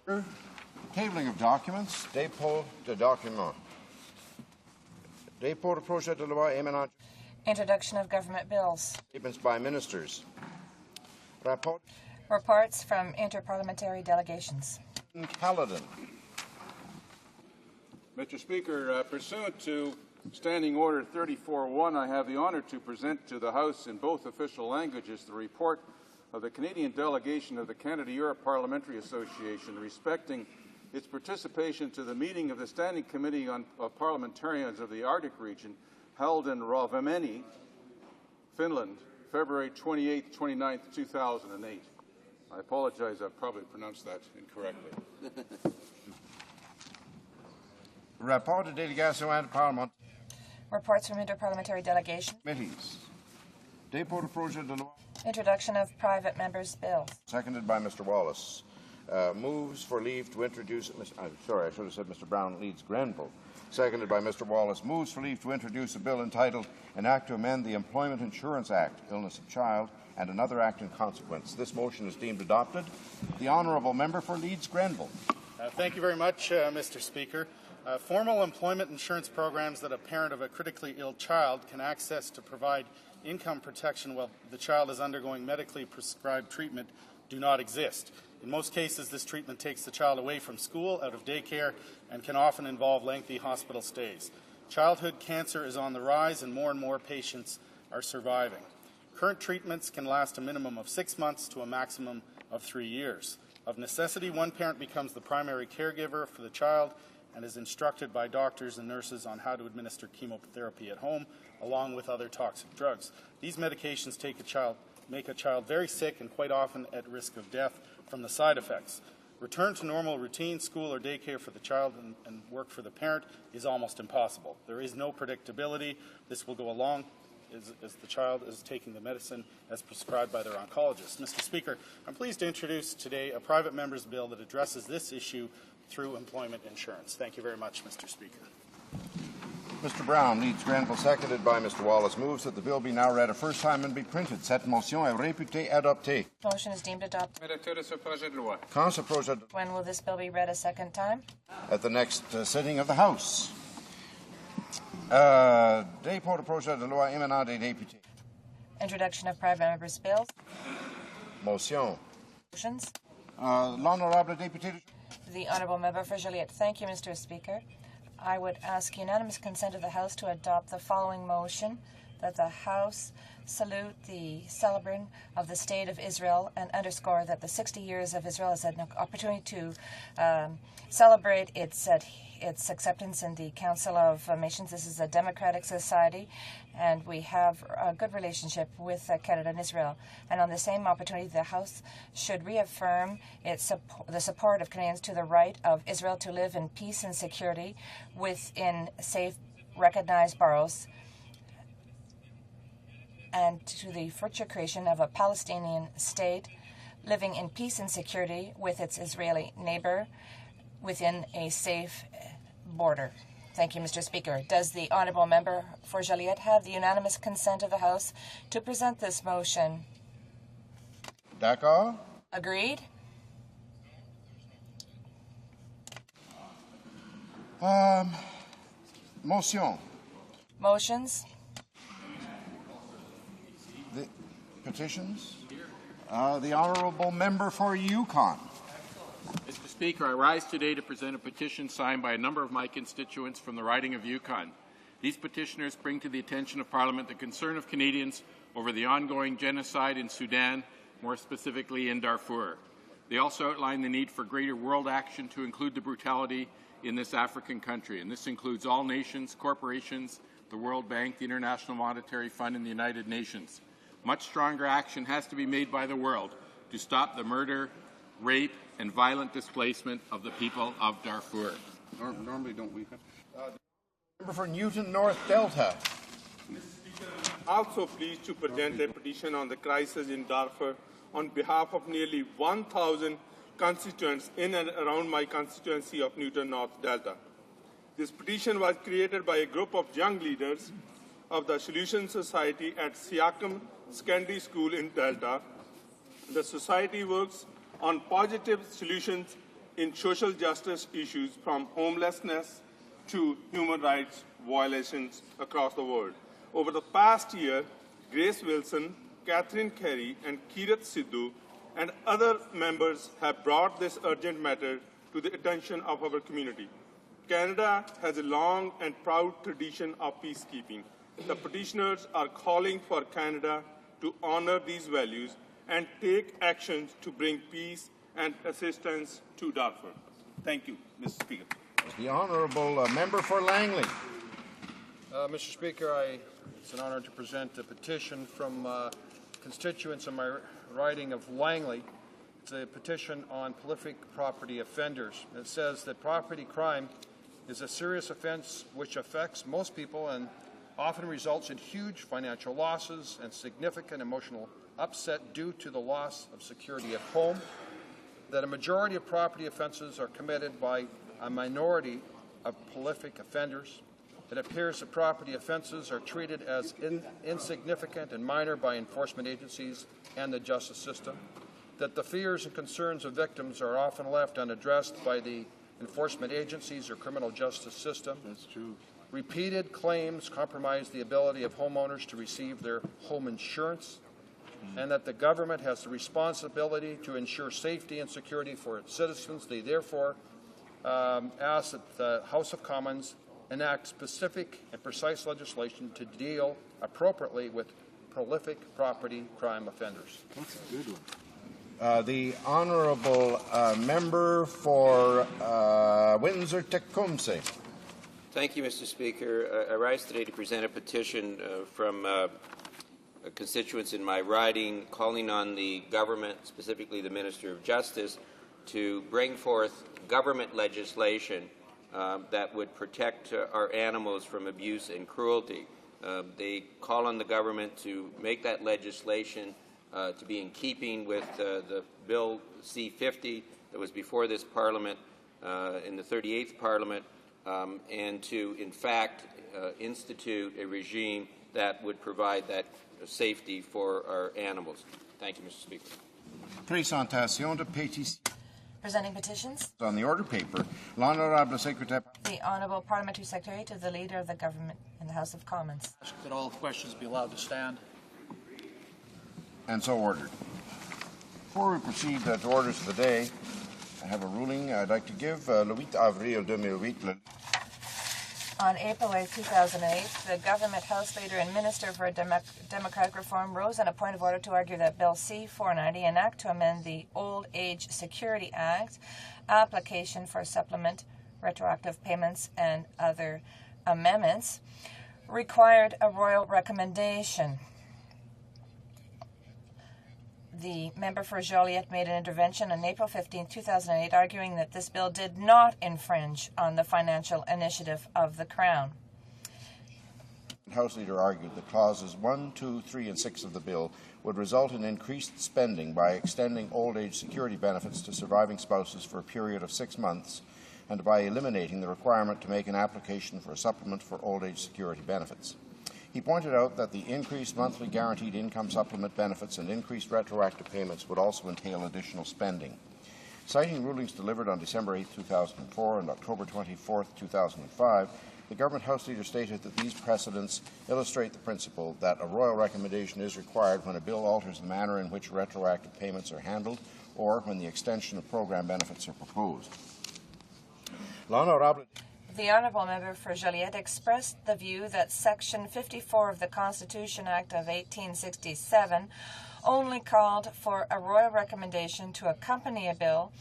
Tabling of documents. Dépôt de documents. Dépôt de projet de loi émanant. Introduction of government bills. Statements by ministers. Rapport. Reports from interparliamentary delegations. Caledon. Mr. Speaker, pursuant to Standing Order 34.1, I have the honour to present to the House in both official languages the report of the Canadian delegation of the Canada-Europe Parliamentary Association respecting its participation to the meeting of the Standing Committee of Parliamentarians of the Arctic region held in Rovaniemi, Finland, February 28, 29, 2008. I apologize, I've probably pronounced that incorrectly. Rapport de délégation à Parlement. Reports from interparliamentary delegations. Committees. Dépôt de projet de loi. Introduction of private members' bills. Seconded by Mr. Wallace. Moves for leave to introduce. Sorry, I should have said Mr. Brown leads Grenville. Seconded by Mr. Wallace. Moves for leave to introduce a bill entitled An Act to Amend the Employment Insurance Act, Illness of Child, and another act in consequence. This motion is deemed adopted. The honourable member for Leeds Grenville. Thank you very much, Mr. Speaker. Formal employment insurance programs that a parent of a critically ill child can access to provide income protection while the child is undergoing medically prescribed treatment do not exist. In most cases, this treatment takes the child away from school, out of daycare, and can often involve lengthy hospital stays. Childhood cancer is on the rise, and more patients are surviving. Current treatments can last a minimum of 6 months to a maximum of 3 years. Of necessity, one parent becomes the primary caregiver for the child and is instructed by doctors and nurses on how to administer chemotherapy at home, along with other toxic drugs. These medications make a child very sick and quite often at risk of death from the side effects. Return to normal routine, school or daycare for the child and work for the parent is almost impossible. There is no predictability. This will go along as the child is taking the medicine as prescribed by their oncologist. Mr. Speaker, I'm pleased to introduce today a private member's bill that addresses this issue through employment insurance. Thank you very much, Mr. Speaker. Mr. Brown leads Grenville, seconded by Mr. Wallace. Moves that the bill be now read a first time and be printed. Cette motion est réputée adoptée. Motion is deemed adopted. Quand ce projet When will this bill be read a second time? at the next sitting of the House. Dépôt de projet de loi émanant des députés. Introduction of private members' bills. Motion. Motions. L'honorable député. The Honourable Member for Joliette. Thank you, Mr. Speaker. I would ask unanimous consent of the House to adopt the following motion, that the House salute the celebrating of the State of Israel and underscore that the 60 years of Israel has had an opportunity to celebrate its acceptance in the Council of Nations. This is a democratic society, and we have a good relationship with Canada and Israel. And on the same opportunity, the House should reaffirm the support of Canadians to the right of Israel to live in peace and security within safe, recognized boroughs, and to the future creation of a Palestinian state living in peace and security with its Israeli neighbor within a safe border. Thank you, Mr. Speaker. Does the Honourable Member for Joliette have the unanimous consent of the House to present this motion? D'accord. Agreed? Motion. Motions? The petitions. The Honourable Member for Yukon. Mr. Speaker, I rise today to present a petition signed by a number of my constituents from the riding of Yukon. These petitioners bring to the attention of Parliament the concern of Canadians over the ongoing genocide in Sudan, more specifically in Darfur. They also outline the need for greater world action to include the brutality in this African country, and this includes all nations, corporations, the World Bank, the International Monetary Fund, and the United Nations. Much stronger action has to be made by the world to stop the murder, rape, and violent displacement of the people of Darfur. Normally don't we? Member for Newton North Delta. Also pleased to present a petition on the crisis in Darfur on behalf of nearly 1,000 constituents in and around my constituency of Newton North Delta. This petition was created by a group of young leaders of the Solution Society at Siakam Secondary School in Delta. The society works on positive solutions in social justice issues from homelessness to human rights violations across the world. Over the past year, Grace Wilson, Catherine Carey, and Kirat Sidhu and other members have brought this urgent matter to the attention of our community. Canada has a long and proud tradition of peacekeeping. The petitioners are calling for Canada to honor these values and take actions to bring peace and assistance to Darfur. Thank you, Mr. Speaker. The Honourable Member for Langley. Mr. Speaker, it's an honor to present a petition from constituents in my riding of Langley. It's a petition on prolific property offenders. It says that property crime is a serious offense which affects most people and often results in huge financial losses and significant emotional upset due to the loss of security at home, that a majority of property offenses are committed by a minority of prolific offenders. It appears that property offenses are treated as insignificant and minor by enforcement agencies and the justice system, that the fears and concerns of victims are often left unaddressed by the enforcement agencies or criminal justice system. That's true. Repeated claims compromise the ability of homeowners to receive their home insurance, and that the government has the responsibility to ensure safety and security for its citizens. They therefore ask that the House of Commons enact specific and precise legislation to deal appropriately with prolific property crime offenders. That's a good one. The Honourable Member for Windsor-Tecumseh. Thank you, Mr. Speaker. I rise today to present a petition from constituents in my riding calling on the government, specifically the Minister of Justice, to bring forth government legislation that would protect our animals from abuse and cruelty. They call on the government to make that legislation to be in keeping with the Bill C-50 that was before this Parliament in the 38th Parliament, and to, in fact, institute a regime that would provide that safety for our animals. Thank you, Mr. Speaker. Présentation de pétition. Presenting petitions. On the order paper, l'Honorable Secretary. The Honourable Parliamentary Secretary to the Leader of the Government in the House of Commons. Ask that all questions be allowed to stand. And so ordered. Before we proceed to orders of the day, I have a ruling I'd like to give. Le 8 avril 2008. On April 8, 2008, the Government House Leader and Minister for Democratic Reform rose on a point of order to argue that Bill C-490, an act to amend the Old Age Security Act, application for supplement, retroactive payments, and other amendments, required a royal recommendation. The member for Joliet made an intervention on April 15, 2008, arguing that this bill did not infringe on the financial initiative of the Crown. The House Leader argued that clauses 1, 2, 3, and 6 of the bill would result in increased spending by extending old age security benefits to surviving spouses for a period of 6 months and by eliminating the requirement to make an application for a supplement for old age security benefits. He pointed out that the increased monthly guaranteed income supplement benefits and increased retroactive payments would also entail additional spending. Citing rulings delivered on December 8, 2004 and October 24, 2005, the Government House Leader stated that these precedents illustrate the principle that a royal recommendation is required when a bill alters the manner in which retroactive payments are handled or when the extension of program benefits are proposed. L'Honorable. The Honourable Member for Joliet expressed the view that Section 54 of the Constitution Act of 1867 only called for a royal recommendation to accompany a bill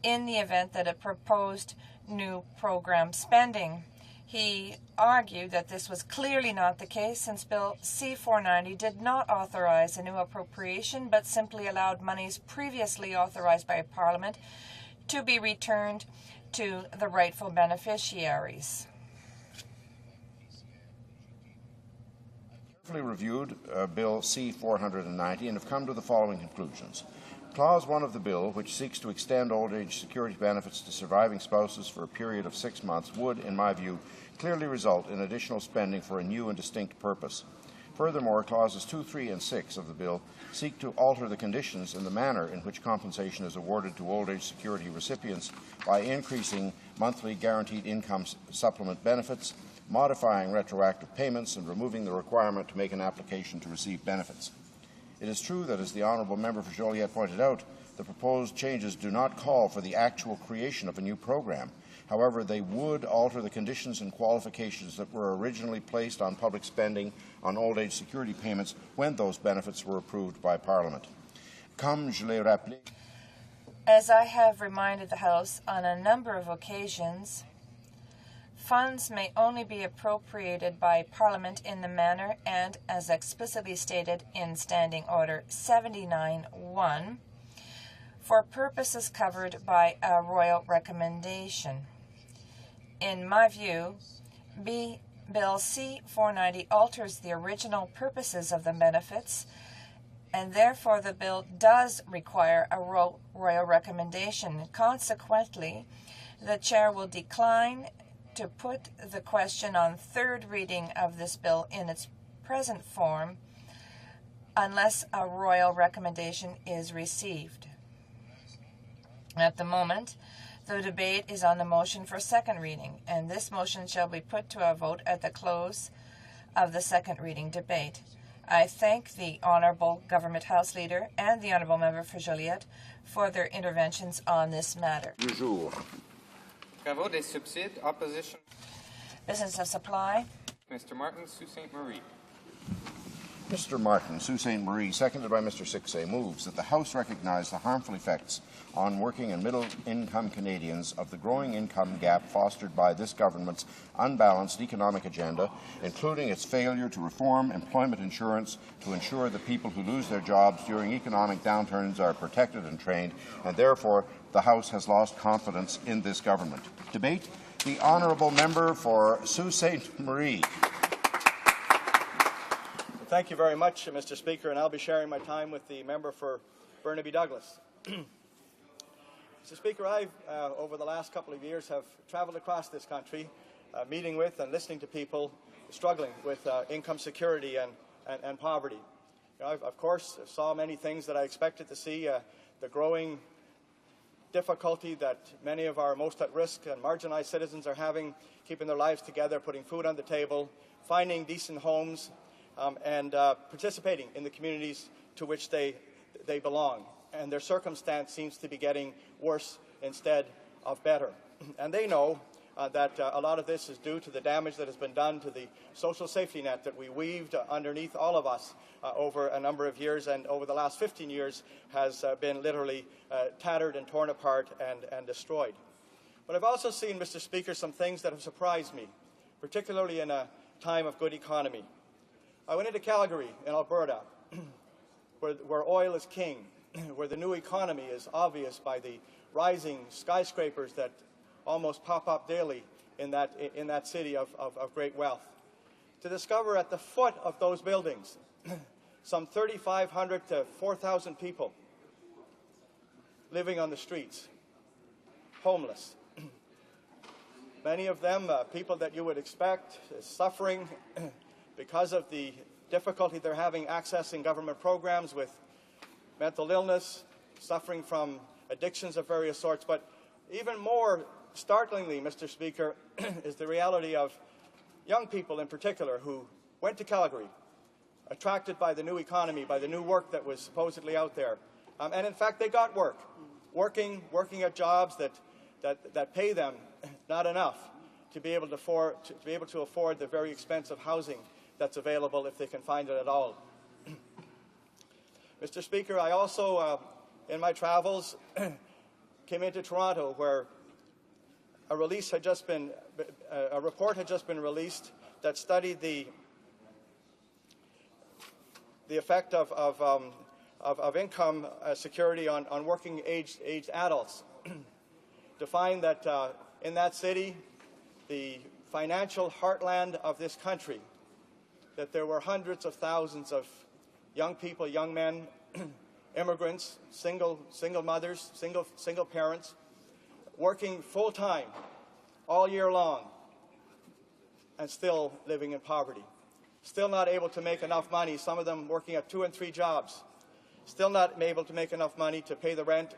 in the event that it proposed new program spending. He argued that this was clearly not the case since Bill C-490 did not authorize a new appropriation but simply allowed monies previously authorized by Parliament to be returned to the rightful beneficiaries. Carefully reviewed Bill C-490 and have come to the following conclusions. Clause 1 of the bill, which seeks to extend old age security benefits to surviving spouses for a period of 6 months, would, in my view, clearly result in additional spending for a new and distinct purpose. Furthermore, clauses 2, 3, and 6 of the bill seek to alter the conditions and the manner in which compensation is awarded to old age security recipients by increasing monthly guaranteed income supplement benefits, modifying retroactive payments, and removing the requirement to make an application to receive benefits. It is true that, as the honourable member for Joliet pointed out, the proposed changes do not call for the actual creation of a new program. However, they would alter the conditions and qualifications that were originally placed on public spending on old age security payments when those benefits were approved by Parliament. Comme je l'ai rappelé, as I have reminded the House on a number of occasions, funds may only be appropriated by Parliament in the manner and as explicitly stated in Standing Order 79-1 for purposes covered by a royal recommendation. In my view, Bill C-490 alters the original purposes of the benefits, and therefore the bill does require a royal recommendation. Consequently, the Chair will decline to put the question on third reading of this bill in its present form unless a royal recommendation is received. At the moment, the debate is on the motion for second reading, and this motion shall be put to a vote at the close of the second reading debate. I thank the Honourable Government House Leader and the Honourable Member for Joliet for their interventions on this matter. du jour. Travaux des subsides, opposition. Business of supply. Mr. Martin, Sault Ste. Marie. Mr. Martin, Sault Ste. Marie, seconded by Mr. Sixay, moves that the House recognize the harmful effects on working and middle-income Canadians of the growing income gap fostered by this government's unbalanced economic agenda, including its failure to reform employment insurance to ensure that people who lose their jobs during economic downturns are protected and trained, and therefore the House has lost confidence in this government. Debate. The Honourable Member for Sault Ste. Marie. Thank you very much, Mr. Speaker, and I'll be sharing my time with the member for Burnaby Douglas. Mr. Speaker, I, over the last couple of years, have travelled across this country, meeting with and listening to people struggling with income security and poverty. You know, I, of course, saw many things that I expected to see, the growing difficulty that many of our most at-risk and marginalized citizens are having, keeping their lives together, putting food on the table, finding decent homes, and participating in the communities to which they belong. And their circumstance seems to be getting worse instead of better. And they know that a lot of this is due to the damage that has been done to the social safety net that we weaved underneath all of us over a number of years, and over the last 15 years has been literally tattered and torn apart and destroyed. But I've also seen, Mr. Speaker, some things that have surprised me, particularly in a time of good economy. I went into Calgary in Alberta, where oil is king, where the new economy is obvious by the rising skyscrapers that almost pop up daily in that city of great wealth. To discover at the foot of those buildings some 3,500 to 4,000 people living on the streets, homeless. Many of them people that you would expect suffering because of the difficulty they're having accessing government programs, with mental illness, suffering from addictions of various sorts. But even more startlingly, Mr. Speaker, is the reality of young people in particular who went to Calgary, attracted by the new economy, by the new work that was supposedly out there. And in fact, they got work, working at jobs that pay them not enough to be able to afford the very expensive housing that's available, if they can find it at all. Mr. Speaker, I also, in my travels, came into Toronto, where a report had just been released that studied the effect of income security on working aged adults, to find that in that city, the financial heartland of this country, that there were hundreds of thousands of young people, young men, immigrants, single mothers, single parents, working full-time all year long and still living in poverty, still not able to make enough money, some of them working at 2 and 3 jobs, still not able to make enough money to pay the rent,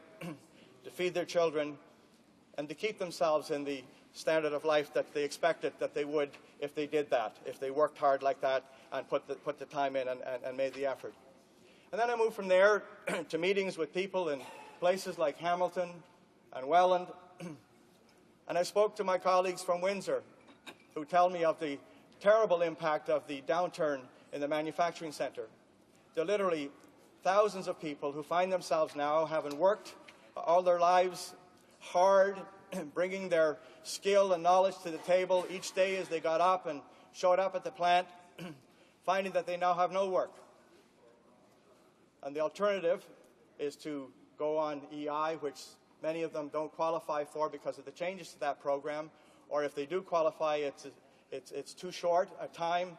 to feed their children, and to keep themselves in the standard of life that they expected that they would if they did that, if they worked hard like that and put the time in and made the effort. And then I moved from there to meetings with people in places like Hamilton and Welland, and I spoke to my colleagues from Windsor who tell me of the terrible impact of the downturn in the manufacturing sector. There are literally thousands of people who find themselves now having worked all their lives hard, bringing their skill and knowledge to the table each day as they got up and showed up at the plant, finding that they now have no work. And the alternative is to go on EI, which many of them don't qualify for because of the changes to that program, or if they do qualify, it's too short a time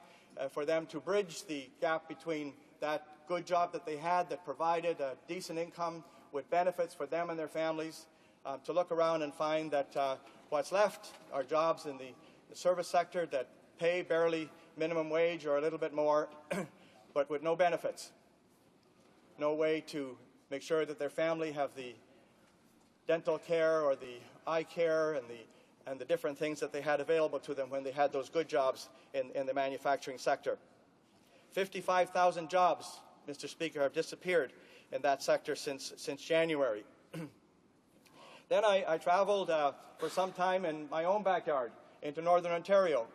for them to bridge the gap between that good job that they had that provided a decent income with benefits for them and their families, to look around and find that what's left are jobs in the service sector that pay barely minimum wage or a little bit more, but with no benefits. No way to make sure that their family have the dental care or the eye care and the different things that they had available to them when they had those good jobs in the manufacturing sector. 55,000 jobs, Mr. Speaker, have disappeared in that sector since January. Then I traveled for some time in my own backyard into Northern Ontario,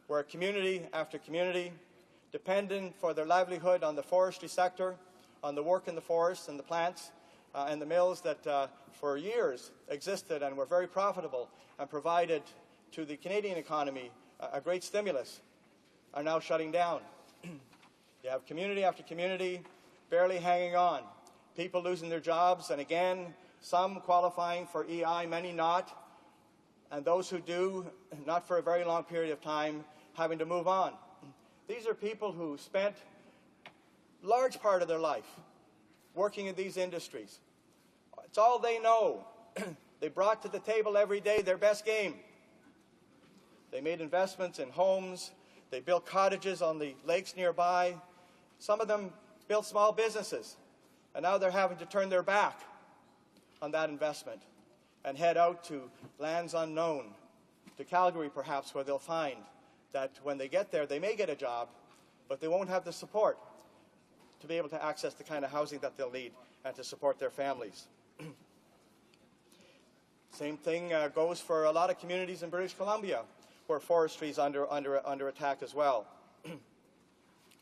where community after community, dependent for their livelihood on the forestry sector, on the work in the forests and the plants and the mills that for years existed and were very profitable and provided to the Canadian economy a great stimulus, are now shutting down. You have community after community barely hanging on, people losing their jobs, and again, some qualifying for EI, many not, and those who do, not for a very long period of time, having to move on. These are people who spent a large part of their life working in these industries. It's all they know. They brought to the table every day their best game. They made investments in homes. They built cottages on the lakes nearby. Some of them built small businesses, and now they're having to turn their back on that investment and head out to lands unknown, to Calgary perhaps, where they'll find that when they get there, they may get a job, but they won't have the support to be able to access the kind of housing that they'll need and to support their families. Same thing goes for a lot of communities in British Columbia, where forestry is under attack as well.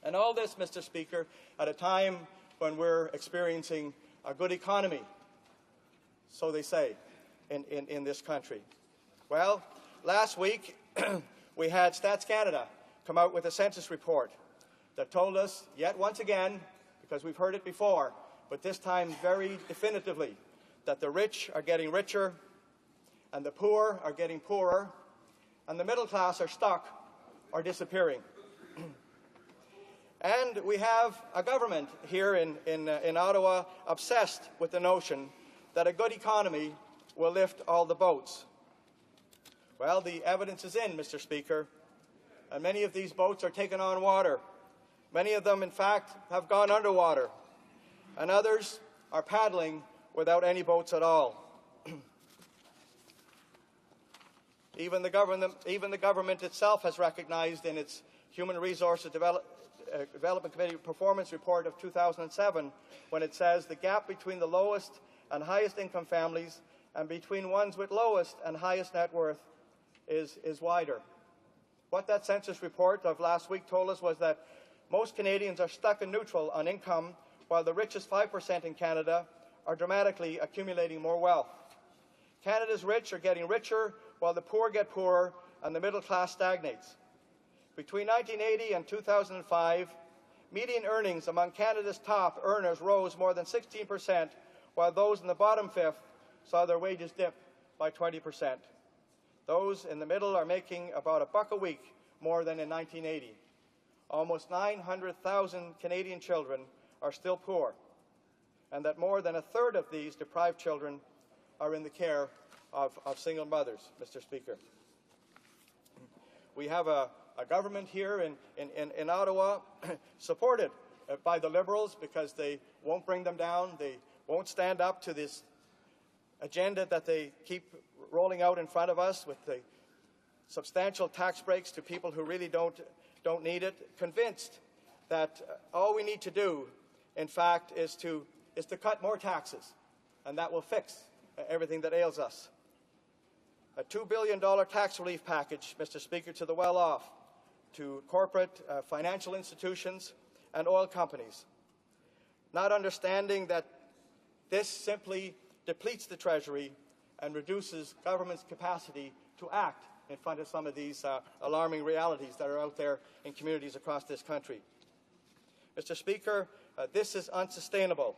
And all this, Mr. Speaker, at a time when we're experiencing a good economy, so they say, in this country. Well, last week we had Stats Canada come out with a census report that told us, yet once again, because we've heard it before, but this time very definitively, that the rich are getting richer and the poor are getting poorer and the middle class are stuck or disappearing. And we have a government here in Ottawa obsessed with the notion that a good economy will lift all the boats. Well, the evidence is in, Mr. Speaker, and many of these boats are taking on water. Many of them, in fact, have gone underwater, and others are paddling without any boats at all. Even the government itself has recognized in its Human Resources Development Committee Performance Report of 2007, when it says the gap between the lowest and highest income families and between ones with lowest and highest net worth is wider. What that census report of last week told us was that most Canadians are stuck in neutral on income, while the richest 5% in Canada are dramatically accumulating more wealth. Canada's rich are getting richer, while the poor get poorer, and the middle class stagnates. Between 1980 and 2005, median earnings among Canada's top earners rose more than 16%, while those in the bottom fifth saw their wages dip by 20%. Those in the middle are making about $1 a week more than in 1980. Almost 900,000 Canadian children are still poor, and that more than a third of these deprived children are in the care of single mothers, Mr. Speaker. We have a a government here in Ottawa supported by the Liberals because they won't bring them down. They won't stand up to this agenda that they keep rolling out in front of us with the substantial tax breaks to people who really don't need it, convinced that all we need to do, in fact, is to cut more taxes, and that will fix everything that ails us. A $2 billion tax relief package, Mr. Speaker, to the well-off, to corporate financial institutions and oil companies, not understanding that this simply depletes the Treasury and reduces government's capacity to act in front of some of these alarming realities that are out there in communities across this country. Mr. Speaker, this is unsustainable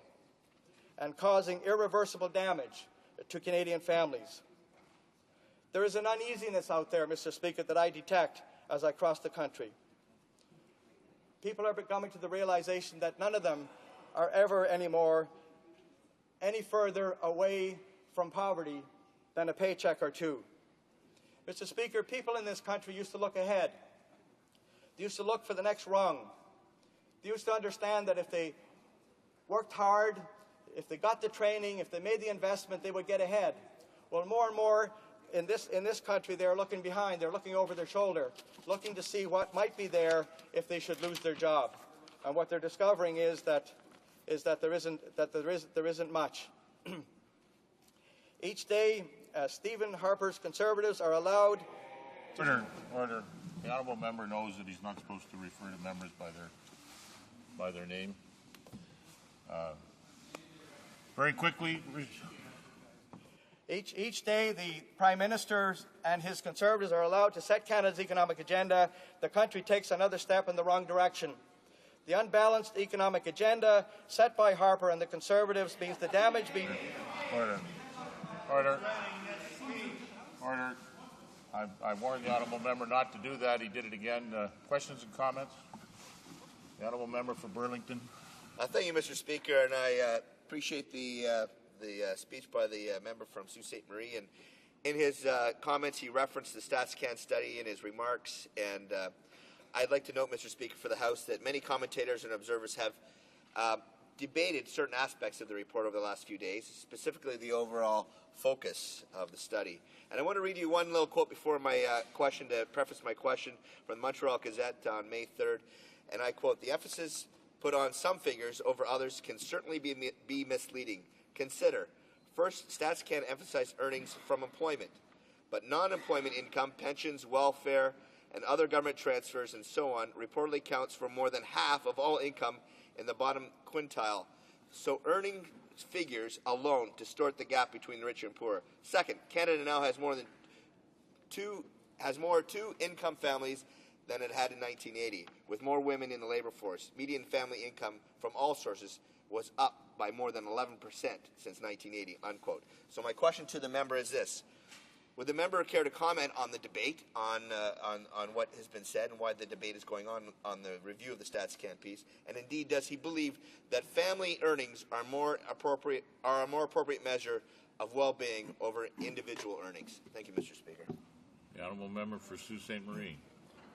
and causing irreversible damage to Canadian families. There is an uneasiness out there, Mr. Speaker, that I detect as I cross the country. People are coming to the realization that none of them are ever anymore any further away from poverty than a paycheck or two. Mr. Speaker, people in this country used to look ahead. They used to look for the next rung. They used to understand that if they worked hard, if they got the training, if they made the investment, they would get ahead. Well, more and more in this country, they're looking behind. They're looking over their shoulder, looking to see what might be there if they should lose their job. And what they're discovering is that there isn't much. Each day, Stephen Harper's Conservatives are allowed. Order. The honourable member knows that he's not supposed to refer to members by their name. Very quickly. Each day, the Prime Minister and his Conservatives are allowed to set Canada's economic agenda. The country takes another step in the wrong direction. The unbalanced economic agenda set by Harper and the Conservatives means the damage being... Order. I warned the honourable member not to do that. He did it again. Questions and comments? The honourable member for Burlington. Thank you, Mr. Speaker, and I appreciate the speech by the member from Sault Ste. Marie. And in his comments, he referenced the StatsCan study in his remarks. And I'd like to note, Mr. Speaker, for the House, that many commentators and observers have debated certain aspects of the report over the last few days, specifically the overall focus of the study. And I want to read you one little quote before my question, to preface my question, from the Montreal Gazette on May 3rd. And I quote, "The emphasis put on some figures over others can certainly be misleading. Consider, first, StatsCan emphasized earnings from employment, but non-employment income, pensions, welfare, and other government transfers and so on reportedly counts for more than half of all income in the bottom quintile. So earning figures alone distort the gap between the rich and poor. Second, Canada now has more two-income families than it had in 1980, with more women in the labor force. Median family income from all sources was up by more than 11% since 1980, unquote." So my question to the member is this. Would the member care to comment on the debate, on what has been said and why the debate is going on the review of the StatsCan piece? And indeed, does he believe that family earnings are a more appropriate measure of well-being over individual earnings? Thank you, Mr. Speaker. The honourable member for Sault Ste. Marie.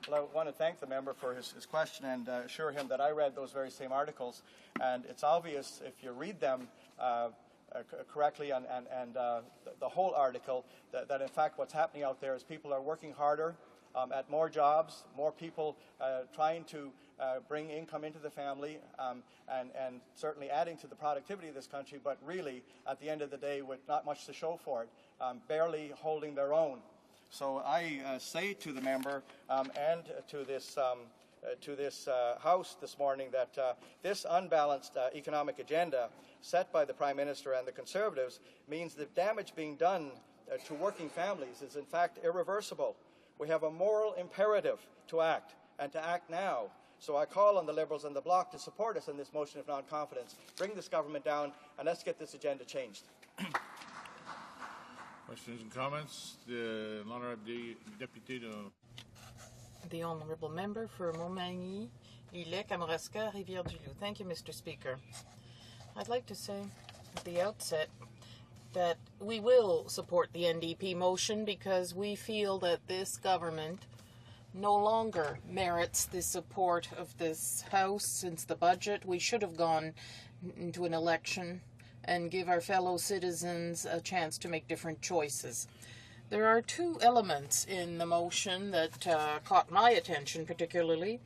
Well, I want to thank the member for his question and assure him that I read those very same articles. And it's obvious, if you read them correctly and the whole article, that in fact what's happening out there is people are working harder at more jobs, more people trying to bring income into the family and certainly adding to the productivity of this country, but really, at the end of the day, with not much to show for it, barely holding their own. So I say to the member and to this House this morning that this unbalanced economic agenda set by the Prime Minister and the Conservatives means the damage being done to working families is in fact irreversible. We have a moral imperative to act, and to act now. So I call on the Liberals and the Bloc to support us in this motion of non-confidence. Bring this government down, and let's get this agenda changed. Questions and comments? The honourable member for Montmagny, Ilek, Kamouraska, Rivière-du-Loup. Thank you, Mr. Speaker. I'd like to say at the outset that we will support the NDP motion because we feel that this government no longer merits the support of this House since the budget. We should have gone into an election and give our fellow citizens a chance to make different choices. There are two elements in the motion that caught my attention particularly.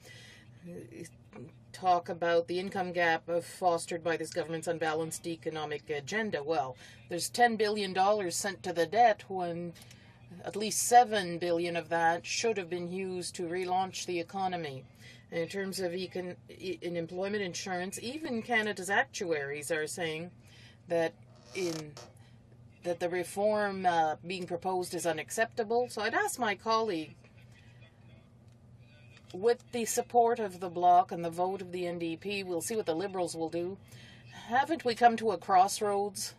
Talk about the income gap fostered by this government's unbalanced economic agenda. Well, there's $10 billion sent to the debt when at least $7 billion of that should have been used to relaunch the economy. And in terms of in employment insurance, even Canada's actuaries are saying that the reform being proposed is unacceptable. So I'd ask my colleague, with the support of the Bloc and the vote of the NDP, we'll see what the Liberals will do. Haven't we come to a crossroads?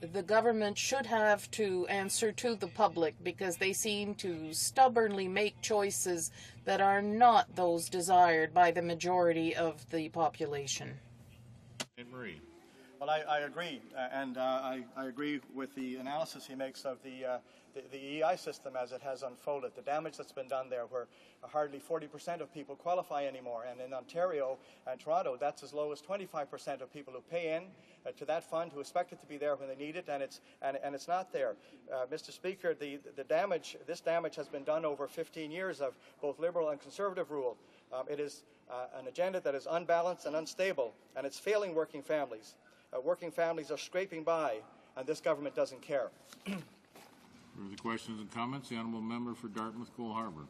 The government should have to answer to the public because they seem to stubbornly make choices that are not those desired by the majority of the population. Marie. Well, I agree, and I agree with the analysis he makes of the EI system as it has unfolded, the damage that's been done there, where hardly 40% of people qualify anymore, and in Ontario and Toronto, that's as low as 25% of people who pay in to that fund, who expect it to be there when they need it, and it's not there. Mr. Speaker, this damage has been done over 15 years of both Liberal and Conservative rule. It is an agenda that is unbalanced and unstable, and it's failing working families. Working families are scraping by, and this government doesn't care. Further questions and comments? The honourable member for Dartmouth Cole Harbour.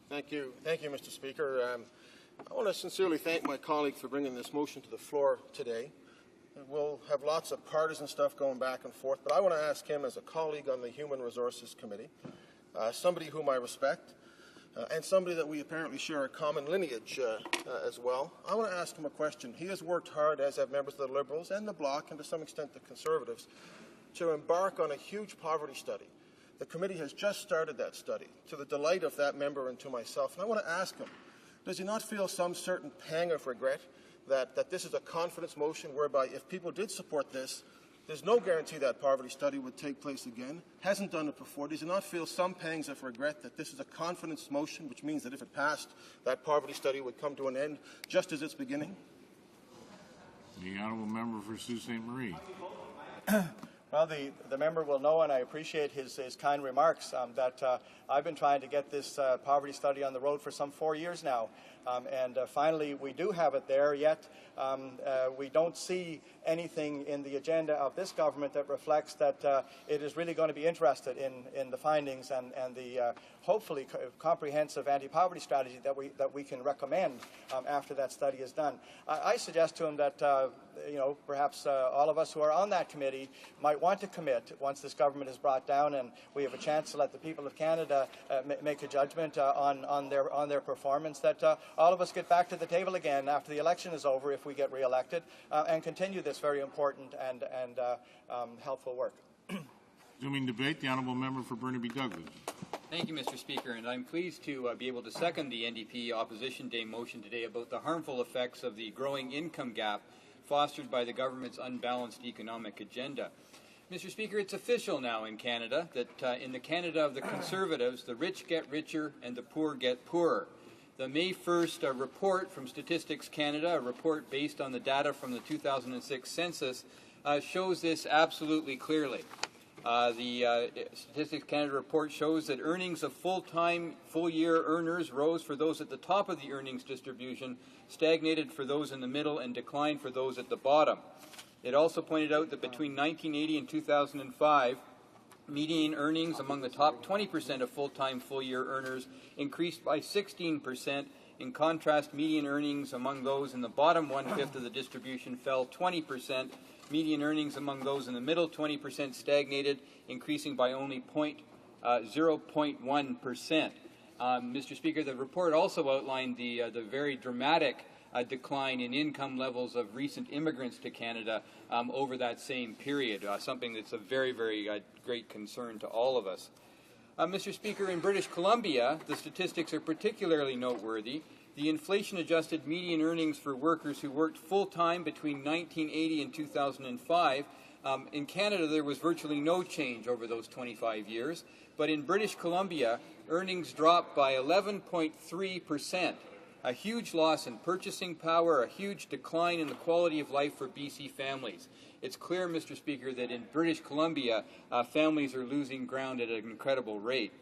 Thank you, Mr. Speaker. I want to sincerely thank my colleague for bringing this motion to the floor today. We'll have lots of partisan stuff going back and forth, but I want to ask him as a colleague on the Human Resources Committee, somebody whom I respect, and somebody that we apparently share a common lineage as well. I want to ask him a question. He has worked hard, as have members of the Liberals and the Bloc, and to some extent the Conservatives, to embark on a huge poverty study. The committee has just started that study, to the delight of that member and to myself. And I want to ask him, does he not feel some certain pang of regret that this is a confidence motion whereby if people did support this, there's no guarantee that poverty study would take place again, hasn't done it before. Does he not feel some pangs of regret that this is a confidence motion, which means that if it passed, that poverty study would come to an end just as it's beginning? The honourable member for Sault Ste. Marie. Well, the member will know, and I appreciate his kind remarks, that I've been trying to get this poverty study on the road for some 4 years now. And finally, we do have it there, yet we don't see anything in the agenda of this government that reflects that it is really going to be interested in the findings and the hopefully comprehensive anti-poverty strategy that we can recommend after that study is done. I suggest to him that perhaps all of us who are on that committee might want to commit once this government is brought down and we have a chance to let the people of Canada make a judgment on their performance, that all of us get back to the table again after the election is over if we get re-elected and continue this very important and helpful work. Resuming debate, the honourable member for Burnaby Douglas. Thank you, Mr. Speaker, and I'm pleased to be able to second the NDP Opposition Day motion today about the harmful effects of the growing income gap fostered by the government's unbalanced economic agenda. Mr. Speaker, it's official now in Canada that in the Canada of the Conservatives, the rich get richer and the poor get poorer. The May 1st report from Statistics Canada, a report based on the data from the 2006 census, shows this absolutely clearly. The Statistics Canada report shows that earnings of full-time, full-year earners rose for those at the top of the earnings distribution, stagnated for those in the middle, and declined for those at the bottom. It also pointed out that between 1980 and 2005, median earnings among the top 20% of full-time, full-year earners increased by 16%. In contrast, median earnings among those in the bottom one-fifth of the distribution fell 20%. Median earnings among those in the middle 20% stagnated, increasing by only 0.1%. Mr. Speaker, the report also outlined the very dramatic decline in income levels of recent immigrants to Canada over that same period, something that's a very, very great concern to all of us. Mr. Speaker, in British Columbia, the statistics are particularly noteworthy. The inflation-adjusted median earnings for workers who worked full-time between 1980 and 2005, in Canada there was virtually no change over those 25 years, but in British Columbia, earnings dropped by 11.3%. A huge loss in purchasing power, a huge decline in the quality of life for BC families. It's clear, Mr. Speaker, that in British Columbia, families are losing ground at an incredible rate.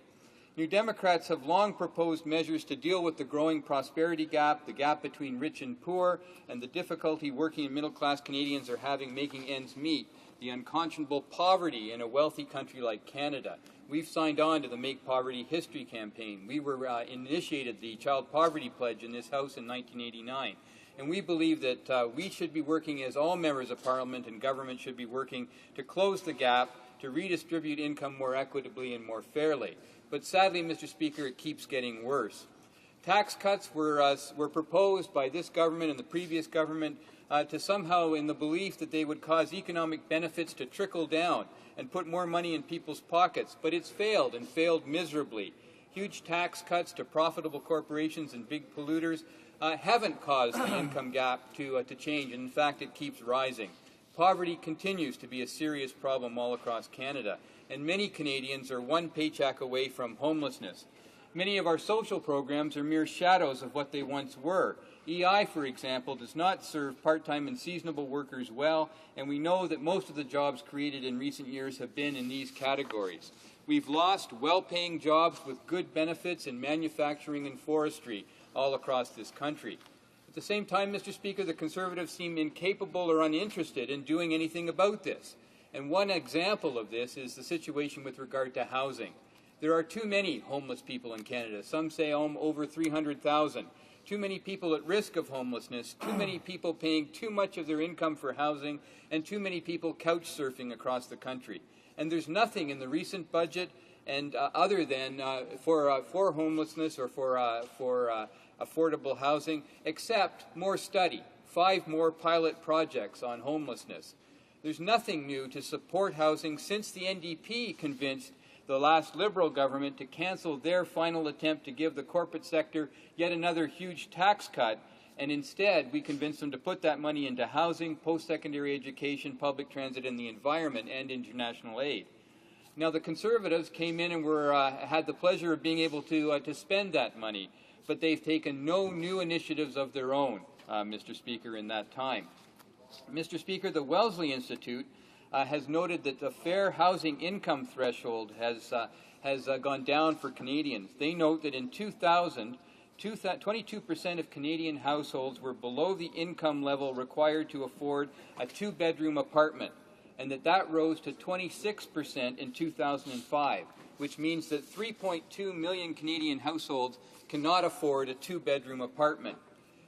New Democrats have long proposed measures to deal with the growing prosperity gap, the gap between rich and poor, and the difficulty working and middle-class Canadians are having making ends meet, the unconscionable poverty in a wealthy country like Canada. We've signed on to the Make Poverty History campaign. We initiated the Child Poverty Pledge in this House in 1989. And we believe that we should be working, as all members of Parliament and government should be working, to close the gap, to redistribute income more equitably and more fairly. But sadly, Mr. Speaker, it keeps getting worse. Tax cuts were proposed by this government and the previous government to somehow, in the belief that they would cause economic benefits to trickle down and put more money in people's pockets. But it's failed, and failed miserably. Huge tax cuts to profitable corporations and big polluters haven't caused the income gap to change, and in fact it keeps rising. Poverty continues to be a serious problem all across Canada, and many Canadians are one paycheck away from homelessness. Many of our social programs are mere shadows of what they once were. EI, for example, does not serve part-time and seasonal workers well, and we know that most of the jobs created in recent years have been in these categories. We've lost well-paying jobs with good benefits in manufacturing and forestry all across this country. At the same time, Mr. Speaker, the Conservatives seem incapable or uninterested in doing anything about this. And one example of this is the situation with regard to housing. There are too many homeless people in Canada. Some say over 300,000. Too many people at risk of homelessness, too many people paying too much of their income for housing, and too many people couch surfing across the country. And there's nothing in the recent budget and other than for homelessness or for affordable housing, except more study, 5 more pilot projects on homelessness. There's nothing new to support housing since the NDP convinced the last Liberal government to cancel their final attempt to give the corporate sector yet another huge tax cut, and instead we convinced them to put that money into housing, post-secondary education, public transit, and the environment, and international aid. Now, the Conservatives came in and had the pleasure of being able to spend that money, but they've taken no new initiatives of their own, Mr. Speaker, in that time. Mr. Speaker, the Wellesley Institute has noted that the fair housing income threshold has gone down for Canadians. They note that in 2000, 22% of Canadian households were below the income level required to afford a 2-bedroom apartment, and that rose to 26% in 2005, which means that 3.2 million Canadian households cannot afford a 2-bedroom apartment.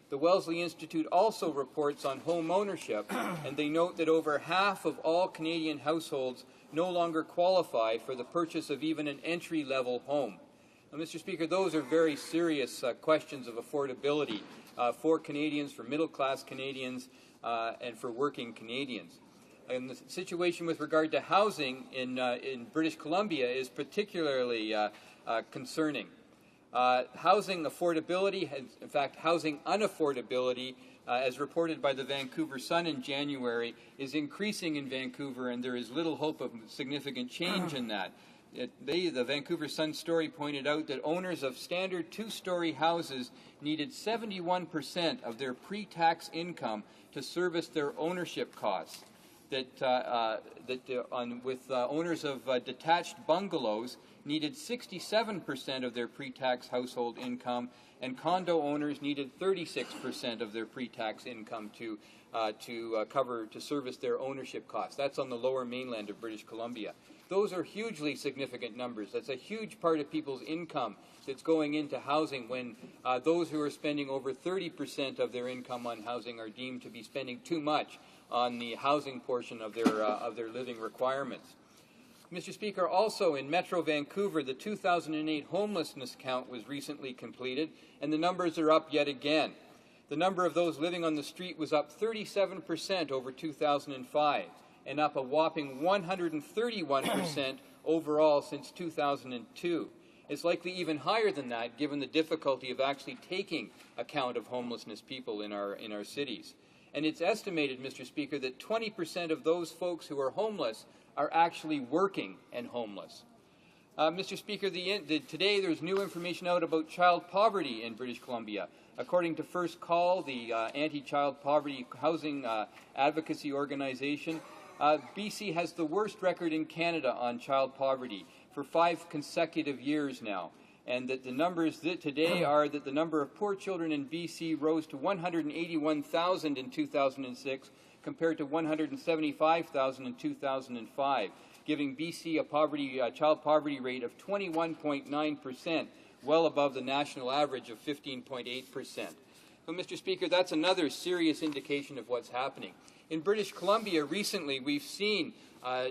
The Wellesley Institute also reports on home ownership, and they note that over half of all Canadian households no longer qualify for the purchase of even an entry-level home. Now, Mr. Speaker, those are very serious questions of affordability for Canadians, for middle-class Canadians, and for working Canadians. And the situation with regard to housing in British Columbia is particularly concerning. Housing affordability, in fact, housing unaffordability, as reported by the Vancouver Sun in January, is increasing in Vancouver, and there is little hope of significant change in that. The Vancouver Sun story pointed out that owners of standard 2-story houses needed 71% of their pre-tax income to service their ownership costs. With owners of detached bungalows needed 67% of their pre-tax household income, and condo owners needed 36% of their pre-tax income to service their ownership costs. That's on the lower mainland of British Columbia. Those are hugely significant numbers. That's a huge part of people's income that's going into housing when those who are spending over 30% of their income on housing are deemed to be spending too much on the housing portion of their living requirements. Mr. Speaker, also in Metro Vancouver, the 2008 homelessness count was recently completed, and the numbers are up yet again. The number of those living on the street was up 37% over 2005, and up a whopping 131% overall since 2002. It's likely even higher than that, given the difficulty of actually taking account of homelessness people in our cities. And it's estimated, Mr. Speaker, that 20% of those folks who are homeless are actually working and homeless. Mr. Speaker, today there's new information out about child poverty in British Columbia. According to First Call, the anti-child poverty housing advocacy organization, BC has the worst record in Canada on child poverty for 5 consecutive years now. And that the numbers today are that the number of poor children in BC rose to 181,000 in 2006 compared to 175,000 in 2005, giving BC a child poverty rate of 21.9%, well above the national average of 15.8%. So, Mr. Speaker, that's another serious indication of what's happening. In British Columbia, recently, we've seen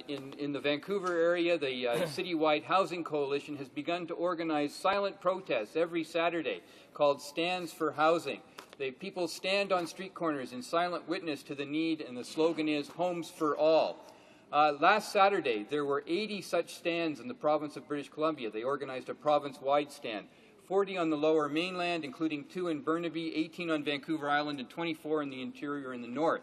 in the Vancouver area, the Citywide Housing Coalition has begun to organize silent protests every Saturday called Stands for Housing. People stand on street corners in silent witness to the need, and the slogan is Homes for All. Last Saturday, there were 80 such stands in the province of British Columbia. They organized a province-wide stand. 40 on the Lower Mainland, including 2 in Burnaby, 18 on Vancouver Island, and 24 in the interior in the north.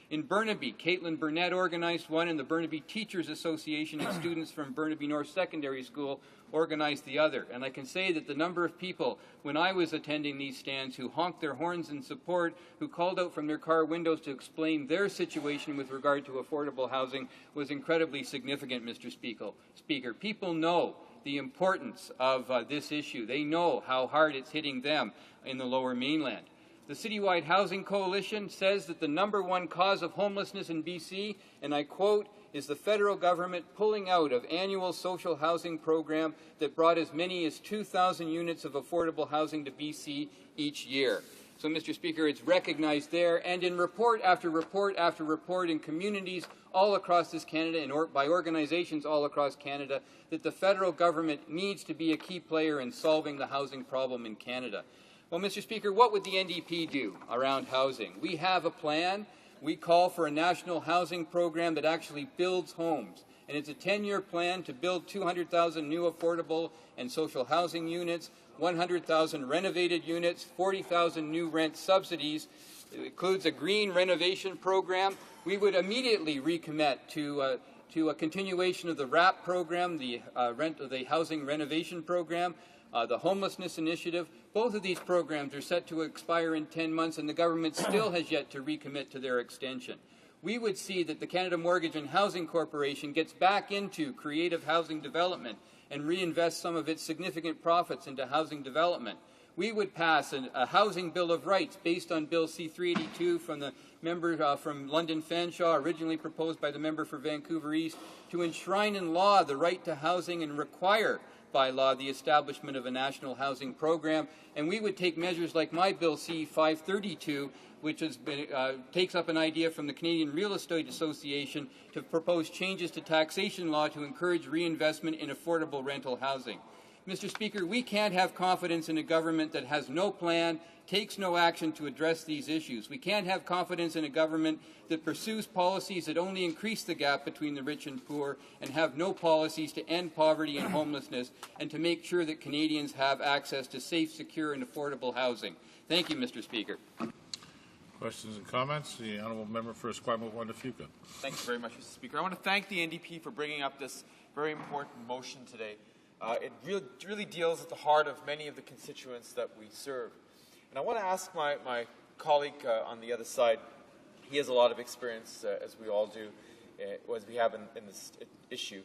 In Burnaby, Caitlin Burnett organized one, and the Burnaby Teachers Association and students from Burnaby North Secondary School organized the other. And I can say that the number of people, when I was attending these stands, who honked their horns in support, who called out from their car windows to explain their situation with regard to affordable housing, was incredibly significant, Mr. Speaker. People know the importance of this issue. They know how hard it's hitting them in the Lower Mainland. The Citywide Housing Coalition says that the #1 cause of homelessness in BC, and I quote, is the federal government pulling out of annual social housing program that brought as many as 2,000 units of affordable housing to BC each year. So, Mr. Speaker, it's recognized there, and in report after report after report in communities all across this Canada and by organizations all across Canada, that the federal government needs to be a key player in solving the housing problem in Canada. Well, Mr. Speaker, what would the NDP do around housing? We have a plan. We call for a national housing program that actually builds homes. And it's a 10-year plan to build 200,000 new affordable and social housing units, 100,000 renovated units, 40,000 new rent subsidies. It includes a green renovation program. We would immediately recommit to a continuation of the RAP program, the housing renovation program, the homelessness initiative. Both of these programs are set to expire in 10 months, and the government still has yet to recommit to their extension. We would see that the Canada Mortgage and Housing Corporation gets back into creative housing development and reinvests some of its significant profits into housing development. We would pass a housing bill of rights based on Bill C-382 from the member from London Fanshawe, originally proposed by the member for Vancouver East, to enshrine in law the right to housing and require by law the establishment of a national housing program. And we would take measures like my Bill C-532, which takes up an idea from the Canadian Real Estate Association to propose changes to taxation law to encourage reinvestment in affordable rental housing. Mr. Speaker, we can't have confidence in a government that has no plan, takes no action to address these issues. We can't have confidence in a government that pursues policies that only increase the gap between the rich and poor, and have no policies to end poverty and homelessness and to make sure that Canadians have access to safe, secure and affordable housing. Thank you, Mr. Speaker. Questions and comments? The honourable member for Esquimalt-Fuca. Thank you very much, Mr. Speaker. I want to thank the NDP for bringing up this very important motion today. It really deals at the heart of many of the constituents that we serve. And I want to ask my colleague on the other side, he has a lot of experience, as we all do, as we have in this issue,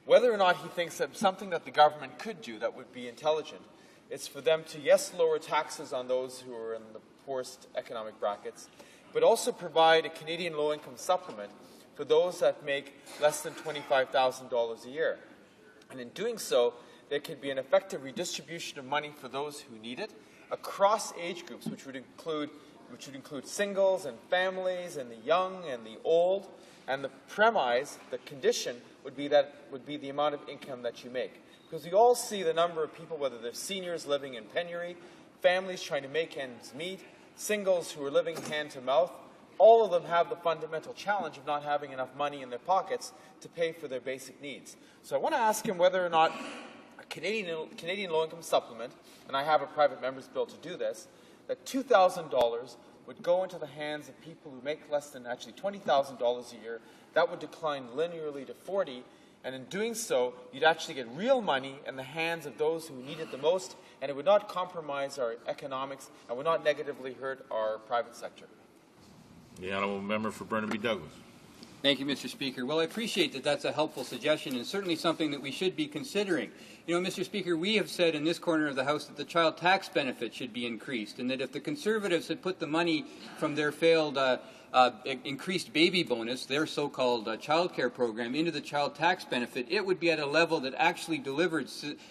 whether or not he thinks that something that the government could do that would be intelligent is for them to, yes, lower taxes on those who are in the poorest economic brackets, but also provide a Canadian low-income supplement for those that make less than $25,000 a year. And in doing so, there could be an effective redistribution of money for those who need it across age groups, which would include singles and families and the young and the old. And the premise, the condition, would be the amount of income that you make. Because we all see the number of people, whether they're seniors living in penury, families trying to make ends meet, singles who are living hand to mouth. All of them have the fundamental challenge of not having enough money in their pockets to pay for their basic needs. So I want to ask him whether or not a Canadian low-income supplement, and I have a private member's bill to do this, that $2,000 would go into the hands of people who make less than actually $20,000 a year. That would decline linearly to $40,000 And in doing so, you'd actually get real money in the hands of those who need it the most, and it would not compromise our economics and would not negatively hurt our private sector. The honourable member for Burnaby Douglas. Thank you, Mr. Speaker. Well, I appreciate that that's a helpful suggestion and certainly something that we should be considering. You know, Mr. Speaker, we have said in this corner of the House that the child tax benefit should be increased and that if the Conservatives had put the money from their failed increased baby bonus, their so-called child care program, into the child tax benefit, it would be at a level that actually delivered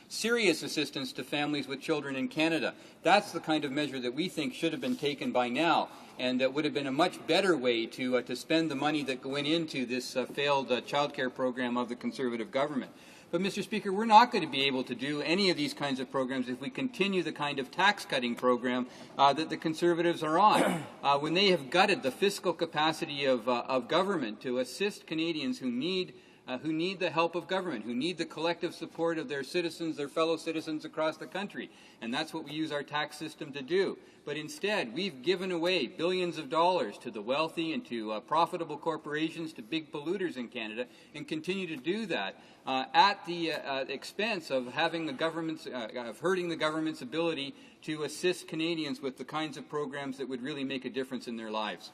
serious assistance to families with children in Canada. That's the kind of measure that we think should have been taken by now, and that would have been a much better way to spend the money that went into this failed child care program of the Conservative government. But, Mr. Speaker, we're not going to be able to do any of these kinds of programs if we continue the kind of tax-cutting program that the Conservatives are on. When they have gutted the fiscal capacity of government to assist Canadians who need the help of government, who need the collective support of their citizens, their fellow citizens across the country. And that's what we use our tax system to do. But instead, we've given away billions of dollars to the wealthy and to profitable corporations, to big polluters in Canada, and continue to do that at the expense of having the government's, of hurting the government's ability to assist Canadians with the kinds of programs that would really make a difference in their lives.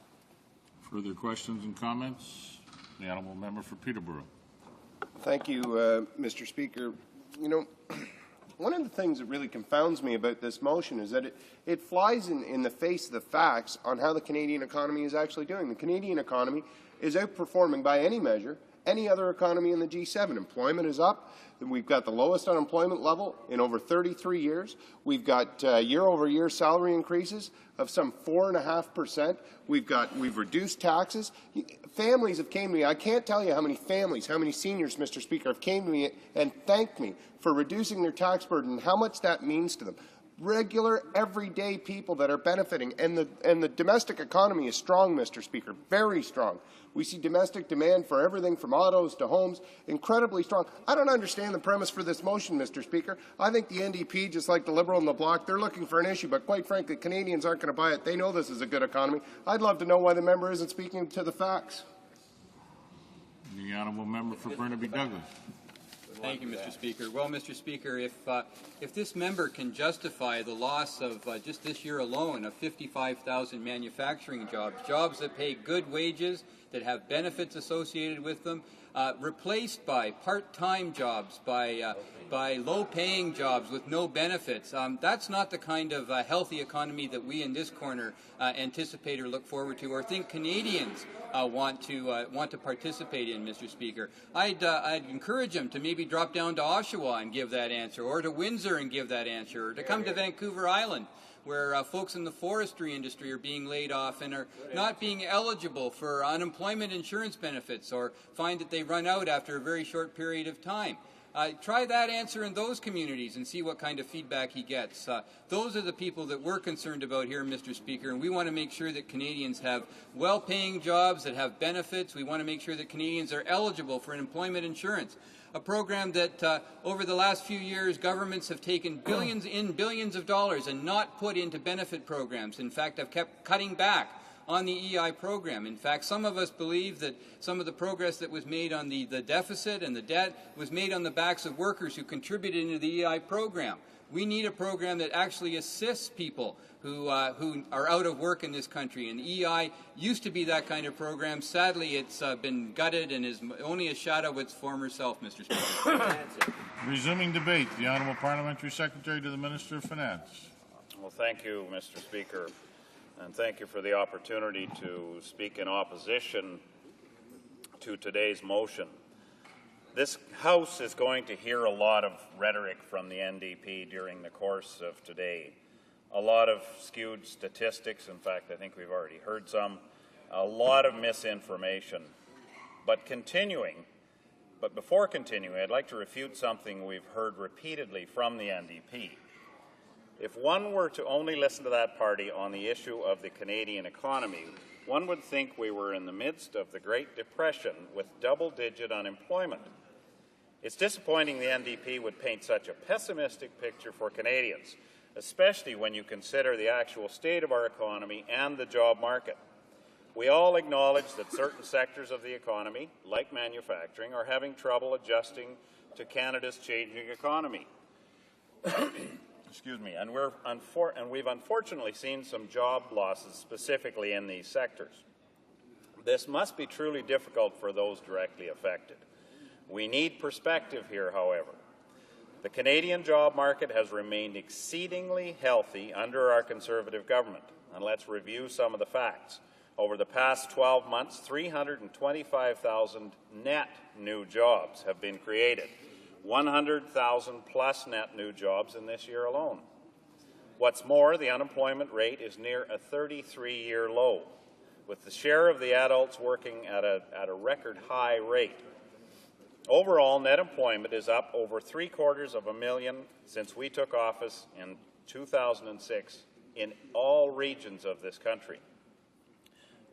Further questions and comments? The honourable member for Peterborough. Thank you, Mr. Speaker. You know, one of the things that really confounds me about this motion is that it flies in the face of the facts on how the Canadian economy is actually doing. The Canadian economy is outperforming by any measure any other economy in the G7. Employment is up. We've got the lowest unemployment level in over 33 years. We've got year-over-year salary increases of some 4.5%. We've reduced taxes. Families have came to me. I can't tell you how many families, how many seniors, Mr. Speaker, have came to me and thanked me for reducing their tax burden and how much that means to them. Regular, everyday people that are benefiting. And the domestic economy is strong, Mr. Speaker, very strong. We see domestic demand for everything from autos to homes incredibly strong. I don't understand the premise for this motion, Mr. Speaker. I think the NDP, just like the Liberal and the Bloc, they're looking for an issue, but quite frankly, Canadians aren't going to buy it. They know this is a good economy. I'd love to know why the member isn't speaking to the facts. The honourable member for Burnaby Douglas. Thank you, Mr. Speaker. Well, Mr. Speaker, if this member can justify the loss of just this year alone of 55,000 manufacturing jobs that pay good wages, that have benefits associated with them, replaced by part-time jobs, by low-paying jobs with no benefits. That's not the kind of healthy economy that we in this corner anticipate or look forward to, or think Canadians want to participate in, Mr. Speaker. I'd encourage him to maybe drop down to Oshawa and give that answer, or to Windsor and give that answer, or to come to Vancouver Island, where folks in the forestry industry are being laid off and are not being eligible for unemployment insurance benefits, or find that they run out after a very short period of time. Try that answer in those communities and see what kind of feedback he gets. Those are the people that we're concerned about here, Mr. Speaker, and we want to make sure that Canadians have well-paying jobs that have benefits. We want to make sure that Canadians are eligible for employment insurance, a program that over the last few years governments have taken billions of dollars and not put into benefit programs. In fact, have kept cutting back on the EI program. In fact, some of us believe that some of the progress that was made on the deficit and the debt was made on the backs of workers who contributed into the EI program. We need a program that actually assists people who are out of work in this country. And EI used to be that kind of program. Sadly, it's been gutted and is only a shadow of its former self, Mr. Speaker. Resuming debate, the Honourable Parliamentary Secretary to the Minister of Finance. Well, thank you, Mr. Speaker, and thank you for the opportunity to speak in opposition to today's motion. This House is going to hear a lot of rhetoric from the NDP during the course of today. A lot of skewed statistics. In fact, I think we've already heard some. A lot of misinformation. But before continuing, I'd like to refute something we've heard repeatedly from the NDP. If one were to only listen to that party on the issue of the Canadian economy, one would think we were in the midst of the Great Depression with double-digit unemployment. It's disappointing the NDP would paint such a pessimistic picture for Canadians, especially when you consider the actual state of our economy and the job market. We all acknowledge that certain sectors of the economy, like manufacturing, are having trouble adjusting to Canada's changing economy. Excuse me, and we've unfortunately seen some job losses specifically in these sectors. This must be truly difficult for those directly affected. We need perspective here, however. The Canadian job market has remained exceedingly healthy under our Conservative government, and let's review some of the facts. Over the past 12 months, 325,000 net new jobs have been created, 100,000 plus net new jobs in this year alone. What's more, the unemployment rate is near a 33-year low, with the share of the adults working at a record high rate. Overall, net employment is up over 750,000 since we took office in 2006 in all regions of this country,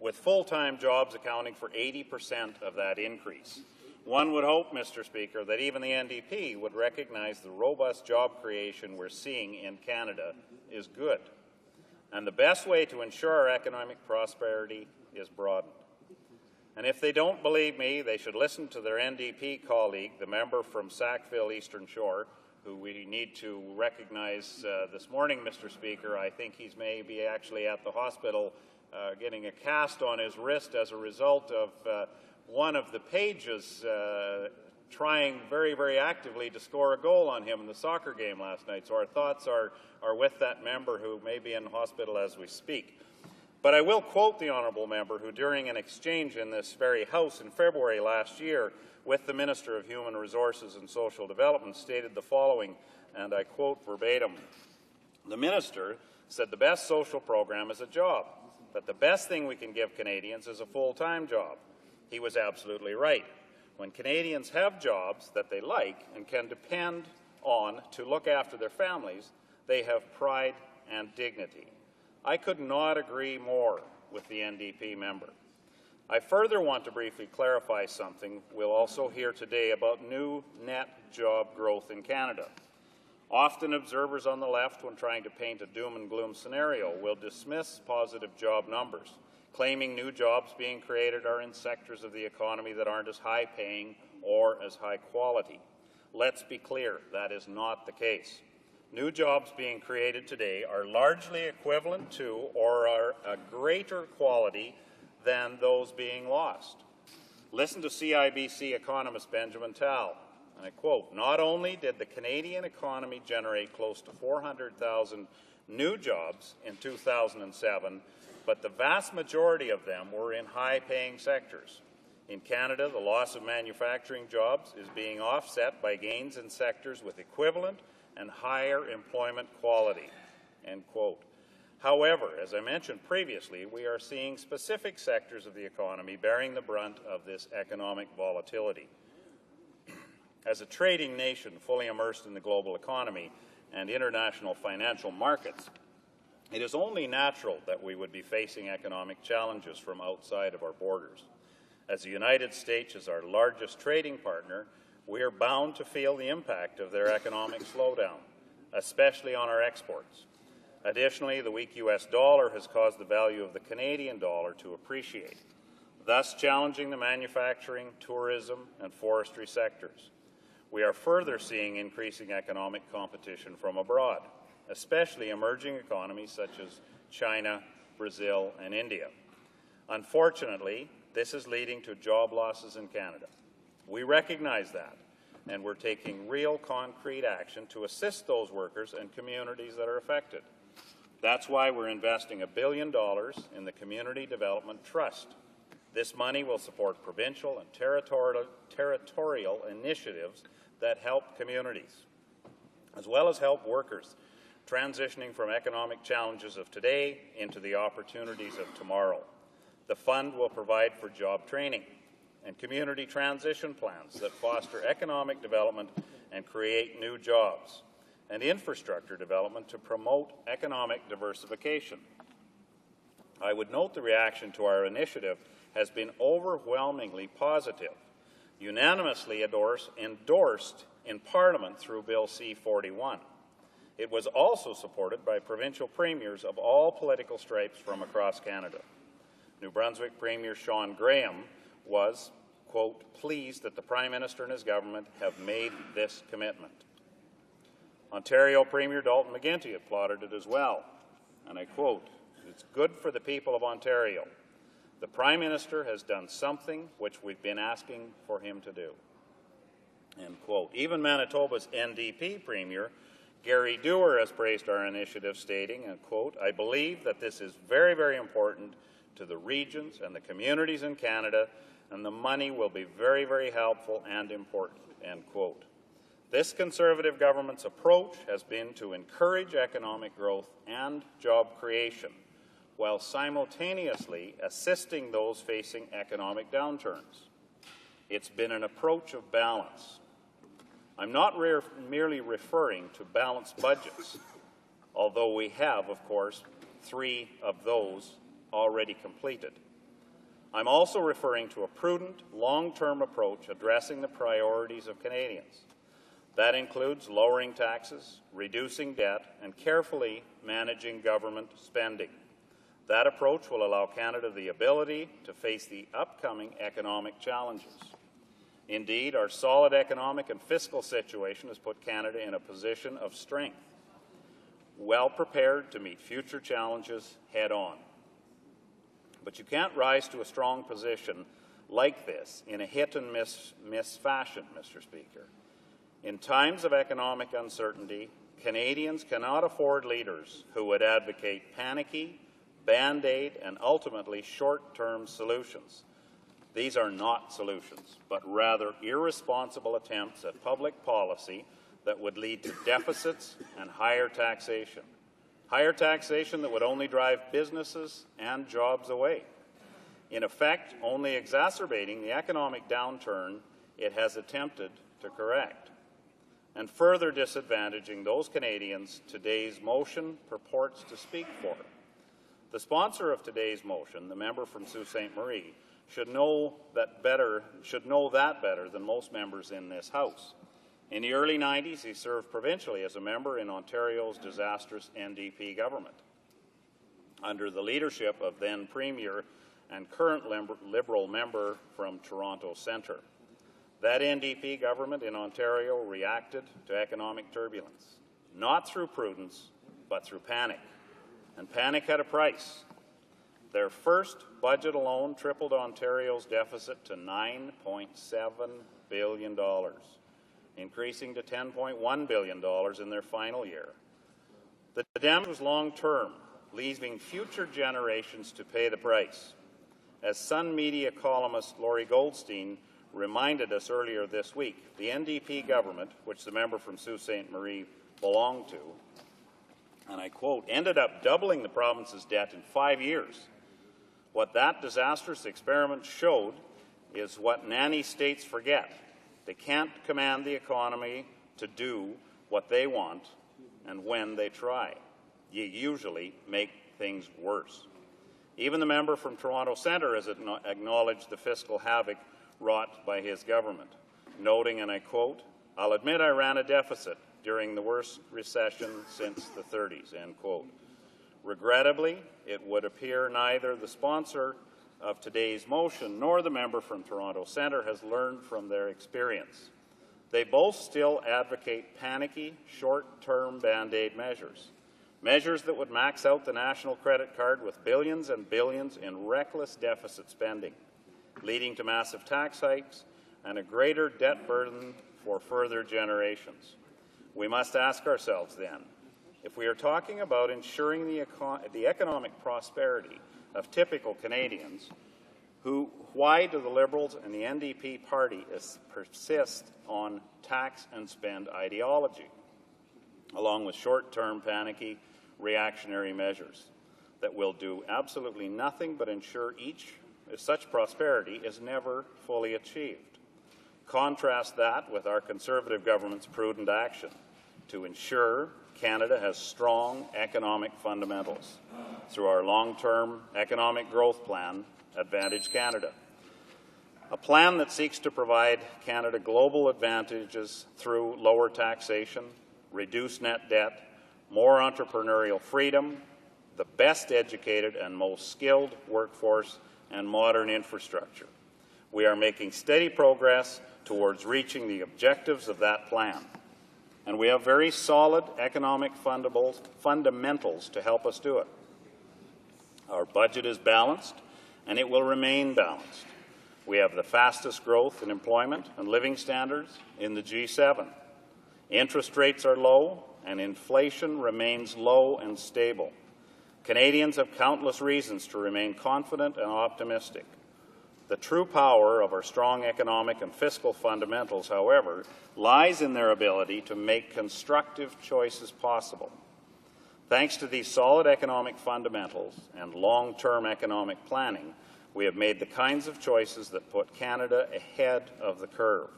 with full-time jobs accounting for 80% of that increase. One would hope, Mr. Speaker, that even the NDP would recognize the robust job creation we're seeing in Canada is good. And the best way to ensure our economic prosperity is broadened. And if they don't believe me, they should listen to their NDP colleague, the member from Sackville Eastern Shore, who we need to recognize this morning, Mr. Speaker. I think he's maybe actually at the hospital getting a cast on his wrist as a result of one of the pages trying very, very actively to score a goal on him in the soccer game last night. So our thoughts are with that member who may be in hospital as we speak. But I will quote the honourable member who, during an exchange in this very House in February last year with the Minister of Human Resources and Social Development, stated the following, and I quote verbatim. The Minister said the best social program is a job, but the best thing we can give Canadians is a full-time job. He was absolutely right. When Canadians have jobs that they like and can depend on to look after their families, they have pride and dignity. I could not agree more with the NDP member. I further want to briefly clarify something we'll also hear today about new net job growth in Canada. Often observers on the left, when trying to paint a doom and gloom scenario, will dismiss positive job numbers, claiming new jobs being created are in sectors of the economy that aren't as high paying or as high quality. Let's be clear, that is not the case. New jobs being created today are largely equivalent to or are a greater quality than those being lost. Listen to CIBC economist Benjamin Tal, and I quote, "Not only did the Canadian economy generate close to 400,000 new jobs in 2007, but the vast majority of them were in high-paying sectors. In Canada, the loss of manufacturing jobs is being offset by gains in sectors with equivalent and higher employment quality," end quote. However, as I mentioned previously, we are seeing specific sectors of the economy bearing the brunt of this economic volatility. As a trading nation fully immersed in the global economy and international financial markets, it is only natural that we would be facing economic challenges from outside of our borders. As the United States is our largest trading partner, we are bound to feel the impact of their economic slowdown, especially on our exports. Additionally, the weak U.S. dollar has caused the value of the Canadian dollar to appreciate, thus challenging the manufacturing, tourism, and forestry sectors. We are further seeing increasing economic competition from abroad, especially emerging economies such as China, Brazil, and India. Unfortunately, this is leading to job losses in Canada. We recognize that, and we're taking real concrete action to assist those workers and communities that are affected. That's why we're investing $1 billion in the Community Development Trust. This money will support provincial and territorial initiatives that help communities, as well as help workers transitioning from economic challenges of today into the opportunities of tomorrow. The fund will provide for job training and community transition plans that foster economic development and create new jobs, and infrastructure development to promote economic diversification. I would note the reaction to our initiative has been overwhelmingly positive, unanimously endorsed in Parliament through Bill C-41. It was also supported by provincial premiers of all political stripes from across Canada. New Brunswick Premier Sean Graham was, quote, pleased that the Prime Minister and his government have made this commitment. Ontario Premier Dalton McGuinty applauded it as well, and I quote, it's good for the people of Ontario. The Prime Minister has done something which we've been asking for him to do. End quote. Even Manitoba's NDP Premier, Gary Dewar, has praised our initiative, stating, and quote, I believe that this is very, very important to the regions and the communities in Canada, and the money will be very, very helpful and important, end quote. This Conservative government's approach has been to encourage economic growth and job creation, while simultaneously assisting those facing economic downturns. It's been an approach of balance. I'm not merely referring to balanced budgets, although we have, of course, 3 of those already completed. I'm also referring to a prudent, long-term approach addressing the priorities of Canadians. That includes lowering taxes, reducing debt, and carefully managing government spending. That approach will allow Canada the ability to face the upcoming economic challenges. Indeed, our solid economic and fiscal situation has put Canada in a position of strength, well prepared to meet future challenges head-on. But you can't rise to a strong position like this in a hit-and-miss fashion, Mr. Speaker. In times of economic uncertainty, Canadians cannot afford leaders who would advocate panicky, Band-Aid, and ultimately short-term solutions. These are not solutions, but rather irresponsible attempts at public policy that would lead to deficits and higher taxation. Higher taxation that would only drive businesses and jobs away. In effect, only exacerbating the economic downturn it has attempted to correct, and further disadvantaging those Canadians today's motion purports to speak for. The sponsor of today's motion, the member from Sault Ste. Marie, should know that better than most members in this House. In the early 90s, he served provincially as a member in Ontario's disastrous NDP government. Under the leadership of then Premier and current Liberal member from Toronto Centre. That NDP government in Ontario reacted to economic turbulence, not through prudence, but through panic. And panic had a price. Their first budget alone tripled Ontario's deficit to $9.7 billion, increasing to $10.1 billion in their final year. The damage was long-term, leaving future generations to pay the price. As Sun Media columnist Laurie Goldstein reminded us earlier this week, the NDP government, which the member from Sault Ste. Marie belonged to, and I quote, ended up doubling the province's debt in 5 years. What that disastrous experiment showed is what nanny states forget. They can't command the economy to do what they want, and when they try, you usually make things worse. Even the member from Toronto Centre has acknowledged the fiscal havoc wrought by his government, noting, and I quote, I'll admit I ran a deficit during the worst recession since the 30s, end quote. Regrettably, it would appear neither the sponsor of today's motion nor the member from Toronto Centre has learned from their experience. They both still advocate panicky, short-term Band-Aid measures, measures that would max out the national credit card with billions and billions in reckless deficit spending, leading to massive tax hikes and a greater debt burden for further generations. We must ask ourselves then, if we are talking about ensuring the economic prosperity of typical Canadians, why do the Liberals and the NDP party persist on tax and spend ideology, along with short-term panicky reactionary measures that will do absolutely nothing but ensure such prosperity is never fully achieved? Contrast that with our Conservative government's prudent action to ensure Canada has strong economic fundamentals through our long-term economic growth plan, Advantage Canada, a plan that seeks to provide Canada global advantages through lower taxation, reduced net debt, more entrepreneurial freedom, the best educated and most skilled workforce and modern infrastructure. We are making steady progress towards reaching the objectives of that plan, and we have very solid economic fundamentals to help us do it. Our budget is balanced, and it will remain balanced. We have the fastest growth in employment and living standards in the G7. Interest rates are low, and inflation remains low and stable. Canadians have countless reasons to remain confident and optimistic. The true power of our strong economic and fiscal fundamentals, however, lies in their ability to make constructive choices possible. Thanks to these solid economic fundamentals and long-term economic planning, we have made the kinds of choices that put Canada ahead of the curve.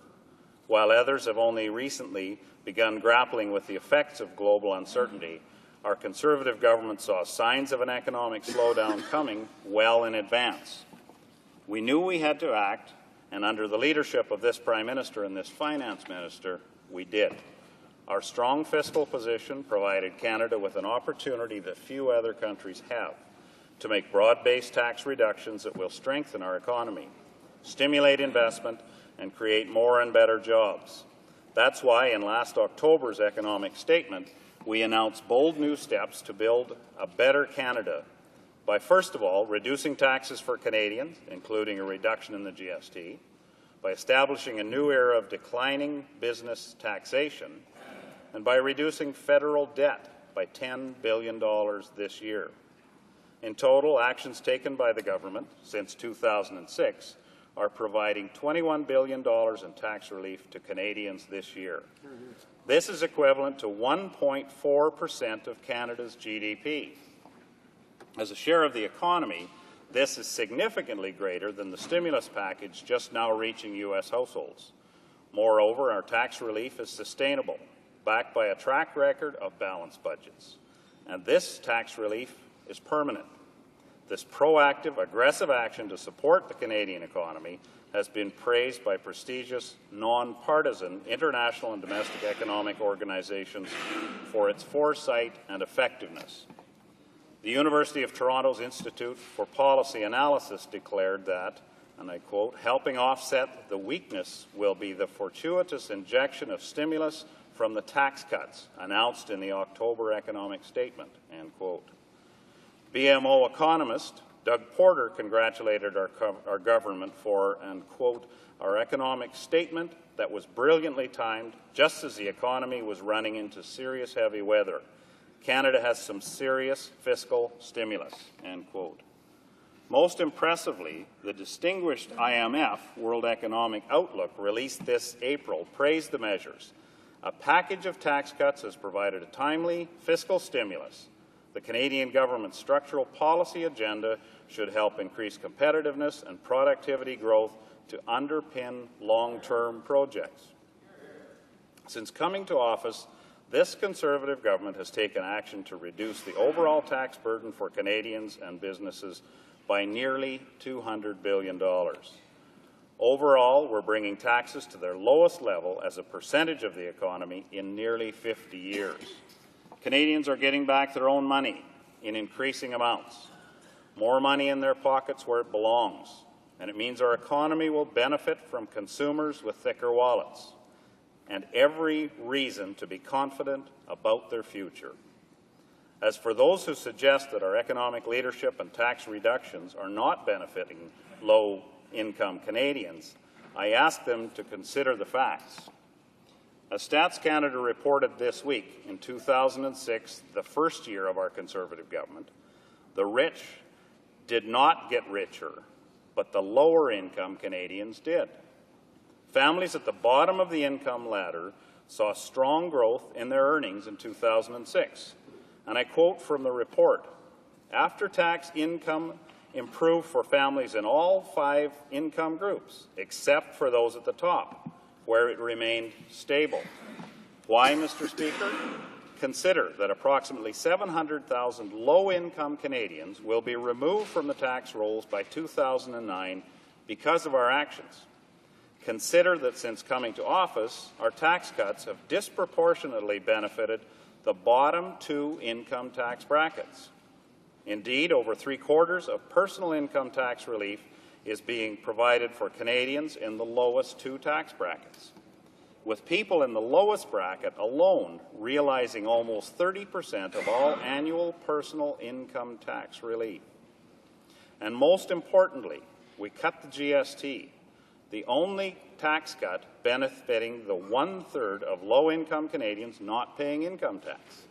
While others have only recently begun grappling with the effects of global uncertainty, our Conservative government saw signs of an economic slowdown coming well in advance. We knew we had to act, and under the leadership of this Prime Minister and this Finance Minister, we did. Our strong fiscal position provided Canada with an opportunity that few other countries have to make broad-based tax reductions that will strengthen our economy, stimulate investment, and create more and better jobs. That's why in last October's economic statement, we announced bold new steps to build a better Canada by, first of all, reducing taxes for Canadians, including a reduction in the GST, by establishing a new era of declining business taxation, and by reducing federal debt by $10 billion this year. In total, actions taken by the government since 2006 are providing $21 billion in tax relief to Canadians this year. This is equivalent to 1.4% of Canada's GDP. As a share of the economy, this is significantly greater than the stimulus package just now reaching U.S. households. Moreover, our tax relief is sustainable, backed by a track record of balanced budgets. And this tax relief is permanent. This proactive, aggressive action to support the Canadian economy has been praised by prestigious, non-partisan international and domestic economic organizations for its foresight and effectiveness. The University of Toronto's Institute for Policy Analysis declared that, and I quote, "Helping offset the weakness will be the fortuitous injection of stimulus from the tax cuts announced in the October economic statement," end quote. BMO economist Doug Porter congratulated our government for, and quote, "our economic statement that was brilliantly timed just as the economy was running into serious heavy weather. Canada has some serious fiscal stimulus," end quote. Most impressively, the distinguished IMF World Economic Outlook released this April praised the measures. A package of tax cuts has provided a timely fiscal stimulus. The Canadian government's structural policy agenda should help increase competitiveness and productivity growth to underpin long-term projects. Since coming to office, this Conservative government has taken action to reduce the overall tax burden for Canadians and businesses by nearly $200 billion. Overall, we're bringing taxes to their lowest level as a percentage of the economy in nearly 50 years. Canadians are getting back their own money in increasing amounts, more money in their pockets where it belongs, and it means our economy will benefit from consumers with thicker wallets and every reason to be confident about their future. As for those who suggest that our economic leadership and tax reductions are not benefiting low-income Canadians, I ask them to consider the facts. As Stats Canada reported this week, in 2006, the first year of our Conservative government, the rich did not get richer, but the lower-income Canadians did. Families at the bottom of the income ladder saw strong growth in their earnings in 2006. And I quote from the report, "After-tax income improved for families in all 5 income groups, except for those at the top, where it remained stable." Why, Mr. Speaker? Consider that approximately 700,000 low-income Canadians will be removed from the tax rolls by 2009 because of our actions. Consider that since coming to office, our tax cuts have disproportionately benefited the bottom 2 income tax brackets. Indeed, over 3/4 of personal income tax relief is being provided for Canadians in the lowest 2 tax brackets, with people in the lowest bracket alone realizing almost 30% of all annual personal income tax relief. And most importantly, we cut the GST, the only tax cut benefiting the 1/3 of low-income Canadians not paying income tax.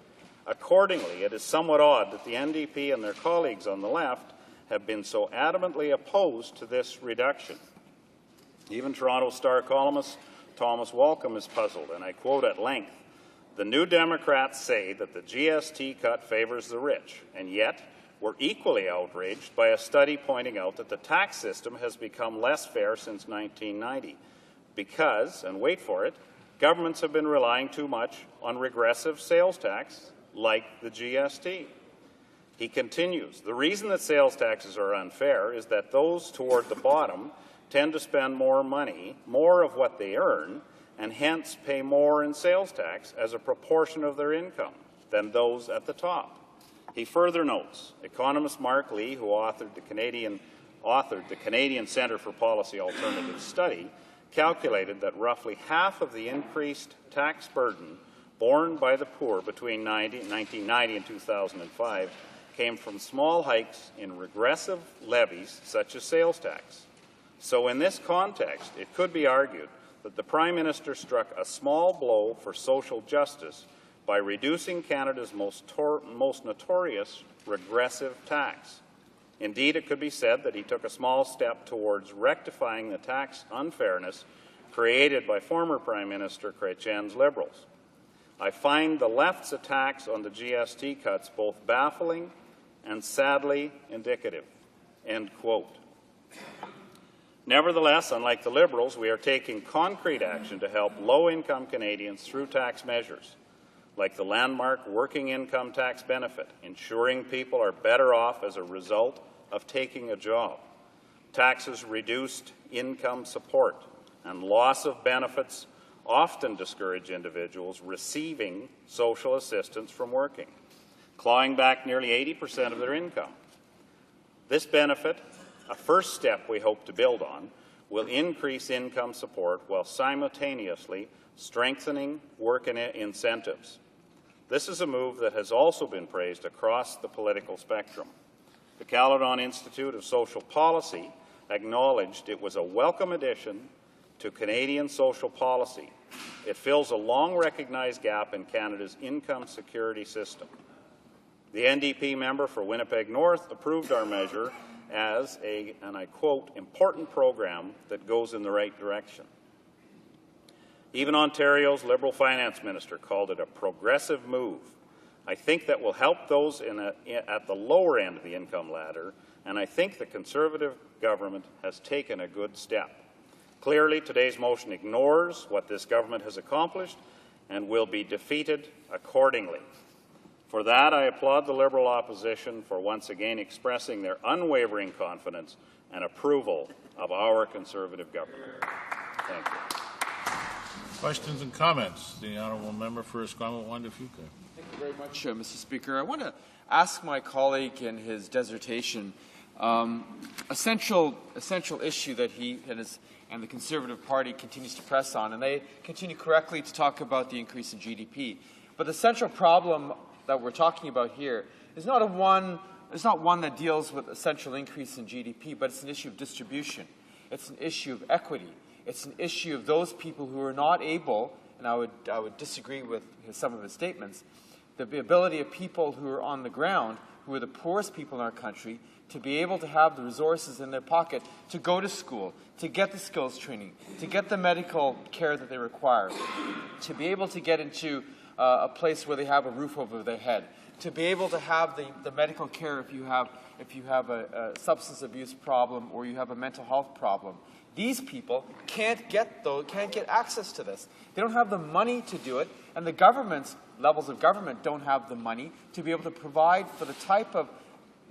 Accordingly, it is somewhat odd that the NDP and their colleagues on the left have been so adamantly opposed to this reduction. Even Toronto Star columnist Thomas Walcom is puzzled, and I quote at length, "The New Democrats say that the GST cut favours the rich, and yet we're equally outraged by a study pointing out that the tax system has become less fair since 1990 because, and wait for it, governments have been relying too much on regressive sales tax like the GST." He continues, "The reason that sales taxes are unfair is that those toward the bottom tend to spend more money, more of what they earn, and hence pay more in sales tax as a proportion of their income than those at the top." He further notes, economist Mark Lee, who authored the Canadian Centre for Policy Alternatives study, calculated that roughly half of the increased tax burden borne by the poor between 1990 and 2005 came from small hikes in regressive levies such as sales tax. So in this context, it could be argued that the Prime Minister struck a small blow for social justice by reducing Canada's most notorious regressive tax. Indeed, it could be said that he took a small step towards rectifying the tax unfairness created by former Prime Minister Chrétien's Liberals. I find the left's attacks on the GST cuts both baffling and sadly indicative." End quote. Nevertheless, unlike the Liberals, we are taking concrete action to help low-income Canadians through tax measures, like the landmark working income tax benefit, ensuring people are better off as a result of taking a job, taxes reduced income support, and loss of benefits often discourage individuals receiving social assistance from working, clawing back nearly 80% of their income. This benefit, a first step we hope to build on, will increase income support while simultaneously strengthening work incentives. This is a move that has also been praised across the political spectrum. The Caledon Institute of Social Policy acknowledged it was a welcome addition to Canadian social policy. It fills a long-recognized gap in Canada's income security system. The NDP member for Winnipeg North approved our measure as a, and I quote, important program that goes in the right direction. Even Ontario's Liberal Finance Minister called it a progressive move. I think that will help those at the lower end of the income ladder, and I think the Conservative government has taken a good step. Clearly, today's motion ignores what this government has accomplished and will be defeated accordingly. For that, I applaud the Liberal opposition for once again expressing their unwavering confidence and approval of our Conservative government. Thank you. Questions and comments? The honourable member for Esquimalt-Juan-de-Fuca. Thank you very much, Mr. Speaker. I want to ask my colleague in his dissertation a central issue that he and the Conservative Party continues to press on, and they continue correctly to talk about the increase in GDP. But the central problem that we're talking about here is not one that deals with a central increase in GDP, but it's an issue of distribution. It's an issue of equity. It's an issue of those people who are not able, and I would disagree with some of his statements, the ability of people who are on the ground, who are the poorest people in our country, to be able to have the resources in their pocket to go to school, to get the skills training, to get the medical care that they require, to be able to get into a place where they have a roof over their head, to be able to have the medical care if you have a substance abuse problem or you have a mental health problem. These people can't get access to this. They don't have the money to do it, and the levels of government don't have the money to be able to provide for the type of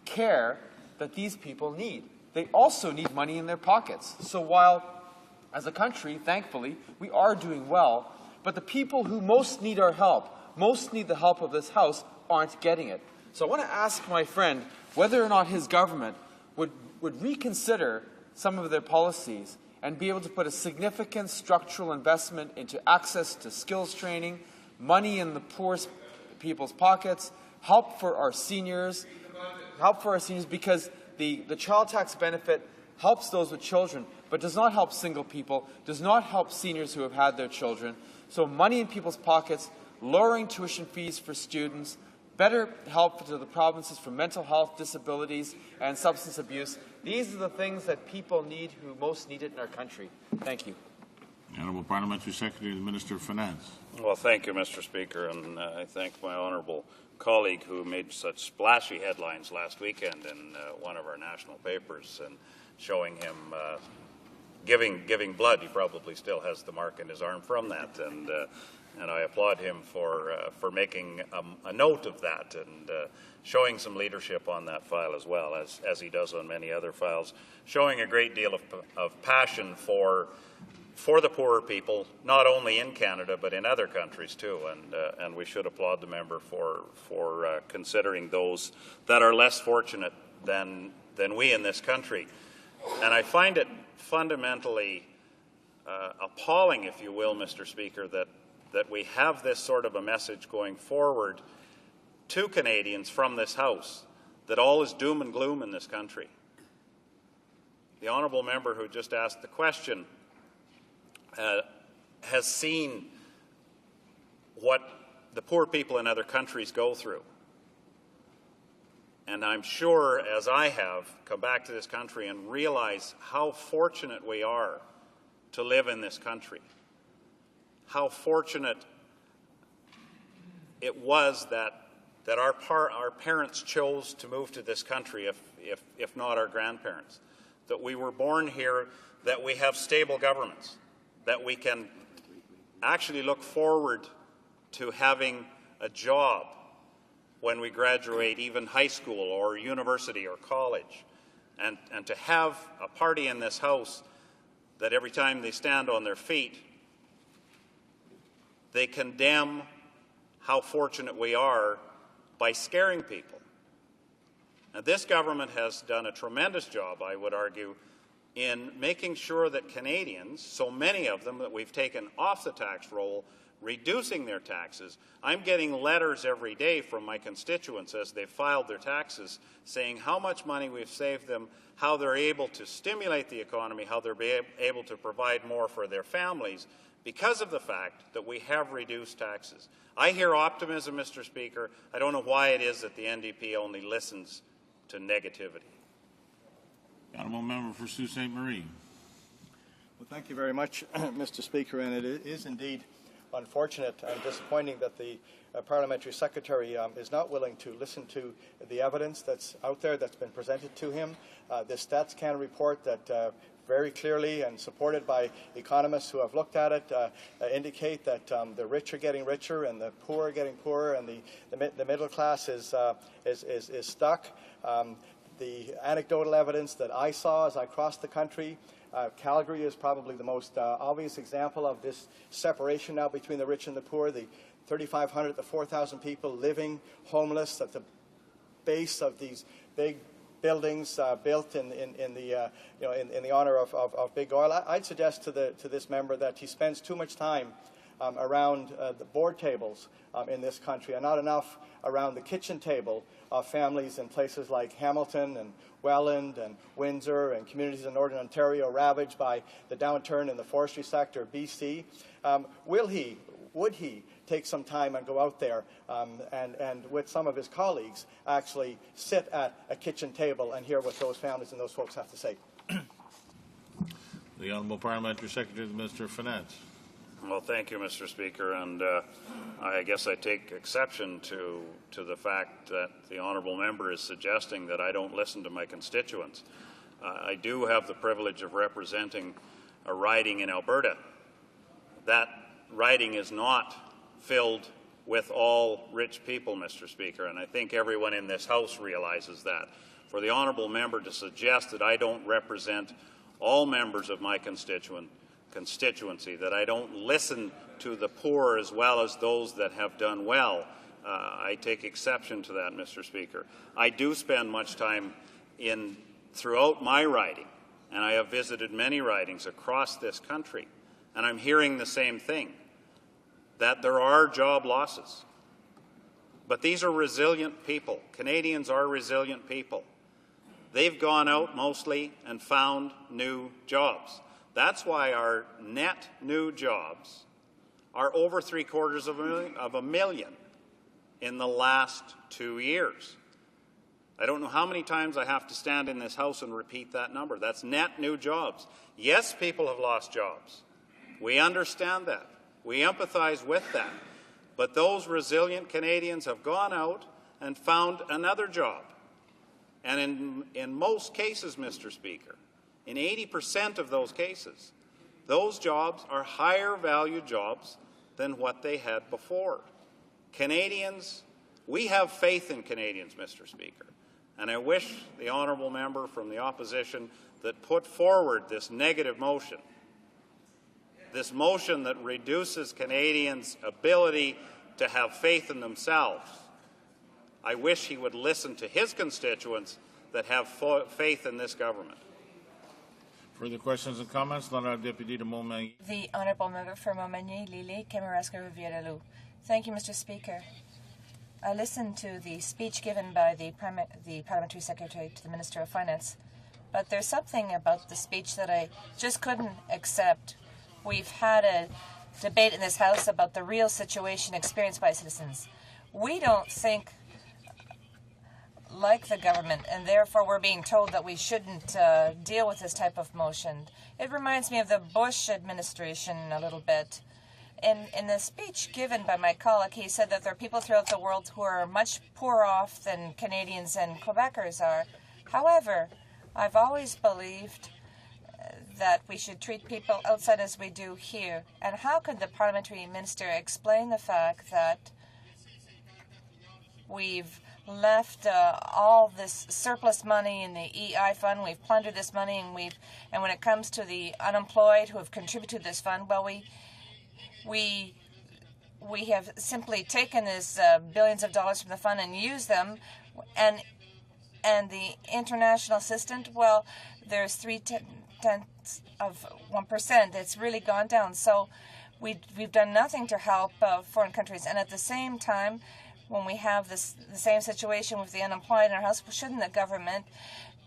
care that these people need. They also need money in their pockets. So while, as a country, thankfully, we are doing well, but the people who most need our help, most need the help of this House, aren't getting it. So I want to ask my friend whether or not his government would reconsider some of their policies and be able to put a significant structural investment into access to skills training, money in the poorest people's pockets, help for our seniors, because the child tax benefit helps those with children, but does not help single people, does not help seniors who have had their children. So money in people's pockets, lowering tuition fees for students, better help to the provinces for mental health, disabilities, and substance abuse. These are the things that people need who most need it in our country. Thank you. The Honourable Parliamentary Secretary to the Minister of Finance. Well, thank you, Mr. Speaker, and I thank my honourable colleague who made such splashy headlines last weekend in one of our national papers and showing him giving blood. He probably still has the mark in his arm from that, and I applaud him for making a note of that and showing some leadership on that file as well, as he does on many other files, showing a great deal of passion for the poorer people, not only in Canada but in other countries too, and we should applaud the member for considering those that are less fortunate than we in this country. And I find it fundamentally appalling, if you will, Mr. Speaker, that we have this sort of a message going forward to Canadians from this House that all is doom and gloom in this country. The honourable member who just asked the question has seen what the poor people in other countries go through. And I'm sure, as I have, come back to this country and realize how fortunate we are to live in this country. How fortunate it was that our parents chose to move to this country, if not our grandparents. That we were born here, that we have stable governments, that we can actually look forward to having a job when we graduate even high school or university or college, and to have a party in this House that every time they stand on their feet, they condemn how fortunate we are by scaring people. Now, this government has done a tremendous job, I would argue, in making sure that Canadians, so many of them that we've taken off the tax roll, reducing their taxes. I'm getting letters every day from my constituents as they've filed their taxes saying how much money we've saved them, how they're able to stimulate the economy, how they're able to provide more for their families because of the fact that we have reduced taxes. I hear optimism, Mr. Speaker. I don't know why it is that the NDP only listens to negativity. The Honourable Member for Sault Ste. Marie. Well, thank you very much, Mr. Speaker, and it is indeed unfortunate and disappointing that the Parliamentary Secretary is not willing to listen to the evidence that's out there that's been presented to him. This StatsCan report that very clearly and supported by economists who have looked at it indicate that the rich are getting richer and the poor are getting poorer and the middle class is stuck. The anecdotal evidence that I saw as I crossed the country, Calgary is probably the most obvious example of this separation now between the rich and the poor. The 3,500 to 4,000 people living homeless at the base of these big buildings built in the honor of big oil. I'd suggest to this member that he spends too much time around the board tables in this country and not enough around the kitchen table of families in places like Hamilton and Welland and Windsor and communities in Northern Ontario ravaged by the downturn in the forestry sector of BC. Would he take some time and go out there and with some of his colleagues actually sit at a kitchen table and hear what those families and those folks have to say? The Honourable Parliamentary Secretary to the Minister of Finance. Well, thank you, Mr. Speaker, and I guess I take exception to the fact that the honourable member is suggesting that I don't listen to my constituents. I do have the privilege of representing a riding in Alberta. That riding is not filled with all rich people, Mr. Speaker, and I think everyone in this House realizes that. For the honourable member to suggest that I don't represent all members of my constituency, that I don't listen to the poor as well as those that have done well, I take exception to that, Mr. Speaker. I do spend much time throughout my riding, and I have visited many ridings across this country, and I'm hearing the same thing, that there are job losses. But these are resilient people. Canadians are resilient people. They've gone out mostly and found new jobs. That's why our net new jobs are over 750,000 in the last 2 years. I don't know how many times I have to stand in this House and repeat that number. That's net new jobs. Yes, people have lost jobs. We understand that. We empathize with that. But those resilient Canadians have gone out and found another job. And in most cases, Mr. Speaker, in 80% of those cases, those jobs are higher value jobs than what they had before. Canadians, we have faith in Canadians, Mr. Speaker. And I wish the honourable member from the opposition that put forward this negative motion, this motion that reduces Canadians' ability to have faith in themselves, I wish he would listen to his constituents that have faith in this government. Further questions and comments? The Honourable Member for Montmagny, Lille, Kamouraska, Rivière-du-Loup. Thank you, Mr. Speaker. I listened to the speech given by the Parliamentary Secretary to the Minister of Finance, but there's something about the speech that I just couldn't accept. We've had a debate in this House about the real situation experienced by citizens. We don't think like the government, and therefore we're being told that we shouldn't deal with this type of motion. It reminds me of the Bush administration a little bit. In the speech given by my colleague, he said that there are people throughout the world who are much poorer off than Canadians and Quebecers are. However, I've always believed that we should treat people outside as we do here. And how could the parliamentary minister explain the fact that we've left all this surplus money in the EI fund, we've plundered this money, and when it comes to the unemployed who have contributed to this fund, well, we have simply taken this billions of dollars from the fund and used them, and the international assistance, well, there's 0.3%. It's really gone down. So we've done nothing to help foreign countries, and at the same time, when we have the same situation with the unemployed in our House, shouldn't the government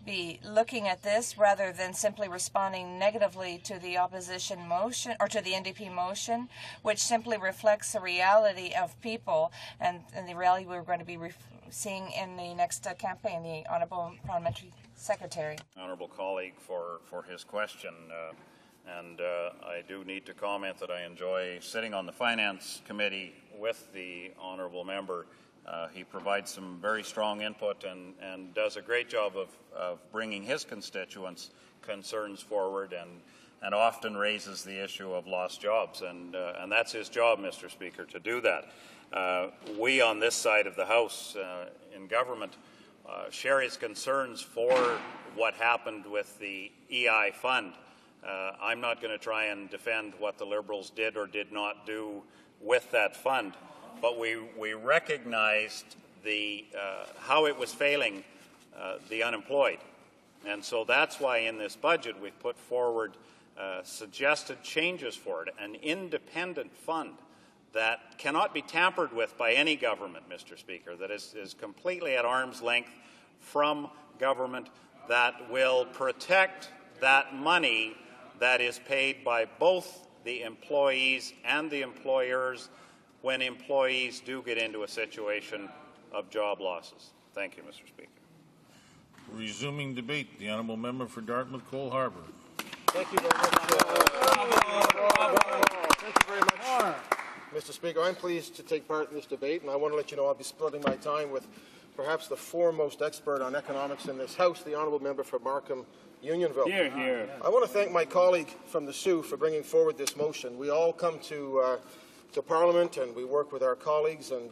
be looking at this rather than simply responding negatively to the opposition motion or to the NDP motion, which simply reflects the reality of people and the reality we're going to be seeing in the next campaign? The Honourable Parliamentary Secretary. Honourable colleague for his question. I do need to comment that I enjoy sitting on the Finance Committee with the Honourable Member. He provides some very strong input and does a great job of bringing his constituents' concerns forward and often raises the issue of lost jobs. And that's his job, Mr. Speaker, to do that. We on this side of the House in government share his concerns for what happened with the EI fund. I'm not going to try and defend what the Liberals did or did not do with that fund, but we recognized how it was failing the unemployed. And so that's why in this budget we've put forward suggested changes for it, an independent fund that cannot be tampered with by any government, Mr. Speaker, that is completely at arm's length from government, that will protect that money that is paid by both the employees and the employers when employees do get into a situation of job losses. Thank you, Mr. Speaker. Resuming debate, the honourable member for Dartmouth Cole Harbour. Thank you very much. Thank you very much, Mr. Speaker. I'm pleased to take part in this debate, and I want to let you know I'll be splitting my time with perhaps the foremost expert on economics in this House, the honourable member for Markham Unionville. Here, here. I want to thank my colleague from the Sioux for bringing forward this motion. We all come to Parliament and we work with our colleagues, and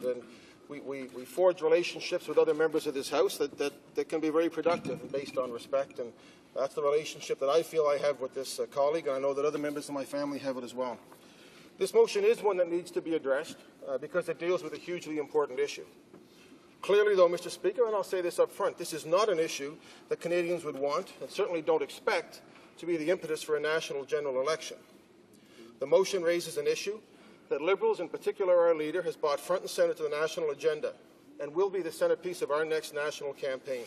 we forge relationships with other members of this House that can be very productive and based on respect, and that's the relationship that I feel I have with this colleague, and I know that other members of my family have it as well. This motion is one that needs to be addressed because it deals with a hugely important issue. Clearly, though, Mr. Speaker, and I'll say this up front, this is not an issue that Canadians would want and certainly don't expect to be the impetus for a national general election. The motion raises an issue that Liberals, in particular our leader, has brought front and centre to the national agenda and will be the centrepiece of our next national campaign,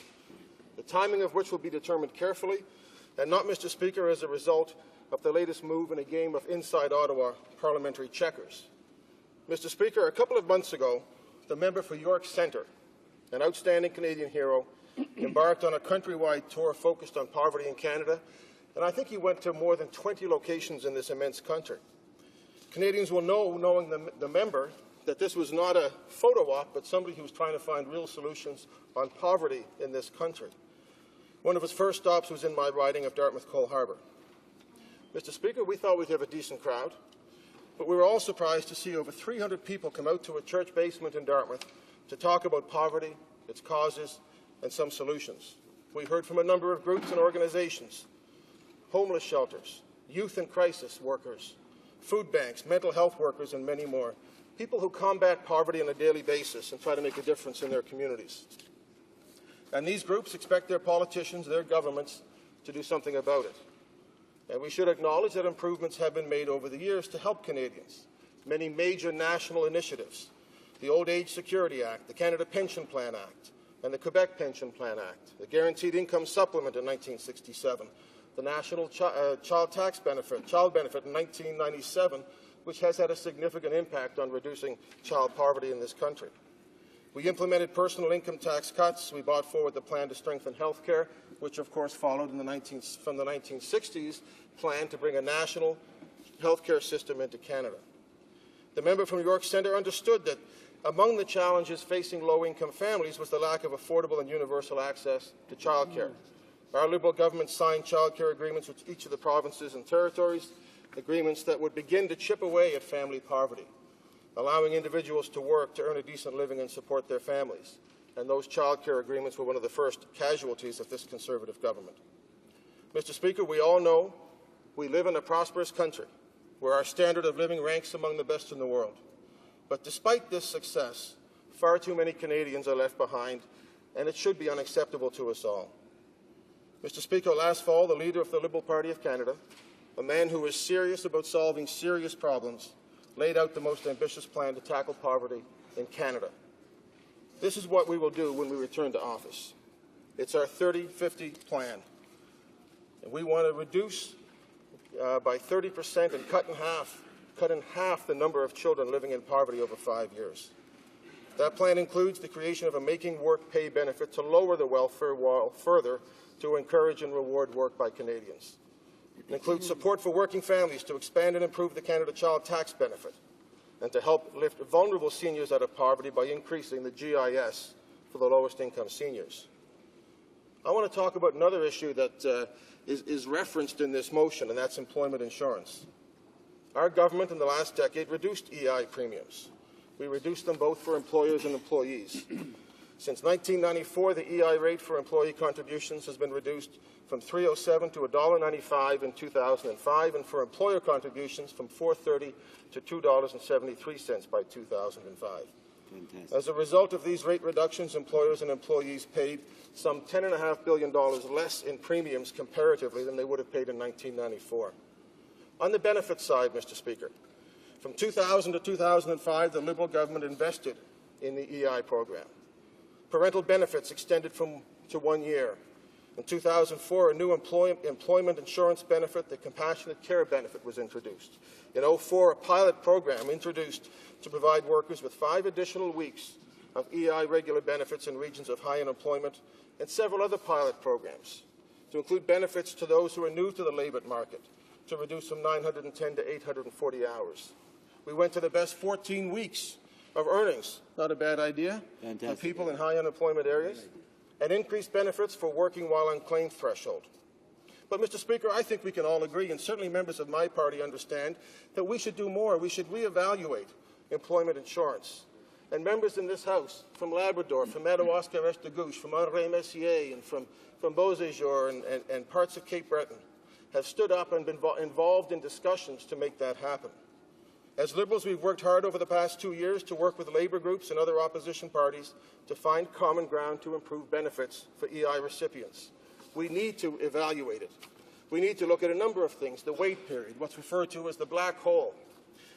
the timing of which will be determined carefully and not, Mr. Speaker, as a result of the latest move in a game of inside Ottawa parliamentary checkers. Mr. Speaker, a couple of months ago, the member for York Centre, an outstanding Canadian hero, embarked on a countrywide tour focused on poverty in Canada, and I think he went to more than 20 locations in this immense country. Canadians will know, knowing the member, that this was not a photo op, but somebody who was trying to find real solutions on poverty in this country. One of his first stops was in my riding of Dartmouth-Cole Harbour. Mr. Speaker, we thought we'd have a decent crowd, but we were all surprised to see over 300 people come out to a church basement in Dartmouth to talk about poverty, its causes, and some solutions. We heard from a number of groups and organizations, homeless shelters, youth in crisis workers, food banks, mental health workers, and many more, people who combat poverty on a daily basis and try to make a difference in their communities. And these groups expect their politicians, their governments, to do something about it. And we should acknowledge that improvements have been made over the years to help Canadians. Many major national initiatives, the Old Age Security Act, the Canada Pension Plan Act, and the Quebec Pension Plan Act, the Guaranteed Income Supplement in 1967, the National Child Benefit in 1997, which has had a significant impact on reducing child poverty in this country. We implemented personal income tax cuts. We brought forward the plan to strengthen health care, which of course followed from the 1960s plan to bring a national health care system into Canada. The member from York Centre understood that among the challenges facing low-income families was the lack of affordable and universal access to childcare. Our Liberal government signed childcare agreements with each of the provinces and territories, agreements that would begin to chip away at family poverty, allowing individuals to work to earn a decent living and support their families. And those childcare agreements were one of the first casualties of this Conservative government. Mr. Speaker, we all know we live in a prosperous country where our standard of living ranks among the best in the world. But despite this success, far too many Canadians are left behind, and it should be unacceptable to us all. Mr. Speaker, last fall, the leader of the Liberal Party of Canada, a man who is serious about solving serious problems, laid out the most ambitious plan to tackle poverty in Canada. This is what we will do when we return to office. It's our 30-50 plan. And we want to reduce by 30% and cut in half the number of children living in poverty over 5 years. That plan includes the creation of a Making Work Pay benefit to lower the welfare wall further to encourage and reward work by Canadians. It includes support for working families to expand and improve the Canada Child Tax Benefit and to help lift vulnerable seniors out of poverty by increasing the GIS for the lowest income seniors. I want to talk about another issue that is referenced in this motion, and that's employment insurance. Our government in the last decade reduced EI premiums. We reduced them both for employers and employees. Since 1994, the EI rate for employee contributions has been reduced from $3.07 to $1.95 in 2005, and for employer contributions from $4.30 to $2.73 by 2005. Fantastic. As a result of these rate reductions, employers and employees paid some $10.5 billion less in premiums comparatively than they would have paid in 1994. On the benefit side, Mr. Speaker, from 2000 to 2005, the Liberal government invested in the EI program. Parental benefits extended to 1 year. In 2004, a new employment insurance benefit, the Compassionate Care Benefit, was introduced. In 2004, a pilot program introduced to provide workers with 5 additional weeks of EI regular benefits in regions of high unemployment, and several other pilot programs to include benefits to those who are new to the labour market, to reduce from 910 to 840 hours. We went to the best 14 weeks of earnings, not a bad idea, for people in high unemployment areas, and increased benefits for working while on claim threshold. But, Mr. Speaker, I think we can all agree, and certainly members of my party understand, that we should do more. We should reevaluate employment insurance. And members in this House, from Labrador, from Madawaska-Restigouche, from Henri-Messier, and from Beauséjour and parts of Cape Breton, have stood up and been involved in discussions to make that happen. As Liberals, we've worked hard over the past 2 years to work with labour groups and other opposition parties to find common ground to improve benefits for EI recipients. We need to evaluate it. We need to look at a number of things, the wait period, what's referred to as the black hole.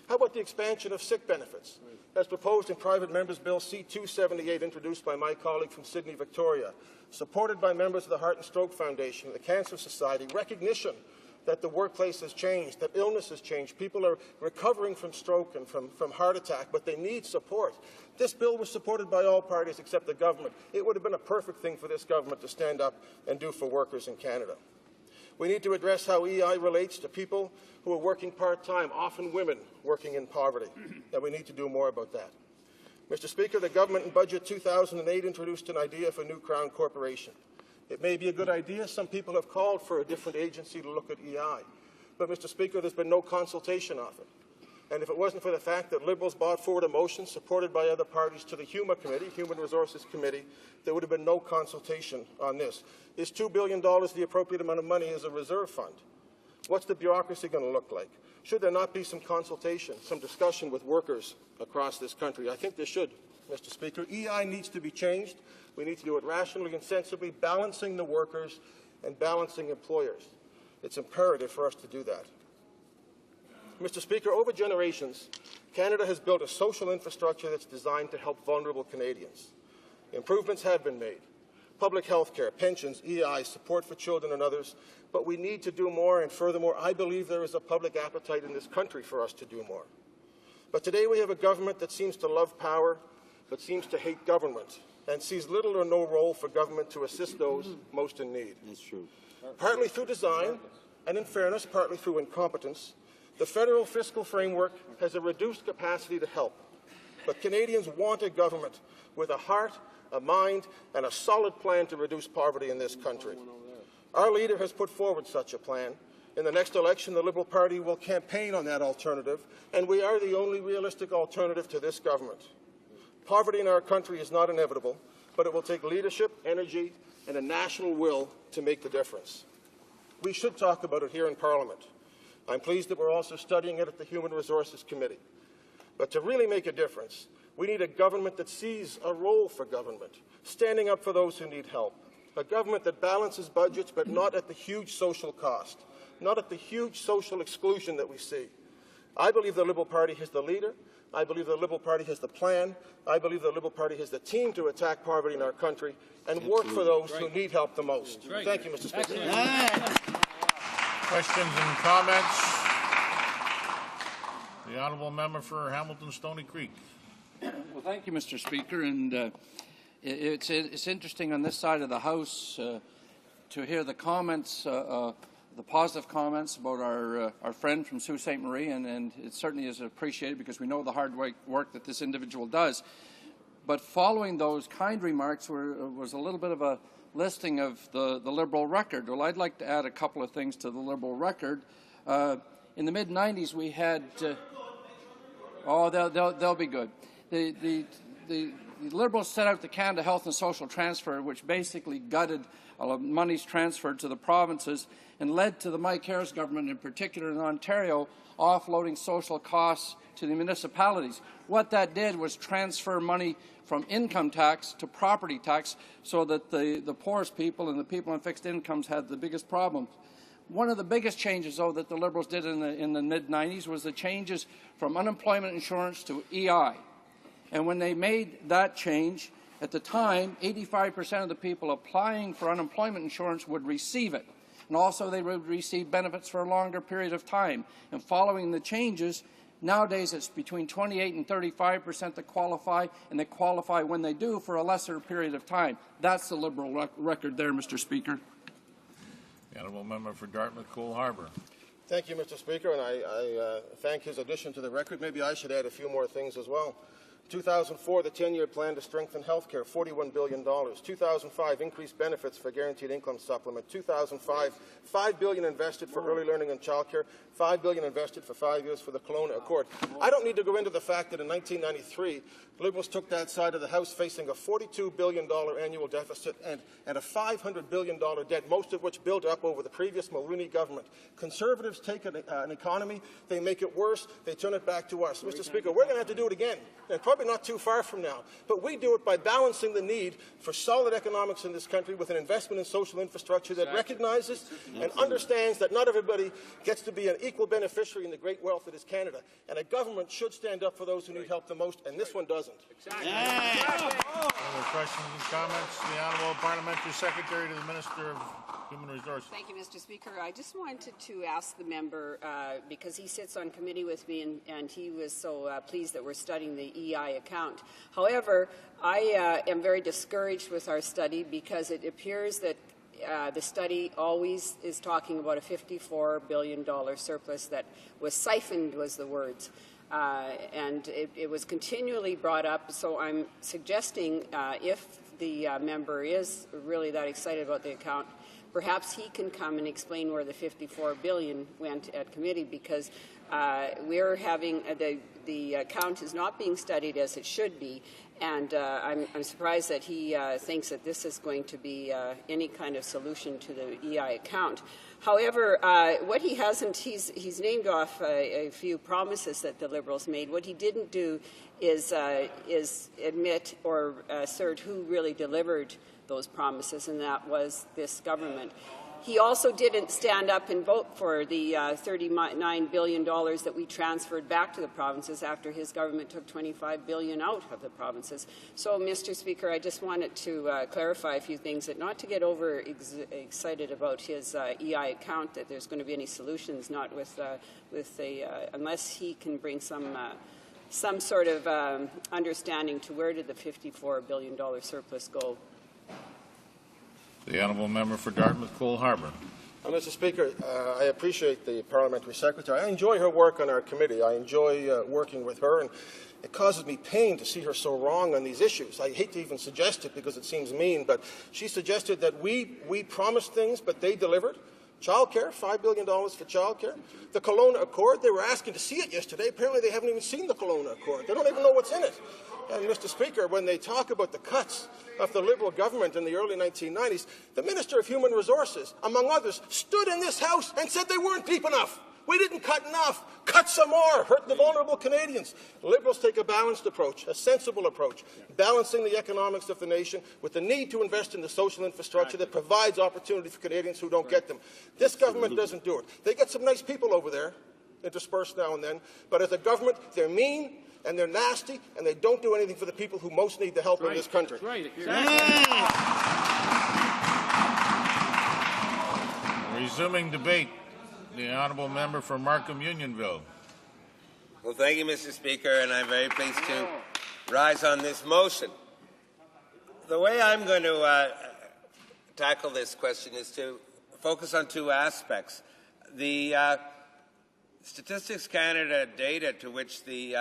How about the expansion of sick benefits, as proposed in Private Members Bill C-278, introduced by my colleague from Sydney, Victoria, supported by members of the Heart and Stroke Foundation and the Cancer Society, recognition that the workplace has changed, that illness has changed. People are recovering from stroke and from heart attack, but they need support. This bill was supported by all parties except the government. It would have been a perfect thing for this government to stand up and do for workers in Canada. We need to address how EI relates to people who are working part-time, often women working in poverty, and we need to do more about that. Mr. Speaker, the government in Budget 2008 introduced an idea for a new Crown Corporation. It may be a good idea. Some people have called for a different agency to look at EI. But, Mr. Speaker, there's been no consultation of it. And if it wasn't for the fact that Liberals brought forward a motion supported by other parties to the HUMA Committee, Human Resources Committee, there would have been no consultation on this. Is $2 billion the appropriate amount of money as a reserve fund? What's the bureaucracy going to look like? Should there not be some consultation, some discussion with workers across this country? I think there should, Mr. Speaker. EI needs to be changed. We need to do it rationally and sensibly, balancing the workers and balancing employers. It's imperative for us to do that. Mr. Speaker, over generations, Canada has built a social infrastructure that's designed to help vulnerable Canadians. Improvements have been made. Public health care, pensions, EI, support for children and others, but we need to do more, and furthermore, I believe there is a public appetite in this country for us to do more. But today we have a government that seems to love power, but seems to hate government, and sees little or no role for government to assist those most in need. That's true. Partly through design, and in fairness, partly through incompetence, the federal fiscal framework has a reduced capacity to help. But Canadians want a government with a heart, a mind, and a solid plan to reduce poverty in this country. Our leader has put forward such a plan. In the next election, the Liberal Party will campaign on that alternative, and we are the only realistic alternative to this government. Poverty in our country is not inevitable, but it will take leadership, energy, and a national will to make the difference. We should talk about it here in Parliament. I'm pleased that we're also studying it at the Human Resources Committee. But to really make a difference, we need a government that sees a role for government, standing up for those who need help. A government that balances budgets, but not at the huge social cost, not at the huge social exclusion that we see. I believe the Liberal Party has the leader. I believe the Liberal Party has the plan. I believe the Liberal Party has the team to attack poverty in our country and work for those who need help the most. Thank you, Mr. Speaker. Questions and comments? The honourable member for Hamilton Stony Creek. Well, thank you, Mr. Speaker. And it's interesting on this side of the House to hear the comments, the positive comments about our friend from Sault Ste. Marie, and it certainly is appreciated because we know the hard work that this individual does. But following those kind remarks was a little bit of a listing of the Liberal record. Well, I'd like to add a couple of things to the Liberal record. In the mid-'90s, we had... they'll be good. The Liberals set out the Canada Health and Social Transfer, which basically gutted monies transferred to the provinces and led to the Mike Harris government, in particular in Ontario, offloading social costs to the municipalities. What that did was transfer money from income tax to property tax so that the poorest people and the people on fixed incomes had the biggest problems. One of the biggest changes, though, that the Liberals did in the mid-'90s was the changes from unemployment insurance to EI. And when they made that change, at the time, 85% of the people applying for unemployment insurance would receive it. And also they would receive benefits for a longer period of time. And following the changes, nowadays it's between 28 and 35% that qualify, and they qualify when they do for a lesser period of time. That's the Liberal record there, Mr. Speaker. The honourable member for Dartmouth Cole Harbour. Thank you, Mr. Speaker, and I thank his addition to the record. Maybe I should add a few more things as well. 2004, the 10-year plan to strengthen health care, $41 billion. 2005, increased benefits for guaranteed income supplement. 2005, $5 billion invested for early learning and childcare, $5 billion invested for 5 years for the Kelowna Accord. I don't need to go into the fact that in 1993, Liberals took that side of the House facing a $42 billion annual deficit and a $500 billion debt, most of which built up over the previous Mulroney government. Conservatives take an economy, they make it worse, they turn it back to us. Mr. Speaker, we're going to have to do it again, and probably not too far from now. But we do it by balancing the need for solid economics in this country with an investment in social infrastructure that recognizes and understands that not everybody gets to be an equal beneficiary in the great wealth that is Canada. And a government should stand up for those who need help the most, and this one doesn't. Other questions and comments? The Honourable Parliamentary Secretary to the Minister of Human Resources. Thank you, Mr. Speaker. I just wanted to ask the member, because he sits on committee with me and he was so pleased that we're studying the EI account. However, I am very discouraged with our study because it appears that the study always is talking about a $54 billion surplus that was siphoned, was the words. And it was continually brought up, so I'm suggesting if the member is really that excited about the account, perhaps he can come and explain where the $54 billion went at committee, because we're having the account is not being studied as it should be, and I'm surprised that he thinks that this is going to be any kind of solution to the EI account. However, what he hasn't, he's named off a few promises that the Liberals made. What he didn't do is admit or assert who really delivered those promises, and that was this government. He also didn't stand up and vote for the $39 billion that we transferred back to the provinces after his government took $25 billion out of the provinces. So, Mr. Speaker, I just wanted to clarify a few things, that not to get excited about his EI account, that there's going to be any solutions, not with unless he can bring some sort of understanding to where did the $54 billion surplus go. The Honourable Member for Dartmouth, Cole Harbour. Mr. Speaker, I appreciate the Parliamentary Secretary. I enjoy her work on our committee. I enjoy working with her, and it causes me pain to see her so wrong on these issues. I hate to even suggest it because it seems mean, but she suggested that we promised things, but they delivered. Childcare, $5 billion for childcare. The Kelowna Accord, they were asking to see it yesterday. Apparently they haven't even seen the Kelowna Accord. They don't even know what's in it. And, Mr. Speaker, when they talk about the cuts of the Liberal government in the early 1990s, the Minister of Human Resources, among others, stood in this House and said they weren't deep enough. We didn't cut enough. Cut some more. Hurt the vulnerable Canadians. Liberals take a balanced approach, a sensible approach, balancing the economics of the nation with the need to invest in the social infrastructure that provides opportunity for Canadians who don't get them. This government doesn't do it. They get some nice people over there, interspersed now and then, but as a government, they're mean, and they're nasty, and they don't do anything for the people who most need the help in this country. Resuming debate, the Honourable Member for Markham Unionville. Well, thank you, Mr. Speaker, and I'm very pleased to rise on this motion. The way I'm going to tackle this question is to focus on two aspects. The Statistics Canada data to which the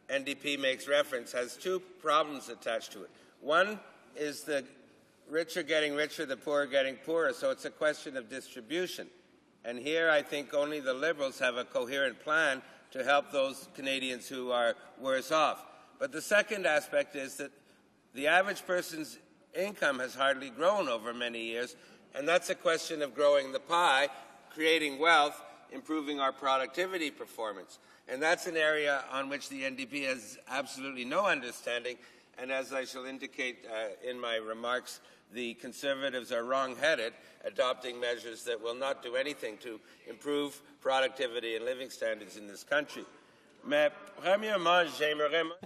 NDP makes reference has two problems attached to it. One is the rich are getting richer, the poor are getting poorer, so it's a question of distribution. And here I think only the Liberals have a coherent plan to help those Canadians who are worse off. But the second aspect is that the average person's income has hardly grown over many years, and that's a question of growing the pie, creating wealth, improving our productivity performance. And that's an area on which the NDP has absolutely no understanding, and as I shall indicate in my remarks, the Conservatives are wrong-headed, adopting measures that will not do anything to improve productivity and living standards in this country.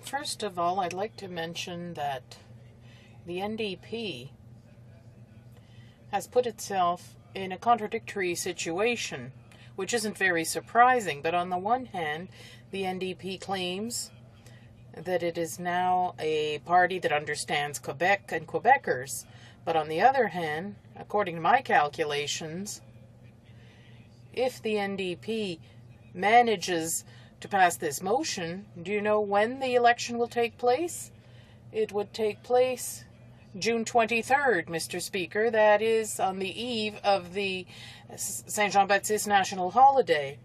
First of all, I'd like to mention that the NDP has put itself in a contradictory situation, which isn't very surprising. But on the one hand, the NDP claims that it is now a party that understands Quebec and Quebecers. But on the other hand, according to my calculations, if the NDP manages to pass this motion. Do you know when the election will take place? It would take place June 23rd, Mr. Speaker. That is on the eve of the Saint Jean-Baptiste national holiday.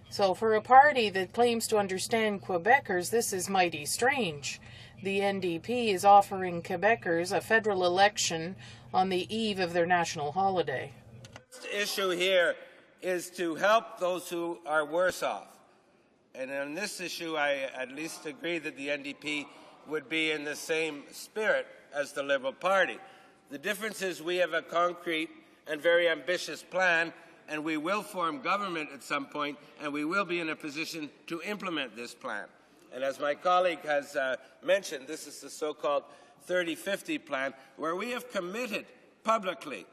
So for a party that claims to understand Quebecers, this is mighty strange. The NDP is offering Quebecers a federal election on the eve of their national holiday. The issue here is to help those who are worse off. And on this issue, I at least agree that the NDP would be in the same spirit as the Liberal Party. The difference is we have a concrete and very ambitious plan, and we will form government at some point, and we will be in a position to implement this plan. And as my colleague has mentioned, this is the so-called 30-50 plan, where we have committed publicly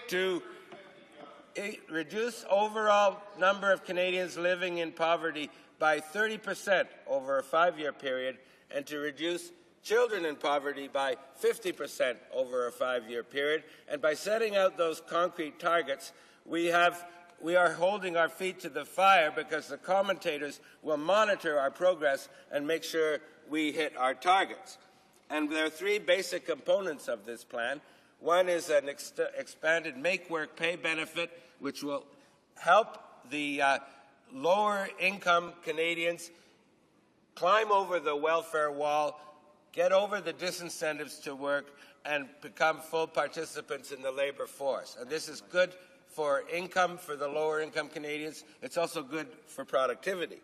to reduce overall number of Canadians living in poverty by 30% over a 5-year period, and to reduce children in poverty by 50% over a 5-year period. And by setting out those concrete targets, we are holding our feet to the fire, because the commentators will monitor our progress and make sure we hit our targets. And there are 3 basic components of this plan. One is an expanded make-work pay benefit, which will help the lower-income Canadians climb over the welfare wall, get over the disincentives to work, and become full participants in the labour force. And this is good for income for the lower-income Canadians. It's also good for productivity.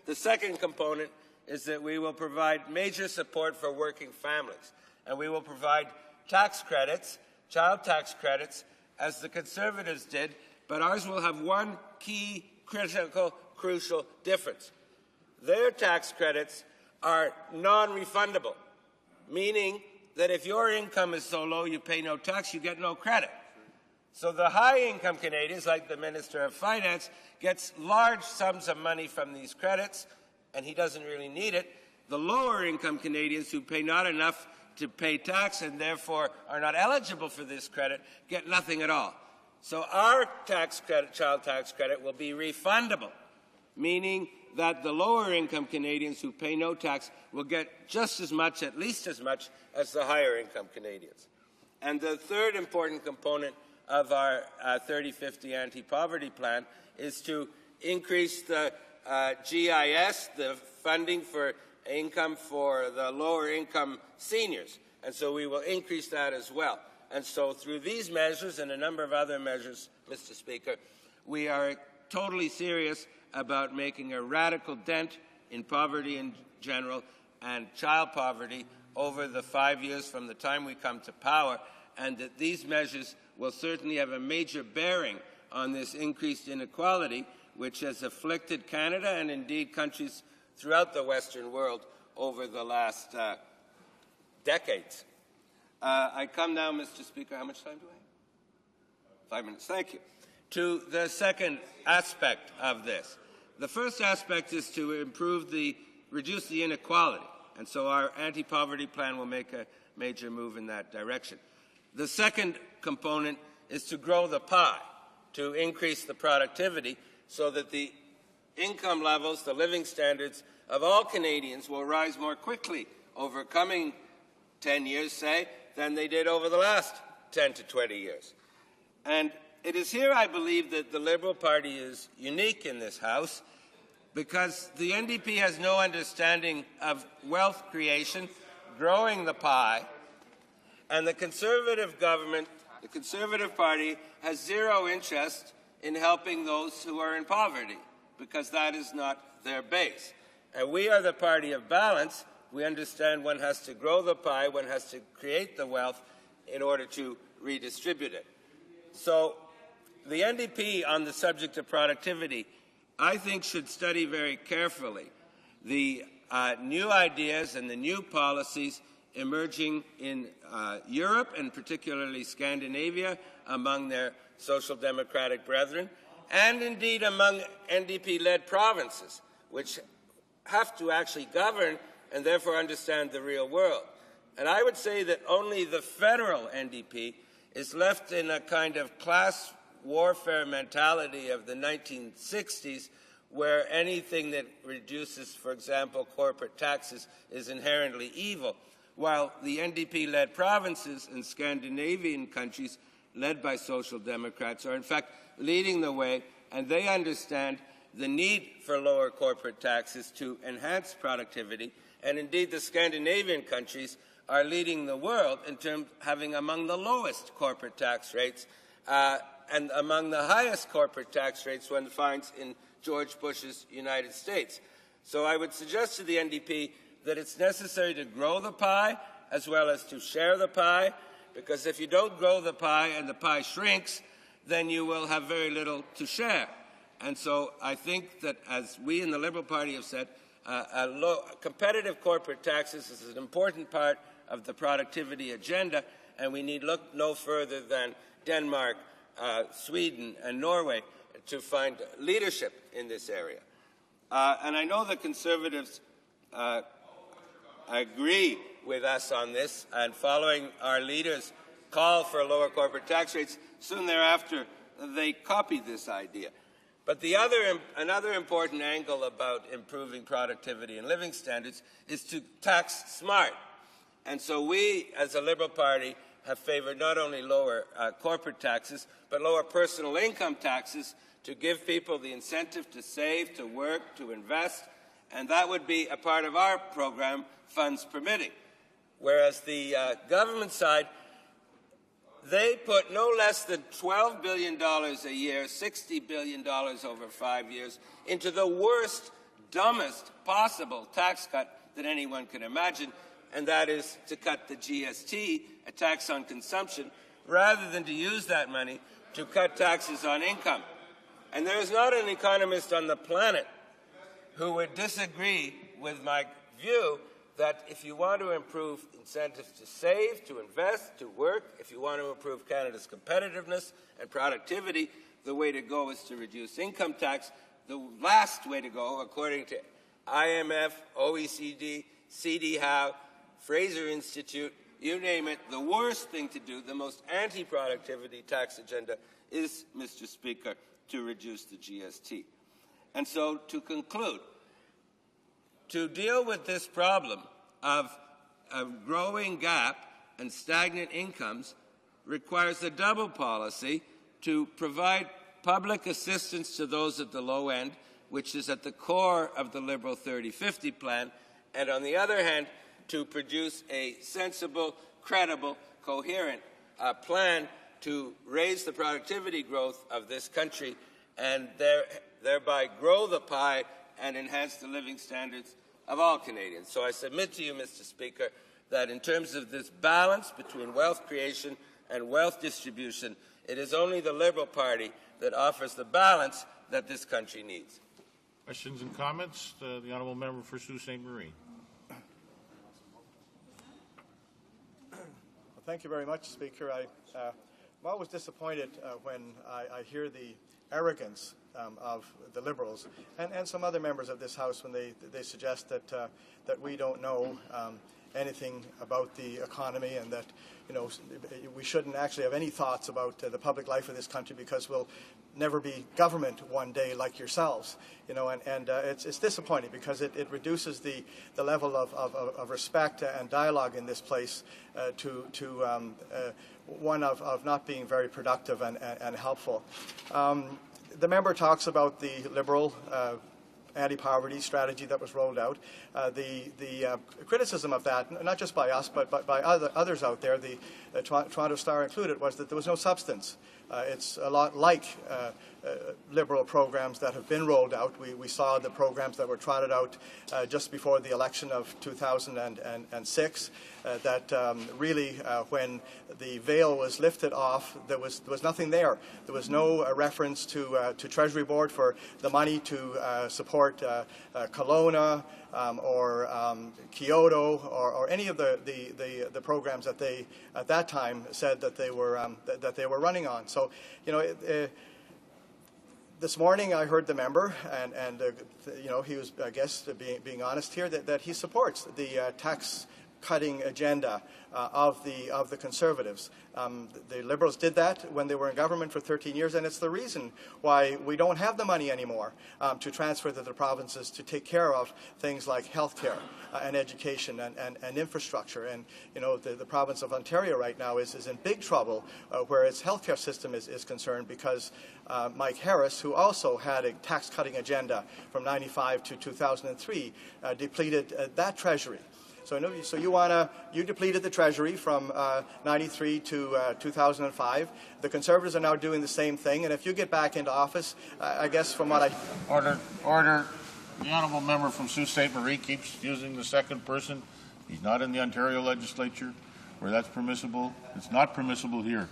The second component is that we will provide major support for working families, and we will provide tax credits, child tax credits, as the Conservatives did, but ours will have one key, crucial difference. Their tax credits are non-refundable, meaning that if your income is so low you pay no tax, you get no credit. So the high-income Canadians, like the Minister of Finance, gets large sums of money from these credits, and he doesn't really need it. The lower-income Canadians, who pay not enough to pay tax and therefore are not eligible for this credit, get nothing at all. So our tax credit, child tax credit, will be refundable, meaning that the lower-income Canadians who pay no tax will get just as much, at least as much, as the higher-income Canadians. And the third important component of our 30-50 anti-poverty plan is to increase the GIS, the funding for income for the lower-income seniors. And so we will increase that as well. And so through these measures and a number of other measures, Mr. Speaker, we are totally serious about making a radical dent in poverty in general and child poverty over the 5 years from the time we come to power, and that these measures will certainly have a major bearing on this increased inequality, which has afflicted Canada and indeed countries throughout the Western world over the last decades. I come now, Mr. Speaker, how much time do I have? 5 minutes, thank you. To the second aspect of this. The first aspect is to reduce the inequality, and so our anti-poverty plan will make a major move in that direction. The second component is to grow the pie, to increase the productivity so that the income levels, the living standards of all Canadians will rise more quickly over coming 10 years, say, than they did over the last 10 to 20 years. And it is here, I believe, that the Liberal Party is unique in this House, because the NDP has no understanding of wealth creation, growing the pie, and the Conservative government, the Conservative Party, has zero interest in helping those who are in poverty, because that is not their base. And we are the party of balance. We understand one has to grow the pie, one has to create the wealth in order to redistribute it. So the NDP on the subject of productivity, I think, should study very carefully the new ideas and the new policies emerging in Europe, and particularly Scandinavia, among their social democratic brethren, and indeed among NDP-led provinces, which have to actually govern and therefore understand the real world. And I would say that only the federal NDP is left in a kind of class warfare mentality of the 1960s, where anything that reduces, for example, corporate taxes is inherently evil, while the NDP-led provinces in Scandinavian countries led by Social Democrats are in fact leading the way, and they understand the need for lower corporate taxes to enhance productivity, and indeed the Scandinavian countries are leading the world in terms of having among the lowest corporate tax rates and among the highest corporate tax rates when finds in George Bush's United States. So I would suggest to the NDP that it's necessary to grow the pie as well as to share the pie, because if you don't grow the pie and the pie shrinks, then you will have very little to share. And so I think that, as we in the Liberal Party have said, competitive corporate taxes is an important part of the productivity agenda, and we need look no further than Denmark, Sweden, and Norway to find leadership in this area. And I know the Conservatives agree with us on this, and following our leaders' call for lower corporate tax rates, soon thereafter they copied this idea. But another important angle about improving productivity and living standards is to tax smart. And so we, as a Liberal Party, have favored not only lower corporate taxes, but lower personal income taxes to give people the incentive to save, to work, to invest, and that would be a part of our program, funds permitting. Whereas the government side, they put no less than $12 billion a year, $60 billion over 5 years, into the worst, dumbest possible tax cut that anyone can imagine, and that is to cut the GST, a tax on consumption, rather than to use that money to cut taxes on income. And there is not an economist on the planet who would disagree with my view that if you want to improve incentives to save, to invest, to work, if you want to improve Canada's competitiveness and productivity, the way to go is to reduce income tax. The last way to go, according to IMF, OECD, CD Howe, Fraser Institute, you name it, the worst thing to do, the most anti-productivity tax agenda is, Mr. Speaker, to reduce the GST. And so, to conclude, to deal with this problem of a growing gap and stagnant incomes requires a double policy to provide public assistance to those at the low end, which is at the core of the Liberal 30-50 plan, and on the other hand, to produce a sensible, credible, coherent plan to raise the productivity growth of this country and thereby grow the pie and enhance the living standards of all Canadians. So I submit to you, Mr. Speaker, that in terms of this balance between wealth creation and wealth distribution, it is only the Liberal Party that offers the balance that this country needs. Questions and comments? The honourable member for Sault Ste. Marie. Well, thank you very much, Speaker. I'm always disappointed when I hear the arrogance of the Liberals and some other members of this House when they suggest that we don't know anything about the economy and that we shouldn't actually have any thoughts about the public life of this country because we'll never be government one day like yourselves. It's disappointing because it reduces the level of respect and dialogue in this place to one of not being very productive and helpful. The member talks about the Liberal anti-poverty strategy that was rolled out. The criticism of that, not just by us, but by others out there, the Toronto Star included, was that there was no substance. It's a lot like Liberal programs that have been rolled out. We saw the programs that were trotted out just before the election of 2006, that really, when the veil was lifted off, there was nothing there. There was no reference to Treasury Board for the money to support Kelowna or Kyoto or any of the programs that they at that time said that they were running on. So, this morning I heard the member, and he was, I guess, being honest here, that he supports the tax cutting agenda of the Conservatives. The Liberals did that when they were in government for 13 years, and it's the reason why we don't have the money anymore to transfer to the provinces to take care of things like health care and education and infrastructure. And, you know, the province of Ontario right now is in big trouble where its health care system is concerned because Mike Harris, who also had a tax-cutting agenda from 95 to 2003, depleted that treasury. So you depleted the Treasury from 93 to 2005. The Conservatives are now doing the same thing, and if you get back into office, I guess from what I... Order. The honourable member from Sault Ste. Marie keeps using the second person. He's not in the Ontario legislature where that's permissible. It's not permissible here.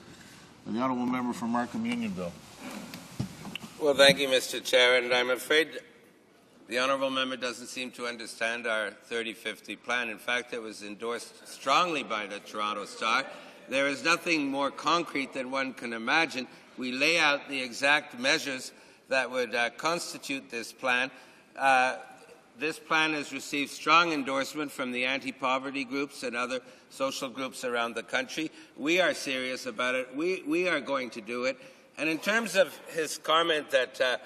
The honourable member from Markham Unionville. Well, thank you, Mr. Chair, and I'm afraid the honourable member doesn't seem to understand our 3050 plan. In fact, it was endorsed strongly by the Toronto Star. There is nothing more concrete than one can imagine. We lay out the exact measures that would constitute this plan. This plan has received strong endorsement from the anti-poverty groups and other social groups around the country. We are serious about it. We are going to do it. And in terms of his comment that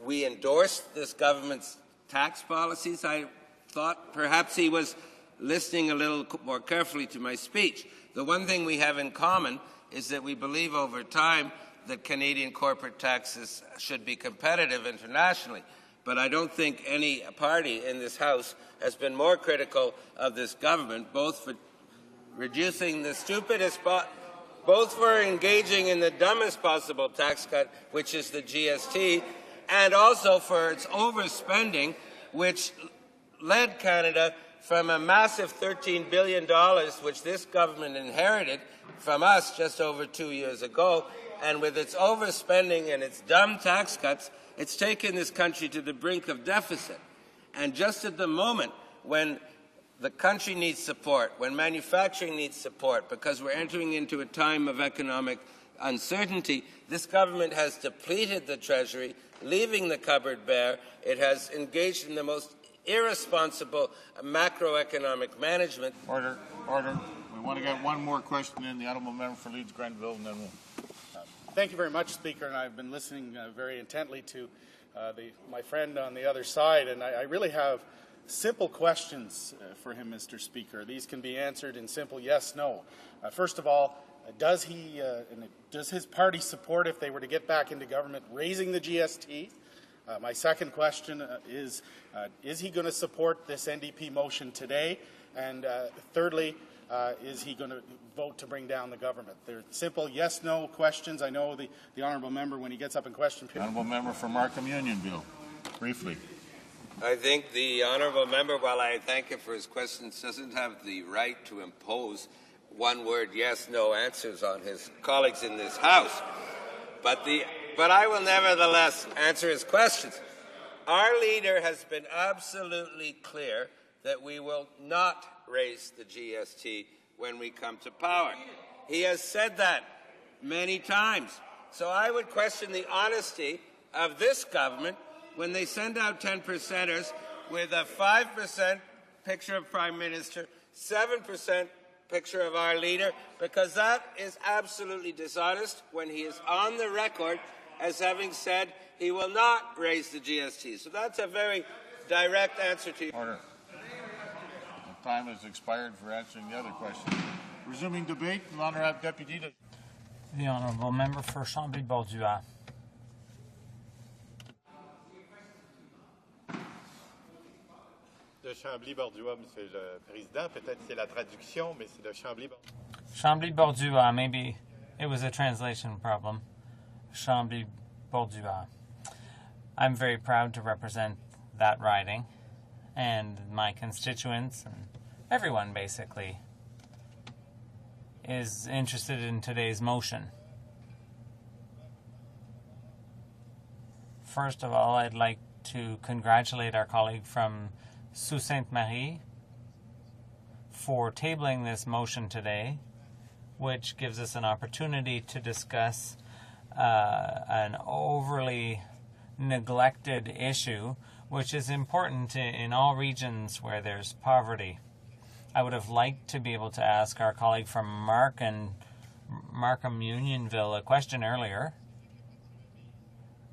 we endorse this government's tax policies, I thought perhaps he was listening a little more carefully to my speech. The one thing we have in common is that we believe over time that Canadian corporate taxes should be competitive internationally. But I don't think any party in this House has been more critical of this government, both for reducing the stupidest, both for engaging in the dumbest possible tax cut, which is the GST, and also for its overspending, which led Canada from a massive $13 billion, which this government inherited from us just over 2 years ago, and with its overspending and its dumb tax cuts, it's taken this country to the brink of deficit. And just at the moment when the country needs support, when manufacturing needs support, because we're entering into a time of economic uncertainty, this government has depleted the Treasury, leaving the cupboard bare. It has engaged in the most irresponsible macroeconomic management. Order. We want to get one more question in. The honourable member for Leeds Grenville, and then we'll... Thank you very much, Speaker, and I've been listening very intently to my friend on the other side, and I really have simple questions for him, Mr. Speaker. These can be answered in simple yes, no. First of all, does his party support, if they were to get back into government, raising the GST? My second question is he going to support this NDP motion today? And thirdly, is he going to vote to bring down the government? They're simple yes, no questions. I know the honourable member, when he gets up in question period. Honourable member from Markham Unionville, briefly. I think the honourable member, while I thank him for his questions, doesn't have the right to impose one-word yes, no answers on his colleagues in this House. But I will nevertheless answer his questions. Our leader has been absolutely clear that we will not raise the GST when we come to power. He has said that many times. So I would question the honesty of this government when they send out 10%ers with a 5% picture of Prime Minister, 7% picture of our leader, because that is absolutely dishonest when he is on the record as having said he will not raise the GST. So that's a very direct answer to you. Order. The time has expired for answering the other question. Resuming debate, the honourable deputy. The honourable member for Chambly-Bordua. De Chambly-Bordua, Monsieur le Président. Peut-être c'est la traduction, mais c'est de Chambly-Bordua. Chambly-Bordua, maybe it was a translation problem. Chambly-Bordua. I'm very proud to represent that riding, and my constituents, and everyone basically, is interested in today's motion. First of all, I'd like to congratulate our colleague from Sault Ste. Marie for tabling this motion today, which gives us an opportunity to discuss an overly neglected issue, which is important in all regions where there's poverty. I would have liked to be able to ask our colleague from Markham Unionville a question earlier,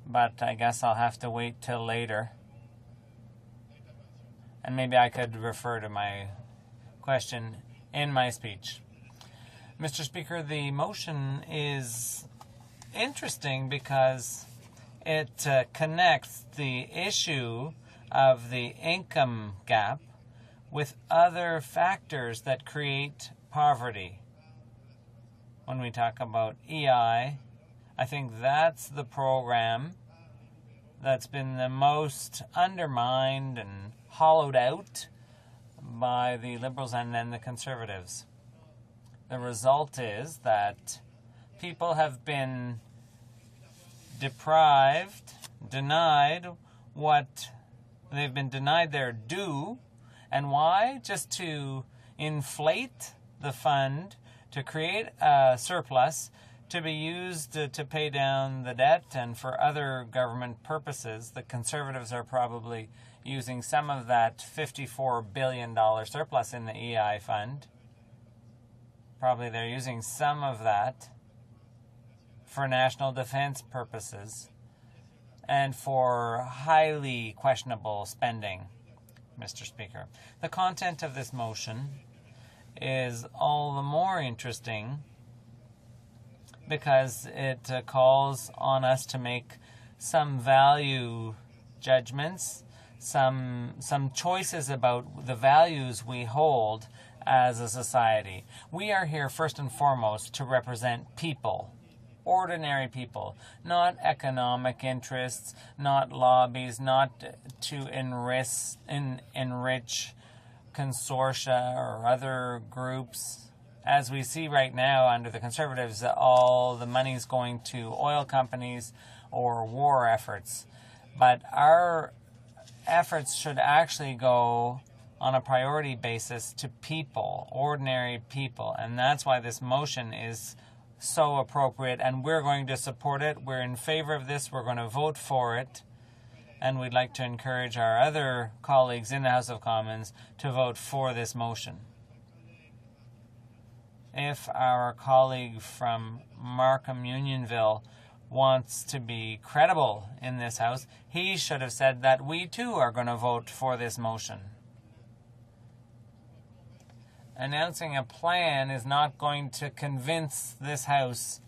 but I guess I'll have to wait till later. And maybe I could refer to my question in my speech. Mr. Speaker, the motion is interesting because it connects the issue of the income gap with other factors that create poverty. When we talk about EI, I think that's the program that's been the most undermined and hollowed out by the Liberals and then the Conservatives. The result is that people have been deprived, denied what they've been denied their due. And why? Just to inflate the fund, to create a surplus, to be used to pay down the debt and for other government purposes. The Conservatives are probably using some of that $54 billion surplus in the EI fund. Probably they're using some of that for national defense purposes and for highly questionable spending, Mr. Speaker. The content of this motion is all the more interesting because it calls on us to make some value judgments, some choices about the values we hold as a society. We are here first and foremost to represent people, ordinary people, not economic interests, not lobbies, not to enrich consortia or other groups. As we see right now under the Conservatives, all the money is going to oil companies or war efforts. But our efforts should actually go on a priority basis to people, ordinary people. And that's why this motion is so appropriate, and we're going to support it. We're in favor of this. We're going to vote for it. And we'd like to encourage our other colleagues in the House of Commons to vote for this motion. If our colleague from Markham Unionville wants to be credible in this House, he should have said that we too are going to vote for this motion. Announcing a plan is not going to convince this House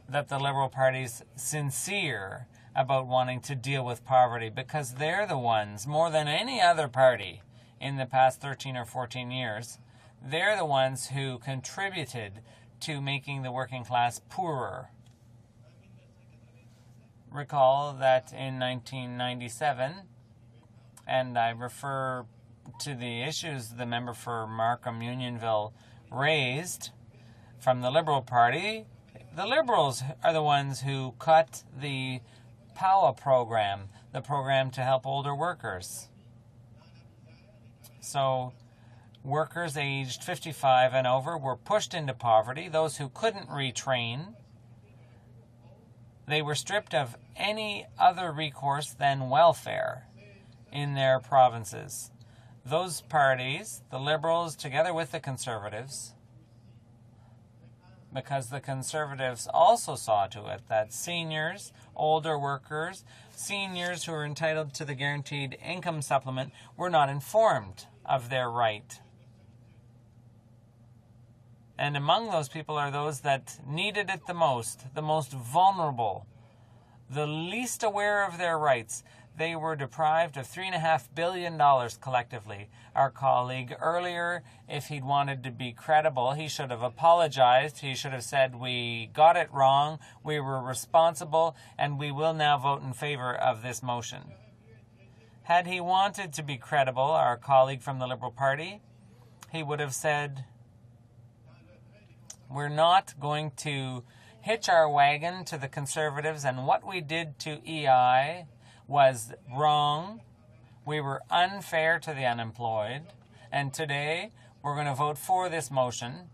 that the Liberal Party's sincere about wanting to deal with poverty, because they're the ones, more than any other party in the past 13 or 14 years, they're the ones who contributed to making the working class poorer. Recall that in 1997, and I refer to the issues the member for Markham Unionville raised from the Liberal Party, the Liberals are the ones who cut the POWA program, the program to help older workers. So workers aged 55 and over were pushed into poverty. Those who couldn't retrain, they were stripped of any other recourse than welfare in their provinces. Those parties, the Liberals together with the Conservatives, because the Conservatives also saw to it that seniors, older workers, seniors who are entitled to the guaranteed income supplement were not informed of their right. And among those people are those that needed it the most vulnerable, the least aware of their rights. They were deprived of $3.5 billion collectively. Our colleague earlier, if he'd wanted to be credible, he should have apologized. He should have said, we got it wrong, we were responsible, and we will now vote in favor of this motion. Had he wanted to be credible, our colleague from the Liberal Party, he would have said, we're not going to hitch our wagon to the Conservatives, and what we did to EI was wrong. We were unfair to the unemployed, and today we're going to vote for this motion.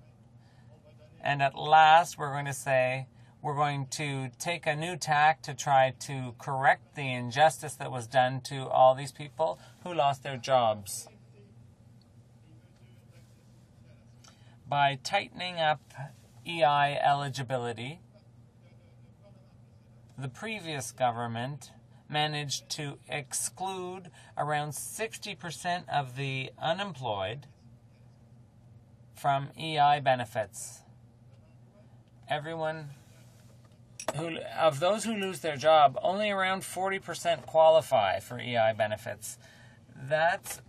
And at last we're going to say we're going to take a new tack to try to correct the injustice that was done to all these people who lost their jobs. by tightening up EI eligibility, the previous government managed to exclude around 60% of the unemployed from EI benefits. Of those who lose their job, only around 40% qualify for EI benefits. That's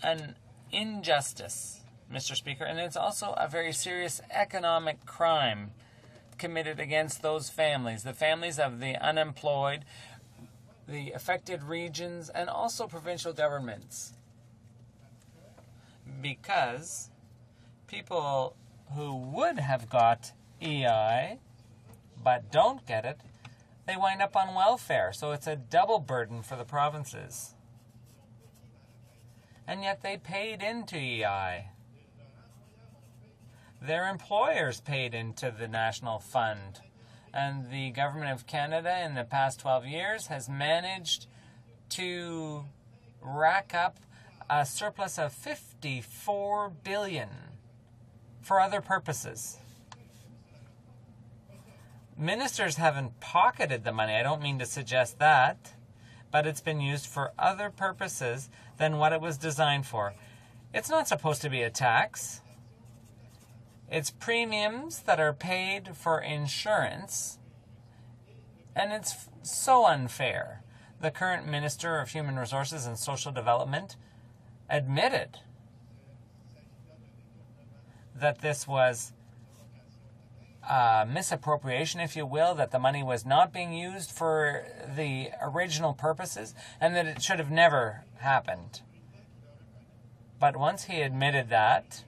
an injustice, Mr. Speaker, and it's also a very serious economic crime committed against those families, the families of the unemployed, the affected regions, and also provincial governments. Because people who would have got EI but don't get it, they wind up on welfare. So it's a double burden for the provinces. And yet they paid into EI. Their employers paid into the National Fund. And the Government of Canada in the past 12 years has managed to rack up a surplus of $54 billion for other purposes. Ministers haven't pocketed the money. I don't mean to suggest that, but it's been used for other purposes than what it was designed for. It's not supposed to be a tax. It's premiums that are paid for insurance, and it's so unfair. The current Minister of Human Resources and Social Development admitted that this was misappropriation, if you will, that the money was not being used for the original purposes, and that it should have never happened. But once he admitted that,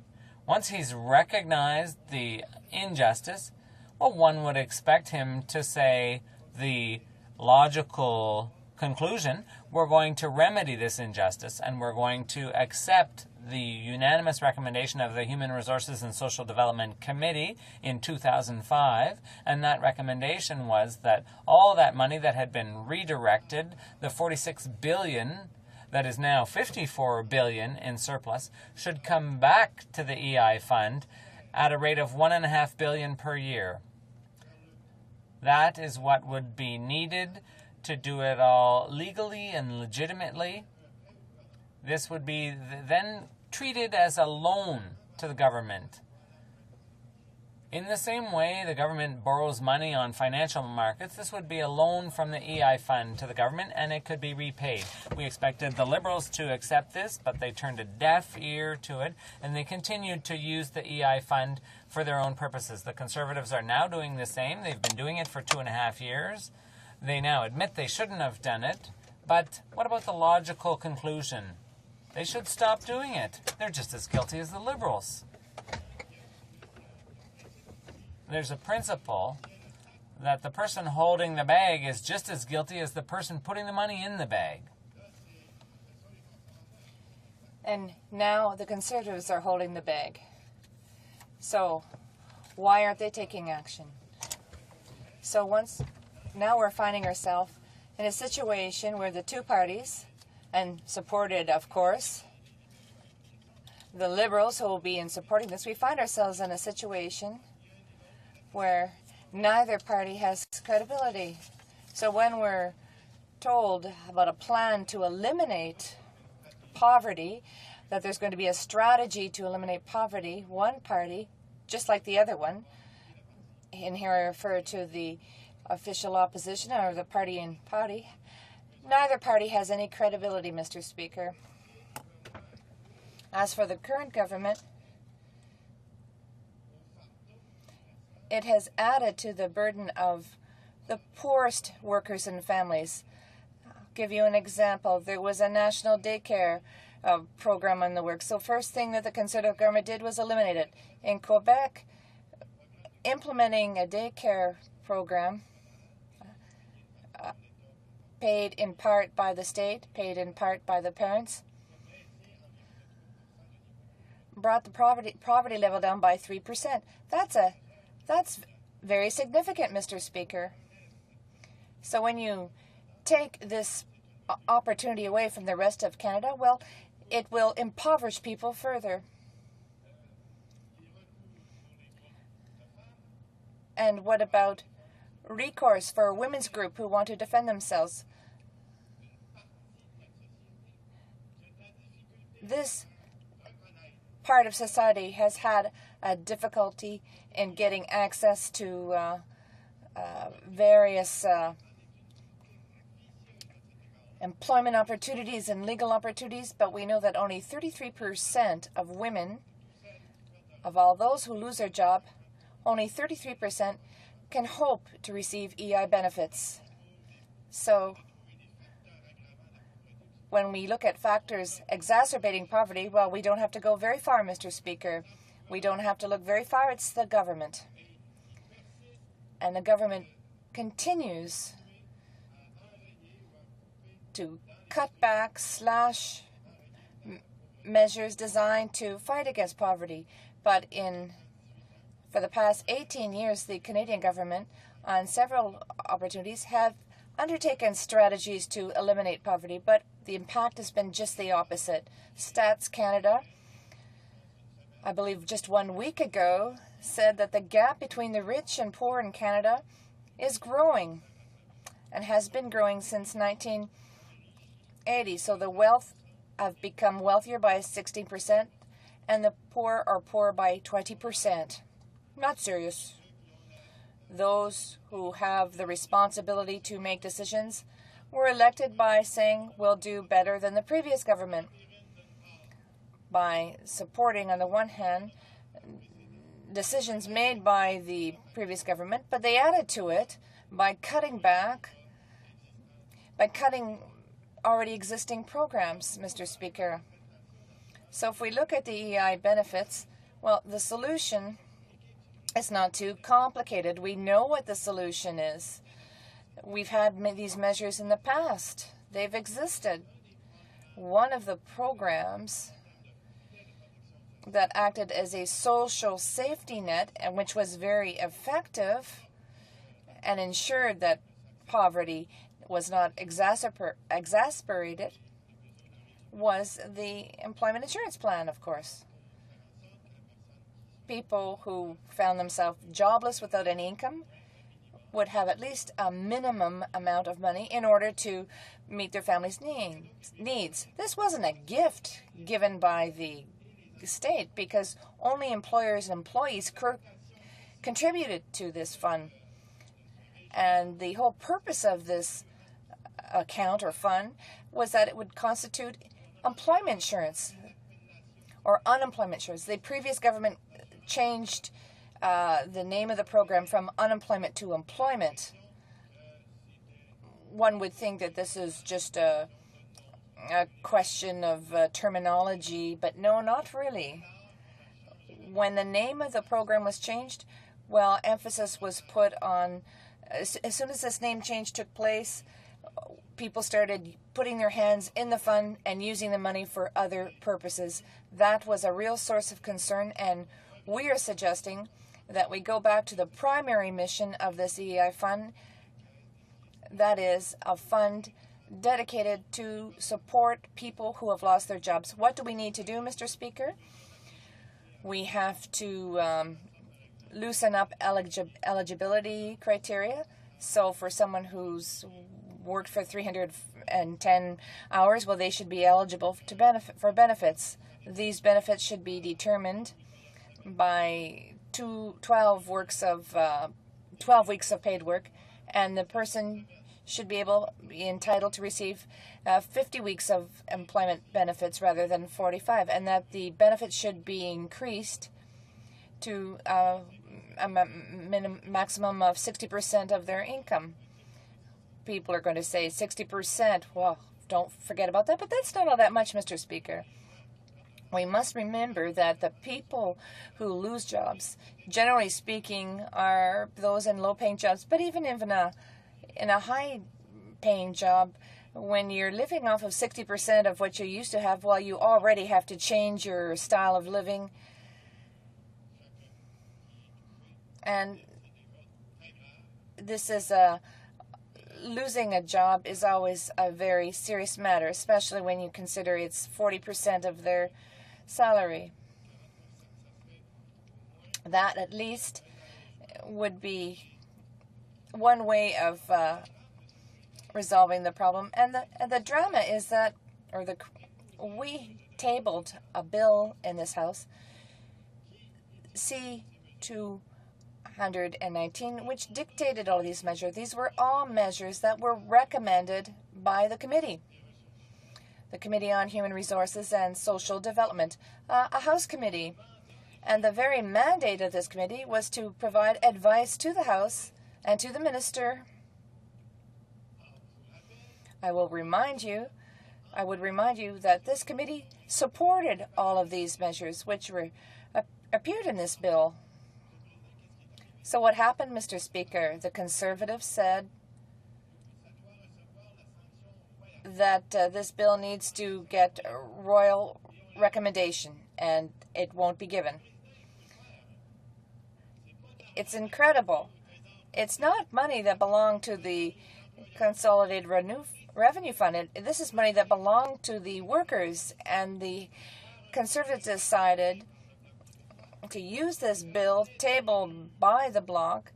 once he's recognized the injustice, well, one would expect him to say the logical conclusion, we're going to remedy this injustice and we're going to accept the unanimous recommendation of the Human Resources and Social Development Committee in 2005, and that recommendation was that all that money that had been redirected, the $46 billion that is now $54 billion in surplus, should come back to the EI fund at a rate of $1.5 billion per year. That is what would be needed to do it all legally and legitimately. This would be then treated as a loan to the government. In the same way the government borrows money on financial markets, this would be a loan from the EI fund to the government, and it could be repaid. We expected the Liberals to accept this, but they turned a deaf ear to it, and they continued to use the EI fund for their own purposes. The Conservatives are now doing the same. They've been doing it for 2.5 years. They now admit they shouldn't have done it, but what about the logical conclusion? They should stop doing it. They're just as guilty as the Liberals. There's a principle that the person holding the bag is just as guilty as the person putting the money in the bag. And now the Conservatives are holding the bag. So why aren't they taking action? So now we're finding ourselves in a situation where the two parties, and supported, of course, the Liberals who will be in supporting this, we find ourselves in a situation where neither party has credibility. So when we're told about a plan to eliminate poverty, that there's going to be a strategy to eliminate poverty, one party, just like the other one, and here I refer to the official opposition or the party in party, neither party has any credibility, Mr. Speaker. As for the current government, it has added to the burden of the poorest workers and families. I'll give you an example. There was a national daycare program on the works. So first thing that the Conservative government did was eliminate it. In Quebec, implementing a daycare program paid in part by the state, paid in part by the parents, brought the poverty level down by 3%. That's very significant, Mr. Speaker. So when you take this opportunity away from the rest of Canada, well, it will impoverish people further. And what about recourse for a women's group who want to defend themselves? This part of society has had a difficulty in getting access to various employment opportunities and legal opportunities, but we know that only 33% of women, of all those who lose their job, only 33% can hope to receive EI benefits. So when we look at factors exacerbating poverty, well, we don't have to go very far, Mr. Speaker. We don't have to look very far. It's the government. And the government continues to cut back, slash measures designed to fight against poverty. But for the past 18 years, the Canadian government, on several opportunities, have undertaken strategies to eliminate poverty, but the impact has been just the opposite. Stats Canada, I believe just 1 week ago, said that the gap between the rich and poor in Canada is growing and has been growing since 1980. So the wealth have become wealthier by 16% and the poor are poor by 20%. Not serious. Those who have the responsibility to make decisions were elected by saying we'll do better than the previous government, by supporting, on the one hand, decisions made by the previous government, but they added to it by cutting back, by cutting already existing programs, Mr. Speaker. So if we look at the EI benefits, well, the solution is not too complicated. We know what the solution is. We've had these measures in the past. They've existed. One of the programs that acted as a social safety net, and which was very effective and ensured that poverty was not exacerbated, was the employment insurance plan, of course. People who found themselves jobless without any income would have at least a minimum amount of money in order to meet their family's needs. This wasn't a gift given by the state because only employers and employees contributed to this fund. And the whole purpose of this account or fund was that it would constitute employment insurance or unemployment insurance. The previous government changed the name of the program from unemployment to employment. One would think that this is just a question of terminology, but no, not really. When the name of the program was changed, well, emphasis was put on, as soon as this name change took place, people started putting their hands in the fund and using the money for other purposes. That was a real source of concern, and we are suggesting that we go back to the primary mission of this EI fund, that is, a fund dedicated to support people who have lost their jobs. What do we need to do, Mr. Speaker? We have to loosen up eligibility criteria. So for someone who's worked for 310 hours, well, they should be eligible to for benefits. These benefits should be determined by 12 weeks of paid work, and the person should be entitled to receive 50 weeks of employment benefits rather than 45, and that the benefits should be increased to a maximum of 60% of their income. People are going to say 60%. Well, don't forget about that, but that's not all that much, Mr. Speaker. We must remember that the people who lose jobs, generally speaking, are those in low-paying jobs, but even in a high-paying job, when you're living off of 60% of what you used to have, well, you already have to change your style of living. And this is losing a job is always a very serious matter, especially when you consider it's 40% of their salary. That at least would be one way of resolving the problem. And the drama is that, we tabled a bill in this House, C-219, which dictated all of these measures. These were all measures that were recommended by the committee on Human Resources and Social Development, a House committee. And the very mandate of this committee was to provide advice to the House and to the minister. I would remind you that this committee supported all of these measures which appeared in this bill. So what happened, Mr. Speaker? The Conservatives said that this bill needs to get a royal recommendation, and it won't be given. It's incredible. It's not money that belonged to the Consolidated Revenue Fund. This is money that belonged to the workers, and the Conservatives decided to use this bill tabled by the Bloc.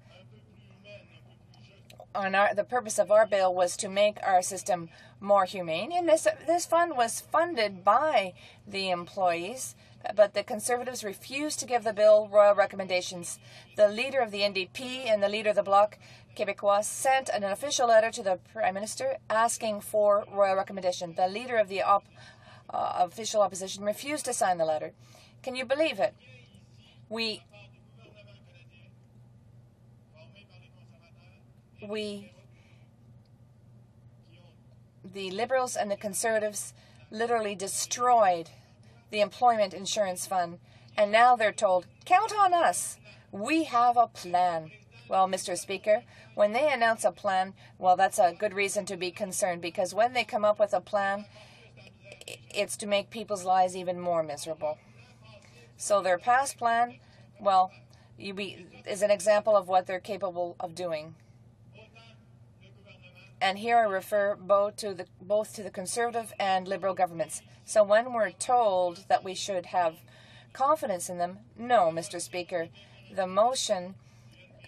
The purpose of our bill was to make our system more humane, and this fund was funded by the employees, but the Conservatives refused to give the bill royal recommendations. The leader of the NDP and the leader of the Bloc Québécois sent an official letter to the Prime Minister asking for royal recommendation. The leader of the official opposition refused to sign the letter. Can you believe it? The Liberals and the Conservatives literally destroyed the Employment Insurance Fund, and now they're told, count on us. We have a plan. Well, Mr. Speaker, when they announce a plan, well, that's a good reason to be concerned, because when they come up with a plan, it's to make people's lives even more miserable. So their past plan, well, is an example of what they're capable of doing. And here I refer both to the Conservative and Liberal governments. So when we're told that we should have confidence in them, no, Mr. Speaker, the motion,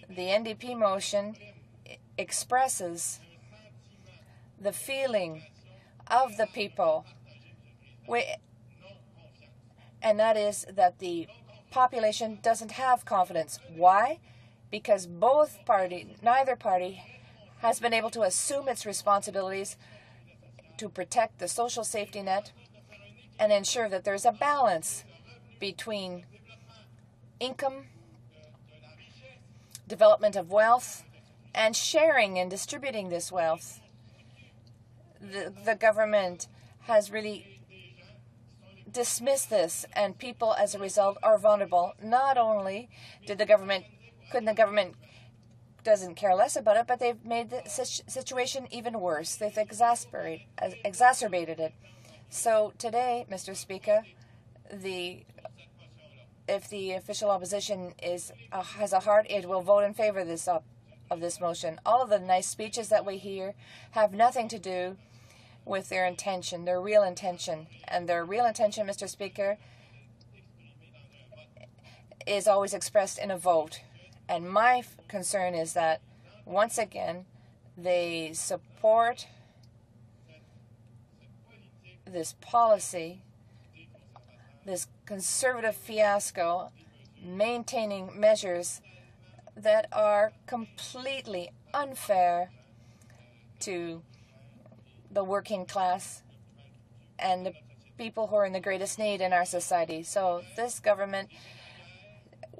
the NDP motion, expresses the feeling of the people, and that is that the population doesn't have confidence. Why? Because neither party has been able to assume its responsibilities to protect the social safety net and ensure that there's a balance between income, development of wealth, and sharing and distributing this wealth. The government has really dismissed this, and people, as a result, are vulnerable. Not only couldn't the government doesn't care less about it, but they've made the situation even worse. They've exacerbated it. So today, Mr. Speaker, if the official opposition has a heart, it will vote in favor of this motion. All of the nice speeches that we hear have nothing to do with their intention, their real intention. And their real intention, Mr. Speaker, is always expressed in a vote. And my concern is that, once again, they support this policy, this conservative fiasco, maintaining measures that are completely unfair to the working class and the people who are in the greatest need in our society. So this government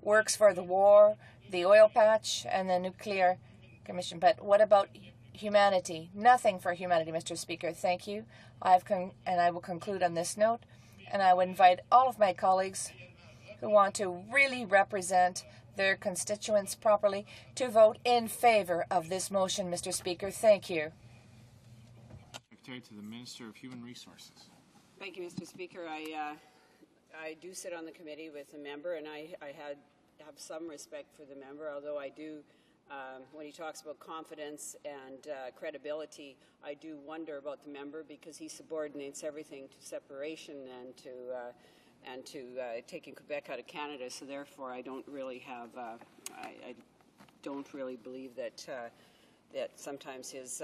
works for the war, the oil patch, and the nuclear commission. But what about humanity? Nothing for humanity, Mr. Speaker. Thank you. And I will conclude on this note. And I would invite all of my colleagues who want to really represent their constituents properly to vote in favor of this motion, Mr. Speaker. Thank you. Secretary to the Minister of Human Resources. Thank you, Mr. Speaker. I do sit on the committee with a member, and I have some respect for the member, although I do, when he talks about confidence and credibility, I do wonder about the member because he subordinates everything to separation and to taking Quebec out of Canada. So therefore, I don't really have. don't really believe that that sometimes his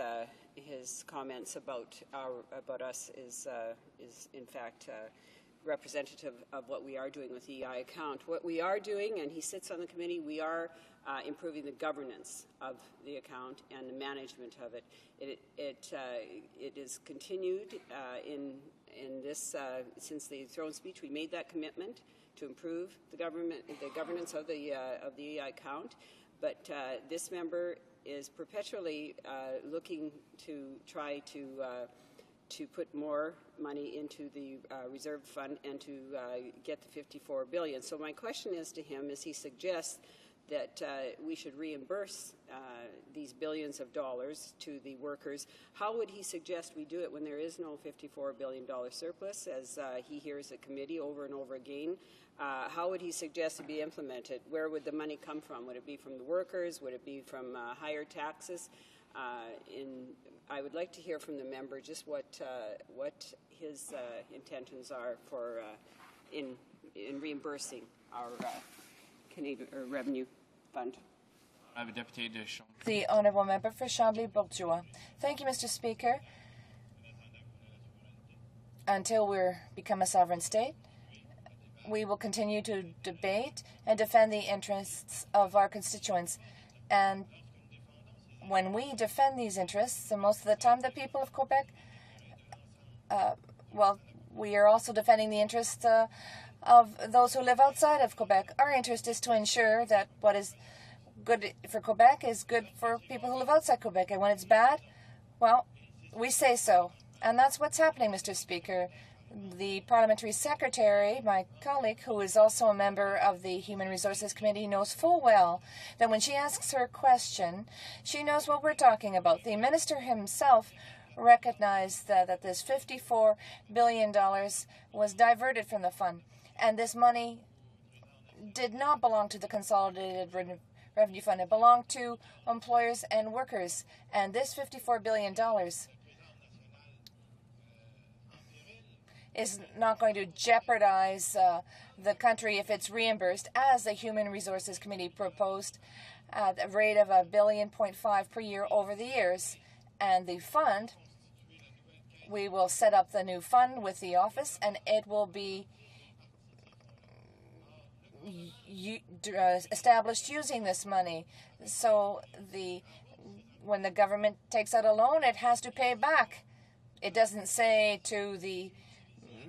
comments about us is in fact representative of what we are doing with the EI account. What we are doing, and he sits on the committee, we are improving the governance of the account and the management of it. It is continued in this since the throne speech. We made that commitment to improve the governance of the EI account, but this member is perpetually looking to try to put more money into the reserve fund and to get the $54 billion. So my question is to him, as he suggests that we should reimburse these billions of dollars to the workers, how would he suggest we do it when there is no $54 billion surplus, as he hears at committee over and over again? How would he suggest it be implemented? Where would the money come from? Would it be from the workers? Would it be from higher taxes? I would like to hear from the member just what his intentions are for in reimbursing our Canadian Revenue Fund. I have a deputy addition. The honourable member for Chambly-Bourgeois. Thank you, Mr. Speaker. Until we become a sovereign state, we will continue to debate and defend the interests of our constituents. And when we defend these interests, and most of the time the people of Quebec, we are also defending the interests of those who live outside of Quebec. Our interest is to ensure that what is good for Quebec is good for people who live outside Quebec. And when it's bad, well, we say so. And that's what's happening, Mr. Speaker. The parliamentary secretary, my colleague, who is also a member of the Human Resources Committee, knows full well that when she asks her question, she knows what we're talking about. The minister himself recognized that this $54 billion was diverted from the fund, and this money did not belong to the Consolidated Revenue Fund. It belonged to employers and workers, and this $54 billion is not going to jeopardize the country if it's reimbursed, as the Human Resources Committee proposed, at a rate of $1.5 billion per year over the years. And the fund, we will set up the new fund with the office, and it will be established using this money. So when the government takes out a loan, it has to pay back. It doesn't say to the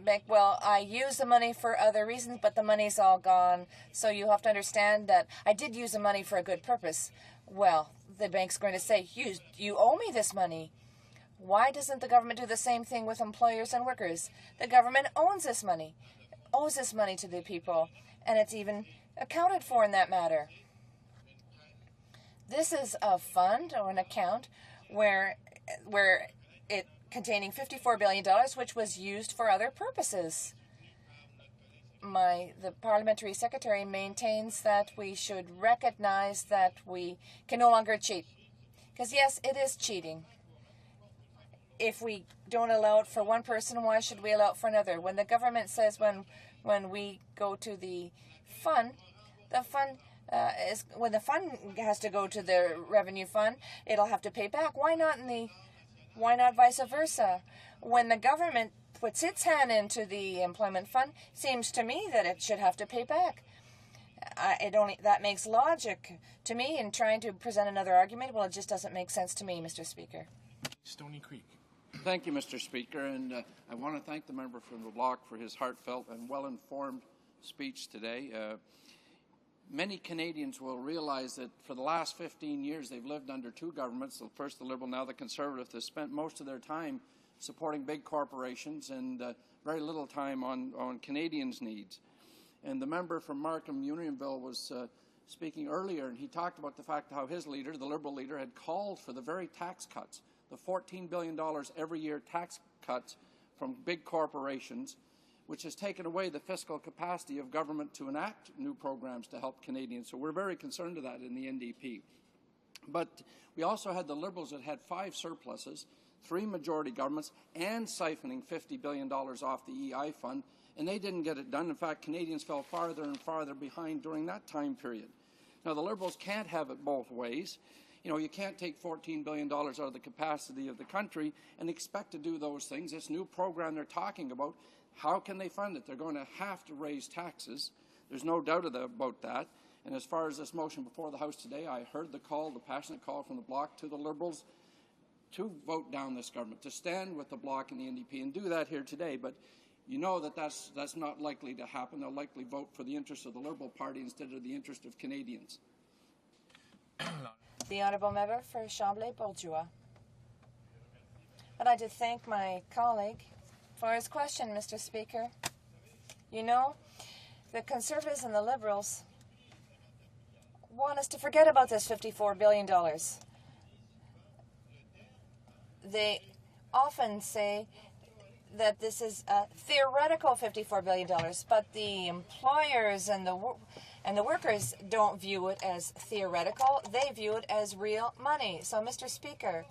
bank, well, I use the money for other reasons, but the money's all gone. So you have to understand that I did use the money for a good purpose. Well, the bank's going to say, you owe me this money. Why doesn't the government do the same thing with employers and workers? The government owns this money, owes this money to the people, and it's even accounted for in that matter. This is a fund or an account where it containing $54 billion, which was used for other purposes. The parliamentary secretary maintains that we should recognize that we can no longer cheat. Because yes, it is cheating. If we don't allow it for one person, why should we allow it for another? When the government says when we go to the fund when the fund has to go to the revenue fund, it'll have to pay back. Why not vice versa? When the government puts its hand into the employment fund, it seems to me that it should have to pay back. That makes logic to me. In trying to present another argument, well, it just doesn't make sense to me, Mr. Speaker. Stony Creek. Thank you, Mr. Speaker, and I want to thank the member from the bloc for his heartfelt and well-informed speech today. Many Canadians will realize that for the last 15 years they've lived under two governments, first the Liberal, now the Conservative. They've spent most of their time supporting big corporations and very little time on Canadians' needs. And the member from Markham Unionville was speaking earlier, and he talked about the fact how his leader, the Liberal leader, had called for the very tax cuts, the $14 billion every year tax cuts from big corporations, which has taken away the fiscal capacity of government to enact new programs to help Canadians. So we're very concerned of that in the NDP. But we also had the Liberals that had 5 surpluses, 3 majority governments, and siphoning $50 billion off the EI fund, and they didn't get it done. In fact, Canadians fell farther and farther behind during that time period. Now, the Liberals can't have it both ways. You know, you can't take $14 billion out of the capacity of the country and expect to do those things. This new program they're talking about, how can they fund it? They're going to have to raise taxes. There's no doubt about that. And as far as this motion before the House today, I heard the call, the passionate call from the Bloc to the Liberals to vote down this government, to stand with the Bloc and the NDP and do that here today. But you know that that's not likely to happen. They'll likely vote for the interest of the Liberal Party instead of the interest of Canadians. The Honourable Member for Chambly-Bourgeois. I'd like to thank my colleague for his question, Mr. Speaker. You know, the Conservatives and the Liberals want us to forget about this $54 billion. They often say that this is a theoretical $54 billion, but the employers and the workers don't view it as theoretical. They view it as real money. So, Mr. Speaker,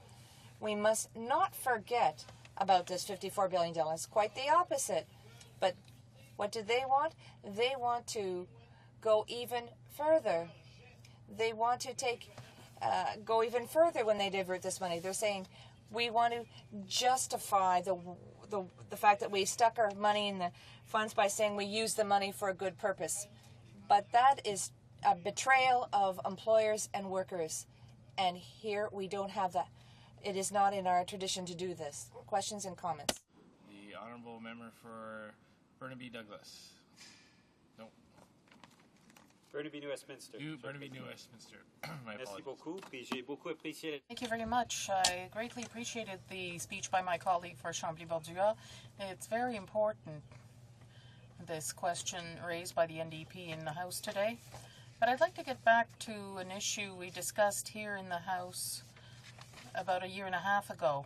we must not forget about this $54 billion. Quite the opposite. But what do they want? They want to go even further. They want to go even further when they divert this money. They're saying, we want to justify the fact that we stuck our money in the funds by saying we use the money for a good purpose. But that is a betrayal of employers and workers. And here we don't have that. It is not in our tradition to do this. Questions and comments? The Honourable Member for Burnaby Douglas. No. Burnaby New Westminster. Burnaby New Westminster. My Merci apologies. beaucoup. Puis j'ai beaucoup apprécié. Thank you very much. I greatly appreciated the speech by my colleague for Chambly-Bourgeois. It's very important, this question raised by the NDP in the House today. But I'd like to get back to an issue we discussed here in the House about a year and a half ago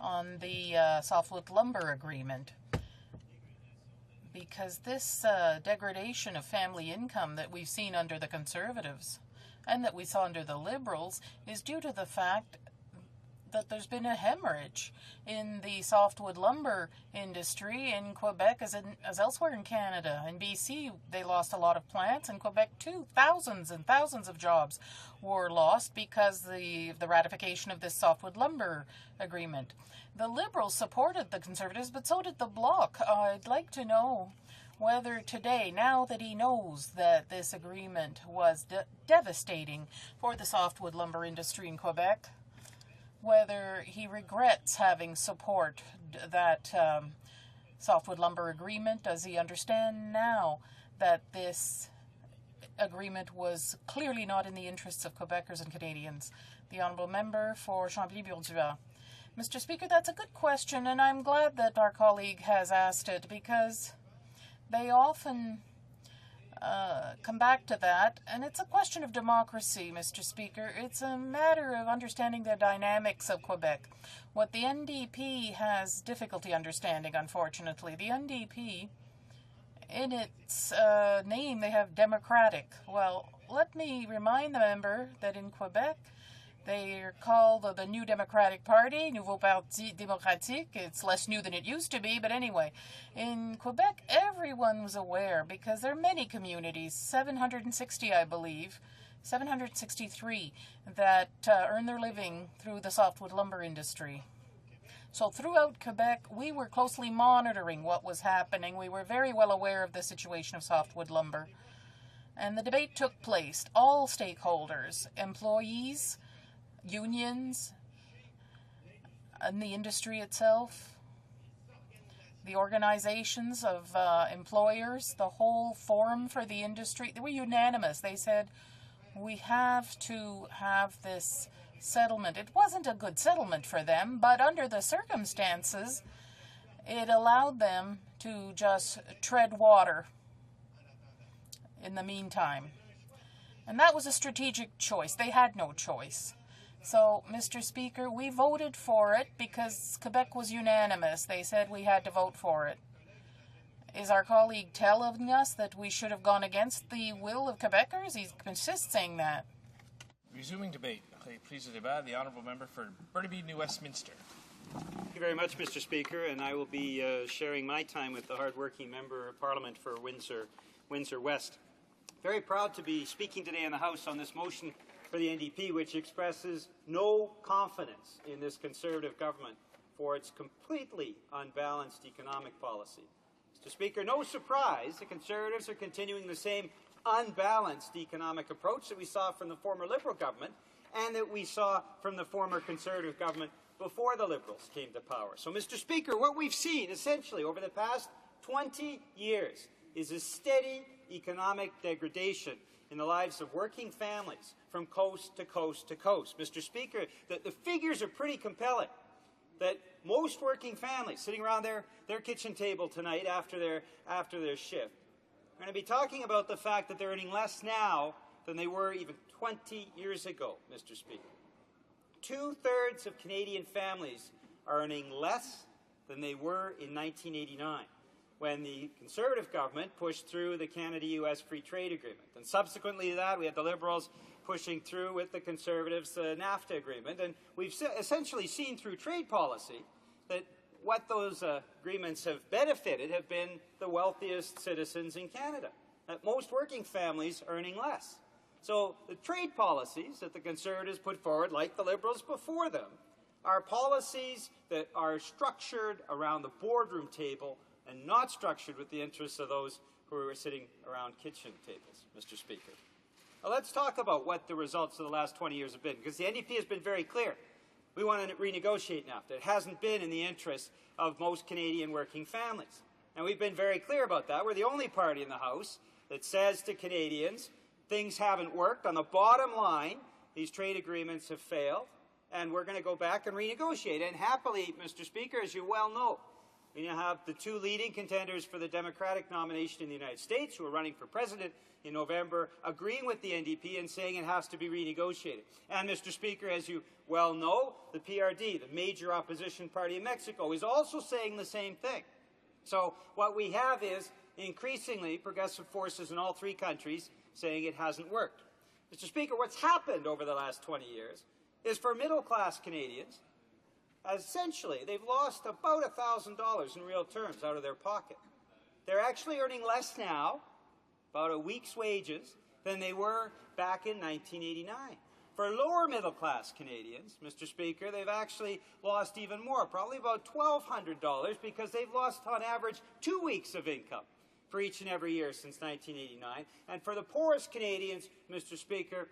on the softwood lumber agreement. Because this degradation of family income that we've seen under the Conservatives and that we saw under the Liberals is due to the fact that there's been a hemorrhage in the softwood lumber industry in Quebec as elsewhere in Canada. In BC, they lost a lot of plants. In Quebec, too, thousands and thousands of jobs were lost because of the ratification of this softwood lumber agreement. The Liberals supported the Conservatives, but so did the Bloc. I'd like to know whether today, now that he knows that this agreement was devastating for the softwood lumber industry in Quebec, whether he regrets having support that softwood lumber agreement. Does he understand now that this agreement was clearly not in the interests of Quebecers and Canadians? The Honourable Member for Chambly-Bourgeois. Mr. Speaker, that's a good question, and I'm glad that our colleague has asked it, because they often come back to that, and it's a question of democracy, Mr. Speaker. It's a matter of understanding the dynamics of Quebec. What the NDP has difficulty understanding, unfortunately. The NDP, in its name, they have democratic. Well, let me remind the member that in Quebec, they are called the New Democratic Party, Nouveau Parti Démocratique. It's less new than it used to be, but anyway. In Quebec, everyone was aware, because there are many communities, 760, I believe, 763, that earn their living through the softwood lumber industry. So throughout Quebec, we were closely monitoring what was happening. We were very well aware of the situation of softwood lumber. And the debate took place. All stakeholders, employees, unions, and the industry itself, the organizations of employers, the whole forum for the industry, they were unanimous. They said, we have to have this settlement. It wasn't a good settlement for them, but under the circumstances, it allowed them to just tread water in the meantime. And that was a strategic choice. They had no choice. So, Mr. Speaker, we voted for it because Quebec was unanimous. They said we had to vote for it. Is our colleague telling us that we should have gone against the will of Quebecers? He persists saying that. Resuming debate. Please the débat. The Honourable Member for Burnaby New Westminster. Thank you very much, Mr. Speaker, and I will be sharing my time with the hard-working Member of Parliament for Windsor West. Very proud to be speaking today in the House on this motion for the NDP, which expresses no confidence in this Conservative government for its completely unbalanced economic policy. Mr. Speaker, no surprise, the Conservatives are continuing the same unbalanced economic approach that we saw from the former Liberal government and that we saw from the former Conservative government before the Liberals came to power. So, Mr. Speaker, what we've seen essentially over the past 20 years is a steady economic degradation in the lives of working families from coast to coast to coast. Mr. Speaker, the figures are pretty compelling. That most working families sitting around their kitchen table tonight after their shift are going to be talking about the fact that they're earning less now than they were even 20 years ago, Mr. Speaker. 2/3 of Canadian families are earning less than they were in 1989, when the Conservative government pushed through the Canada-US Free Trade Agreement. And subsequently to that, we had the Liberals pushing through with the Conservatives the NAFTA agreement. And we've essentially seen through trade policy that what those agreements have benefited have been the wealthiest citizens in Canada. That most working families earning less. So the trade policies that the Conservatives put forward, like the Liberals before them, are policies that are structured around the boardroom table and not structured with the interests of those who are sitting around kitchen tables, Mr. Speaker. Now let's talk about what the results of the last 20 years have been, because the NDP has been very clear. We want to renegotiate NAFTA. It hasn't been in the interest of most Canadian working families. And we've been very clear about that. We're the only party in the House that says to Canadians, things haven't worked. On the bottom line, these trade agreements have failed, and we're going to go back and renegotiate. And happily, Mr. Speaker, as you well know, we now have the two leading contenders for the Democratic nomination in the United States, who are running for president in November, agreeing with the NDP and saying it has to be renegotiated. And, Mr. Speaker, as you well know, the PRD, the major opposition party in Mexico, is also saying the same thing. So what we have is increasingly progressive forces in all three countries saying it hasn't worked. Mr. Speaker, what's happened over the last 20 years is for middle-class Canadians, essentially, they've lost about $1,000 in real terms out of their pocket. They're actually earning less now, about a week's wages, than they were back in 1989. For lower middle-class Canadians, Mr. Speaker, they've actually lost even more, probably about $1,200, because they've lost, on average, 2 weeks of income for each and every year since 1989. And for the poorest Canadians, Mr. Speaker,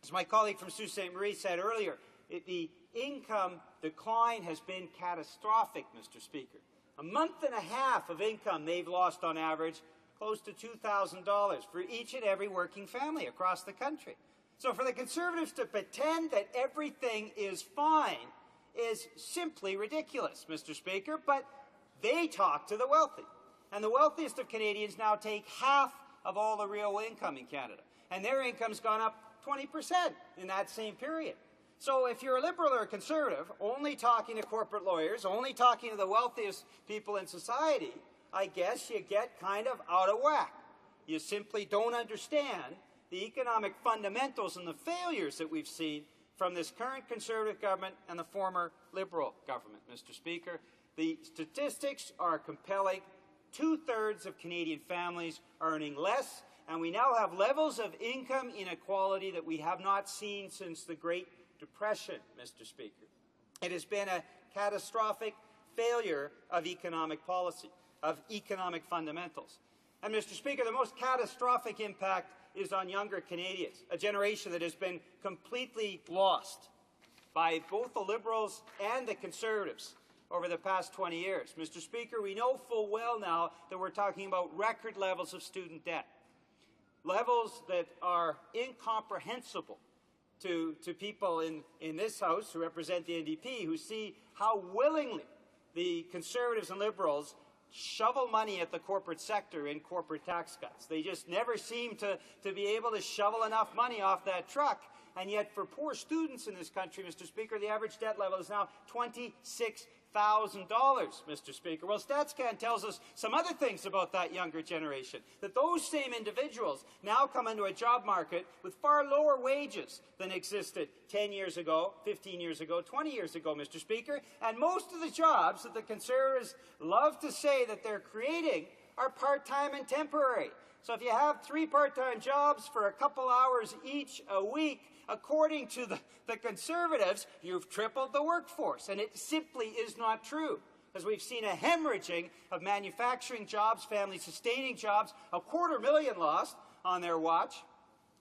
as my colleague from Sault Ste. Marie said earlier, the income decline has been catastrophic, Mr. Speaker. A month and a half of income they've lost on average, close to $2,000 for each and every working family across the country. So for the Conservatives to pretend that everything is fine is simply ridiculous, Mr. Speaker, but they talk to the wealthy. And the wealthiest of Canadians now take half of all the real income in Canada. And their income's gone up 20% in that same period. So if you're a Liberal or a Conservative, only talking to corporate lawyers, only talking to the wealthiest people in society, I guess you get kind of out of whack. You simply don't understand the economic fundamentals and the failures that we've seen from this current Conservative government and the former Liberal government, Mr. Speaker. The statistics are compelling. 2/3 of Canadian families are earning less, and we now have levels of income inequality that we have not seen since the Great Depression, Mr. Speaker. It has been a catastrophic failure of economic policy, of economic fundamentals. And, Mr. Speaker, the most catastrophic impact is on younger Canadians, a generation that has been completely lost by both the Liberals and the Conservatives over the past 20 years. Mr. Speaker, we know full well now that we're talking about record levels of student debt, levels that are incomprehensible to people in this House who represent the NDP, who see how willingly the Conservatives and Liberals shovel money at the corporate sector in corporate tax cuts. They just never seem to be able to shovel enough money off that truck. And yet for poor students in this country, Mr. Speaker, the average debt level is now $26,000, Mr. Speaker. Well, StatsCan tells us some other things about that younger generation, that those same individuals now come into a job market with far lower wages than existed 10 years ago, 15 years ago, 20 years ago, Mr. Speaker. And most of the jobs that the Conservatives love to say that they're creating are part-time and temporary. So if you have 3 part-time jobs for a couple hours each a week, according to the Conservatives, you've tripled the workforce. And it simply is not true, as we've seen a hemorrhaging of manufacturing jobs, family-sustaining jobs, 250,000 lost on their watch.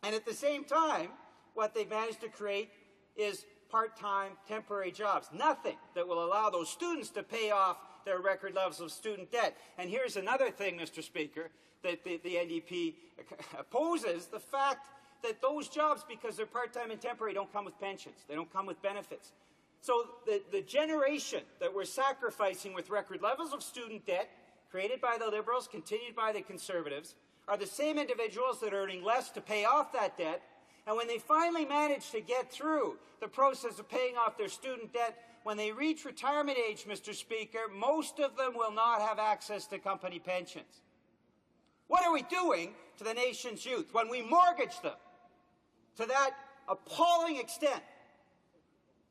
And at the same time, what they've managed to create is part-time, temporary jobs. Nothing that will allow those students to pay off their record levels of student debt. And here's another thing, Mr. Speaker, that the NDP opposes, the fact that those jobs, because they're part-time and temporary, don't come with pensions. They don't come with benefits. So the generation that we're sacrificing with record levels of student debt, created by the Liberals, continued by the Conservatives, are the same individuals that are earning less to pay off that debt. And when they finally manage to get through the process of paying off their student debt, when they reach retirement age, Mr. Speaker, most of them will not have access to company pensions. What are we doing to the nation's youth when we mortgage them to that appalling extent?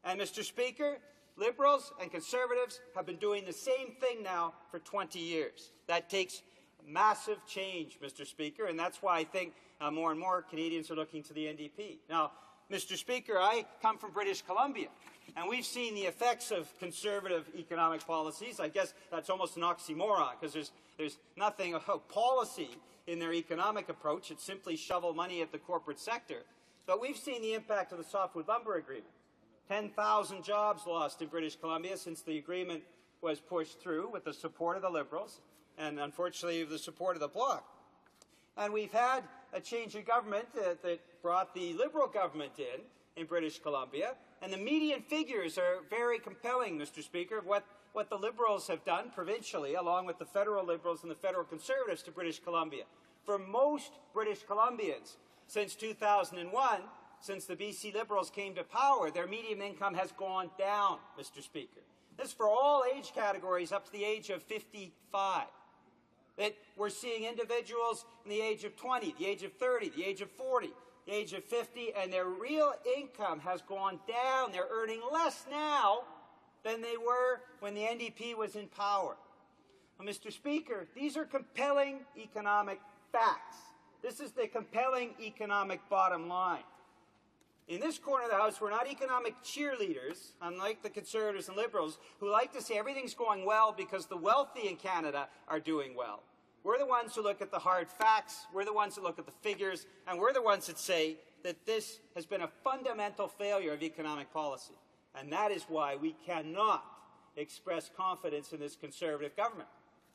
And, Mr. Speaker, Liberals and Conservatives have been doing the same thing now for 20 years. That takes massive change, Mr. Speaker, and that's why I think more and more Canadians are looking to the NDP. Now, Mr. Speaker, I come from British Columbia, and we've seen the effects of Conservative economic policies. I guess that's almost an oxymoron, because there's nothing of policy in their economic approach. It's simply shovel money at the corporate sector. But we've seen the impact of the softwood lumber agreement. 10,000 jobs lost in British Columbia since the agreement was pushed through with the support of the Liberals and, unfortunately, the support of the Bloc. And we've had a change in government that brought the Liberal government in British Columbia, and the median figures are very compelling, Mr. Speaker, of what the Liberals have done provincially, along with the federal Liberals and the federal Conservatives to British Columbia. For most British Columbians, since 2001, since the BC Liberals came to power, their median income has gone down, Mr. Speaker. This is for all age categories up to the age of 55. That we're seeing individuals in the age of 20, the age of 30, the age of 40, the age of 50, and their real income has gone down. They're earning less now than they were when the NDP was in power. Well, Mr. Speaker, these are compelling economic facts. This is the compelling economic bottom line. In this corner of the House, we're not economic cheerleaders, unlike the Conservatives and Liberals, who like to say everything's going well because the wealthy in Canada are doing well. We're the ones who look at the hard facts, we're the ones that look at the figures, and we're the ones that say that this has been a fundamental failure of economic policy. And that is why we cannot express confidence in this Conservative government.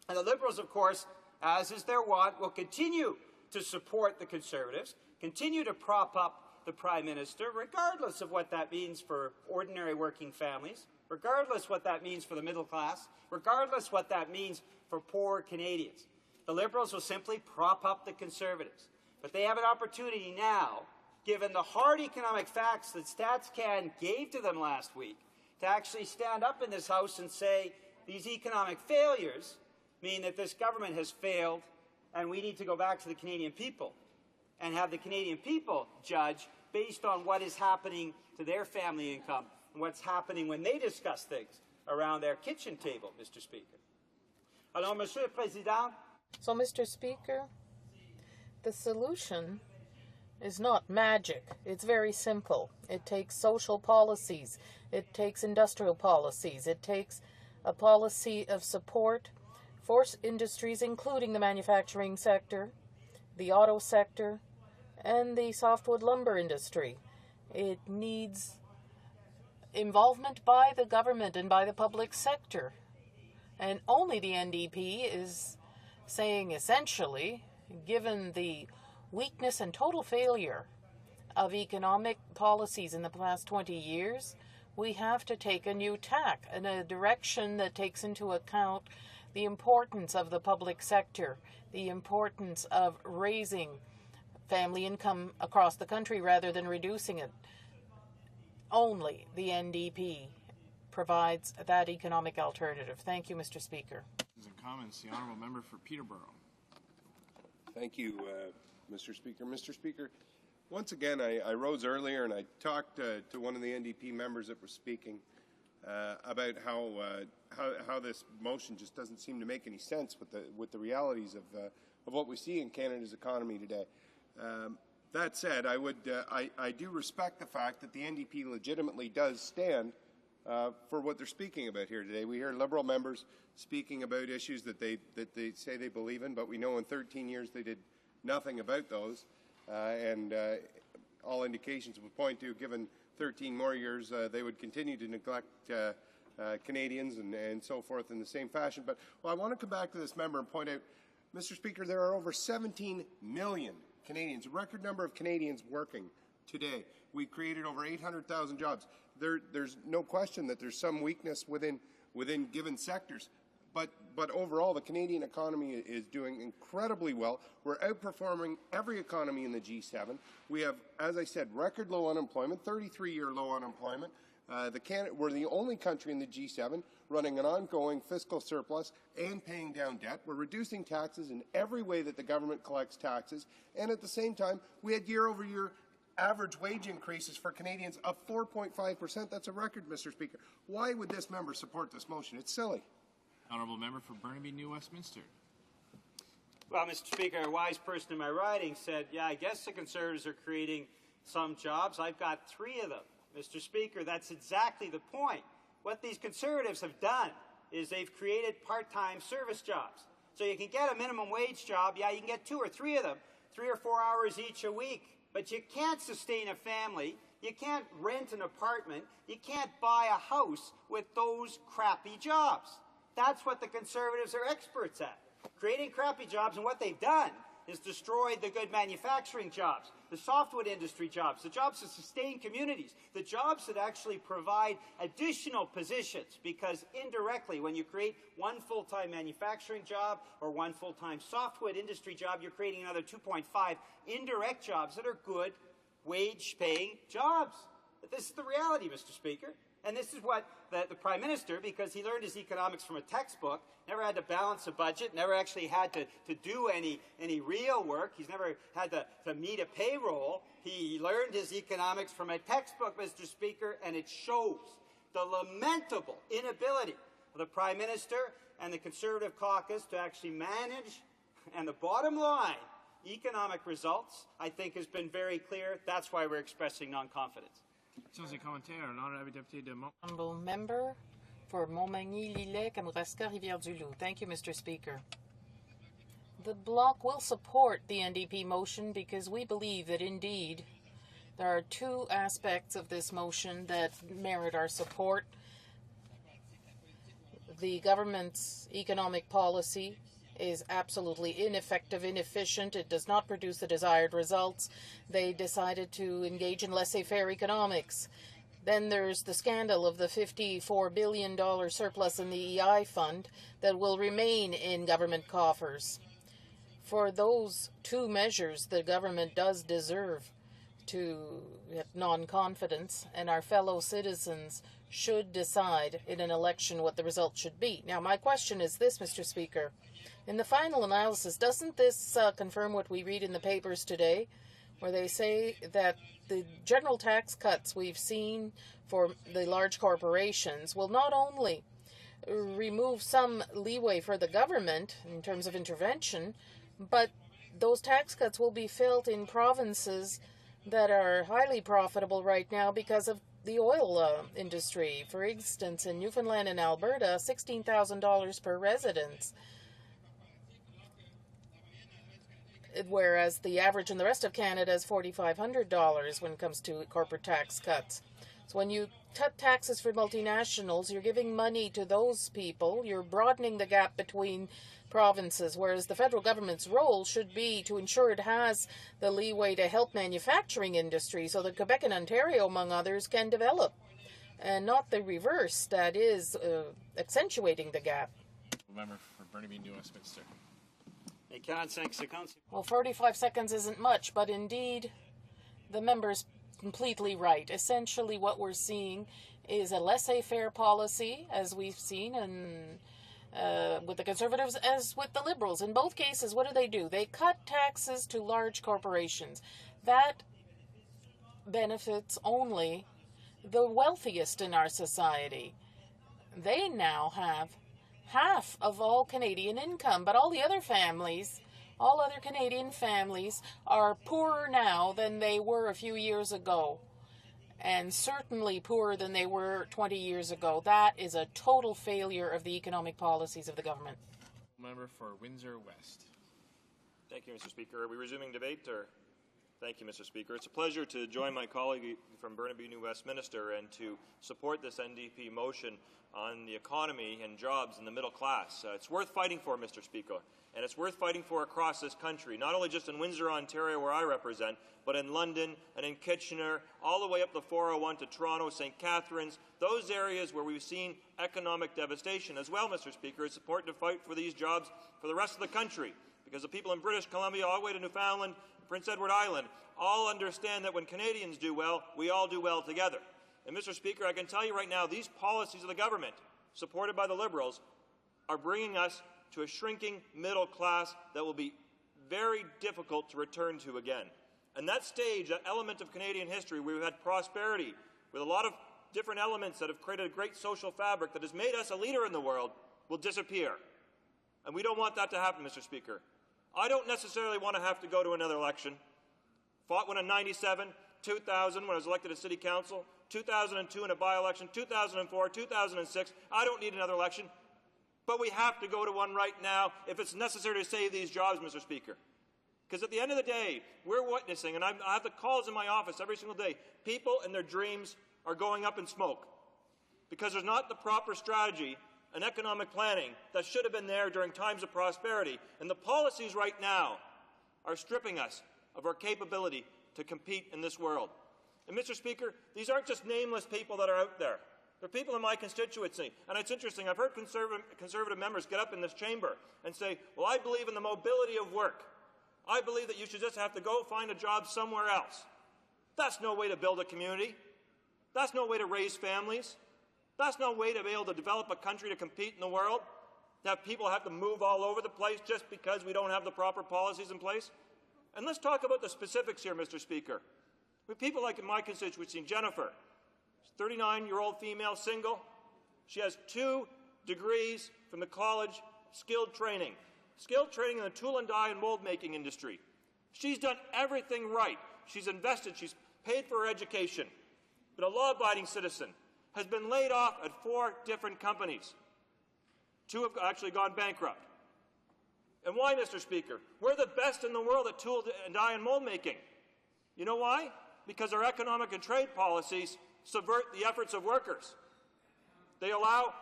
And the Liberals, of course, as is their wont, will continue to support the Conservatives, continue to prop up the Prime Minister, regardless of what that means for ordinary working families, regardless what that means for the middle class, regardless what that means for poor Canadians. The Liberals will simply prop up the Conservatives. But they have an opportunity now, given the hard economic facts that StatsCan gave to them last week, to actually stand up in this House and say these economic failures mean that this government has failed and we need to go back to the Canadian people and have the Canadian people judge based on what is happening to their family income and what's happening when they discuss things around their kitchen table, Mr. Speaker. Alors, Monsieur le Président. So, Mr. Speaker, the solution is not magic. It's very simple. It takes social policies. It takes industrial policies. It takes a policy of support for industries, including the manufacturing sector, the auto sector, and the softwood lumber industry. It needs involvement by the government and by the public sector. And only the NDP is saying, essentially, given the weakness and total failure of economic policies in the past 20 years, we have to take a new tack in a direction that takes into account the importance of the public sector, the importance of raising family income across the country rather than reducing it. Only the NDP provides that economic alternative. Thank you, Mr. Speaker. And comments, the honourable member for Peterborough. Thank you, Mr. Speaker. Mr. Speaker, once again, I rose earlier and I talked to one of the NDP members that was speaking about how this motion just doesn't seem to make any sense with the realities of what we see in Canada's economy today. That said, I do respect the fact that the NDP legitimately does stand for what they're speaking about here today. We hear Liberal members speaking about issues that they say they believe in, but we know in 13 years they did nothing about those, and all indications would point to, given 13 more years, they would continue to neglect Canadians and so forth in the same fashion. But I want to come back to this member and point out, Mr. Speaker, there are over 17 million Canadians, a record number of Canadians working today. We've created over 800,000 jobs. There's no question that there's some weakness within given sectors. But overall, the Canadian economy is doing incredibly well. We're outperforming every economy in the G7. We have, as I said, record low unemployment, 33-year low unemployment. We're the only country in the G7 running an ongoing fiscal surplus and paying down debt. We're reducing taxes in every way that the government collects taxes. And at the same time, we had year-over-year average wage increases for Canadians of 4.5%. That's a record, Mr. Speaker. Why would this member support this motion? It's silly. Honourable member for Burnaby, New Westminster. Well, Mr. Speaker, a wise person in my riding said, yeah, I guess the Conservatives are creating some jobs. I've got 3 of them. Mr. Speaker, that's exactly the point. What these Conservatives have done is they've created part-time service jobs. So you can get a minimum wage job, yeah, you can get 2 or 3 of them, 3 or 4 hours each a week. But you can't sustain a family, you can't rent an apartment, you can't buy a house with those crappy jobs. That's what the Conservatives are experts at, creating crappy jobs, and what they've done is destroyed the good manufacturing jobs, the softwood industry jobs, the jobs that sustain communities, the jobs that actually provide additional positions, because indirectly, when you create one full-time manufacturing job or one full-time softwood industry job, you're creating another 2.5 indirect jobs that are good wage-paying jobs. But this is the reality, Mr. Speaker. And this is what the Prime Minister, because he learned his economics from a textbook, never had to balance a budget, never actually had to do any real work. He's never had to meet a payroll. He learned his economics from a textbook, Mr. Speaker, and it shows the lamentable inability of the Prime Minister and the Conservative caucus to actually manage. And the bottom line, economic results, I think has been very clear. That's why we're expressing non-confidence. Honourable member for Montmagny-Lillet, Kamouraska, Rivière-du-Loup. Thank you, Mr. Speaker. The Bloc will support the NDP motion because we believe that indeed there are 2 aspects of this motion that merit our support. The government's economic policy is absolutely ineffective, inefficient. It does not produce the desired results. They decided to engage in laissez-faire economics. Then there's the scandal of the $54 billion surplus in the EI fund that will remain in government coffers. For those 2 measures, the government does deserve to have non-confidence, and our fellow citizens should decide in an election what the result should be. Now, my question is this, Mr. Speaker. In the final analysis, doesn't this confirm what we read in the papers today, where they say that the general tax cuts we've seen for the large corporations will not only remove some leeway for the government in terms of intervention, but those tax cuts will be felt in provinces that are highly profitable right now because of the oil industry. For instance, in Newfoundland and Alberta, $16,000 per residence, whereas the average in the rest of Canada is $4,500 when it comes to corporate tax cuts. So when you cut taxes for multinationals, you're giving money to those people, you're broadening the gap between provinces, whereas the federal government's role should be to ensure it has the leeway to help manufacturing industry so that Quebec and Ontario, among others, can develop, and not the reverse that is accentuating the gap. Member for Burnaby, New Westminster. Well, 45 seconds isn't much, but indeed the member's completely right. Essentially what we're seeing is a laissez-faire policy, as we've seen with the Conservatives as with the Liberals. In both cases, what do? They cut taxes to large corporations. That benefits only the wealthiest in our society. they now have half of all Canadian income, but all the other families, all other Canadian families are poorer now than they were a few years ago, and certainly poorer than they were 20 years ago. That is a total failure of the economic policies of the government. Member for Windsor West. Thank you, Mr. Speaker. Are we resuming debate, or? Thank you, Mr. Speaker. It's a pleasure to join my colleague from Burnaby New Westminster and to support this NDP motion on the economy and jobs in the middle class. It's worth fighting for, Mr. Speaker, and it's worth fighting for across this country, not only just in Windsor, Ontario, where I represent, but in London and in Kitchener, all the way up the 401 to Toronto, St. Catharines, those areas where we've seen economic devastation. As well, Mr. Speaker, it's important to fight for these jobs for the rest of the country, because the people in British Columbia all the way to Newfoundland, Prince Edward Island, all understand that when Canadians do well, we all do well together. And, Mr. Speaker, I can tell you right now, these policies of the government, supported by the Liberals, are bringing us to a shrinking middle class that will be very difficult to return to again. And that stage, that element of Canadian history, where we've had prosperity with a lot of different elements that have created a great social fabric that has made us a leader in the world, will disappear. And we don't want that to happen, Mr. Speaker. I don't necessarily want to have to go to another election. Fought one in 97, 2000 when I was elected to City Council, 2002 in a by-election, 2004, 2006. I don't need another election. But we have to go to one right now if it's necessary to save these jobs, Mr. Speaker. Because at the end of the day, we're witnessing, and I have the calls in my office every single day, people and their dreams are going up in smoke because there's not the proper strategy and economic planning that should have been there during times of prosperity. And the policies right now are stripping us of our capability to compete in this world. And, Mr. Speaker, these aren't just nameless people that are out there. They're people in my constituency. And it's interesting, I've heard conservative members get up in this chamber and say, well, I believe in the mobility of work. I believe that you should just have to go find a job somewhere else. That's no way to build a community. That's no way to raise families. That's no way to be able to develop a country to compete in the world, to have people have to move all over the place just because we don't have the proper policies in place. And let's talk about the specifics here, Mr. Speaker. With people like in my constituency, Jennifer, 39-year-old female, single. She has 2 degrees from the college, skilled training in the tool and die and mold making industry. She's done everything right. She's invested, she's paid for her education. But a law-abiding citizen has been laid off at 4 different companies. 2 have actually gone bankrupt. And why, Mr. Speaker? We're the best in the world at tool and die and mold making. You know why? Because our economic and trade policies subvert the efforts of workers. They allow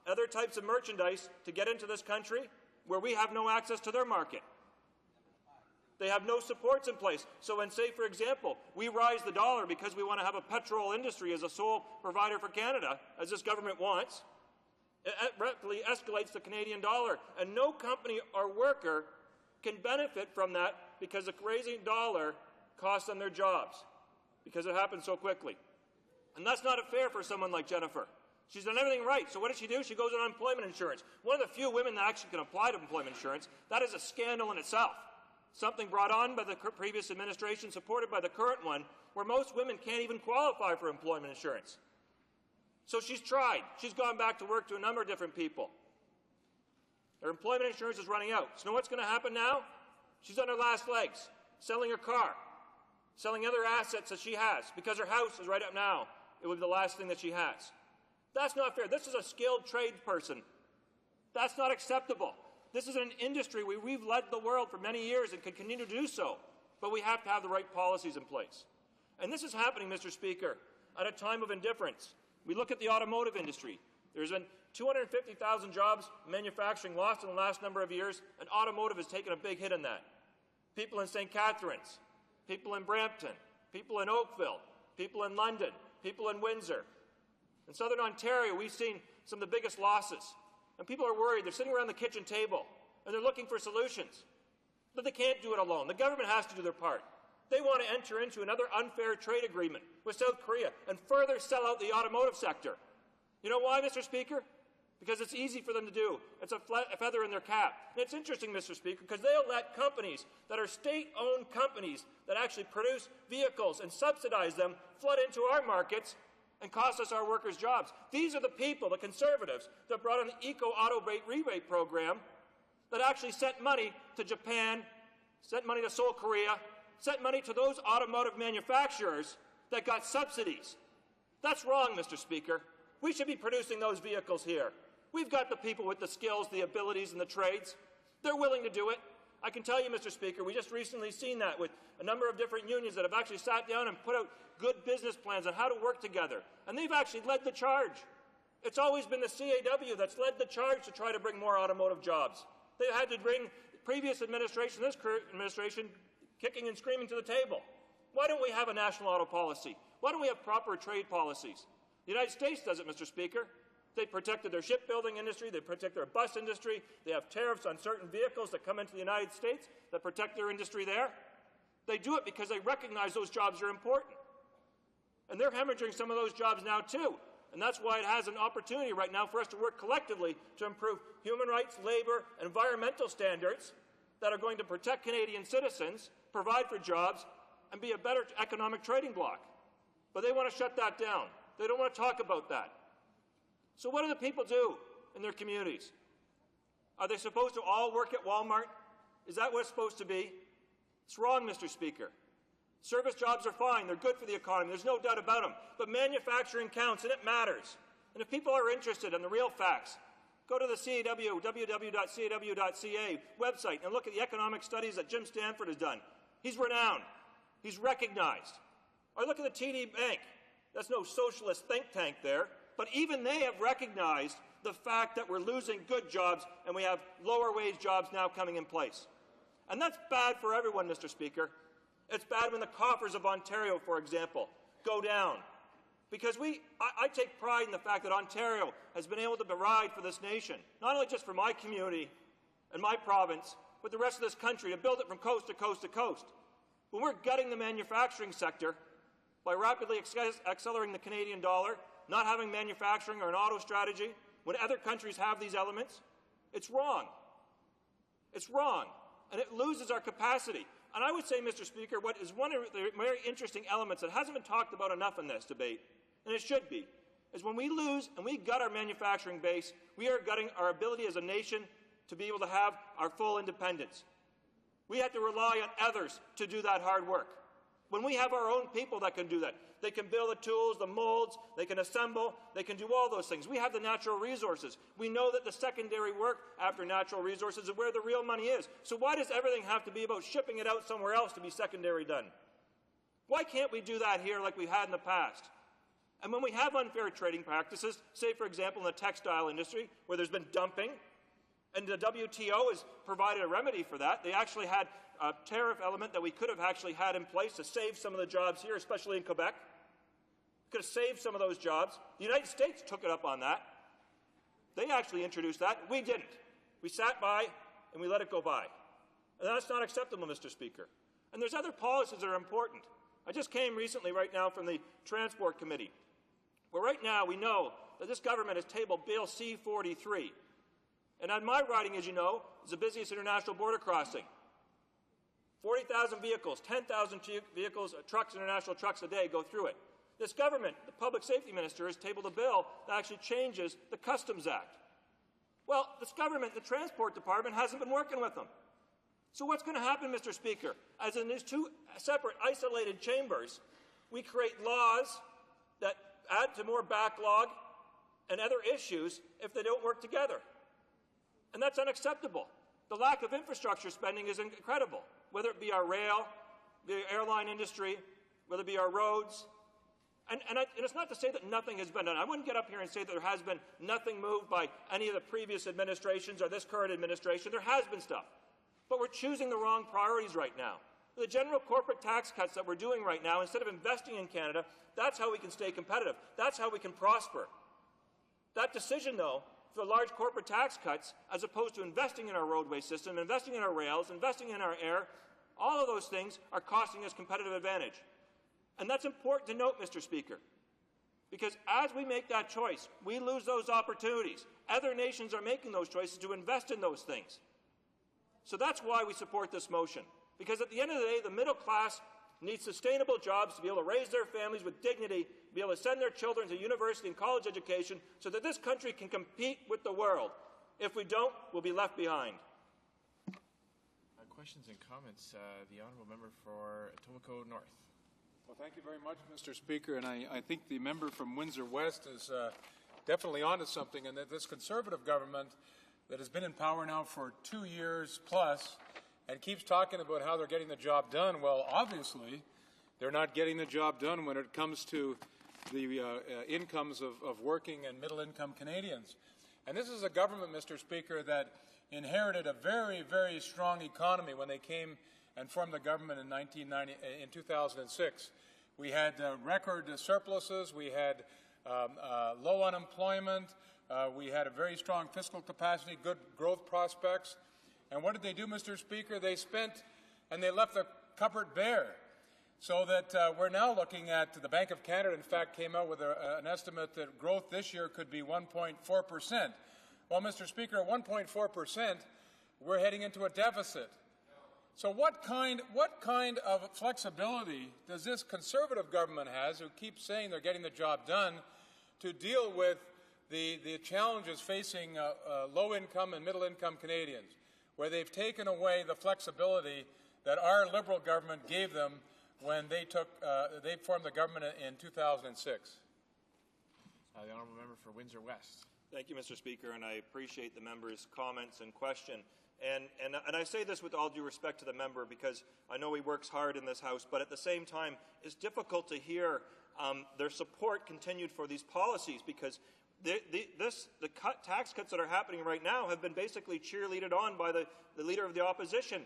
other types of merchandise to get into this country where we have no access to their market. They have no supports in place. So when, say, for example, we rise the dollar because we want to have a petrol industry as a sole provider for Canada, as this government wants, it rapidly escalates the Canadian dollar. And no company or worker can benefit from that because the raising dollar costs them their jobs, because it happens so quickly. And that's not fair for someone like Jennifer. She's done everything right. So what does she do? She goes on unemployment insurance. One of the few women that actually can apply to employment insurance. That is a scandal in itself. Something brought on by the previous administration, supported by the current one, where most women can't even qualify for employment insurance. So she's tried. She's gone back to work to a number of different people. Her employment insurance is running out. So you know what's going to happen now? She's on her last legs, selling her car, selling other assets that she has, because her house is right up now. It would be the last thing that she has. That's not fair. This is a skilled trade person. That's not acceptable. This is an industry where we've led the world for many years and can continue to do so, but we have to have the right policies in place. And this is happening, Mr. Speaker, at a time of indifference. We look at the automotive industry. There's been 250,000 jobs manufacturing lost in the last number of years, and automotive has taken a big hit in that. People in St. Catharines, people in Brampton, people in Oakville, people in London, people in Windsor. In Southern Ontario, we've seen some of the biggest losses. And people are worried. They're sitting around the kitchen table, and they're looking for solutions. But they can't do it alone. The government has to do their part. They want to enter into another unfair trade agreement with South Korea and further sell out the automotive sector. You know why, Mr. Speaker? Because it's easy for them to do. It's a feather in their cap. And it's interesting, Mr. Speaker, because they'll let companies that are state-owned companies that actually produce vehicles and subsidize them flood into our markets and cost us our workers' jobs. These are the people, the Conservatives, that brought in the Eco-Auto Rebate Program that actually sent money to Japan, sent money to Seoul, Korea, sent money to those automotive manufacturers that got subsidies. That's wrong, Mr. Speaker. We should be producing those vehicles here. We've got the people with the skills, the abilities, and the trades. They're willing to do it. I can tell you, Mr. Speaker, we just recently seen that with a number of different unions that have actually sat down and put out good business plans on how to work together. And they've actually led the charge. It's always been the CAW that's led the charge to try to bring more automotive jobs. They had to bring the previous administration, this current administration, kicking and screaming to the table. Why don't we have a national auto policy? Why don't we have proper trade policies? The United States does it, Mr. Speaker. They protected their shipbuilding industry. They protect their bus industry. They have tariffs on certain vehicles that come into the United States that protect their industry there. They do it because they recognize those jobs are important. And they're hemorrhaging some of those jobs now, too. And that's why it has an opportunity right now for us to work collectively to improve human rights, labor, environmental standards that are going to protect Canadian citizens, provide for jobs, and be a better economic trading bloc. But they want to shut that down. They don't want to talk about that. So what do the people do in their communities? Are they supposed to all work at Walmart? Is that what it's supposed to be? It's wrong, Mr. Speaker. Service jobs are fine. They're good for the economy. There's no doubt about them. But manufacturing counts, and it matters. And if people are interested in the real facts, go to the CAW, www.caw.ca website and look at the economic studies that Jim Stanford has done. He's renowned. He's recognized. Or look at the TD Bank. That's no socialist think tank there. But even they have recognized the fact that we're losing good jobs and we have lower wage jobs now coming in place. And that's bad for everyone, Mr. Speaker. It's bad when the coffers of Ontario, for example, go down. Because I take pride in the fact that Ontario has been able to provide for this nation, not only just for my community and my province, but the rest of this country, to build it from coast to coast to coast. When we're gutting the manufacturing sector by rapidly accelerating the Canadian dollar, not having manufacturing or an auto strategy, when other countries have these elements, it's wrong. It's wrong. And it loses our capacity. And I would say, Mr. Speaker, what is one of the very interesting elements that hasn't been talked about enough in this debate, and it should be, is when we lose and we gut our manufacturing base, we are gutting our ability as a nation to be able to have our full independence. We have to rely on others to do that hard work. When we have our own people that can do that, they can build the tools, the molds, they can assemble, they can do all those things. We have the natural resources. We know that the secondary work after natural resources is where the real money is. So why does everything have to be about shipping it out somewhere else to be secondary done? Why can't we do that here like we had in the past? And when we have unfair trading practices, say, for example, in the textile industry, where there's been dumping, and the WTO has provided a remedy for that. They actually had a tariff element that we could have actually had in place to save some of the jobs here, especially in Quebec. Could have saved some of those jobs. The United States took it up on that. They actually introduced that. We didn't. We sat by and we let it go by. And that's not acceptable, Mr. Speaker. And there's other policies that are important. I just came recently right now from the Transport Committee, where right now we know that this government has tabled Bill C-43. And on my riding, as you know, is the busiest international border crossing. 40,000 vehicles, 10,000 vehicles, trucks, international trucks a day go through it. This government, the public safety minister, has tabled a bill that actually changes the Customs Act. Well, this government, the Transport Department, hasn't been working with them. So what's going to happen, Mr. Speaker? As in these two separate, isolated chambers, we create laws that add to more backlog and other issues if they don't work together. And that's unacceptable. The lack of infrastructure spending is incredible, whether it be our rail, the airline industry, whether it be our roads. And it's not to say that nothing has been done. I wouldn't get up here and say that there has been nothing moved by any of the previous administrations or this current administration. There has been stuff. But we're choosing the wrong priorities right now. The general corporate tax cuts that we're doing right now, instead of investing in Canada, that's how we can stay competitive. That's how we can prosper. That decision, though, for large corporate tax cuts, as opposed to investing in our roadway system, investing in our rails, investing in our air, all of those things are costing us competitive advantage. And that's important to note, Mr. Speaker, because as we make that choice, we lose those opportunities. Other nations are making those choices to invest in those things. So that's why we support this motion, because at the end of the day, the middle class needs sustainable jobs to be able to raise their families with dignity, be able to send their children to university and college education so that this country can compete with the world. If we don't, we'll be left behind. Questions and comments? The honourable member for Etobicoke North. Well, thank you very much, Mr. Speaker, and I think the member from Windsor West is definitely onto something, and that this Conservative government that has been in power now for 2 years plus and keeps talking about how they're getting the job done. Well, obviously, they're not getting the job done when it comes to the incomes of working and middle-income Canadians. And this is a government, Mr. Speaker, that inherited a very, very strong economy when they came and formed the government in 2006. We had record surpluses, we had low unemployment, we had a very strong fiscal capacity, good growth prospects. And what did they do, Mr. Speaker? They spent and they left the cupboard bare. So that we're now looking at, the Bank of Canada, in fact, came out with an estimate that growth this year could be 1.4%. Well, Mr. Speaker, at 1.4%, we're heading into a deficit. So what kind of flexibility does this Conservative government has, who keeps saying they're getting the job done, to deal with the challenges facing low-income and middle-income Canadians, where they've taken away the flexibility that our Liberal government gave them when they formed the government in 2006? The honourable member for Windsor West. Thank you, Mr. Speaker, and I appreciate the member's comments and question. And I say this with all due respect to the member, because I know he works hard in this House, but at the same time, it's difficult to hear their support continued for these policies, because the tax cuts that are happening right now have been basically cheerleaded on by the Leader of the Opposition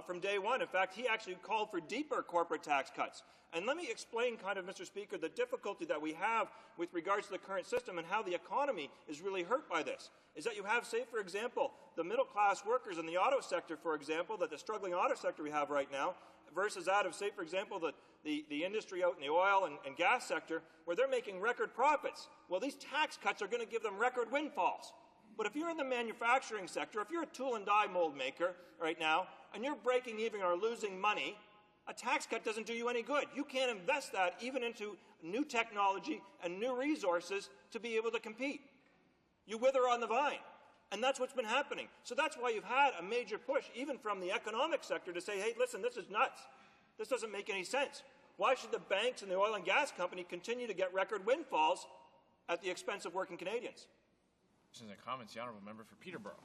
from day one. In fact, he actually called for deeper corporate tax cuts. And let me explain kind of, Mr. Speaker, the difficulty that we have with regards to the current system and how the economy is really hurt by this. Is that you have, say, for example, the middle-class workers in the auto sector, for example, the struggling auto sector we have right now, versus that of, say, for example, the industry out in the oil and gas sector, where they're making record profits. Well, these tax cuts are going to give them record windfalls. But if you're in the manufacturing sector, if you're a tool and die mold maker right now, and you're breaking even or losing money, a tax cut doesn't do you any good. You can't invest that even into new technology and new resources to be able to compete. You wither on the vine. And that's what's been happening. So that's why you've had a major push, even from the economic sector, to say, hey, listen, this is nuts. This doesn't make any sense. Why should the banks and the oil and gas company continue to get record windfalls at the expense of working Canadians? Questions and comments. The honourable member for Peterborough.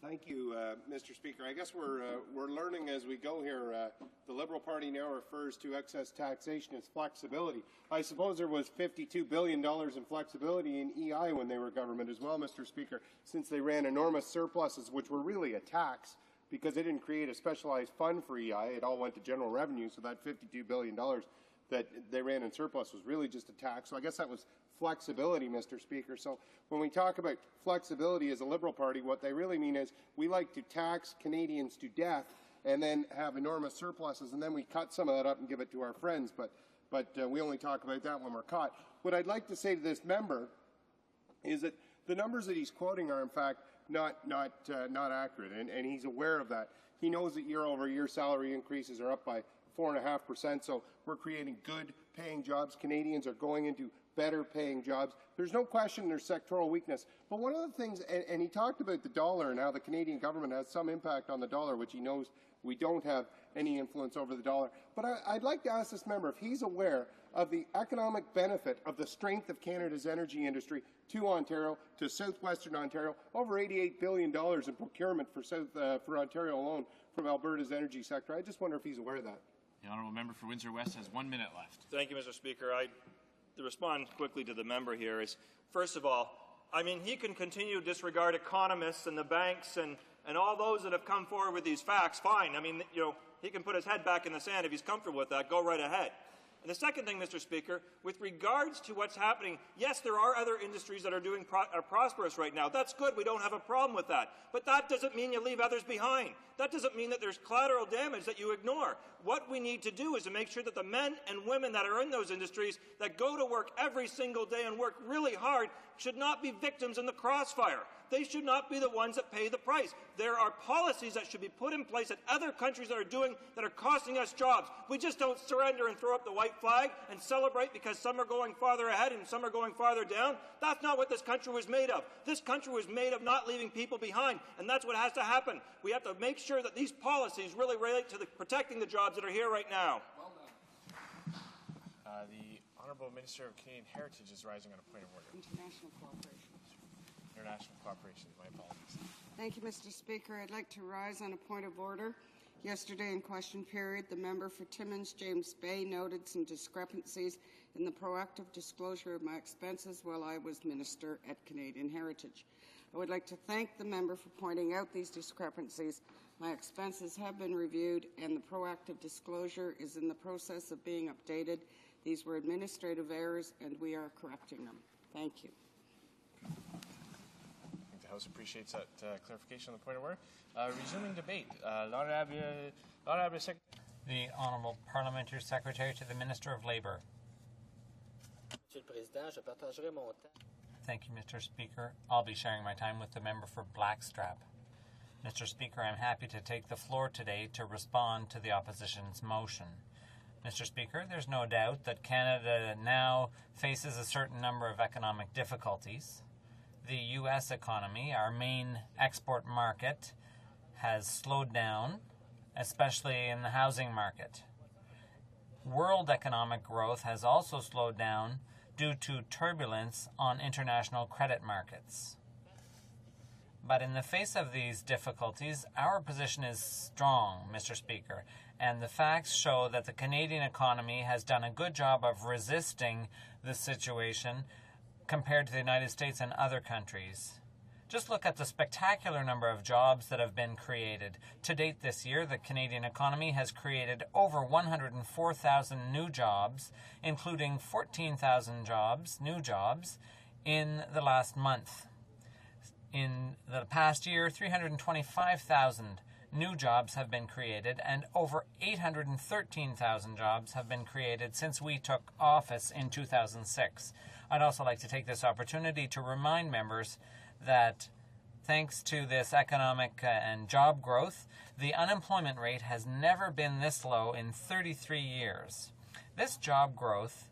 Thank you, Mr. Speaker. I guess we're learning as we go here. The Liberal Party now refers to excess taxation as flexibility. I suppose there was $52 billion in flexibility in EI when they were government as well, Mr. Speaker, since they ran enormous surpluses, which were really a tax because they didn't create a specialized fund for EI. It all went to general revenue, so that $52 billion that they ran in surplus was really just a tax. So I guess that was flexibility, Mr. Speaker. So when we talk about flexibility as a Liberal Party, what they really mean is we like to tax Canadians to death and then have enormous surpluses, and then we cut some of that up and give it to our friends. But we only talk about that when we're caught. What I'd like to say to this member is that the numbers that he's quoting are, in fact, not accurate, and he's aware of that. He knows that year-over-year salary increases are up by 4.5%, so we're creating good-paying jobs. Canadians are going into better-paying jobs. There's no question there's sectoral weakness. But one of the things, and he talked about the dollar and how the Canadian government has some impact on the dollar, which he knows we don't have any influence over the dollar. But I'd like to ask this member if he's aware of the economic benefit of the strength of Canada's energy industry to Ontario, to southwestern Ontario, over $88 billion in procurement for Ontario alone from Alberta's energy sector. I just wonder if he's aware of that. The honourable member for Windsor West has 1 minute left. Thank you, Mr. Speaker. To respond quickly to the member here is, first of all, I mean, he can continue to disregard economists and the banks and all those that have come forward with these facts. Fine. I mean, you know, he can put his head back in the sand if he's comfortable with that. Go right ahead. And the second thing, Mr. Speaker, with regards to what's happening, yes, there are other industries that are prosperous right now. That's good. We don't have a problem with that. But that doesn't mean you leave others behind. That doesn't mean that there's collateral damage that you ignore. What we need to do is to make sure that the men and women that are in those industries that go to work every single day and work really hard should not be victims in the crossfire. They should not be the ones that pay the price. There are policies that should be put in place that other countries are doing that are costing us jobs. We just don't surrender and throw up the white flag and celebrate because some are going farther ahead and some are going farther down. That's not what this country was made of. This country was made of not leaving people behind, and that's what has to happen. We have to make sure that these policies really relate to protecting the jobs that are here right now. The Honourable Minister of Canadian Heritage is rising on a point of order. International cooperation. International cooperation, my apologies. Thank you, Mr. Speaker. I'd like to rise on a point of order. Yesterday in question period, the member for Timmins, James Bay, noted some discrepancies in the proactive disclosure of my expenses while I was Minister at Canadian Heritage. I would like to thank the member for pointing out these discrepancies. My expenses have been reviewed and the proactive disclosure is in the process of being updated. These were administrative errors and we are correcting them. Thank you. I think the House appreciates that clarification on the point of order. Resuming debate. The Honourable Parliamentary Secretary to the Minister of Labour. Thank you, Mr. Speaker. I'll be sharing my time with the member for Blackstrap. Mr. Speaker, I'm happy to take the floor today to respond to the opposition's motion. Mr. Speaker, there's no doubt that Canada now faces a certain number of economic difficulties. The U.S. economy, our main export market, has slowed down, especially in the housing market. World economic growth has also slowed down due to turbulence on international credit markets. But in the face of these difficulties, our position is strong, Mr. Speaker, and the facts show that the Canadian economy has done a good job of resisting the situation compared to the United States and other countries. Just look at the spectacular number of jobs that have been created. To date this year, the Canadian economy has created over 104,000 new jobs, including 14,000 new jobs, in the last month. In the past year, 325,000 new jobs have been created, and over 813,000 jobs have been created since we took office in 2006. I'd also like to take this opportunity to remind members that thanks to this economic and job growth, the unemployment rate has never been this low in 33 years. This job growth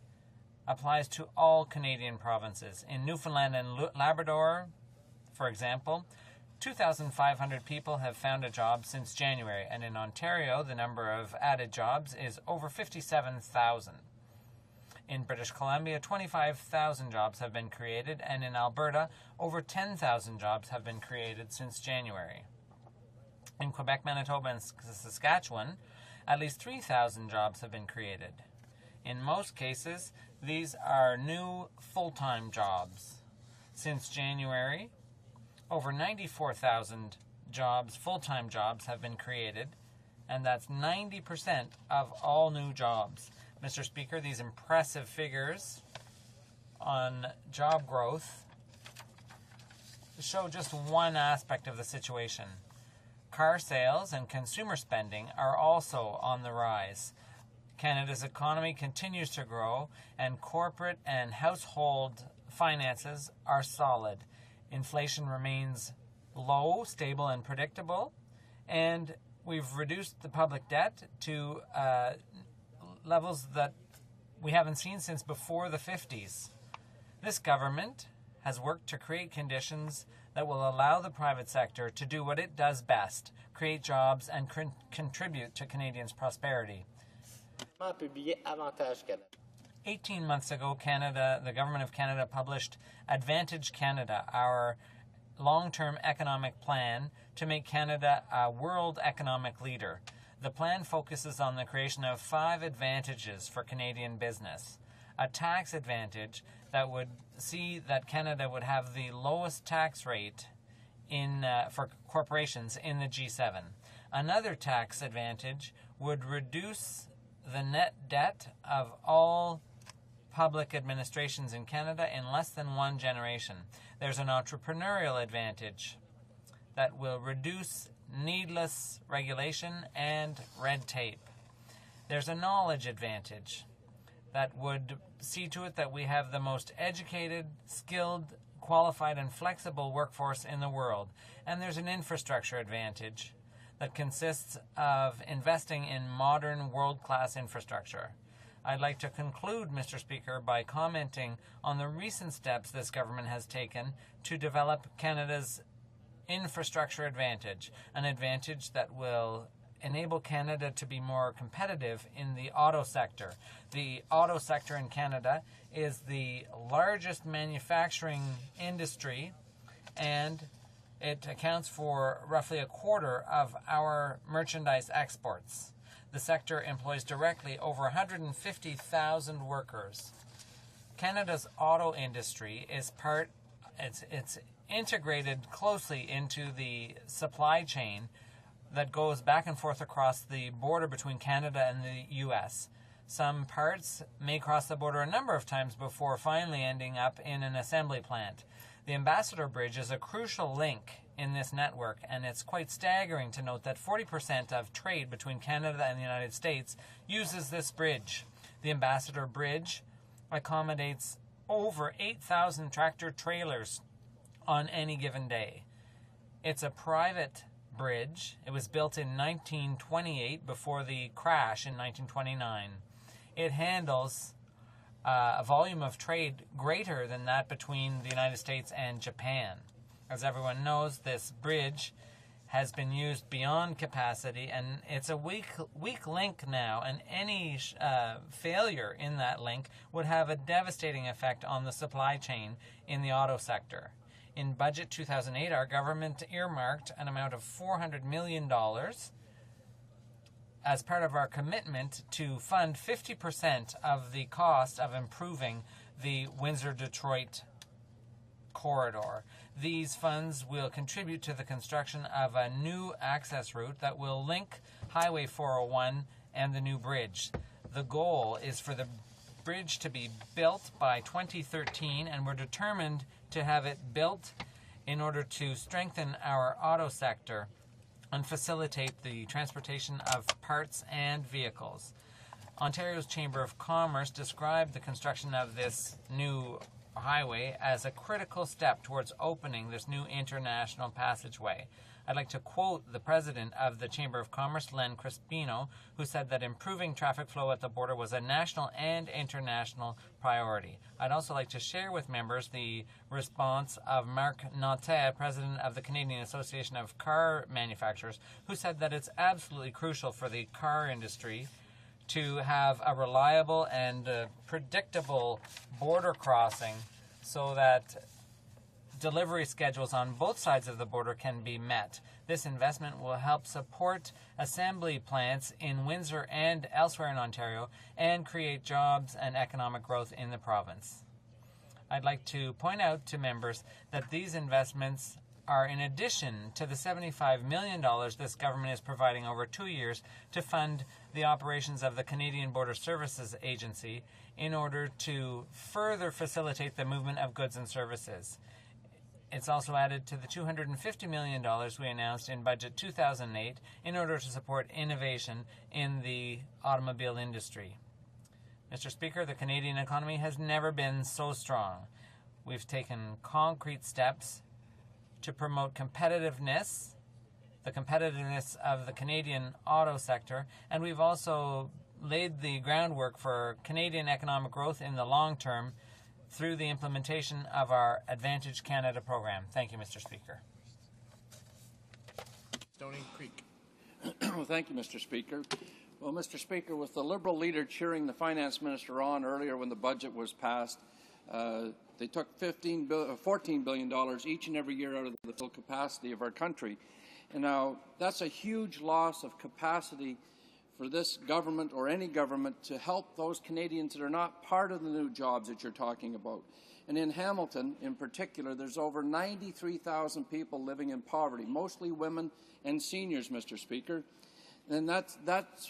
applies to all Canadian provinces. In Newfoundland and Labrador, for example, 2,500 people have found a job since January, and in Ontario, the number of added jobs is over 57,000. In British Columbia, 25,000 jobs have been created, and in Alberta, over 10,000 jobs have been created since January. In Quebec, Manitoba, and Saskatchewan, at least 3,000 jobs have been created. In most cases, these are new full-time jobs. Since January, over 94,000 jobs, full-time jobs, have been created, and that's 90% of all new jobs. Mr. Speaker, these impressive figures on job growth show just one aspect of the situation. Car sales and consumer spending are also on the rise. Canada's economy continues to grow, and corporate and household finances are solid. Inflation remains low, stable, and predictable, and we've reduced the public debt to levels that we haven't seen since before the 50s. This government has worked to create conditions that will allow the private sector to do what it does best, create jobs and contribute to Canadians' prosperity. 18 months ago, the government of Canada published Advantage Canada, our long-term economic plan to make Canada a world economic leader. The plan focuses on the creation of 5 advantages for Canadian business. A tax advantage that would see that Canada would have the lowest tax rate for corporations in the G7. Another tax advantage would reduce the net debt of all public administrations in Canada in less than 1 generation. There's an entrepreneurial advantage that will reduce needless regulation and red tape. There's a knowledge advantage that would see to it that we have the most educated, skilled, qualified and flexible workforce in the world. And there's an infrastructure advantage that consists of investing in modern world-class infrastructure. I'd like to conclude, Mr. Speaker, by commenting on the recent steps this government has taken to develop Canada's infrastructure advantage, an advantage that will enable Canada to be more competitive in the auto sector. The auto sector in Canada is the largest manufacturing industry, and it accounts for roughly a quarter of our merchandise exports. The sector employs directly over 150,000 workers. Canada's auto industry is it's integrated closely into the supply chain that goes back and forth across the border between Canada and the U.S. Some parts may cross the border a number of times before finally ending up in an assembly plant. The Ambassador Bridge is a crucial link in this network, and it's quite staggering to note that 40% of trade between Canada and the United States uses this bridge. The Ambassador Bridge accommodates over 8,000 tractor trailers on any given day. It's a private bridge. It was built in 1928 before the crash in 1929. It handles a volume of trade greater than that between the United States and Japan. As everyone knows, this bridge has been used beyond capacity, and it's a weak link now, and any failure in that link would have a devastating effect on the supply chain in the auto sector. In Budget 2008, our government earmarked an amount of $400 million as part of our commitment to fund 50% of the cost of improving the Windsor-Detroit corridor. These funds will contribute to the construction of a new access route that will link Highway 401 and the new bridge. The goal is for the bridge to be built by 2013, and we're determined to have it built in order to strengthen our auto sector and facilitate the transportation of parts and vehicles. Ontario's Chamber of Commerce described the construction of this new highway as a critical step towards opening this new international passageway. I'd like to quote the president of the Chamber of Commerce, Len Crispino, who said that improving traffic flow at the border was a national and international priority. I'd also like to share with members the response of Marc Nantais, president of the Canadian Association of Car Manufacturers, who said that it's absolutely crucial for the car industry to have a reliable and predictable border crossing so that delivery schedules on both sides of the border can be met. This investment will help support assembly plants in Windsor and elsewhere in Ontario and create jobs and economic growth in the province. I'd like to point out to members that these investments are in addition to the $75 million this government is providing over 2 years to fund the operations of the Canadian Border Services Agency in order to further facilitate the movement of goods and services. It's also added to the $250 million we announced in Budget 2008 in order to support innovation in the automobile industry. Mr. Speaker, the Canadian economy has never been so strong. We've taken concrete steps to promote competitiveness, the competitiveness of the Canadian auto sector, and we've also laid the groundwork for Canadian economic growth in the long term through the implementation of our Advantage Canada program. Thank you, Mr. Speaker. Stony Creek. Well, thank you, Mr. Speaker. Well, Mr. Speaker, with the Liberal leader cheering the finance minister on earlier when the budget was passed, they took $14 billion each and every year out of the full capacity of our country. And now that's a huge loss of capacity for this government or any government to help those Canadians that are not part of the new jobs that you're talking about. And in Hamilton, in particular, there's over 93,000 people living in poverty, mostly women and seniors, Mr. Speaker. And that's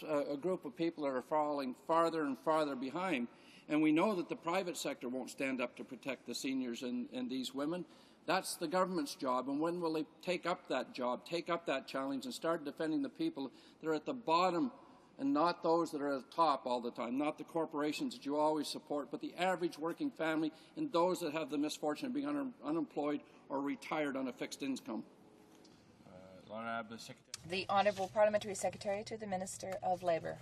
a group of people that are falling farther and farther behind. And we know that the private sector won't stand up to protect the seniors and these women. That's the government's job. And when will they take up that job, take up that challenge, and start defending the people that are at the bottom and not those that are at the top all the time, not the corporations that you always support, but the average working family and those that have the misfortune of being unemployed or retired on a fixed income. The Honourable Parliamentary Secretary to the Minister of Labour.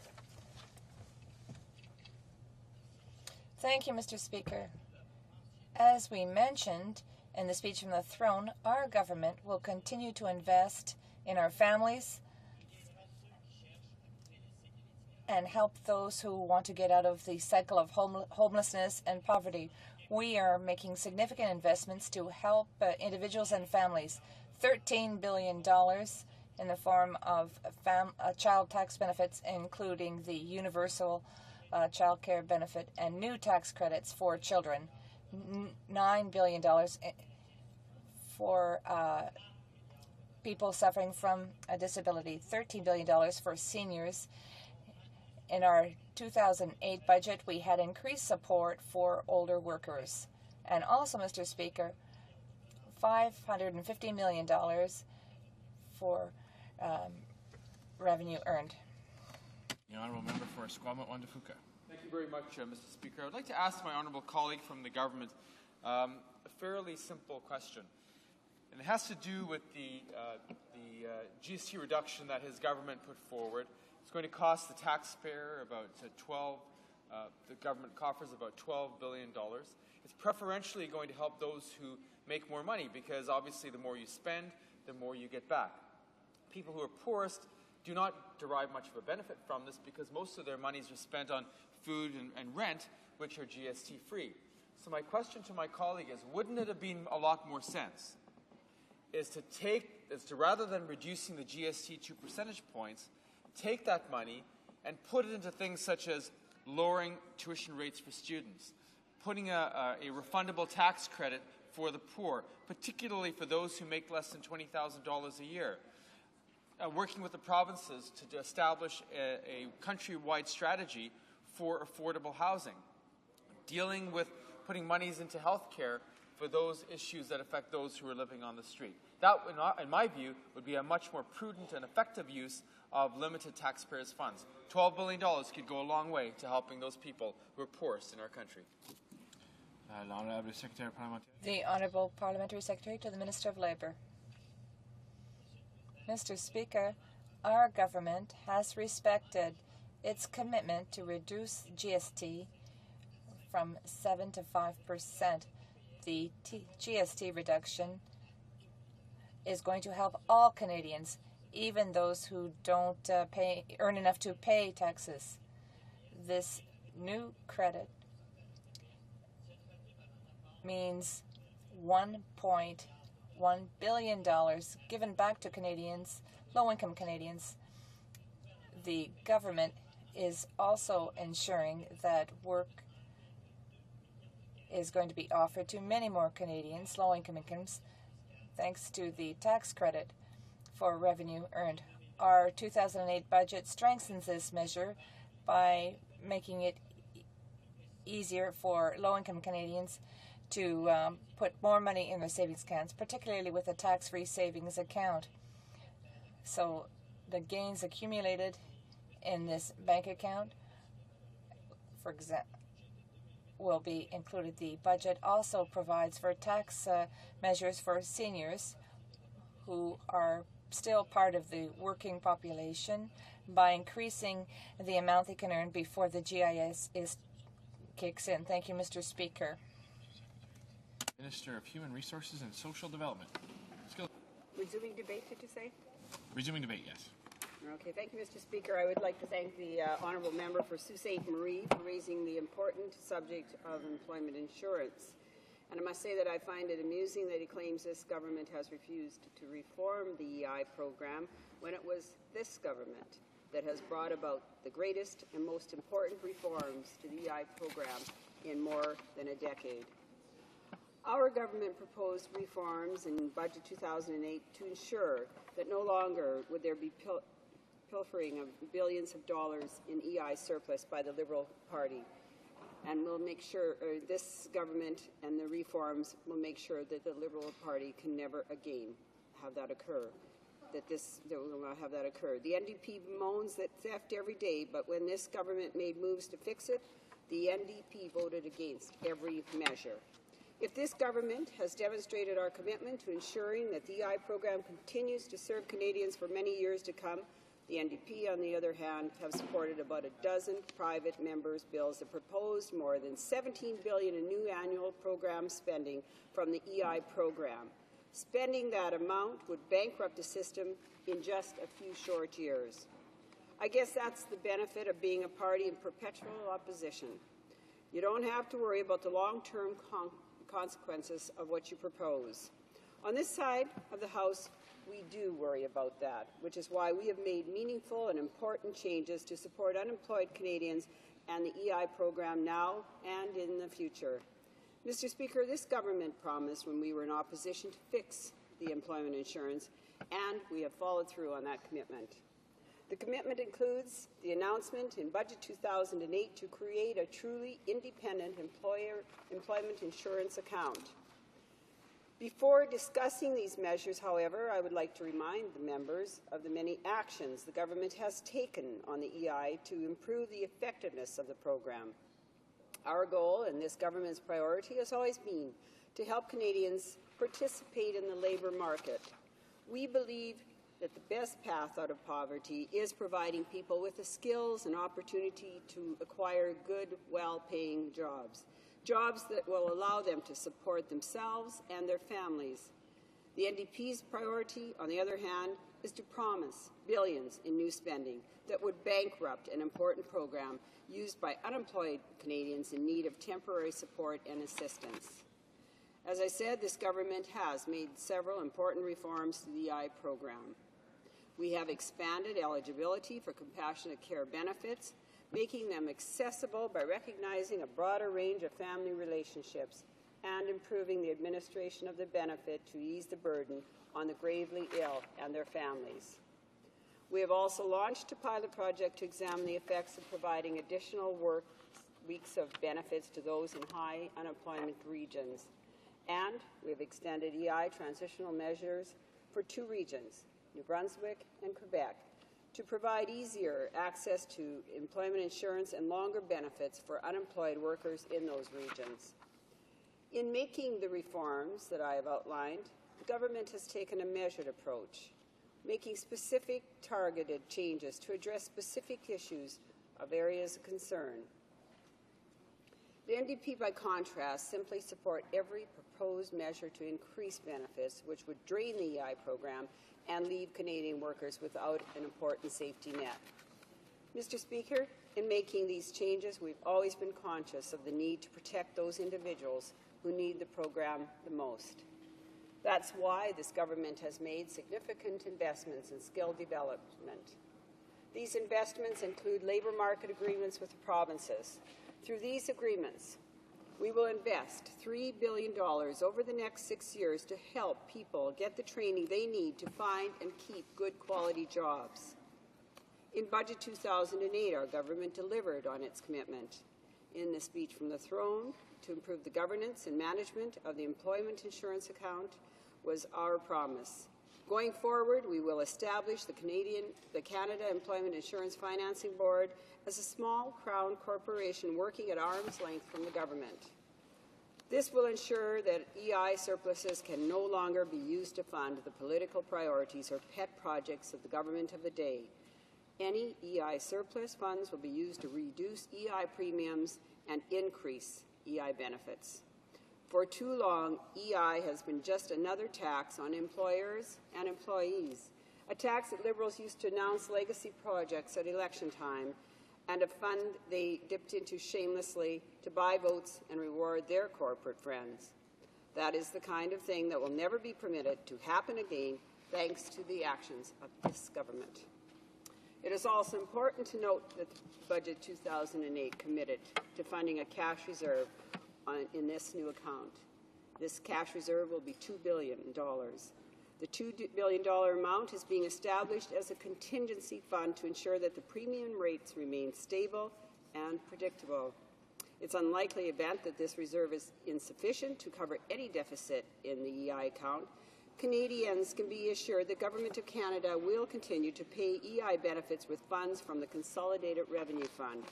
Thank you, Mr. Speaker. As we mentioned in the speech from the throne, our government will continue to invest in our families and help those who want to get out of the cycle of homelessness and poverty. We are making significant investments to help individuals and families. $13 billion in the form of child tax benefits, including the universal child care benefit and new tax credits for children. $9 billion for people suffering from a disability. $13 billion for seniors. In our 2008 budget, we had increased support for older workers. And also, Mr. Speaker, $550 million for revenue earned. The Honourable Member for Esquimalt-Wanda-Fuka. Thank you very much, Mr. Speaker. I would like to ask my honourable colleague from the government a fairly simple question. And it has to do with the GST reduction that his government put forward. It's going to cost the taxpayer about the government coffers about $12 billion. It's preferentially going to help those who make more money because obviously the more you spend, the more you get back. People who are poorest do not derive much of a benefit from this because most of their monies are spent on food and rent, which are GST free. So my question to my colleague is, wouldn't it have been a lot more sense is to rather than reducing the GST 2 percentage points, take that money and put it into things such as lowering tuition rates for students, putting a refundable tax credit for the poor, particularly for those who make less than $20,000 a year, working with the provinces to establish a countrywide strategy for affordable housing, dealing with putting monies into health care for those issues that affect those who are living on the street. That, in my view, would be a much more prudent and effective use of limited taxpayers' funds. $12 billion could go a long way to helping those people who are poorest in our country. The Honourable Parliamentary Secretary to the Minister of Labour. Mr. Speaker, our government has respected its commitment to reduce GST from 7 to 5%. The GST reduction is going to help all Canadians, even those who don't earn enough to pay taxes. This new credit means $1.1 billion given back to Canadians, low-income Canadians. The government is also ensuring that work is going to be offered to many more Canadians, low-income incomes, thanks to the tax credit for revenue earned. Our 2008 budget strengthens this measure by making it easier for low-income Canadians to put more money in their savings accounts, particularly with a tax-free savings account. So the gains accumulated in this bank account, for example, will be included. The budget also provides for tax measures for seniors who are still part of the working population by increasing the amount they can earn before the GIS kicks in. Thank you, Mr. Speaker. Minister of Human Resources and Social Development. Resuming debate, did you say? Resuming debate, yes. Okay, thank you, Mr. Speaker. I would like to thank the Honourable Member for Sault Ste. Marie for raising the important subject of employment insurance. And I must say that I find it amusing that he claims this government has refused to reform the EI program when it was this government that has brought about the greatest and most important reforms to the EI program in more than a decade. Our government proposed reforms in Budget 2008 to ensure that no longer would there be pilfering of billions of dollars in EI surplus by the Liberal Party. And we'll make sure, this government and the reforms will make sure that the Liberal Party can never again have that occur. that we will not have that occur. The NDP bemoans that theft every day, but when this government made moves to fix it, the NDP voted against every measure. If this government has demonstrated our commitment to ensuring that the EI program continues to serve Canadians for many years to come, the NDP, on the other hand, have supported about a dozen private members' bills that proposed more than $17 billion in new annual program spending from the EI program. Spending that amount would bankrupt the system in just a few short years. I guess that's the benefit of being a party in perpetual opposition. You don't have to worry about the long-term consequences of what you propose. On this side of the House, we do worry about that, which is why we have made meaningful and important changes to support unemployed Canadians and the EI program now and in the future. Mr. Speaker, this government promised when we were in opposition to fix the employment insurance, and we have followed through on that commitment. The commitment includes the announcement in Budget 2008 to create a truly independent employment insurance account. Before discussing these measures, however, I would like to remind the members of the many actions the government has taken on the EI to improve the effectiveness of the program. Our goal and this government's priority has always been to help Canadians participate in the labour market. We believe that the best path out of poverty is providing people with the skills and opportunity to acquire good, well-paying jobs. Jobs that will allow them to support themselves and their families. The NDP's priority, on the other hand, is to promise billions in new spending that would bankrupt an important program used by unemployed Canadians in need of temporary support and assistance. As I said, this government has made several important reforms to the EI program. We have expanded eligibility for compassionate care benefits, making them accessible by recognizing a broader range of family relationships and improving the administration of the benefit to ease the burden on the gravely ill and their families. We have also launched a pilot project to examine the effects of providing additional work weeks of benefits to those in high unemployment regions. And we have extended EI transitional measures for 2 regions, New Brunswick and Quebec, to provide easier access to employment insurance and longer benefits for unemployed workers in those regions. In making the reforms that I have outlined, the government has taken a measured approach, making specific targeted changes to address specific issues of areas of concern. The NDP, by contrast, simply support every proposed measure to increase benefits, which would drain the EI program and leave Canadian workers without an important safety net. Mr. Speaker, in making these changes, we've always been conscious of the need to protect those individuals who need the program the most. That's why this government has made significant investments in skill development. These investments include labour market agreements with the provinces. Through these agreements, we will invest $3 billion over the next 6 years to help people get the training they need to find and keep good quality jobs. In Budget 2008, our government delivered on its commitment. In the speech from the throne, to improve the governance and management of the employment insurance account was our promise. Going forward, we will establish the Canada Employment Insurance Financing Board as a small Crown corporation working at arm's length from the government. This will ensure that EI surpluses can no longer be used to fund the political priorities or pet projects of the government of the day. Any EI surplus funds will be used to reduce EI premiums and increase EI benefits. For too long, EI has been just another tax on employers and employees, a tax that Liberals used to announce legacy projects at election time, and a fund they dipped into shamelessly to buy votes and reward their corporate friends. That is the kind of thing that will never be permitted to happen again, thanks to the actions of this government. It is also important to note that Budget 2008 committed to funding a cash reserve in this new account. This cash reserve will be $2 billion. The $2 billion amount is being established as a contingency fund to ensure that the premium rates remain stable and predictable. It's an unlikely event that this reserve is insufficient to cover any deficit in the EI account, Canadians can be assured the Government of Canada will continue to pay EI benefits with funds from the Consolidated Revenue Fund.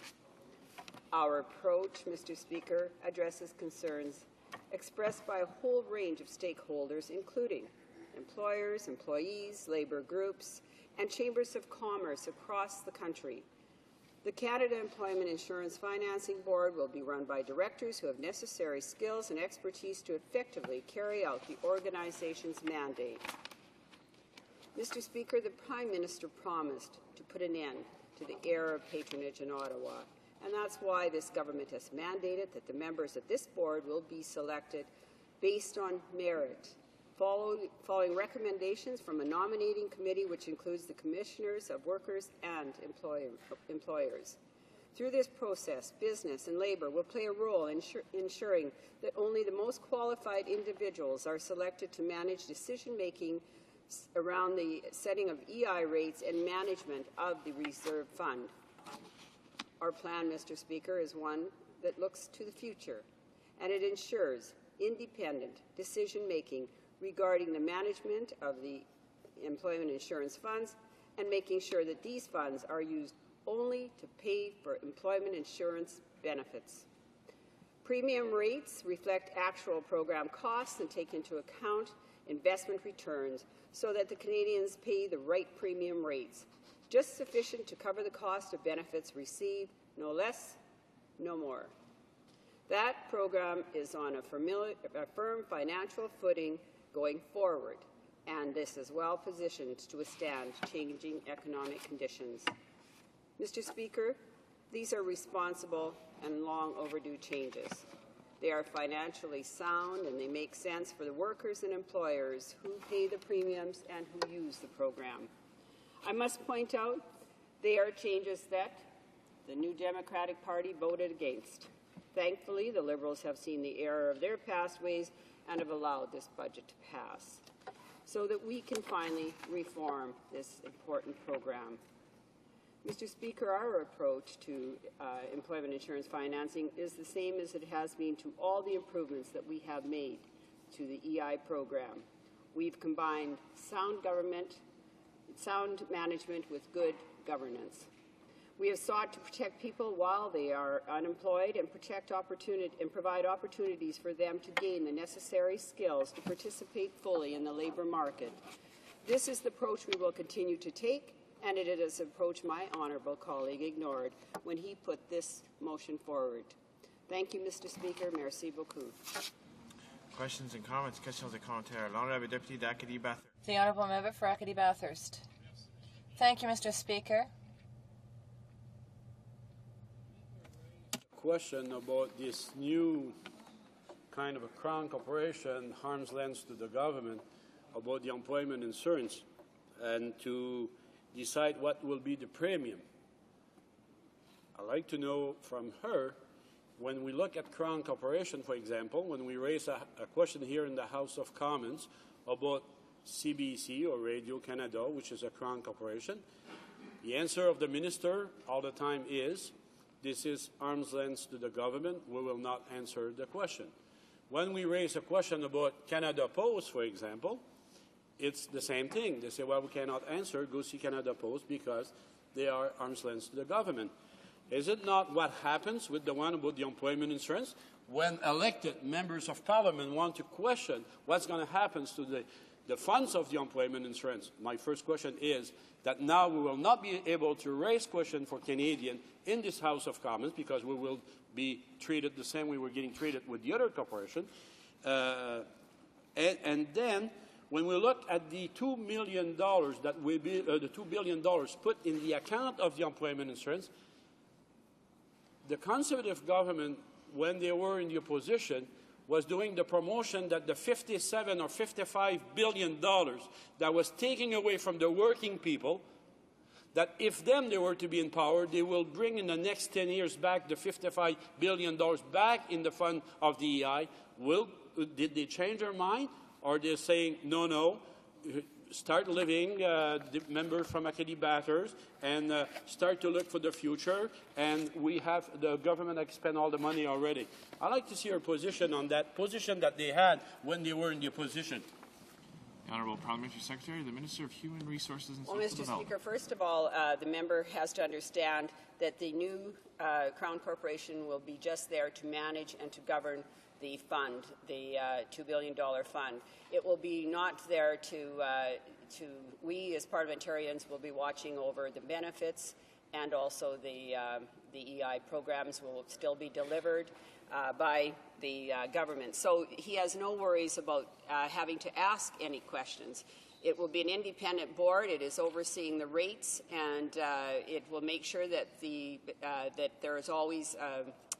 Our approach, Mr. Speaker, addresses concerns expressed by a whole range of stakeholders, including employers, employees, labour groups, and chambers of commerce across the country. The Canada Employment Insurance Financing Board will be run by directors who have necessary skills and expertise to effectively carry out the organization's mandate. Mr. Speaker, the Prime Minister promised to put an end to the era of patronage in Ottawa, and that's why this government has mandated that the members of this board will be selected based on merit, following recommendations from a nominating committee which includes the commissioners of workers and employers. Through this process, business and labour will play a role in ensuring that only the most qualified individuals are selected to manage decision-making around the setting of EI rates and management of the reserve fund. Our plan, Mr. Speaker, is one that looks to the future, and it ensures independent decision-making regarding the management of the employment insurance funds and making sure that these funds are used only to pay for employment insurance benefits. Premium rates reflect actual program costs and take into account investment returns so that the Canadians pay the right premium rates, just sufficient to cover the cost of benefits received, no less, no more. That program is on a firm financial footing going forward, and this is well positioned to withstand changing economic conditions. Mr. Speaker, these are responsible and long overdue changes. They are financially sound and they make sense for the workers and employers who pay the premiums and who use the program. I must point out they are changes that the New Democratic Party voted against. Thankfully, the Liberals have seen the error of their past ways and have allowed this budget to pass so that we can finally reform this important program. Mr. Speaker, our approach to employment insurance financing is the same as it has been to all the improvements that we have made to the EI program. We've combined sound management with good governance. We have sought to protect people while they are unemployed and provide opportunities for them to gain the necessary skills to participate fully in the labour market. This is the approach we will continue to take, and it is an approach my honourable colleague ignored when he put this motion forward. Thank you, Mr. Speaker. Merci beaucoup. Questions and comments? Questions et commentaires. L'honorable député d'Acadie-Bathurst. The Honourable Member for Acadie-Bathurst. Thank you, Mr. Speaker. Question about this new kind of a crown corporation, arm's length to the government, about the employment insurance and to decide what will be the premium. I'd like to know from her, when we look at Crown Corporation, for example, when we raise a question here in the House of Commons about CBC or Radio-Canada, which is a Crown Corporation, the answer of the minister all the time is, this is arm's length to the government, we will not answer the question. When we raise a question about Canada Post, for example, it's the same thing. They say, well, we cannot answer, go see Canada Post because they are arm's length to the government. Is it not what happens with the one about the employment insurance? When elected members of parliament want to question what's going to happen to the funds of the employment insurance, my first question is that now we will not be able to raise questions for Canadians in this House of Commons because we will be treated the same way we're getting treated with the other corporation. And then, when we look at the $2 million that will be the $2 billion put in the account of the employment insurance, the Conservative government, when they were in the opposition, was doing the promotion that the $57 or $55 billion that was taken away from the working people, that if they were to be in power, they will bring in the next 10 years back the $55 billion back in the fund of the EI. Did they change their mind? Or they're saying, no, start living, the members from Acadie-Bathurst, and start to look for the future, and we have the government that spent all the money already. I'd like to see your position on that position that they had when they were in the opposition. The Honourable Parliamentary Secretary, the Minister of Human Resources and Social Mr. Development. Speaker, first of all, the member has to understand that the new Crown Corporation will be just there to manage and to govern the fund, the $2 billion fund. It will be not there we as Parliamentarians will be watching over the benefits, and also the EI programs will still be delivered by the government. So he has no worries about having to ask any questions. It will be an independent board. It is overseeing the rates, and it will make sure that that there is always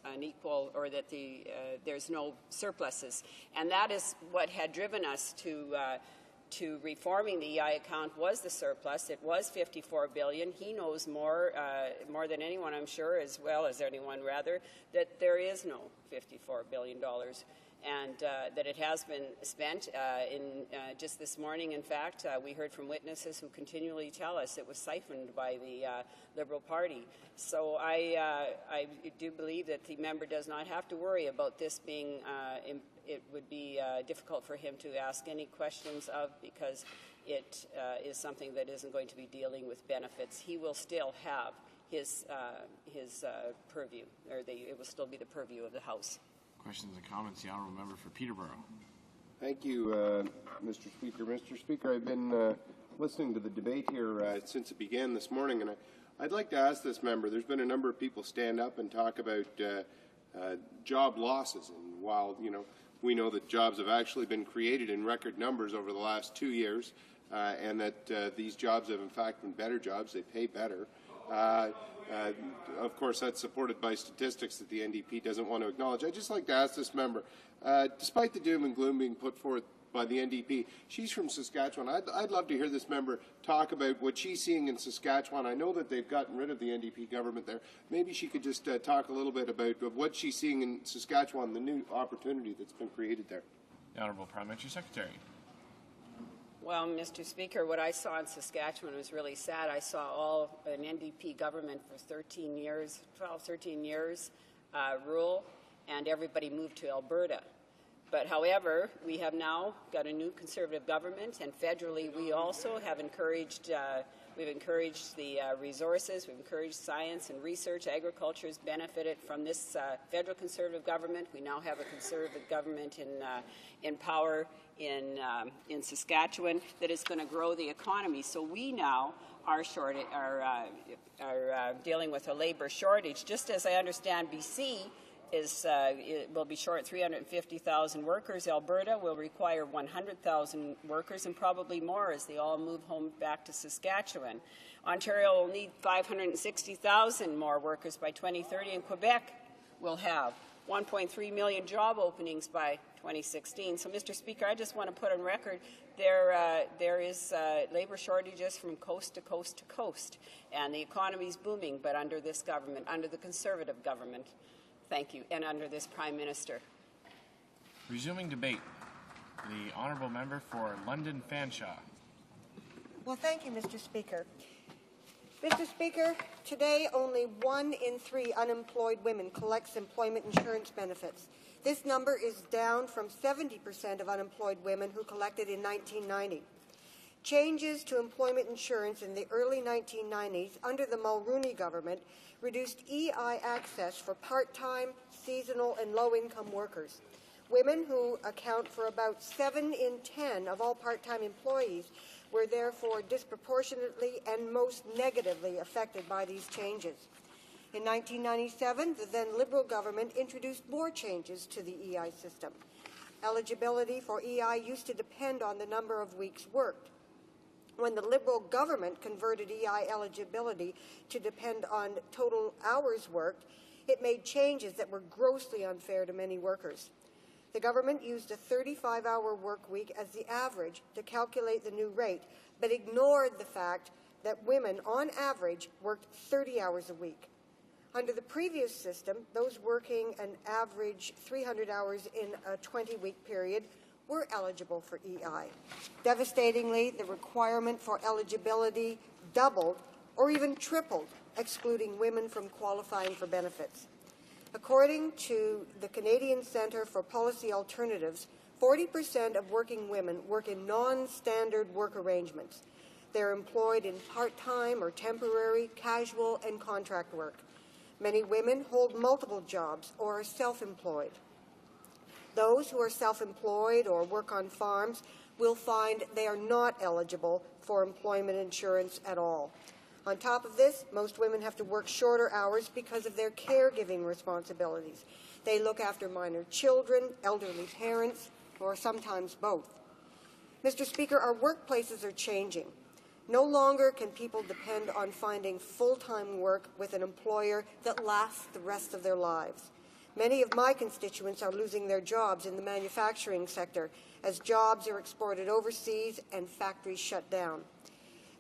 an equal, or that there's no surpluses. And that is what had driven us to reforming the EI account, was the surplus. It was $54 billion. He knows more than anyone, I'm sure, as well as anyone rather, that there is no $54 billion. And that it has been spent. Just this morning, in fact, we heard from witnesses who continually tell us it was siphoned by the Liberal Party. So I do believe that the member does not have to worry about this being, it would be difficult for him to ask any questions of, because it is something that isn't going to be dealing with benefits. He will still have his purview, or it will still be the purview of the House. Questions and comments, the Honourable Member for Peterborough. Thank you, Mr. Speaker. Mr. Speaker, I've been listening to the debate here since it began this morning, and I'd like to ask this member, there's been a number of people stand up and talk about job losses, and while we know that jobs have actually been created in record numbers over the last 2 years, and that these jobs have in fact been better jobs, they pay better. Of course, that's supported by statistics that the NDP doesn't want to acknowledge. I'd just like to ask this member, despite the doom and gloom being put forth by the NDP, she's from Saskatchewan. I'd love to hear this member talk about what she's seeing in Saskatchewan. I know that they've gotten rid of the NDP government there. Maybe she could just talk a little bit about what she's seeing in Saskatchewan, the new opportunity that's been created there. The Honourable Parliamentary Secretary. Well, Mr. Speaker, what I saw in Saskatchewan was really sad. I saw an NDP government for 13 years rule, and everybody moved to Alberta. But however, we have now got a new Conservative government, and federally we also have encouraged we've encouraged the resources, we've encouraged science and research. Agriculture has benefited from this federal Conservative government. We now have a Conservative government in power in Saskatchewan that is going to grow the economy. So we now are dealing with a labor shortage. Just as I understand, BC will be short 350,000 workers. Alberta will require 100,000 workers, and probably more as they all move home back to Saskatchewan. Ontario will need 560,000 more workers by 2030, and Quebec will have 1.3 million job openings by 2016. So, Mr. Speaker, I just want to put on record there is labor shortages from coast to coast to coast, and the economy is booming, but under this government, under the Conservative government. Thank you. And under this Prime Minister. Resuming debate, the Honourable Member for London Fanshawe. Well, thank you, Mr. Speaker. Mr. Speaker, today only 1 in 3 unemployed women collects employment insurance benefits. This number is down from 70% of unemployed women who collected in 1990. Changes to employment insurance in the early 1990s under the Mulroney government reduced EI access for part-time, seasonal, and low-income workers. Women, who account for about 7 in 10 of all part-time employees, were therefore disproportionately and most negatively affected by these changes. In 1997, the then Liberal government introduced more changes to the EI system. Eligibility for EI used to depend on the number of weeks worked. When the Liberal government converted EI eligibility to depend on total hours worked, it made changes that were grossly unfair to many workers. The government used a 35-hour work week as the average to calculate the new rate, but ignored the fact that women, on average, worked 30 hours a week. Under the previous system, those working an average 300 hours in a 20-week period were eligible for EI. Devastatingly, the requirement for eligibility doubled or even tripled, excluding women from qualifying for benefits. According to the Canadian Centre for Policy Alternatives, 40% of working women work in non-standard work arrangements. They're employed in part-time or temporary, casual, and contract work. Many women hold multiple jobs or are self-employed. Those who are self-employed or work on farms will find they are not eligible for employment insurance at all. On top of this, most women have to work shorter hours because of their caregiving responsibilities. They look after minor children, elderly parents, or sometimes both. Mr. Speaker, our workplaces are changing. No longer can people depend on finding full-time work with an employer that lasts the rest of their lives. Many of my constituents are losing their jobs in the manufacturing sector as jobs are exported overseas and factories shut down.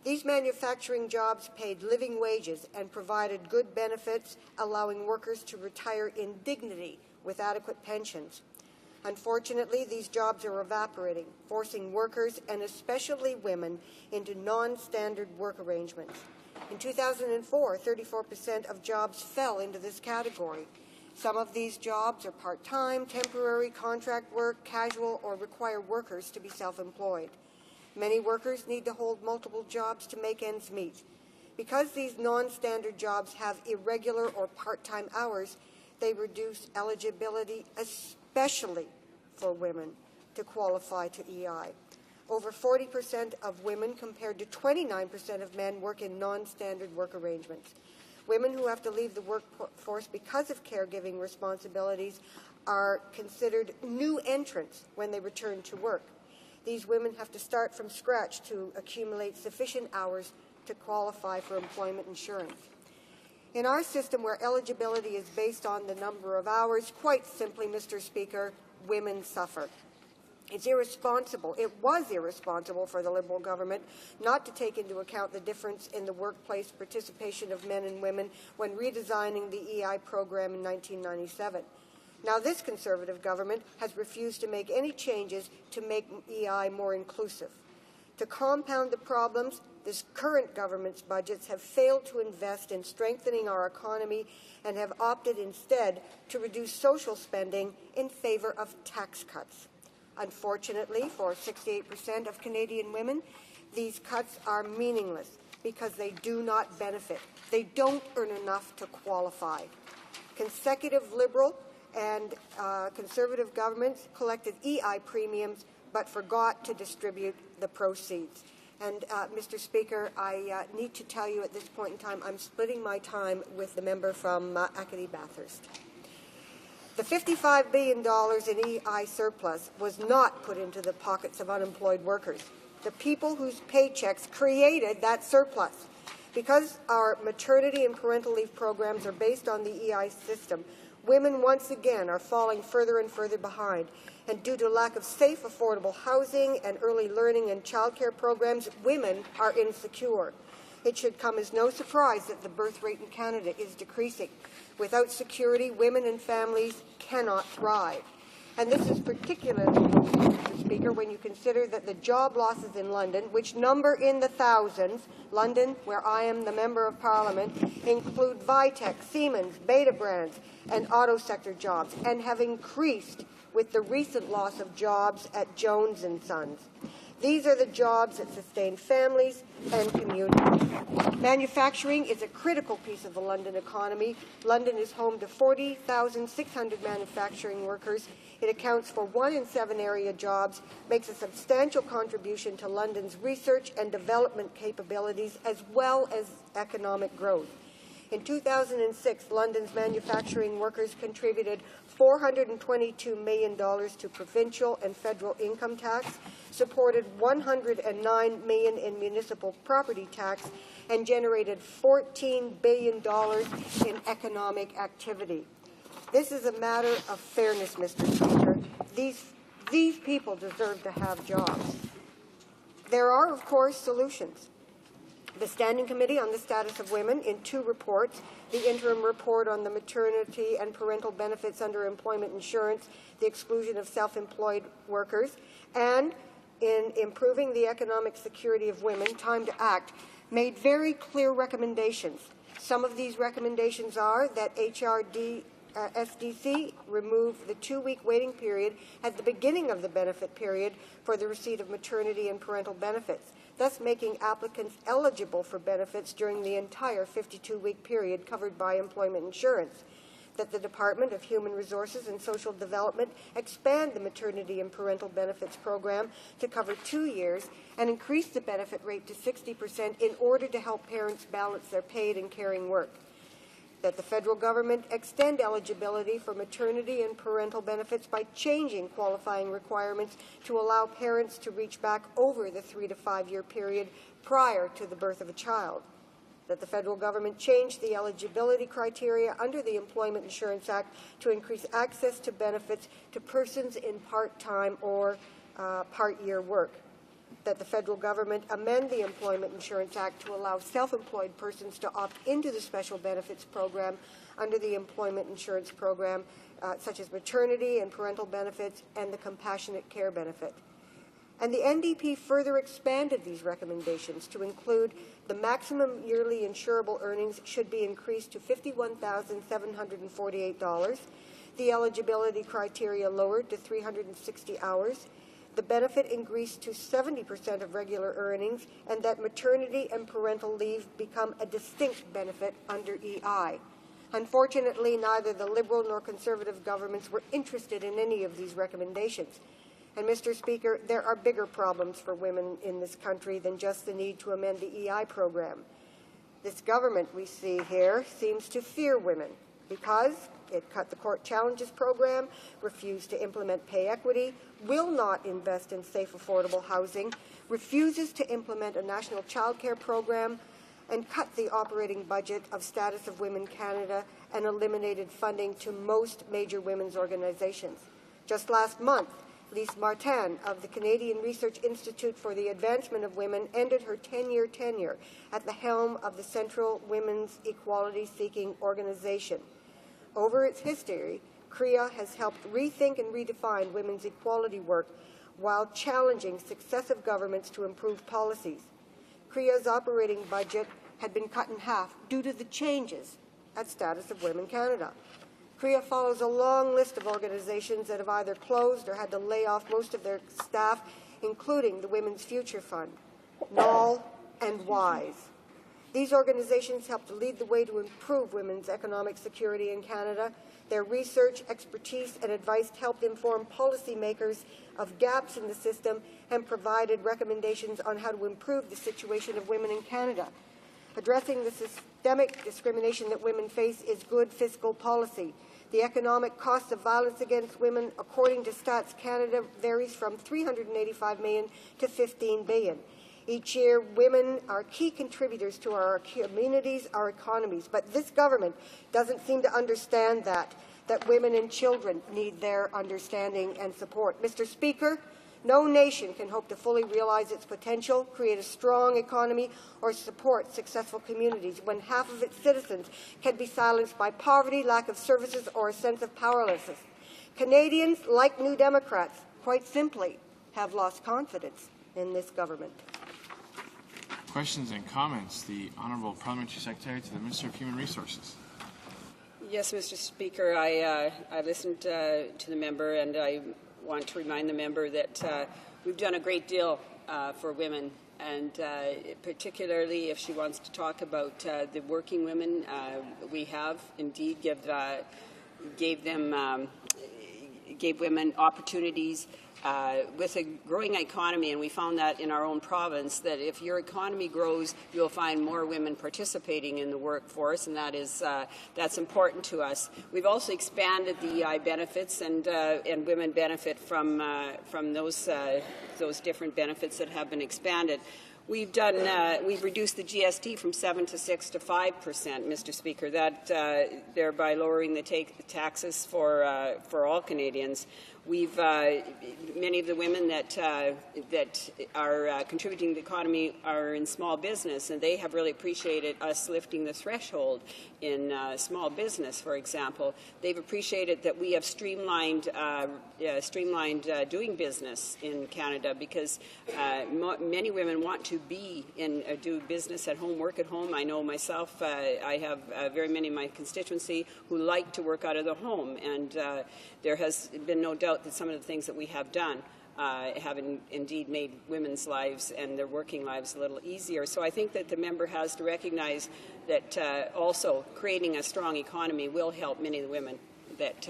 These manufacturing jobs paid living wages and provided good benefits, allowing workers to retire in dignity with adequate pensions. Unfortunately, these jobs are evaporating, forcing workers, and especially women, into non-standard work arrangements. In 2004, 34% of jobs fell into this category. Some of these jobs are part-time, temporary, contract work, casual, or require workers to be self-employed. Many workers need to hold multiple jobs to make ends meet. Because these non-standard jobs have irregular or part-time hours, they reduce eligibility, especially for women, to qualify to EI. Over 40% of women compared to 29% of men work in non-standard work arrangements. Women who have to leave the workforce because of caregiving responsibilities are considered new entrants when they return to work. These women have to start from scratch to accumulate sufficient hours to qualify for employment insurance. In our system, where eligibility is based on the number of hours, quite simply, Mr. Speaker, women suffer. It's irresponsible. It was irresponsible for the Liberal government not to take into account the difference in the workplace participation of men and women when redesigning the EI program in 1997. Now, this Conservative government has refused to make any changes to make EI more inclusive. To compound the problems, this current government's budgets have failed to invest in strengthening our economy and have opted instead to reduce social spending in favor of tax cuts. Unfortunately, for 68% of Canadian women, these cuts are meaningless because they do not benefit. They don't earn enough to qualify. Consecutive Liberal and Conservative governments collected EI premiums but forgot to distribute the proceeds. And, Mr. Speaker, I need to tell you at this point in time, I'm splitting my time with the member from Acadie-Bathurst. The $55 billion in EI surplus was not put into the pockets of unemployed workers. The people whose paychecks created that surplus. Because our maternity and parental leave programs are based on the EI system, women once again are falling further and further behind. And due to lack of safe, affordable housing and early learning and childcare programs, women are insecure. It should come as no surprise that the birth rate in Canada is decreasing. Without security, women and families cannot thrive. And this is particularly, Mr. Speaker, when you consider that the job losses in London, which number in the thousands, London, where I am the Member of Parliament, include Vitec, Siemens, Beta Brands, and auto sector jobs, and have increased with the recent loss of jobs at Jones & Sons. These are the jobs that sustain families and communities. Manufacturing is a critical piece of the London economy. London is home to 40,600 manufacturing workers. It accounts for 1 in 7 area jobs, makes a substantial contribution to London's research and development capabilities, as well as economic growth. In 2006, London's manufacturing workers contributed $422 million to provincial and federal income tax, supported $109 million in municipal property tax, and generated $14 billion in economic activity. This is a matter of fairness, Mr. Speaker. These people deserve to have jobs. There are, of course, solutions. The Standing Committee on the Status of Women, in 2 reports, the interim report on the maternity and parental benefits under employment insurance, the exclusion of self-employed workers, and in improving the economic security of women, Time to Act, made very clear recommendations. Some of these recommendations are that HRD SDC removed the 2-week waiting period at the beginning of the benefit period for the receipt of maternity and parental benefits, thus making applicants eligible for benefits during the entire 52-week period covered by employment insurance. That the Department of Human Resources and Social Development expand the maternity and parental benefits program to cover 2 years and increase the benefit rate to 60% in order to help parents balance their paid and caring work. That the federal government extend eligibility for maternity and parental benefits by changing qualifying requirements to allow parents to reach back over the 3 to 5 year period prior to the birth of a child. That the federal government change the eligibility criteria under the Employment Insurance Act to increase access to benefits to persons in part-time or part-year work. That the federal government amend the Employment Insurance Act to allow self-employed persons to opt into the special benefits program under the Employment Insurance Program, such as maternity and parental benefits and the compassionate care benefit. And the NDP further expanded these recommendations to include the maximum yearly insurable earnings should be increased to $51,748, the eligibility criteria lowered to 360 hours, the benefit increased to 70% of regular earnings, and that maternity and parental leave become a distinct benefit under EI. Unfortunately, neither the Liberal nor Conservative governments were interested in any of these recommendations. And, Mr. Speaker, there are bigger problems for women in this country than just the need to amend the EI program. This government we see here seems to fear women because it cut the court challenges program, refused to implement pay equity, will not invest in safe, affordable housing, refuses to implement a national child care program, and cut the operating budget of Status of Women Canada and eliminated funding to most major women's organizations. Just last month, Lise Martin of the Canadian Research Institute for the Advancement of Women ended her 10-year tenure at the helm of the Central Women's Equality-Seeking Organization. Over its history, CREA has helped rethink and redefine women's equality work while challenging successive governments to improve policies. CREA's operating budget had been cut in half due to the changes at Status of Women Canada. CREA follows a long list of organizations that have either closed or had to lay off most of their staff, including the Women's Future Fund, NOL, and WISE. These organizations help to lead the way to improve women's economic security in Canada. Their research, expertise, and advice helped inform policymakers of gaps in the system and provided recommendations on how to improve the situation of women in Canada. Addressing the systemic discrimination that women face is good fiscal policy. The economic cost of violence against women, according to Stats Canada, varies from $385 million to $15 billion. Each year, women are key contributors to our communities, our economies, but this government doesn't seem to understand that women and children need their understanding and support. Mr. Speaker, no nation can hope to fully realize its potential, create a strong economy, or support successful communities when half of its citizens can be silenced by poverty, lack of services, or a sense of powerlessness. Canadians, like New Democrats, quite simply have lost confidence in this government. Questions and comments. The Honourable Parliamentary Secretary to the Minister of Human Resources. Yes, Mr. Speaker, I listened to the member, and I want to remind the member that we've done a great deal for women, and particularly if she wants to talk about the working women, we have indeed gave women opportunities with a growing economy, and we found that in our own province, that if your economy grows, you'll find more women participating in the workforce, and that's important to us. We've also expanded the EI benefits, and women benefit from those different benefits that have been expanded. We've reduced the GST from 7 to 6 to 5%, Mr. Speaker, that thereby lowering the taxes for all Canadians. We've many of the women that are contributing to the economy are in small business, and they have really appreciated us lifting the threshold in small business. For example, they've appreciated that we have streamlined doing business in Canada, because many women want to be in do business at home, work at home. I know myself. I have very many in my constituency who like to work out of the home, and there has been no doubt that some of the things that we have done have indeed made women's lives and their working lives a little easier. So I think that the member has to recognize that also creating a strong economy will help many of the women that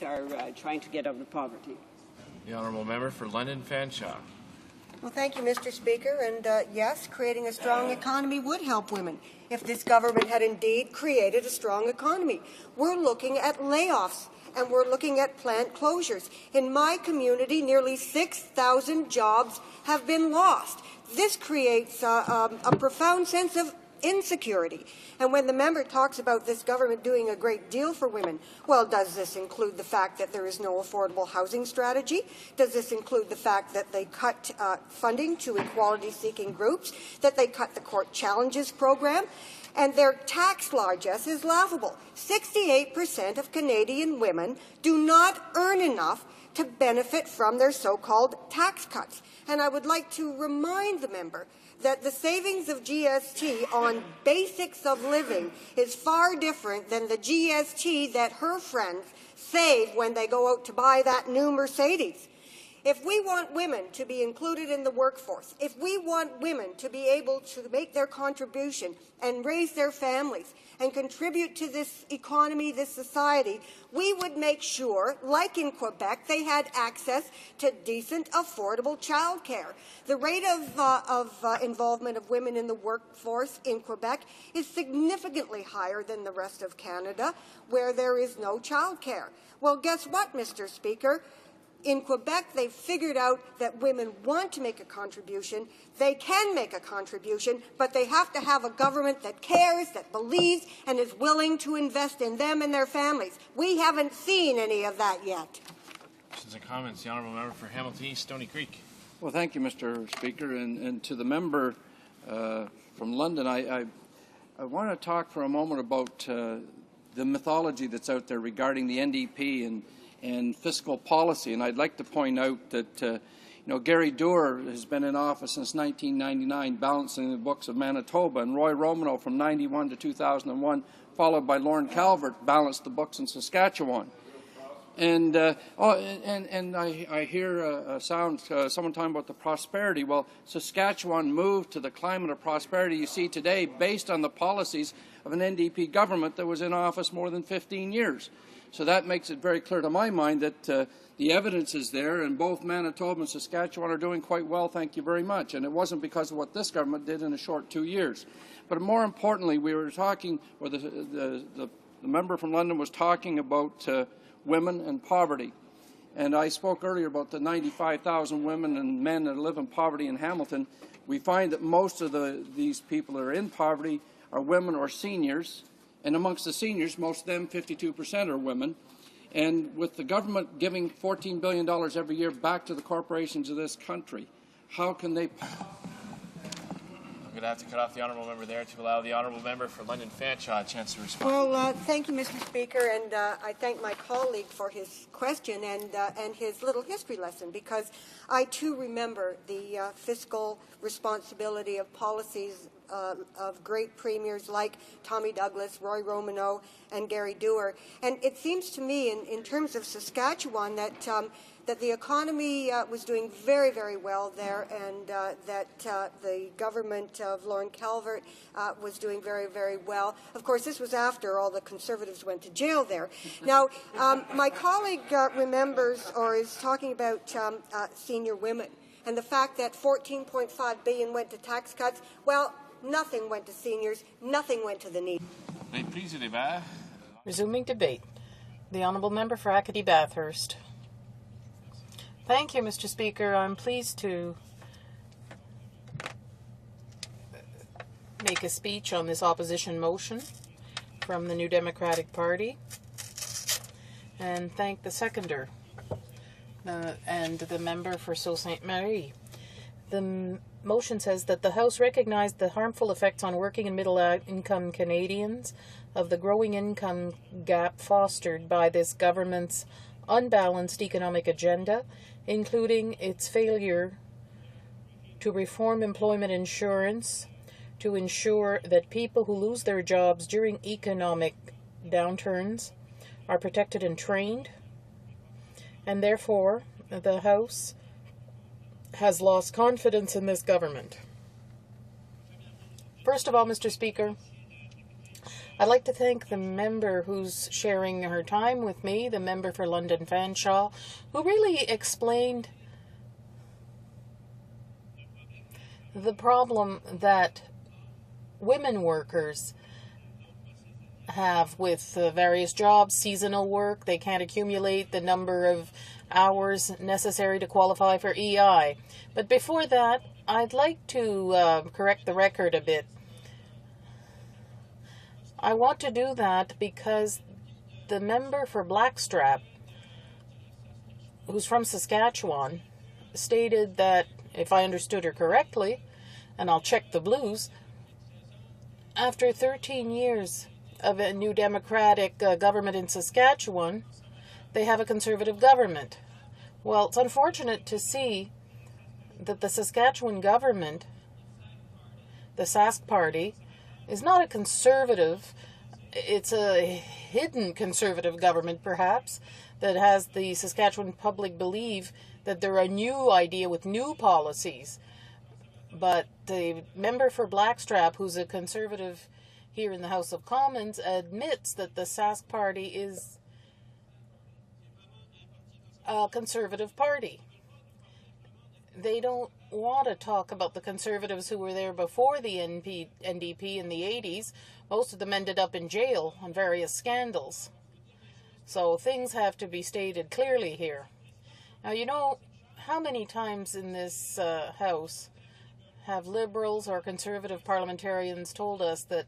are trying to get out of poverty. The honourable member for London Fanshawe. Well, thank you, Mr. Speaker. And yes, creating a strong economy would help women if this government had indeed created a strong economy. We're looking at layoffs, and we're looking at plant closures. In my community, nearly 6,000 jobs have been lost. This creates a profound sense of insecurity. And when the member talks about this government doing a great deal for women, well, does this include the fact that there is no affordable housing strategy? Does this include the fact that they cut funding to equality-seeking groups, that they cut the Court Challenges program? And their tax largesse is laughable. 68% of Canadian women do not earn enough to benefit from their so-called tax cuts. And I would like to remind the member that the savings of GST on basics of living is far different than the GST that her friends save when they go out to buy that new Mercedes. If we want women to be included in the workforce, if we want women to be able to make their contribution and raise their families and contribute to this economy, this society, we would make sure, like in Quebec, they had access to decent, affordable childcare. The rate of involvement of women in the workforce in Quebec is significantly higher than the rest of Canada, where there is no childcare. Well, guess what, Mr. Speaker? In Quebec, they've figured out that women want to make a contribution. They can make a contribution, but they have to have a government that cares, that believes, and is willing to invest in them and their families. We haven't seen any of that yet. Questions and comments. The honourable member for Hamilton East, Stony Creek. Well, thank you, Mr. Speaker. And to the member from London, I want to talk for a moment about the mythology that's out there regarding the NDP and fiscal policy. And I'd like to point out that Gary Doer has been in office since 1999, balancing the books of Manitoba, and Roy Romano from 91 to 2001, followed by Lorne Calvert, balanced the books in Saskatchewan. And I hear a sound, someone talking about the prosperity. Well, Saskatchewan moved to the climate of prosperity you see today based on the policies of an NDP government that was in office more than 15 years. So that makes it very clear to my mind that the evidence is there, and both Manitoba and Saskatchewan are doing quite well, thank you very much. And it wasn't because of what this government did in a short 2 years. But more importantly, we were talking, or the member from London was talking about women and poverty. And I spoke earlier about the 95,000 women and men that live in poverty in Hamilton. We find that most of these people that are in poverty are women or seniors. And amongst the seniors, most of them, 52%, are women. And with the government giving $14 billion every year back to the corporations of this country, how can they... I'm going to have to cut off the honourable member there to allow the honourable member for London Fanshawe a chance to respond. Well, thank you, Mr. Speaker, and I thank my colleague for his question and his little history lesson, because I too remember the fiscal responsibility of policies of great premiers like Tommy Douglas, Roy Romano, and Gary Doer. And it seems to me, in terms of Saskatchewan, that the economy was doing very, very well there, and that the government of Lorne Calvert was doing very, very well. Of course, this was after all the Conservatives went to jail there. Now, my colleague remembers, or is talking about senior women, and the fact that $14.5 billion went to tax cuts. Well, nothing went to seniors, nothing went to the needy. Resuming debate. The Honourable Member for Acadie-Bathurst. Thank you, Mr. Speaker. I'm pleased to make a speech on this opposition motion from the New Democratic Party and thank the seconder and the member for Sault Ste. Marie. The motion says that the House recognize the harmful effects on working and middle-income Canadians of the growing income gap fostered by this government's unbalanced economic agenda, including its failure to reform employment insurance, to ensure that people who lose their jobs during economic downturns are protected and trained, and therefore the House has lost confidence in this government. First of all, Mr. Speaker, I'd like to thank the member who's sharing her time with me, the member for London Fanshawe, who really explained the problem that women workers have with various jobs, seasonal work. They can't accumulate the number of hours necessary to qualify for EI. But before that, I'd like to correct the record a bit. I want to do that because the member for Blackstrap, who's from Saskatchewan, stated that, if I understood her correctly, and I'll check the blues, after 13 years of a new Democratic government in Saskatchewan, they have a Conservative government. Well, it's unfortunate to see that the Saskatchewan government, the Sask Party, is not a Conservative. It's a hidden Conservative government, perhaps, that has the Saskatchewan public believe that they're a new idea with new policies. But the member for Blackstrap, who's a Conservative here in the House of Commons, admits that the Sask Party is a Conservative party. They don't want to talk about the Conservatives who were there before the NDP in the 80s. Most of them ended up in jail on various scandals. So things have to be stated clearly here. Now, you know, how many times in this House have Liberals or Conservative parliamentarians told us that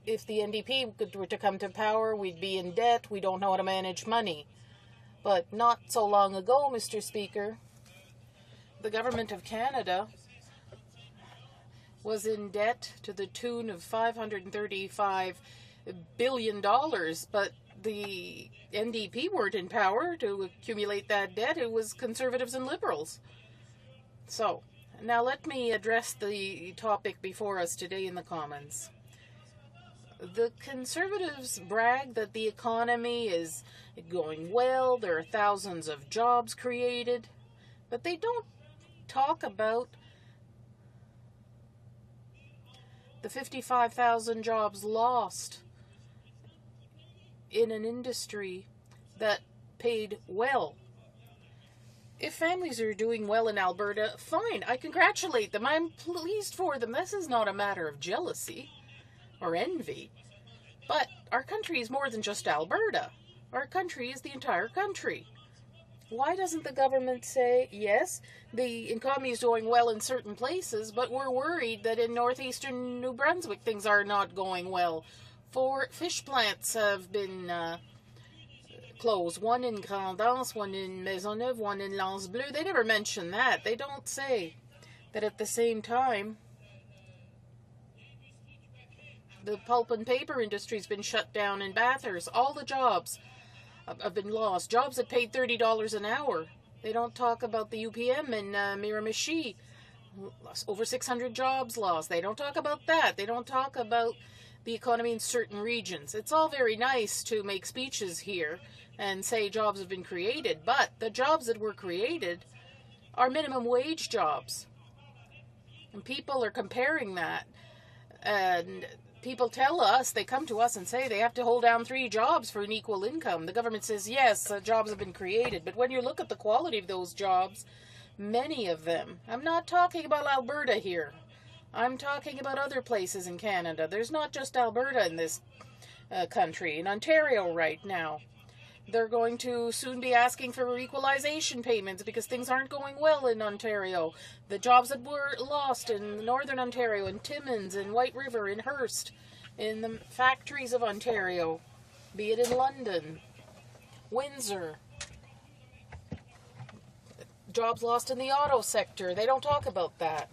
if the NDP were to come to power, we'd be in debt, we don't know how to manage money. But not so long ago, Mr. Speaker, the Government of Canada was in debt to the tune of $535 billion, but the NDP weren't in power to accumulate that debt. It was Conservatives and Liberals. So, now let me address the topic before us today in the Commons. The Conservatives brag that the economy is going well, there are thousands of jobs created, but they don't talk about the 55,000 jobs lost in an industry that paid well. If families are doing well in Alberta, fine, I congratulate them. I'm pleased for them. This is not a matter of jealousy or envy. But our country is more than just Alberta. Our country is the entire country. Why doesn't the government say, yes, the economy is doing well in certain places, but we're worried that in northeastern New Brunswick things are not going well? 4 fish plants have been closed. One in Grand'Anse, one in Maisonneuve, one in L'Anse Bleu. They never mention that. They don't say that at the same time the pulp and paper industry's been shut down in Bathurst. All the jobs have been lost. Jobs that paid $30 an hour. They don't talk about the UPM in Miramichi. Over 600 jobs lost. They don't talk about that. They don't talk about the economy in certain regions. It's all very nice to make speeches here and say jobs have been created, but the jobs that were created are minimum wage jobs. And people are comparing that. And people tell us, they come to us and say they have to hold down 3 jobs for an equal income. The government says, yes, jobs have been created. But when you look at the quality of those jobs, many of them, I'm not talking about Alberta here. I'm talking about other places in Canada. There's not just Alberta in this country. In Ontario right now, they're going to soon be asking for equalization payments because things aren't going well in Ontario. The jobs that were lost in Northern Ontario, in Timmins, in White River, in Hearst, in the factories of Ontario, be it in London, Windsor, jobs lost in the auto sector. They don't talk about that.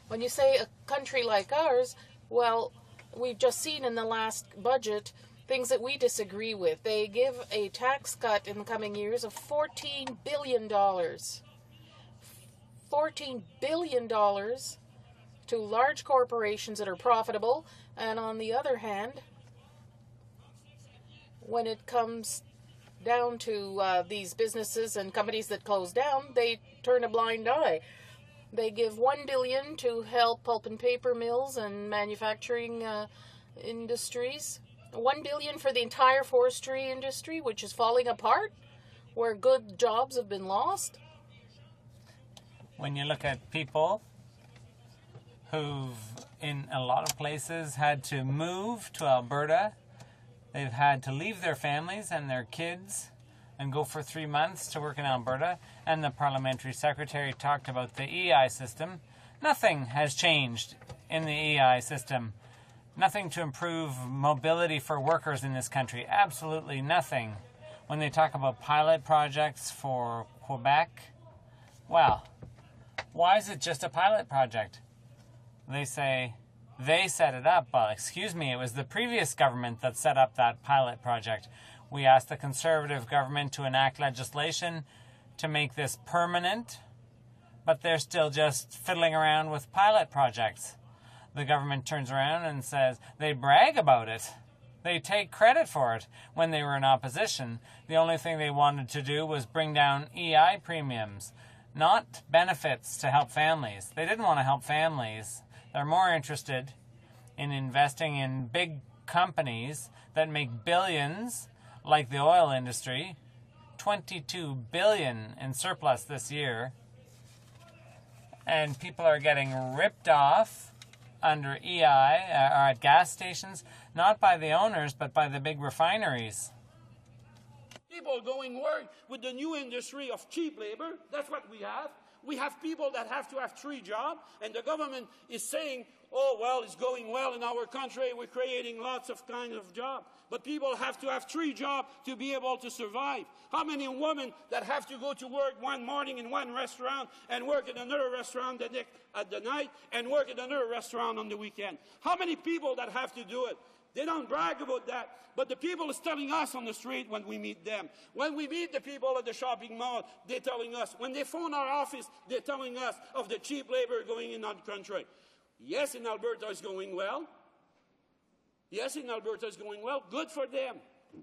When you say a country like ours, well, we've just seen in the last budget things that we disagree with. They give a tax cut in the coming years of $14 billion. $14 billion to large corporations that are profitable, and on the other hand, when it comes down to these businesses and companies that close down, they turn a blind eye. They give $1 billion to help pulp and paper mills and manufacturing industries. $1 billion for the entire forestry industry, which is falling apart, where good jobs have been lost. When you look at people who've, in a lot of places, had to move to Alberta, they've had to leave their families and their kids and go for 3 months to work in Alberta, and the parliamentary secretary talked about the EI system. Nothing has changed in the EI system. Nothing to improve mobility for workers in this country. Absolutely nothing. When they talk about pilot projects for Quebec, well, why is it just a pilot project? They say they set it up. Well, excuse me, it was the previous government that set up that pilot project. We asked the Conservative government to enact legislation to make this permanent, but they're still just fiddling around with pilot projects. The government turns around and says they brag about it. They take credit for it. When they were in opposition, the only thing they wanted to do was bring down EI premiums, not benefits to help families. They didn't want to help families. They're more interested in investing in big companies that make billions, like the oil industry. $22 billion in surplus this year. And people are getting ripped off under EI or at gas stations, not by the owners, but by the big refineries. People going work with the new industry of cheap labor. That's what we have. We have people that have to have 3 jobs, and the government is saying, oh, well, it's going well in our country. We're creating lots of kind of jobs. But people have to have 3 jobs to be able to survive. How many women that have to go to work one morning in one restaurant and work in another restaurant at the night and work at another restaurant on the weekend? How many people that have to do it? They don't brag about that, but the people is telling us on the street when we meet them. When we meet the people at the shopping mall, they're telling us. When they phone our office, they're telling us of the cheap labor going in our country. Yes, in Alberta it's going well. Yes, in Alberta it's going well. Good for them.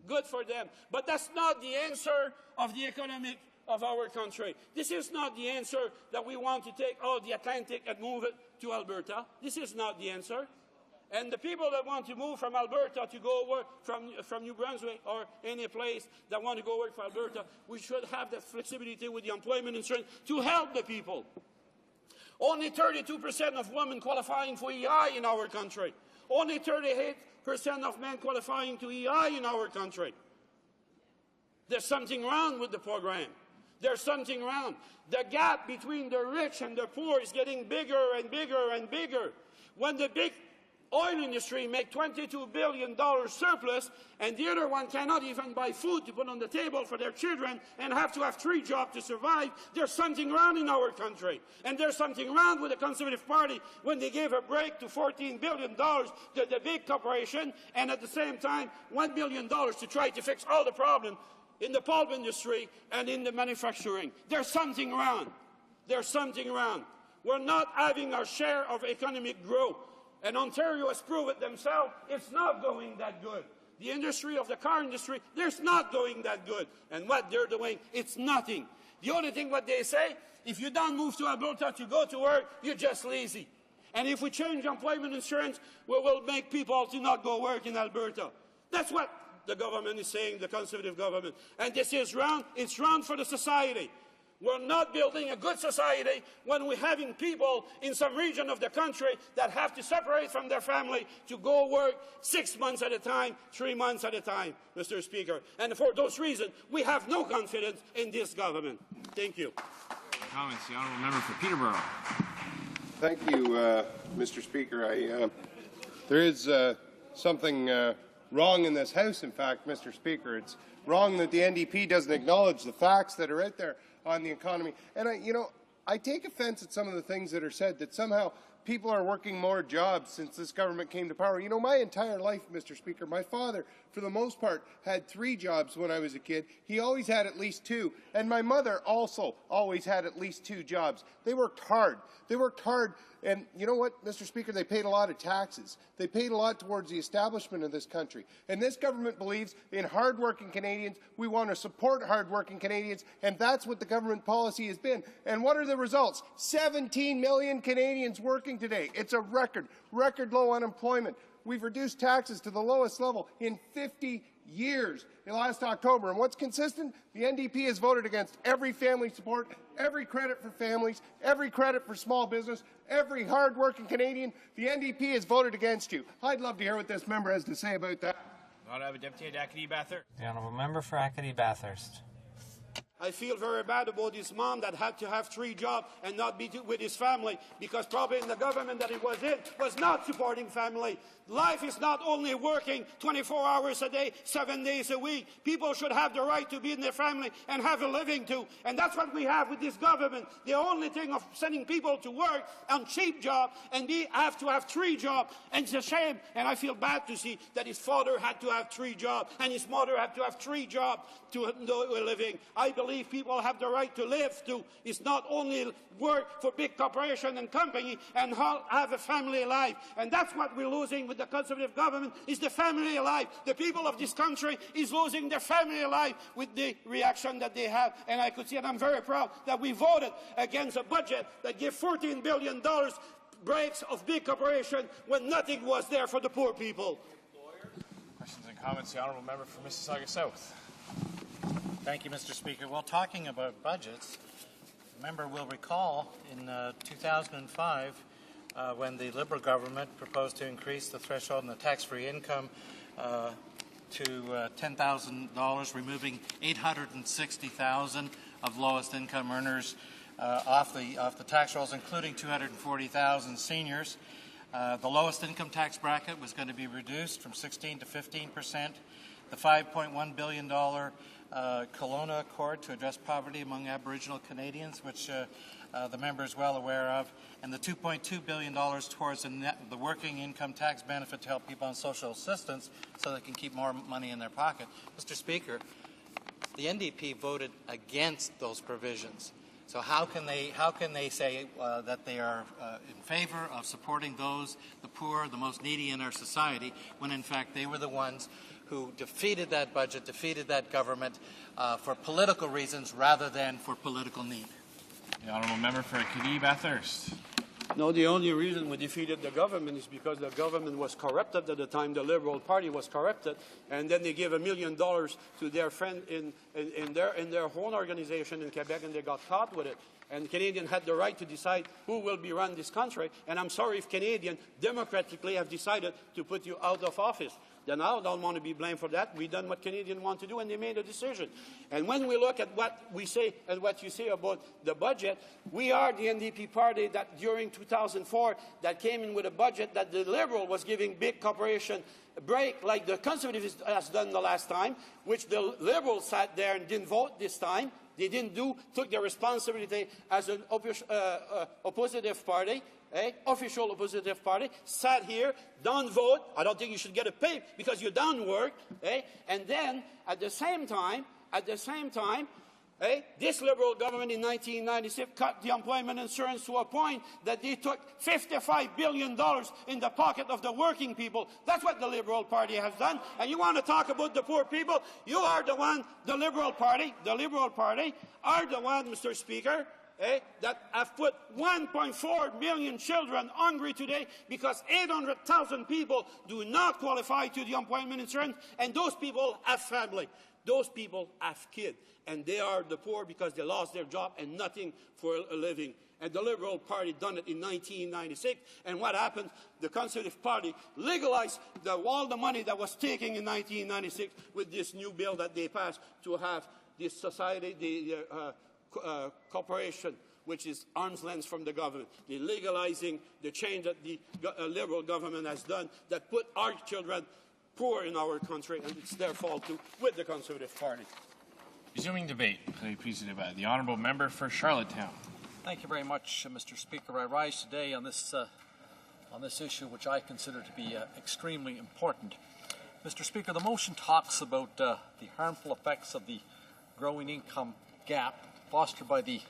Good for them. But that's not the answer of the economic of our country. This is not the answer that we want to take all the Atlantic and move it to Alberta. This is not the answer. And the people that want to move from Alberta to go work from New Brunswick or any place that want to go work for Alberta, we should have that flexibility with the employment insurance to help the people. Only 32% of women qualifying for EI in our country. Only 38% of men qualifying to EI in our country. There's something wrong with the program. There's something wrong. The gap between the rich and the poor is getting bigger and bigger and bigger. When the big oil industry make $22 billion surplus, and the other one cannot even buy food to put on the table for their children and have to have 3 jobs to survive, there's something wrong in our country. And there's something wrong with the Conservative Party when they gave a break to $14 billion to the big corporation, and at the same time, $1 billion to try to fix all the problems in the pulp industry and in the manufacturing. There's something wrong. There's something wrong. We're not having our share of economic growth. And Ontario has proved it themselves, it's not going that good. The industry of the car industry, there's not going that good. And what they're doing, it's nothing. The only thing what they say, if you don't move to Alberta to go to work, you're just lazy. And if we change employment insurance, we will make people to not go work in Alberta. That's what the government is saying, the Conservative government. And this is wrong. It's wrong for the society. We're not building a good society when we're having people in some region of the country that have to separate from their family to go work 6 months at a time, 3 months at a time, Mr. Speaker. And for those reasons, we have no confidence in this government. Thank you. Comments, the honourable member for Peterborough. Thank you, Mr. Speaker. There is something wrong in this House, in fact, Mr. Speaker. It's wrong that the NDP doesn't acknowledge the facts that are out there on the economy. And I take offense at some of the things that are said, that somehow people are working more jobs since this government came to power. My entire life, Mr. Speaker, my father, for the most part, had 3 jobs when I was a kid. He always had at least 2. And my mother also always had at least 2 jobs. They worked hard. They worked hard. And you know what, Mr. Speaker? They paid a lot of taxes. They paid a lot towards the establishment of this country. And this government believes in hard-working Canadians. We want to support hard-working Canadians, and that's what the government policy has been. And what are the results? 17 million Canadians working today. It's a record low unemployment. We've reduced taxes to the lowest level in 50 years last October. And what's consistent? The NDP has voted against every family support, every credit for families, every credit for small business, every hard-working Canadian. The NDP has voted against you. I'd love to hear what this member has to say about that. Honourable Deputy Acadie Bathurst. The Honourable Member for Acadie Bathurst. I feel very bad about his mom that had to have 3 jobs and not be with his family, because probably in the government that he was in was not supporting family. Life is not only working 24 hours a day, 7 days a week. People should have the right to be in their family and have a living too. And that's what we have with this government. The only thing of sending people to work on cheap jobs and have to have 3 jobs. And it's a shame, and I feel bad to see that his father had to have 3 jobs and his mother had to have 3 jobs to do a living. I believe people have the right to live too. It's not only work for big corporation and company and have a family life. And that's what we're losing with the Conservative government, is the family life. The people of this country is losing their family life with the reaction that they have. And I could see, and I'm very proud that we voted against a budget that gave $14 billion breaks of big corporation when nothing was there for the poor people. Questions and comments? The Honourable Member for Mississauga South. Thank you, Mr. Speaker. Well, talking about budgets, the member will recall in 2005 when the Liberal government proposed to increase the threshold in the tax-free income to $10,000, removing $860,000 of lowest income earners off the tax rolls, including 240,000 seniors. The lowest income tax bracket was going to be reduced from 16% to 15%. The $5.1 billion Kelowna Accord to address poverty among Aboriginal Canadians, which the member is well aware of, and the $2.2 billion towards the working income tax benefit to help people on social assistance so they can keep more money in their pocket. Mr. Speaker, the NDP voted against those provisions. So how can they say that they are in favor of supporting the poor, the most needy in our society, when in fact they were the ones who defeated that budget, defeated that government for political reasons rather than for political need? The Honourable Member for Acadie Bathurst. No, the only reason we defeated the government is because the government was corrupted at the time. The Liberal Party was corrupted, and then they gave $1 million to their friend in their own organization in Quebec, and they got caught with it. And Canadians had the right to decide who will be run this country. And I'm sorry if Canadians democratically have decided to put you out of office. Then I don't want to be blamed for that. We've done what Canadians want to do, and they made a decision. And when we look at what we say and what you say about the budget, we are the NDP party that during 2004 that came in with a budget that the Liberal was giving big corporation a break like the Conservatives has done the last time, which the Liberals sat there and didn't vote this time. They didn't took their responsibility as an oppositive party. Official oppositive party, sat here, don't vote. I don't think you should get a pay because you don't work. And then at the same time, this Liberal government in 1996 cut the employment insurance to a point that they took $55 billion in the pocket of the working people. That's what the Liberal Party has done. And you want to talk about the poor people? You are the one, the Liberal Party are the one, Mr. Speaker, that have put 1.4 million children hungry today because 800,000 people do not qualify to the employment insurance, and those people have family. Those people have kids, and they are the poor because they lost their job and nothing for a living. And the Liberal Party done it in 1996, and what happened? The Conservative Party legalized all the money that was taken in 1996 with this new bill that they passed to have this society, the corporation, which is arm's length from the government. They're legalizing the change that the Liberal government has done that put our children poor in our country, and it's their fault too, with the Conservative Party. Resuming debate. The honourable member for Charlottetown. Thank you very much, Mr. Speaker. I rise today on this issue, which I consider to be extremely important. Mr. Speaker, the motion talks about the harmful effects of the growing income gap fostered by the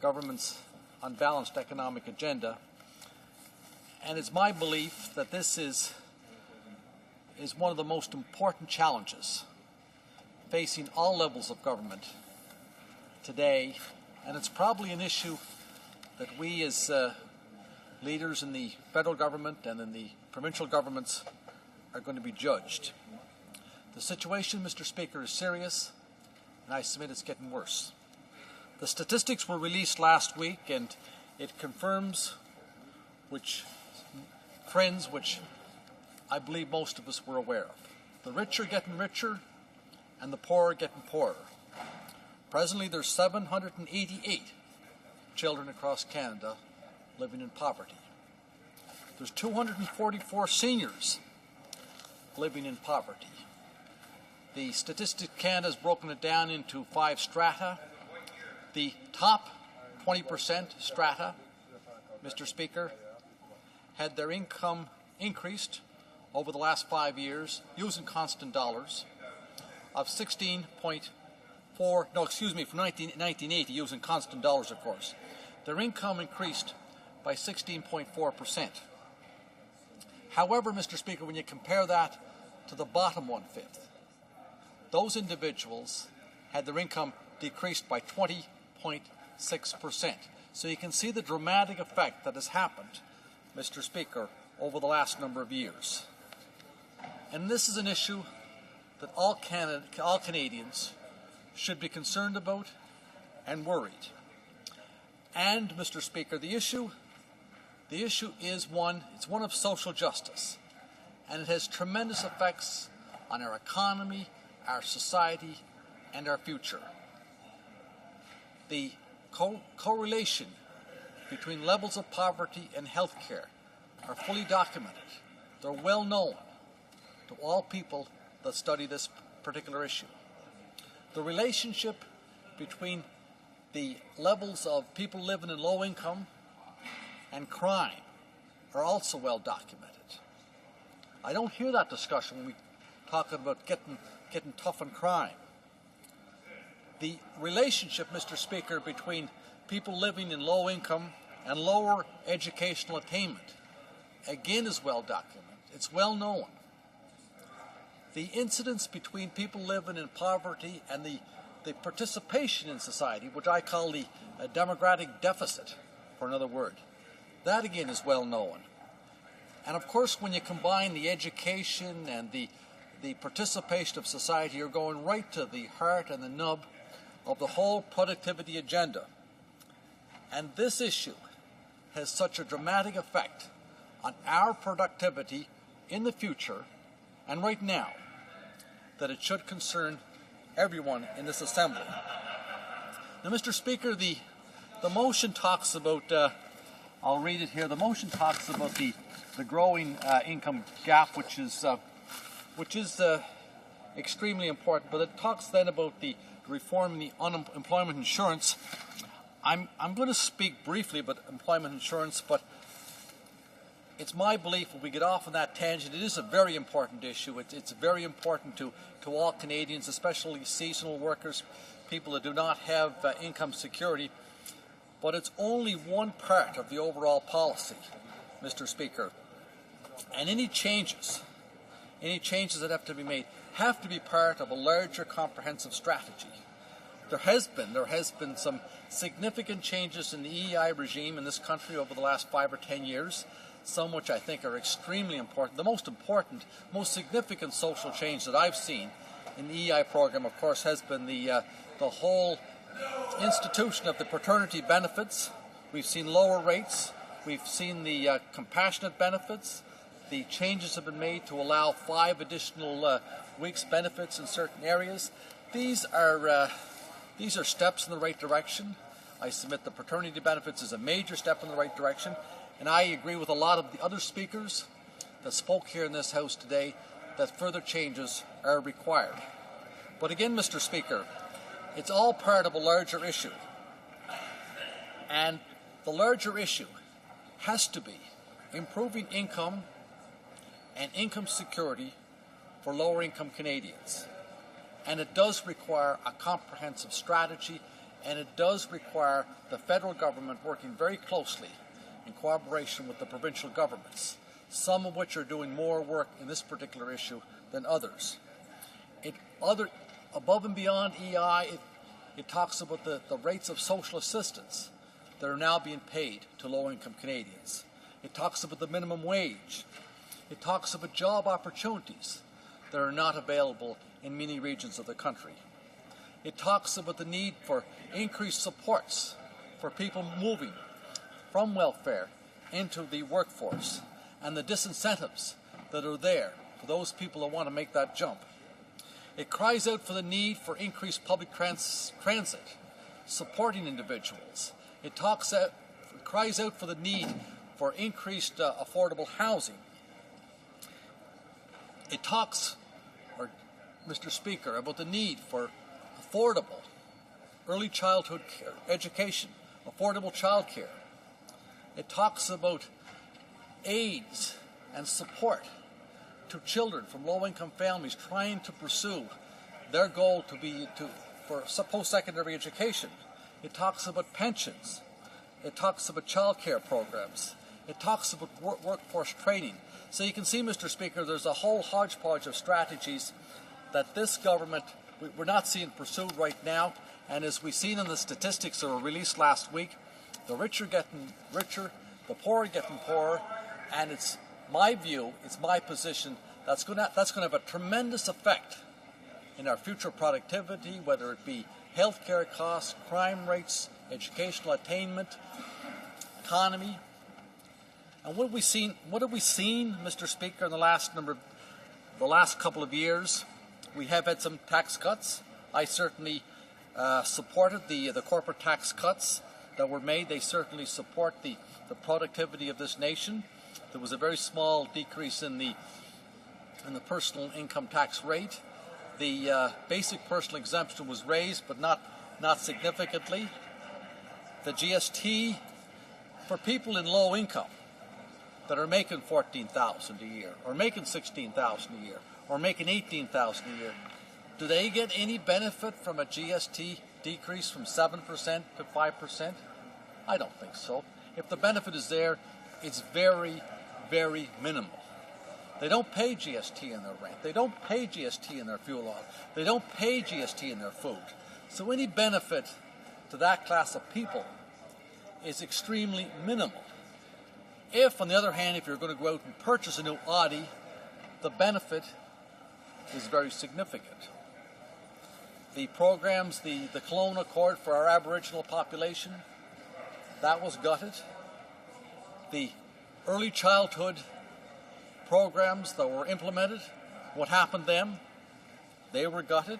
government's unbalanced economic agenda, and it's my belief that this is one of the most important challenges facing all levels of government today, and it's probably an issue that we as leaders in the federal government and in the provincial governments are going to be judged. The situation, Mr. Speaker, is serious, and I submit it's getting worse. The statistics were released last week, and it confirms trends which I believe most of us were aware of. The rich are getting richer, and the poor are getting poorer. Presently, there's 788 children across Canada living in poverty. There's 244 seniors living in poverty. The Statistics Canada has broken it down into 5 strata. The top 20% strata, Mr. Speaker, had their income increased over the last 5 years using constant dollars of 16.4, from 1980, using constant dollars, of course. Their income increased by 16.4%. However, Mr. Speaker, when you compare that to the bottom 1/5, those individuals had their income decreased by 20.6%. So you can see the dramatic effect that has happened, Mr. Speaker, over the last number of years. And this is an issue that all Canadians should be concerned about and worried. And, Mr. Speaker, the issue is one of social justice, and it has tremendous effects on our economy, our society, and our future. The correlation between levels of poverty and health care are fully documented. They're well known to all people that study this particular issue. The relationship between the levels of people living in low income and crime are also well documented. I don't hear that discussion when we talk about getting tough on crime. The relationship, Mr. Speaker, between people living in low income and lower educational attainment, again, is well documented. It's well known. The incidence between people living in poverty and the participation in society, which I call the democratic deficit, for another word, that again is well known. And of course, when you combine the education and the participation of society, you're going right to the heart and the nub of the whole productivity agenda. And this issue has such a dramatic effect on our productivity in the future and right now that it should concern everyone in this assembly. Now, Mr. Speaker, the motion talks about, I'll read it here, the motion talks about the growing income gap, which is extremely important, but it talks then about the reform in the unemployment insurance. I'm going to speak briefly about employment insurance, but it's my belief when we get off on that tangent, it is a very important issue. It's very important to all Canadians, especially seasonal workers, people that do not have income security. But it's only one part of the overall policy, Mr. Speaker. And any changes that have to be made have to be part of a larger comprehensive strategy. There has been some significant changes in the EI regime in this country over the last 5 or 10 years, some which I think are extremely important. The most important, most significant social change that I've seen in the EI program, of course, has been the whole institution of the paternity benefits. We've seen lower rates. We've seen the compassionate benefits. The changes have been made to allow 5 additional weeks benefits in certain areas. These are steps in the right direction. I submit the paternity benefits is a major step in the right direction. And I agree with a lot of the other speakers that spoke here in this House today that further changes are required. But again, Mr. Speaker, it's all part of a larger issue. And the larger issue has to be improving income and income security for lower-income Canadians. And it does require a comprehensive strategy, and it does require the federal government working very closely in cooperation with the provincial governments, some of which are doing more work in this particular issue than others. Above and beyond EI, it talks about the rates of social assistance that are now being paid to low-income Canadians. It talks about the minimum wage. It talks about job opportunities that are not available in many regions of the country. It talks about the need for increased supports for people moving from welfare into the workforce and the disincentives that are there for those people that want to make that jump. It cries out for the need for increased public transit, supporting individuals. It cries out for the need for increased affordable housing. It talks, Mr. Speaker, about the need for affordable early childhood care, education, affordable child care. It talks about aids and support to children from low-income families trying to pursue their goal for post-secondary education. It talks about pensions. It talks about child care programs. It talks about workforce training. So you can see, Mr. Speaker, there's a whole hodgepodge of strategies that this government, we're not seeing pursued right now. And as we've seen in the statistics that were released last week, the rich are getting richer, the poor are getting poorer, and it's my view, it's my position, that's going to have a tremendous effect in our future productivity, whether it be healthcare costs, crime rates, educational attainment, economy. And what have we seen, Mr. Speaker, in the last couple of years? We have had some tax cuts. I certainly supported the corporate tax cuts that were made. They certainly support the productivity of this nation. There was a very small decrease in the personal income tax rate. The basic personal exemption was raised, but not significantly. The GST for people in low income that are making $14,000 a year, or making $16,000 a year, or making $18,000 a year, do they get any benefit from a GST decrease from 7% to 5%? I don't think so. If the benefit is there, it's very, very minimal. They don't pay GST in their rent. They don't pay GST in their fuel oil. They don't pay GST in their food. So any benefit to that class of people is extremely minimal. If, on the other hand, if you're going to go out and purchase a new Audi, the benefit is very significant. The programs, the Kelowna Accord for our Aboriginal population, that was gutted. The early childhood programs that were implemented, what happened then? They were gutted.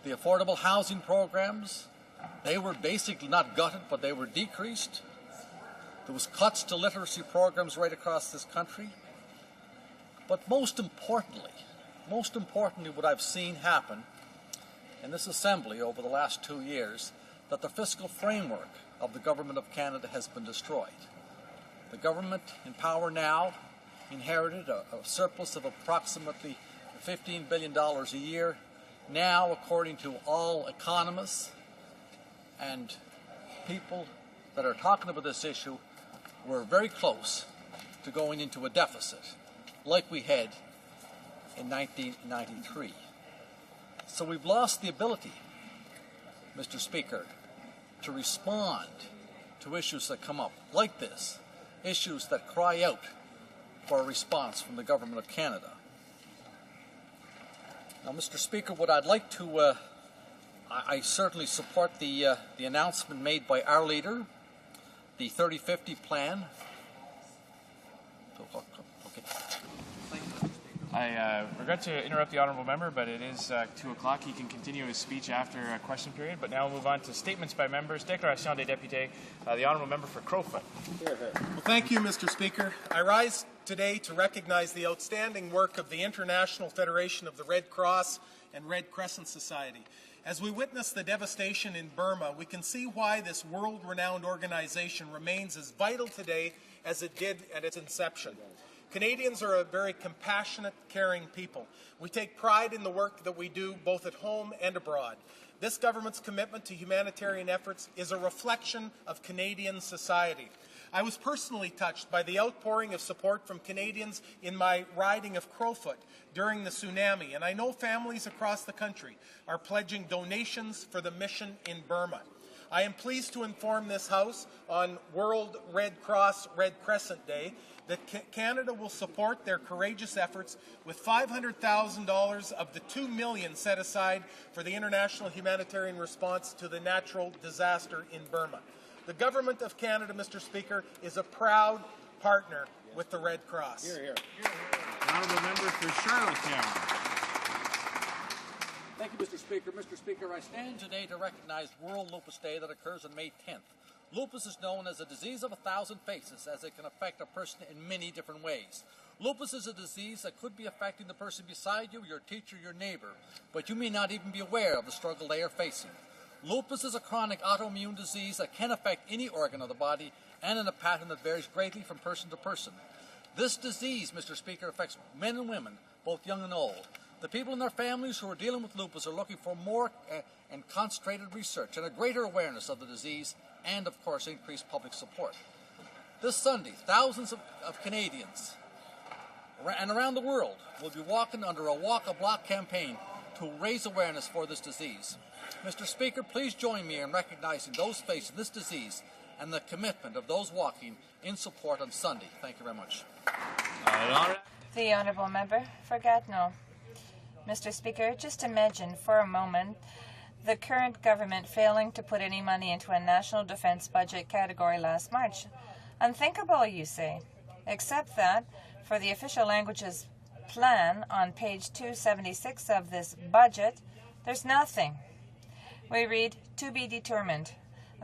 The affordable housing programs, they were basically not gutted, but they were decreased. There was cuts to literacy programs right across this country. But most importantly, what I've seen happen in this Assembly over the last 2 years, that the fiscal framework of the Government of Canada has been destroyed. The government in power now inherited a surplus of approximately $15 billion a year. Now, according to all economists and people that are talking about this issue, we're very close to going into a deficit like we had in 1993. So we've lost the ability, Mr. Speaker, to respond to issues that come up like this, issues that cry out for a response from the Government of Canada. Now, Mr. Speaker, what I'd like to, I certainly support the announcement made by our leader, the 3050 plan. Okay. I regret to interrupt the honourable member, but it is 2 o'clock. He can continue his speech after a question period. But now we'll move on to statements by members. Déclaration des députés. The honourable member for Crowfoot. Well, thank you, Mr. Speaker. I rise today to recognize the outstanding work of the International Federation of the Red Cross and Red Crescent Society. As we witness the devastation in Burma, we can see why this world-renowned organization remains as vital today as it did at its inception. Canadians are a very compassionate, caring people. We take pride in the work that we do both at home and abroad. This government's commitment to humanitarian efforts is a reflection of Canadian society. I was personally touched by the outpouring of support from Canadians in my riding of Crowfoot during the tsunami, and I know families across the country are pledging donations for the mission in Burma. I am pleased to inform this House on World Red Cross Red Crescent Day that Canada will support their courageous efforts with $500,000 of the $2 million set aside for the international humanitarian response to the natural disaster in Burma. The Government of Canada, Mr. Speaker, is a proud partner with the Red Cross. Hear, hear. The honourable member for Charlottetown. Thank you, Mr. Speaker. Mr. Speaker, I stand today to recognize World Lupus Day that occurs on May 10th. Lupus is known as a disease of 1,000 faces, as it can affect a person in many different ways. Lupus is a disease that could be affecting the person beside you, your teacher, your neighbor, but you may not even be aware of the struggle they are facing. Lupus is a chronic autoimmune disease that can affect any organ of the body and in a pattern that varies greatly from person to person. This disease, Mr. Speaker, affects men and women, both young and old. The people and their families who are dealing with lupus are looking for more and concentrated research and a greater awareness of the disease and, of course, increased public support. This Sunday, thousands of Canadians and around the world will be walking under a Walk a Block campaign to raise awareness for this disease. Mr. Speaker, please join me in recognizing those facing this disease and the commitment of those walking in support on Sunday. Thank you very much. The Honourable Member for Gatineau. Mr. Speaker, just imagine for a moment the current government failing to put any money into a national defence budget category last March. Unthinkable, you say. Except that, for the official languages plan on page 276 of this budget, there's nothing. We read, to be determined.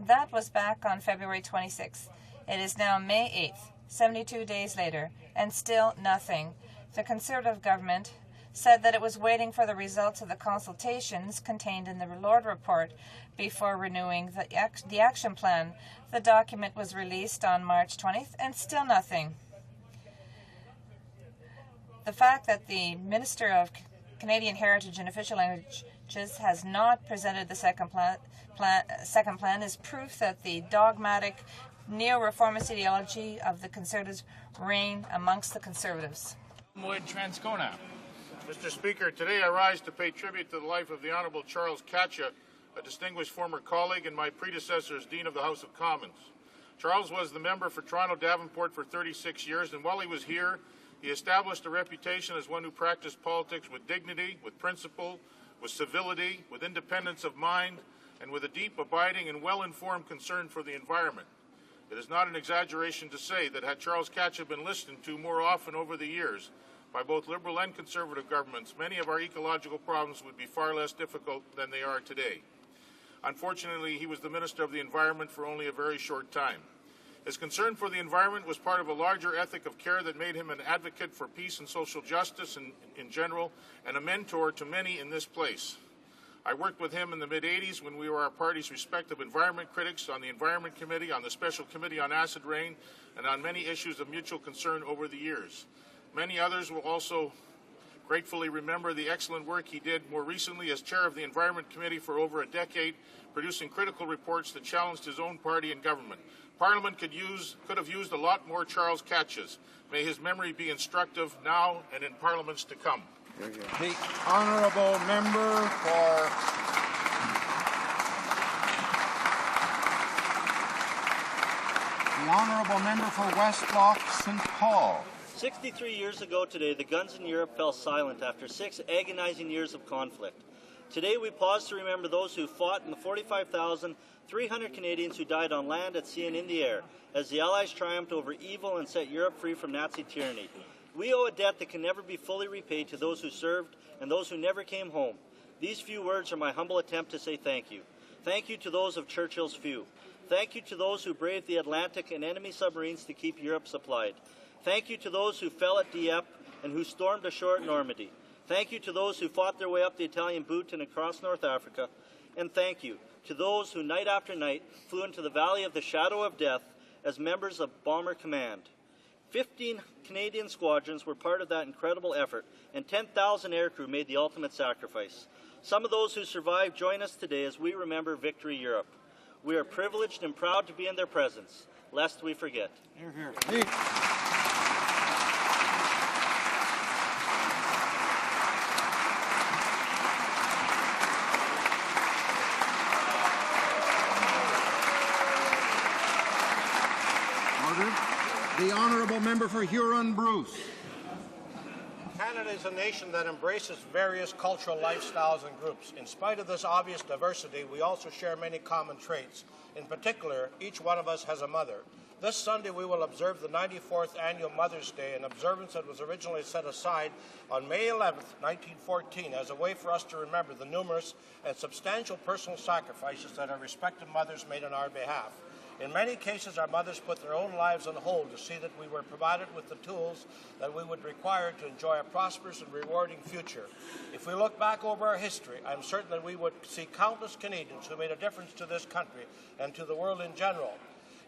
That was back on February 26th. It is now May 8th, 72 days later, and still nothing. The Conservative government said that it was waiting for the results of the consultations contained in the Lord report before renewing the action plan. The document was released on March 20th, and still nothing. The fact that the Minister of Canadian Heritage and Official Languages has not presented the second plan is proof that the dogmatic neo-reformist ideology of the Conservatives reign amongst the Conservatives. Transcona. Mr. Speaker, today I rise to pay tribute to the life of the Honourable Charles Katcha, a distinguished former colleague and my predecessor as Dean of the House of Commons. Charles was the member for Toronto-Davenport for 36 years, and while he was here, he established a reputation as one who practiced politics with dignity, with principle, with civility, with independence of mind, and with a deep, abiding, and well-informed concern for the environment. It is not an exaggeration to say that had Charles Katcha been listened to more often over the years by both Liberal and Conservative governments, many of our ecological problems would be far less difficult than they are today. Unfortunately, he was the Minister of the Environment for only a very short time. His concern for the environment was part of a larger ethic of care that made him an advocate for peace and social justice in general, and a mentor to many in this place. I worked with him in the mid-'80s when we were our party's respective environment critics on the Environment Committee, on the Special Committee on Acid Rain, and on many issues of mutual concern over the years. Many others will also gratefully remember the excellent work he did more recently as chair of the Environment Committee for over a decade, producing critical reports that challenged his own party and government. Parliament could have used a lot more Charles Katchas. May his memory be instructive now and in parliaments to come. The honourable member for West Block St. Paul. 63 years ago today, the guns in Europe fell silent after 6 agonizing years of conflict. Today, we pause to remember those who fought and the 45,300 Canadians who died on land, at sea, and in the air as the Allies triumphed over evil and set Europe free from Nazi tyranny. We owe a debt that can never be fully repaid to those who served and those who never came home. These few words are my humble attempt to say thank you. Thank you to those of Churchill's few. Thank you to those who braved the Atlantic and enemy submarines to keep Europe supplied. Thank you to those who fell at Dieppe and who stormed ashore at Normandy. Thank you to those who fought their way up the Italian boot and across North Africa. And thank you to those who night after night flew into the valley of the shadow of death as members of Bomber Command. 15 Canadian squadrons were part of that incredible effort, and 10,000 aircrew made the ultimate sacrifice. Some of those who survived join us today as we remember Victory Europe. We are privileged and proud to be in their presence, lest we forget. Hear, hear. The Honourable Member for Huron-Bruce. Canada is a nation that embraces various cultural lifestyles and groups. In spite of this obvious diversity, we also share many common traits. In particular, each one of us has a mother. This Sunday we will observe the 94th Annual Mother's Day, an observance that was originally set aside on May 11th, 1914, as a way for us to remember the numerous and substantial personal sacrifices that our respective mothers made on our behalf. In many cases, our mothers put their own lives on hold to see that we were provided with the tools that we would require to enjoy a prosperous and rewarding future. If we look back over our history, I'm certain that we would see countless Canadians who made a difference to this country and to the world in general.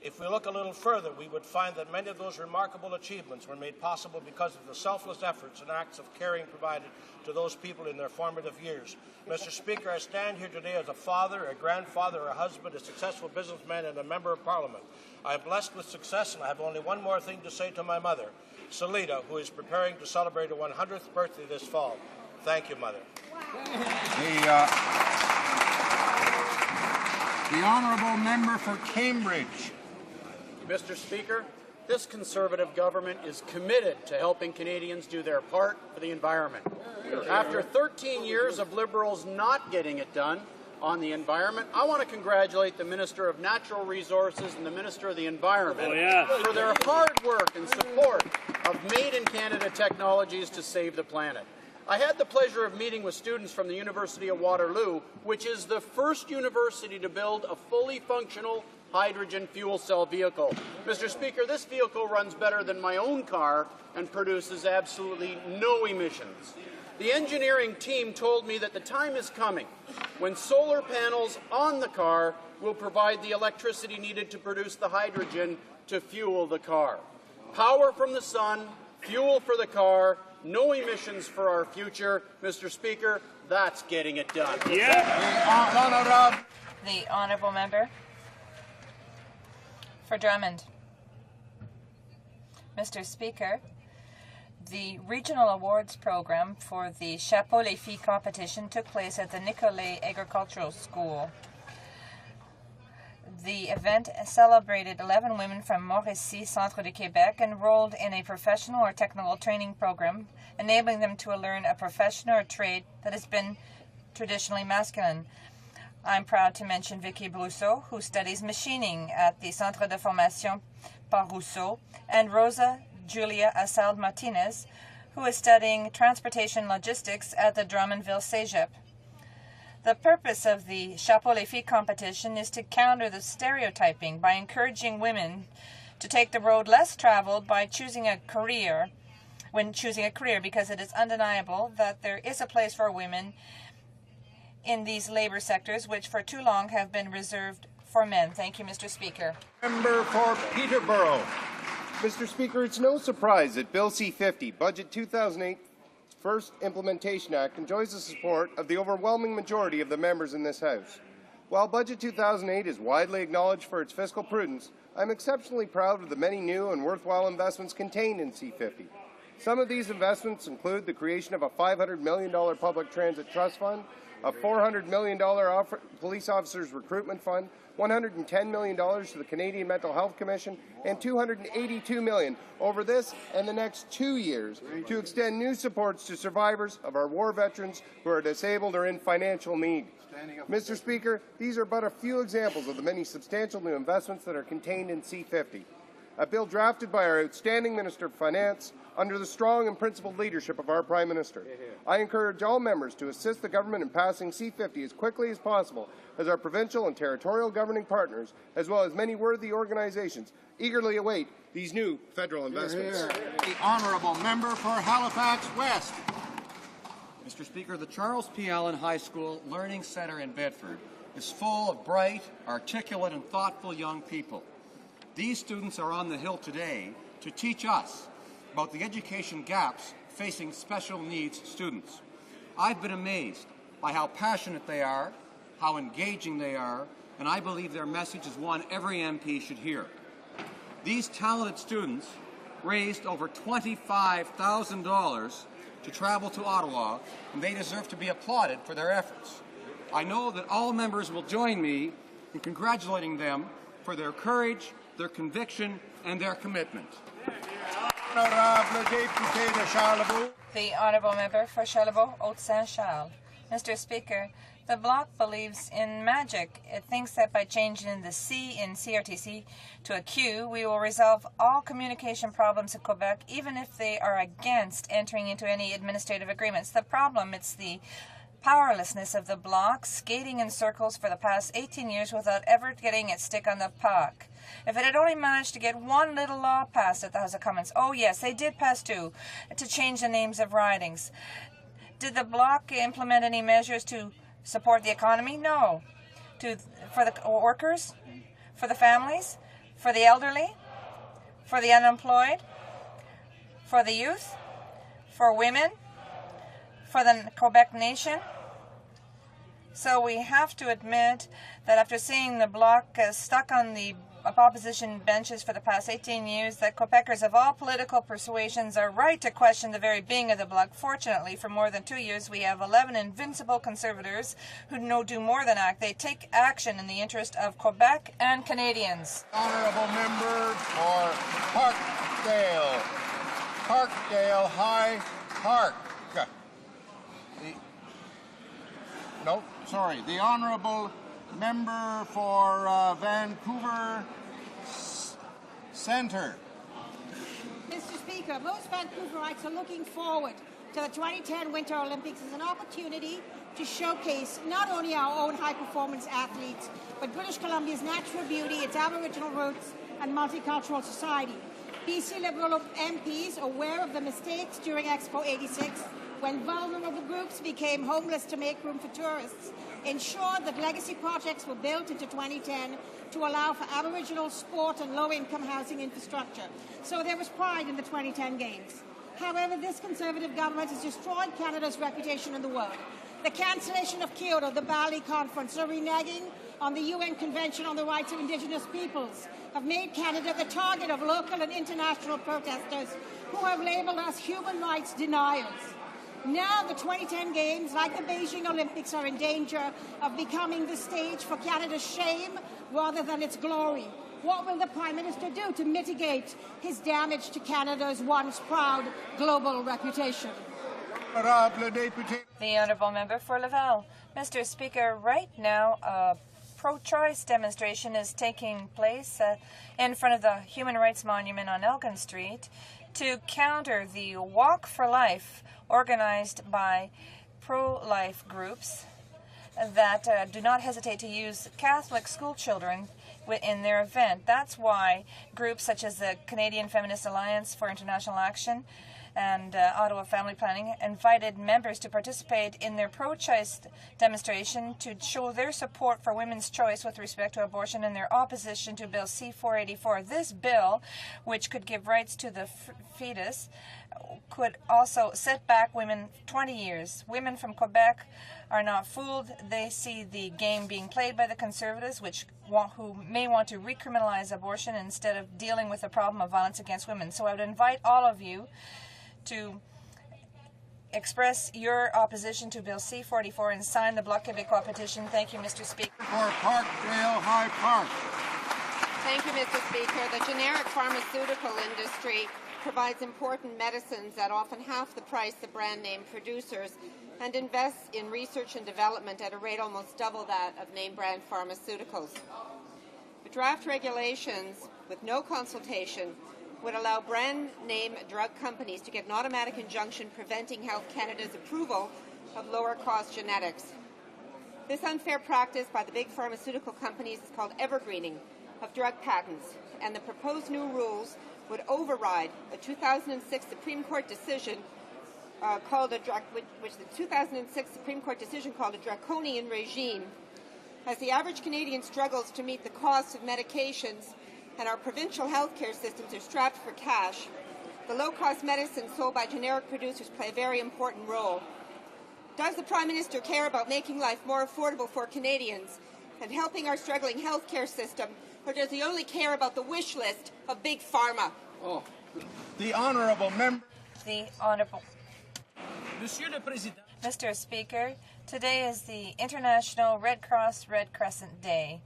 If we look a little further, we would find that many of those remarkable achievements were made possible because of the selfless efforts and acts of caring provided to those people in their formative years. Mr. Speaker, I stand here today as a father, a grandfather, a husband, a successful businessman, and a member of Parliament. I am blessed with success, and I have only one more thing to say to my mother, Salida, who is preparing to celebrate her 100th birthday this fall. Thank you, Mother. The Honourable Member for Cambridge. Mr. Speaker, this Conservative government is committed to helping Canadians do their part for the environment. After 13 years of Liberals not getting it done on the environment, I want to congratulate the Minister of Natural Resources and the Minister of the Environment for their hard work and support of made-in-Canada technologies to save the planet. I had the pleasure of meeting with students from the University of Waterloo, which is the first university to build a fully functional hydrogen fuel cell vehicle. Mr. Speaker, this vehicle runs better than my own car and produces absolutely no emissions. The engineering team told me that the time is coming when solar panels on the car will provide the electricity needed to produce the hydrogen to fuel the car. Power from the sun, fuel for the car, no emissions for our future. Mr. Speaker, that's getting it done. Yeah. The Honourable Member for Drummond. Mr. Speaker, the Regional Awards program for the Chapeau les Filles competition took place at the Nicolet Agricultural School. The event celebrated 11 women from Mauricie, Centre de Québec, enrolled in a professional or technical training program, enabling them to learn a profession or trade that has been traditionally masculine. I'm proud to mention Vicky Brousseau, who studies machining at the Centre de Formation par Rousseau, and Rosa Julia Asald Martinez, who is studying transportation logistics at the Drummondville Cégep. The purpose of the Chapeau les Filles competition is to counter the stereotyping by encouraging women to take the road less traveled by choosing a career, because it is undeniable that there is a place for women in these labor sectors, which for too long have been reserved for men. Thank you, Mr. Speaker. Member for Peterborough. Mr. Speaker, it's no surprise that Bill C-50, Budget 2008, First Implementation Act, enjoys the support of the overwhelming majority of the members in this House. While Budget 2008 is widely acknowledged for its fiscal prudence, I'm exceptionally proud of the many new and worthwhile investments contained in C-50. Some of these investments include the creation of a $500 million public transit trust fund, a $400 million police officers recruitment fund, $110 million to the Canadian Mental Health Commission, and $282 million over this and the next 2 years to extend new supports to survivors of our war veterans who are disabled or in financial need. Mr. Speaker, these are but a few examples of the many substantial new investments that are contained in C-50. a bill drafted by our outstanding Minister of Finance under the strong and principled leadership of our Prime Minister. I encourage all members to assist the government in passing C-50 as quickly as possible, as our provincial and territorial governing partners, as well as many worthy organizations, eagerly await these new federal investments. The honourable member for Halifax West. Mr. Speaker, the Charles P. Allen High School Learning Centre in Bedford is full of bright, articulate and thoughtful young people. These students are on the Hill today to teach us about the education gaps facing special needs students. I've been amazed by how passionate they are, how engaging they are, and I believe their message is one every MP should hear. These talented students raised over $25,000 to travel to Ottawa, and they deserve to be applauded for their efforts. I know that all members will join me in congratulating them for their courage, their conviction, and their commitment. The Honourable Member for Charlebourg-Haute-Saint-Charles. Mr. Speaker, the Bloc believes in magic. It thinks that by changing the C in CRTC to a Q, we will resolve all communication problems in Quebec, even if they are against entering into any administrative agreements. The problem, it's the powerlessness of the Bloc, skating in circles for the past 18 years without ever getting its stick on the puck. If it had only managed to get one little law passed at the House of Commons, oh yes, they did pass two, to change the names of ridings. Did the Bloc implement any measures to support the economy? No. For the workers? For the families? For the elderly? For the unemployed? For the youth? For women? For the Quebec nation? So we have to admit that after seeing the Bloc stuck on the opposition benches for the past 18 years, that Quebecers of all political persuasions are right to question the very being of the Bloc. Fortunately, for more than 2 years, we have 11 invincible Conservators who do more than act. They take action in the interest of Quebec and Canadians. Honourable member for Parkdale High Park. The Honourable member for Vancouver Centre. Mr. Speaker, most Vancouverites are looking forward to the 2010 Winter Olympics as an opportunity to showcase not only our own high-performance athletes, but British Columbia's natural beauty, its Aboriginal roots, and multicultural society. BC Liberal MPs, aware of the mistakes during Expo 86, when vulnerable groups became homeless to make room for tourists, ensured that legacy projects were built into 2010 to allow for Aboriginal sport and low-income housing infrastructure. So there was pride in the 2010 Games. However, this Conservative government has destroyed Canada's reputation in the world. The cancellation of Kyoto, the Bali Conference, the reneging on the UN Convention on the Rights of Indigenous Peoples have made Canada the target of local and international protesters who have labelled us human rights deniers. Now the 2010 Games, like the Beijing Olympics, are in danger of becoming the stage for Canada's shame rather than its glory. What will the Prime Minister do to mitigate his damage to Canada's once proud global reputation? The Honourable Member for Laval. Mr. Speaker, right now a pro-choice demonstration is taking place in front of the Human Rights Monument on Elgin Street to counter the Walk for Life organized by pro-life groups that do not hesitate to use Catholic school children in their event. That's why groups such as the Canadian Feminist Alliance for International Action and Ottawa Family Planning invited members to participate in their pro-choice demonstration to show their support for women's choice with respect to abortion and their opposition to Bill C-484. This bill, which could give rights to the fetus, could also set back women 20 years. Women from Quebec are not fooled. They see the game being played by the Conservatives, who may want to recriminalize abortion instead of dealing with the problem of violence against women. So I would invite all of you to express your opposition to Bill C-44 and sign the Bloc Québécois petition. Thank you, Mr. Speaker. For Parkdale High Park. Thank you, Mr. Speaker. The generic pharmaceutical industry provides important medicines at often half the price of brand name producers and invests in research and development at a rate almost double that of name brand pharmaceuticals. draft regulations with no consultation would allow brand name drug companies to get an automatic injunction preventing Health Canada's approval of lower cost genetics. This unfair practice by the big pharmaceutical companies is called evergreening of drug patents, and the proposed new rules would override a 2006 Supreme Court decision called a draconian regime. As the average Canadian struggles to meet the cost of medications and our provincial healthcare systems are strapped for cash, the low-cost medicines sold by generic producers play a very important role. Does the Prime Minister care about making life more affordable for Canadians and helping our struggling healthcare system, or does he only care about the wish list of Big Pharma? Oh. The Honourable Member. The Honourable. Monsieur le Président. Mr. Speaker, today is the International Red Cross Red Crescent Day.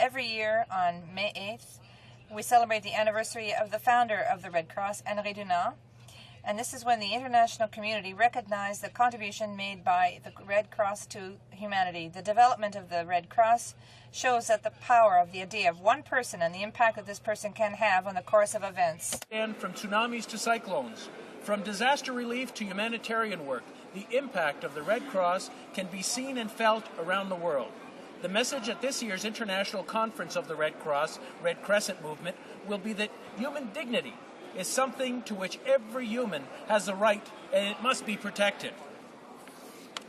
Every year on May 8th, we celebrate the anniversary of the founder of the Red Cross, Henri Dunant, and this is when the international community recognized the contribution made by the Red Cross to humanity. The development of the Red Cross shows that the power of the idea of one person and the impact that this person can have on the course of events. And from tsunamis to cyclones, from disaster relief to humanitarian work, the impact of the Red Cross can be seen and felt around the world. The message at this year's International Conference of the Red Cross, Red Crescent Movement, will be that human dignity is something to which every human has a right and it must be protected.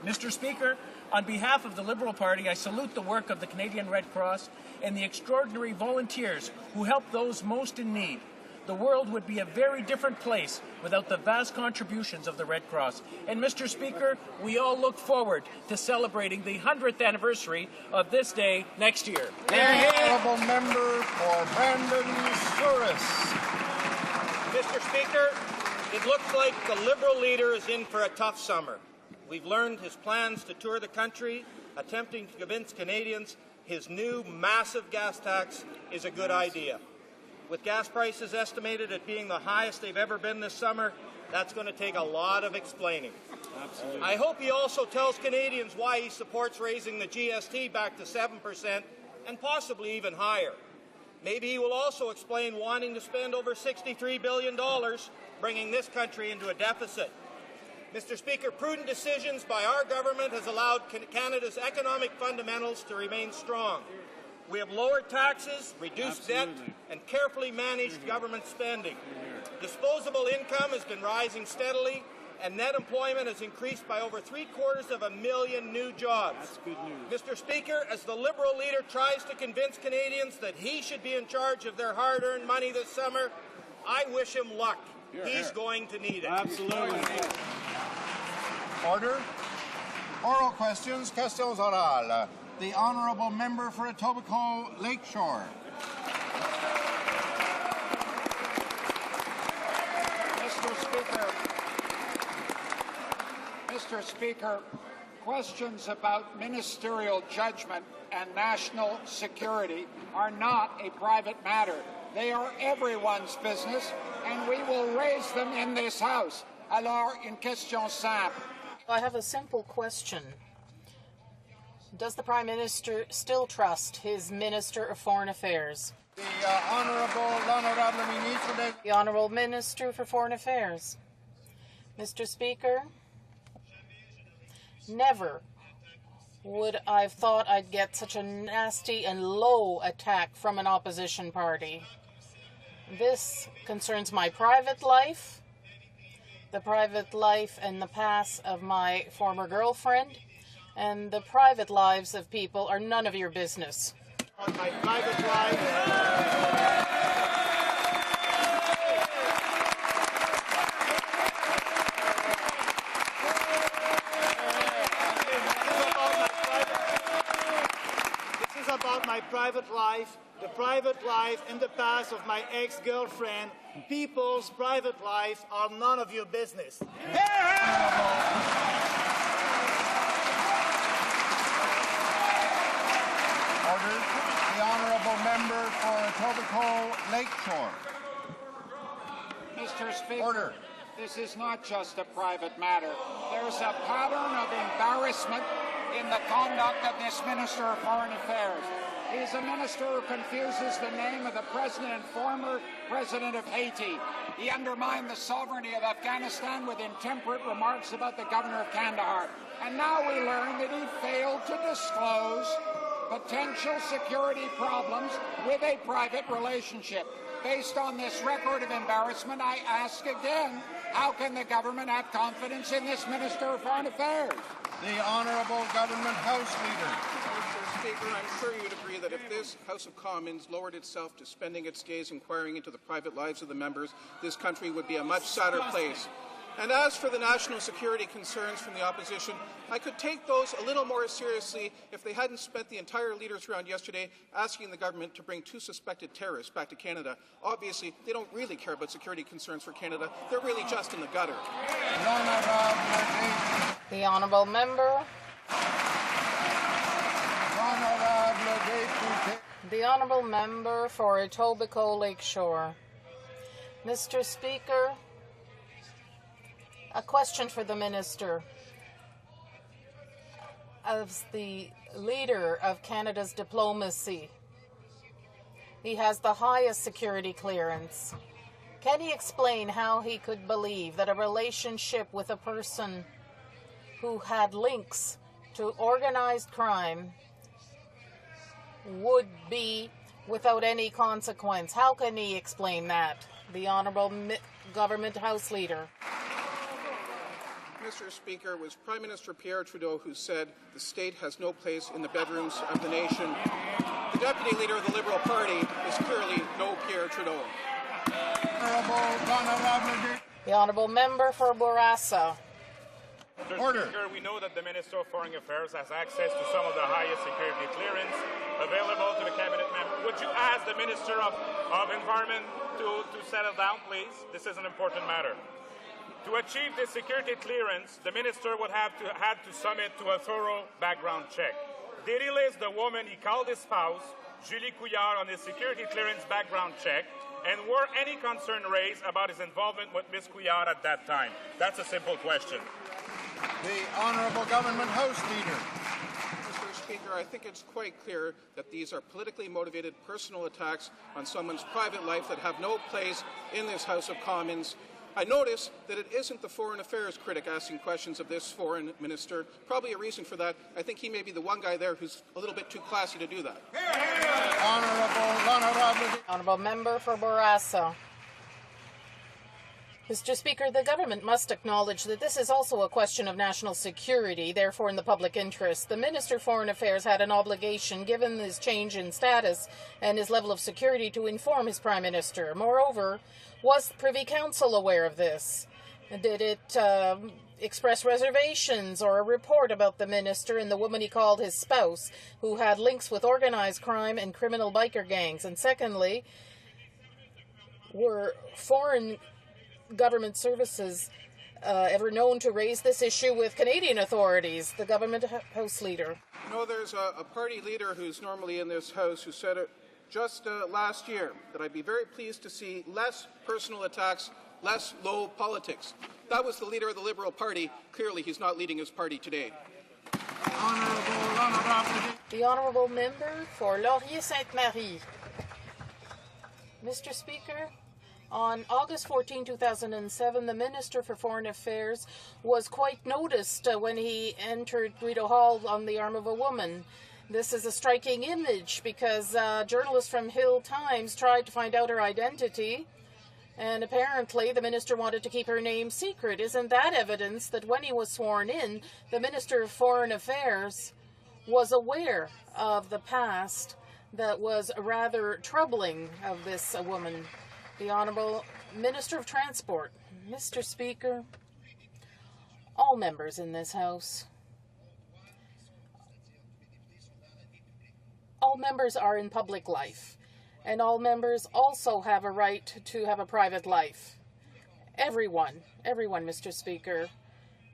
Mr. Speaker, on behalf of the Liberal Party, I salute the work of the Canadian Red Cross and the extraordinary volunteers who help those most in need. The world would be a very different place without the vast contributions of the Red Cross. And Mr. Speaker, we all look forward to celebrating the 100th anniversary of this day next year. The Honourable Member for Brandon Souris. Mr. Speaker, it looks like the Liberal leader is in for a tough summer. We've learned his plans to tour the country, attempting to convince Canadians his new massive gas tax is a good idea. With gas prices estimated at being the highest they've ever been this summer, that's going to take a lot of explaining. Absolutely. I hope he also tells Canadians why he supports raising the GST back to 7% and possibly even higher. Maybe he will also explain wanting to spend over $63 billion, bringing this country into a deficit. Mr. Speaker, prudent decisions by our government has allowed Canada's economic fundamentals to remain strong. We have lowered taxes, reduced debt, and carefully managed government spending. Disposable income has been rising steadily, and net employment has increased by over 750,000 new jobs. That's good news. Mr. Speaker, as the Liberal leader tries to convince Canadians that he should be in charge of their hard-earned money this summer, I wish him luck. He's going to need it. Absolutely. Order. Oral questions. Questions orales. The Honourable Member for Etobicoke Lakeshore. Mr. Speaker, questions about ministerial judgment and national security are not a private matter. They are everyone's business, and we will raise them in this House. Alors, une question simple. I have a simple question. Does the Prime Minister still trust his Minister of Foreign Affairs? The Honourable Minister. The Honourable Minister for Foreign Affairs. Mr. Speaker, never would I have thought I'd get such a nasty and low attack from an opposition party. This concerns my private life, the private life and the past of my former girlfriend, and the private lives of people are none of your business. My private life. About my private life, the private life in the past of my ex-girlfriend. People's private life are none of your business. Order. The Honourable Member for Etobicoke Lakeshore. Mr. Speaker, Order. This is not just a private matter. There's a pattern of embarrassment in the conduct of this Minister of Foreign Affairs. He's a minister who confuses the name of the president and former president of Haiti. He undermined the sovereignty of Afghanistan with intemperate remarks about the governor of Kandahar. And now we learn that he failed to disclose potential security problems with a private relationship. Based on this record of embarrassment, I ask again, how can the government have confidence in this Minister of Foreign Affairs? The Honourable Government House Leader. Mr. Speaker, I'm sure you'd agree that if this House of Commons lowered itself to spending its days inquiring into the private lives of the members, this country would be a much sadder place. And as for the national security concerns from the opposition, I could take those a little more seriously if they hadn't spent the entire leaders' round yesterday asking the government to bring 2 suspected terrorists back to Canada. Obviously, they don't really care about security concerns for Canada. They're really just in the gutter. The honourable member. The honourable member for Etobicoke Lakeshore. Mr. Speaker, a question for the Minister. As the leader of Canada's diplomacy, he has the highest security clearance. Can he explain how he could believe that a relationship with a person who had links to organized crime would be without any consequence? How can he explain that? The Honourable Government House Leader. Mr. Speaker, it was Prime Minister Pierre Trudeau who said the state has no place in the bedrooms of the nation. The Deputy Leader of the Liberal Party is clearly no Pierre Trudeau. The Honourable Member for Bourassa. Mr. Speaker, we know that the Minister of Foreign Affairs has access to some of the highest security clearance available to the Cabinet member. Would you ask the Minister of Environment to settle down, please? This is an important matter. To achieve this security clearance, the Minister would have to submit to a thorough background check. Did he list the woman he called his spouse, Julie Couillard, on his security clearance background check? And were any concern raised about his involvement with Ms. Couillard at that time? That's a simple question. The Honourable Government House Leader. Mr. Speaker, I think it's quite clear that these are politically motivated personal attacks on someone's private life that have no place in this House of Commons. I notice that it isn't the Foreign Affairs critic asking questions of this Foreign Minister. Probably a reason for that. I think he may be the one guy there who's a little bit too classy to do that. Honourable Member for Bourassa. Mr. Speaker, the government must acknowledge that this is also a question of national security, therefore in the public interest. The Minister of Foreign Affairs had an obligation, given his change in status and his level of security, to inform his Prime Minister. Moreover, was the Privy Council aware of this? Did it express reservations or a report about the Minister and the woman he called his spouse, who had links with organized crime and criminal biker gangs? And secondly, were foreign government services ever known to raise this issue with Canadian authorities? The Government House Leader. No, there's a party leader who's normally in this House who said it just last year that I'd be very pleased to see less personal attacks, less low politics. That was the leader of the Liberal Party. Clearly, he's not leading his party today. The Honourable Member for Laurier-Sainte-Marie. Mr. Speaker, on August 14, 2007, the Minister for Foreign Affairs was quite noticed when he entered Guido Hall on the arm of a woman. This is a striking image because journalists from Hill Times tried to find out her identity, and apparently the minister wanted to keep her name secret. Isn't that evidence that when he was sworn in, the Minister of Foreign Affairs was aware of the past that was rather troubling of this woman? The Honourable Minister of Transport. Mr. Speaker, all members in this House, all members are in public life, and all members also have a right to have a private life. Everyone, Mr. Speaker,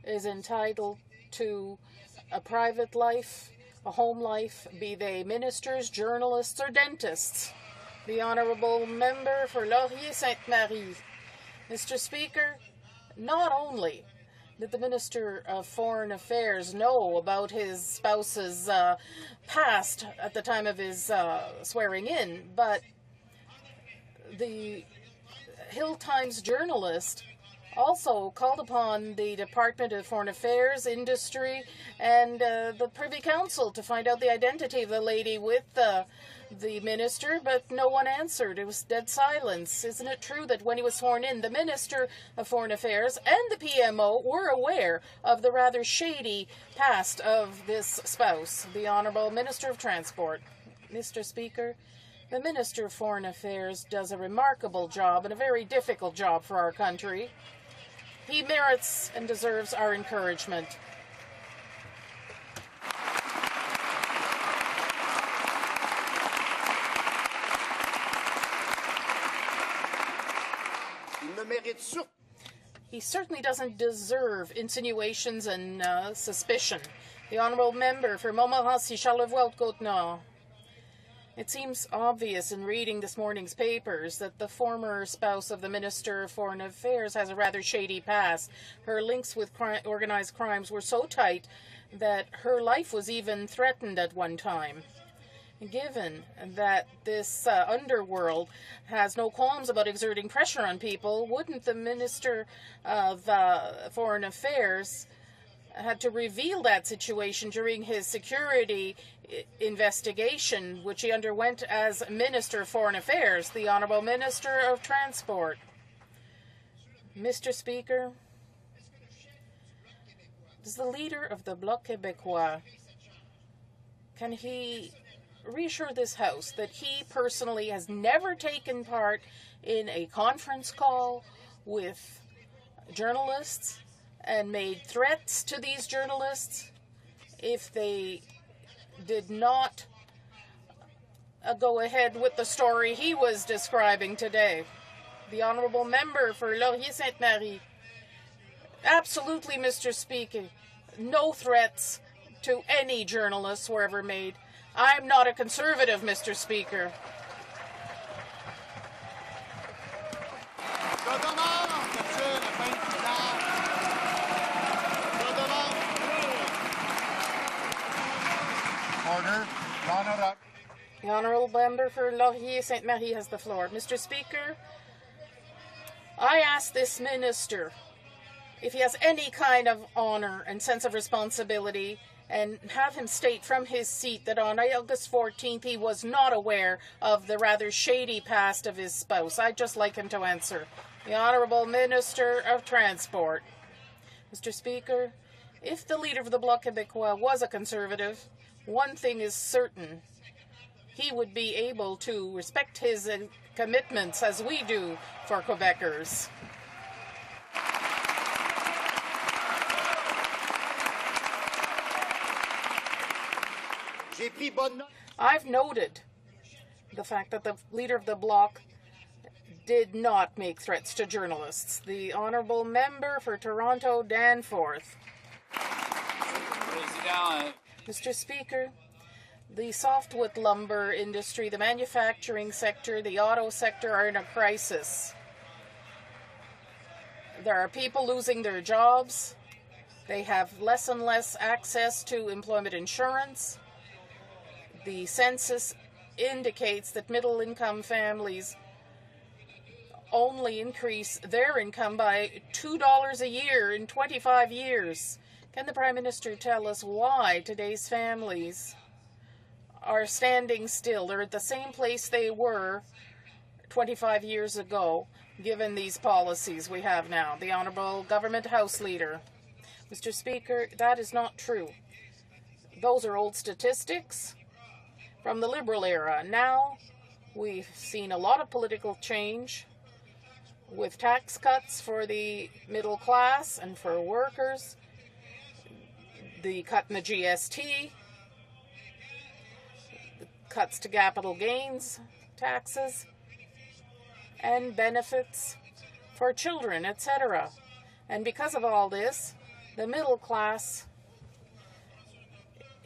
is entitled to a private life, a home life, be they ministers, journalists, or dentists. The Honourable Member for Laurier-Sainte-Marie. Mr. Speaker, not only Did the Minister of Foreign Affairs know about his spouse's past at the time of his swearing in? But the Hill Times journalist also called upon the Department of Foreign Affairs, Industry, and the Privy Council to find out the identity of the lady with the minister, but no one answered. It was dead silence. Isn't it true that when he was sworn in, the Minister of Foreign Affairs and the PMO were aware of the rather shady past of this spouse, the Honourable Minister of Transport? Mr. Speaker, the Minister of Foreign Affairs does a remarkable job and a very difficult job for our country. He merits and deserves our encouragement. He certainly doesn't deserve insinuations and suspicion. The Honourable Member for Montmorency, Charlevoix-Côte-Nord. It seems obvious in reading this morning's papers that the former spouse of the Minister of Foreign Affairs has a rather shady past. Her links with organized crimes were so tight that her life was even threatened at one time. Given that this underworld has no qualms about exerting pressure on people, wouldn't the Minister of Foreign Affairs had to reveal that situation during his security investigation, which he underwent as Minister of Foreign Affairs, the Honourable Minister of Transport? Mr. Speaker, does the leader of the Bloc Québécois, can he reassure this House that he personally has never taken part in a conference call with journalists and made threats to these journalists if they did not go ahead with the story he was describing today? The Honourable Member for Laurier-Sainte-Marie. Absolutely, Mr. Speaker. No threats to any journalists were ever made. I'm not a conservative, Mr. Speaker. Order. The Honourable Member for Laurier-Sainte-Marie has the floor. Mr. Speaker, I ask this minister if he has any kind of honour and sense of responsibility, and have him state from his seat that on August 14th he was not aware of the rather shady past of his spouse. I'd just like him to answer. The Honourable Minister of Transport. Mr. Speaker, if the leader of the Bloc Québécois was a Conservative, one thing is certain. He would be able to respect his commitments as we do for Quebecers. I've noted the fact that the leader of the Bloc did not make threats to journalists. The Honourable Member for Toronto Danforth. Mr. Speaker, the softwood lumber industry, the manufacturing sector, the auto sector are in a crisis. There are people losing their jobs. They have less and less access to employment insurance. The census indicates that middle-income families only increase their income by $2 a year in 25 years. Can the Prime Minister tell us why today's families are standing still? They're at the same place they were 25 years ago, given these policies we have now. The Honourable Government House Leader. Mr. Speaker, that is not true. Those are old statistics from the Liberal era. Now we've seen a lot of political change with tax cuts for the middle class and for workers, the cut in the GST, the cuts to capital gains taxes, and benefits for children, etc. And because of all this, the middle class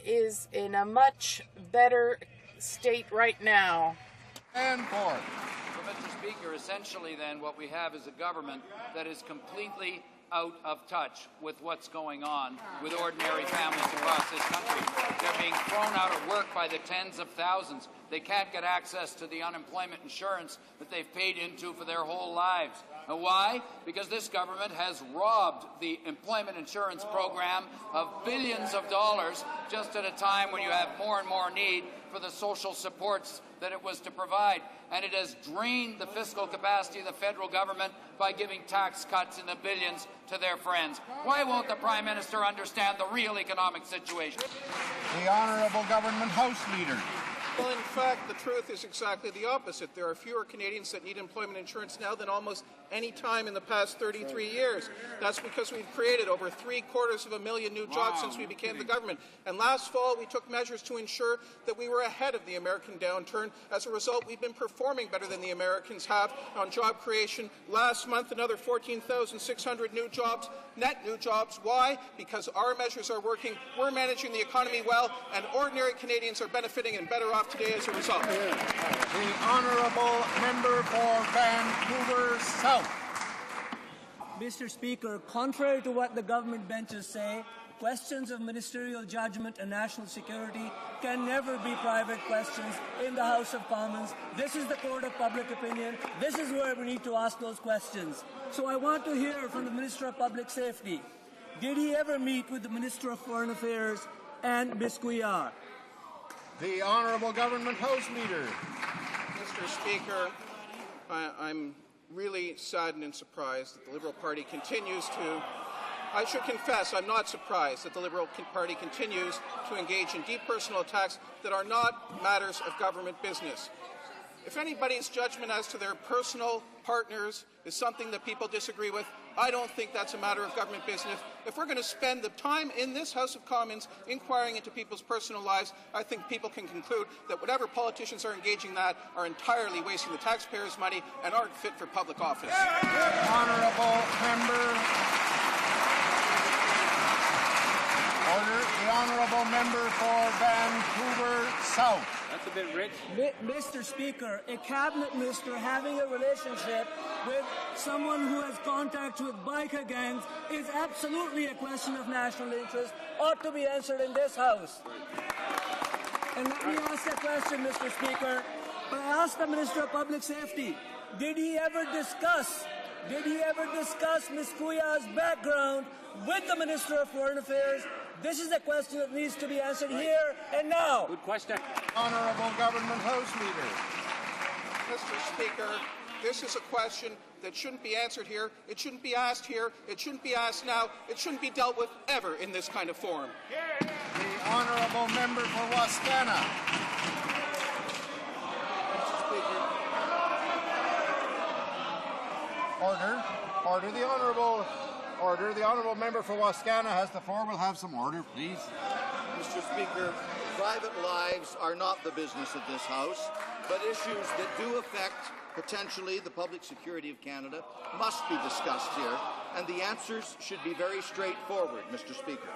is in a much better state right now. And forth. So, Mr. Speaker, essentially then what we have is a government that is completely out of touch with what's going on with ordinary families across this country. They're being thrown out of work by the tens of thousands. They can't get access to the unemployment insurance that they've paid into for their whole lives. And why? Because this government has robbed the employment insurance program of billions of dollars just at a time when you have more and more need for the social supports that it was to provide. And it has drained the fiscal capacity of the federal government by giving tax cuts in the billions to their friends. Why won't the Prime Minister understand the real economic situation? The Honourable Government House Leader. Well, in fact, the truth is exactly the opposite. There are fewer Canadians that need employment insurance now than almost any time in the past 33 years. That's because we've created over 750,000 new jobs since we became the government. And last fall, we took measures to ensure that we were ahead of the American downturn. As a result, we've been performing better than the Americans have on job creation. Last month, another 14,600 new jobs, net new jobs. Why? Because our measures are working, we're managing the economy well, and ordinary Canadians are benefiting and better off today as a result. The Honourable Member for Vancouver South. Mr. Speaker, contrary to what the government benches say, questions of ministerial judgment and national security can never be private questions in the House of Commons. This is the court of public opinion. This is where we need to ask those questions. So I want to hear from the Minister of Public Safety. Did he ever meet with the Minister of Foreign Affairs and Ms. Couillard? The Honourable Government House Leader. Mr. Speaker, I'm really saddened and surprised that the Liberal Party continues to... I should confess, I'm not surprised that the Liberal Party continues to engage in deep personal attacks that are not matters of government business. If anybody's judgment as to their personal partners is something that people disagree with, I don't think that's a matter of government business. If we're going to spend the time in this House of Commons inquiring into people's personal lives, I think people can conclude that whatever politicians are engaging in that are entirely wasting the taxpayers' money and aren't fit for public office. Honourable Member. Order. The Honourable Member for Vancouver South. That's a bit rich. Mr. Speaker, a cabinet minister having a relationship with someone who has contact with biker gangs is absolutely a question of national interest, ought to be answered in this House. And let me ask a question, Mr. Speaker. But I asked the Minister of Public Safety, did he ever discuss Ms. Couillard's background with the Minister of Foreign Affairs? This is a question that needs to be answered here and now. Good question. Honourable Government House Leader. Mr. Speaker, this is a question that shouldn't be answered here. It shouldn't be asked here. It shouldn't be asked now. It shouldn't be dealt with ever in this kind of forum. The Honourable Member for Wascana. Mr. Speaker. Order. The Honourable... Order. The Honourable Member for Wascana has the floor. We'll have some order, please. Mr. Speaker, private lives are not the business of this House, but issues that do affect potentially the public security of Canada must be discussed here, and the answers should be very straightforward, Mr. Speaker.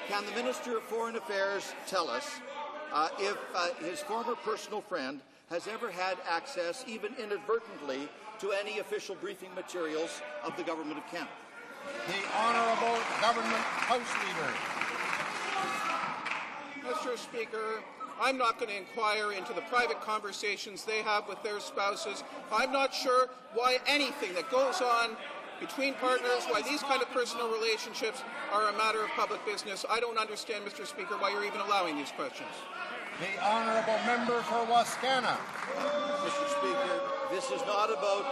Can the Minister of Foreign Affairs tell us if his former personal friend has ever had access, even inadvertently, to any official briefing materials of the Government of Canada? The Honourable Government House Leader. Mr. Speaker, I'm not going to inquire into the private conversations they have with their spouses. I'm not sure why anything that goes on between partners, why these kind of personal relationships are a matter of public business. I don't understand, Mr. Speaker, why you're even allowing these questions. The Honourable Member for Wascana. Mr. Speaker, this is not about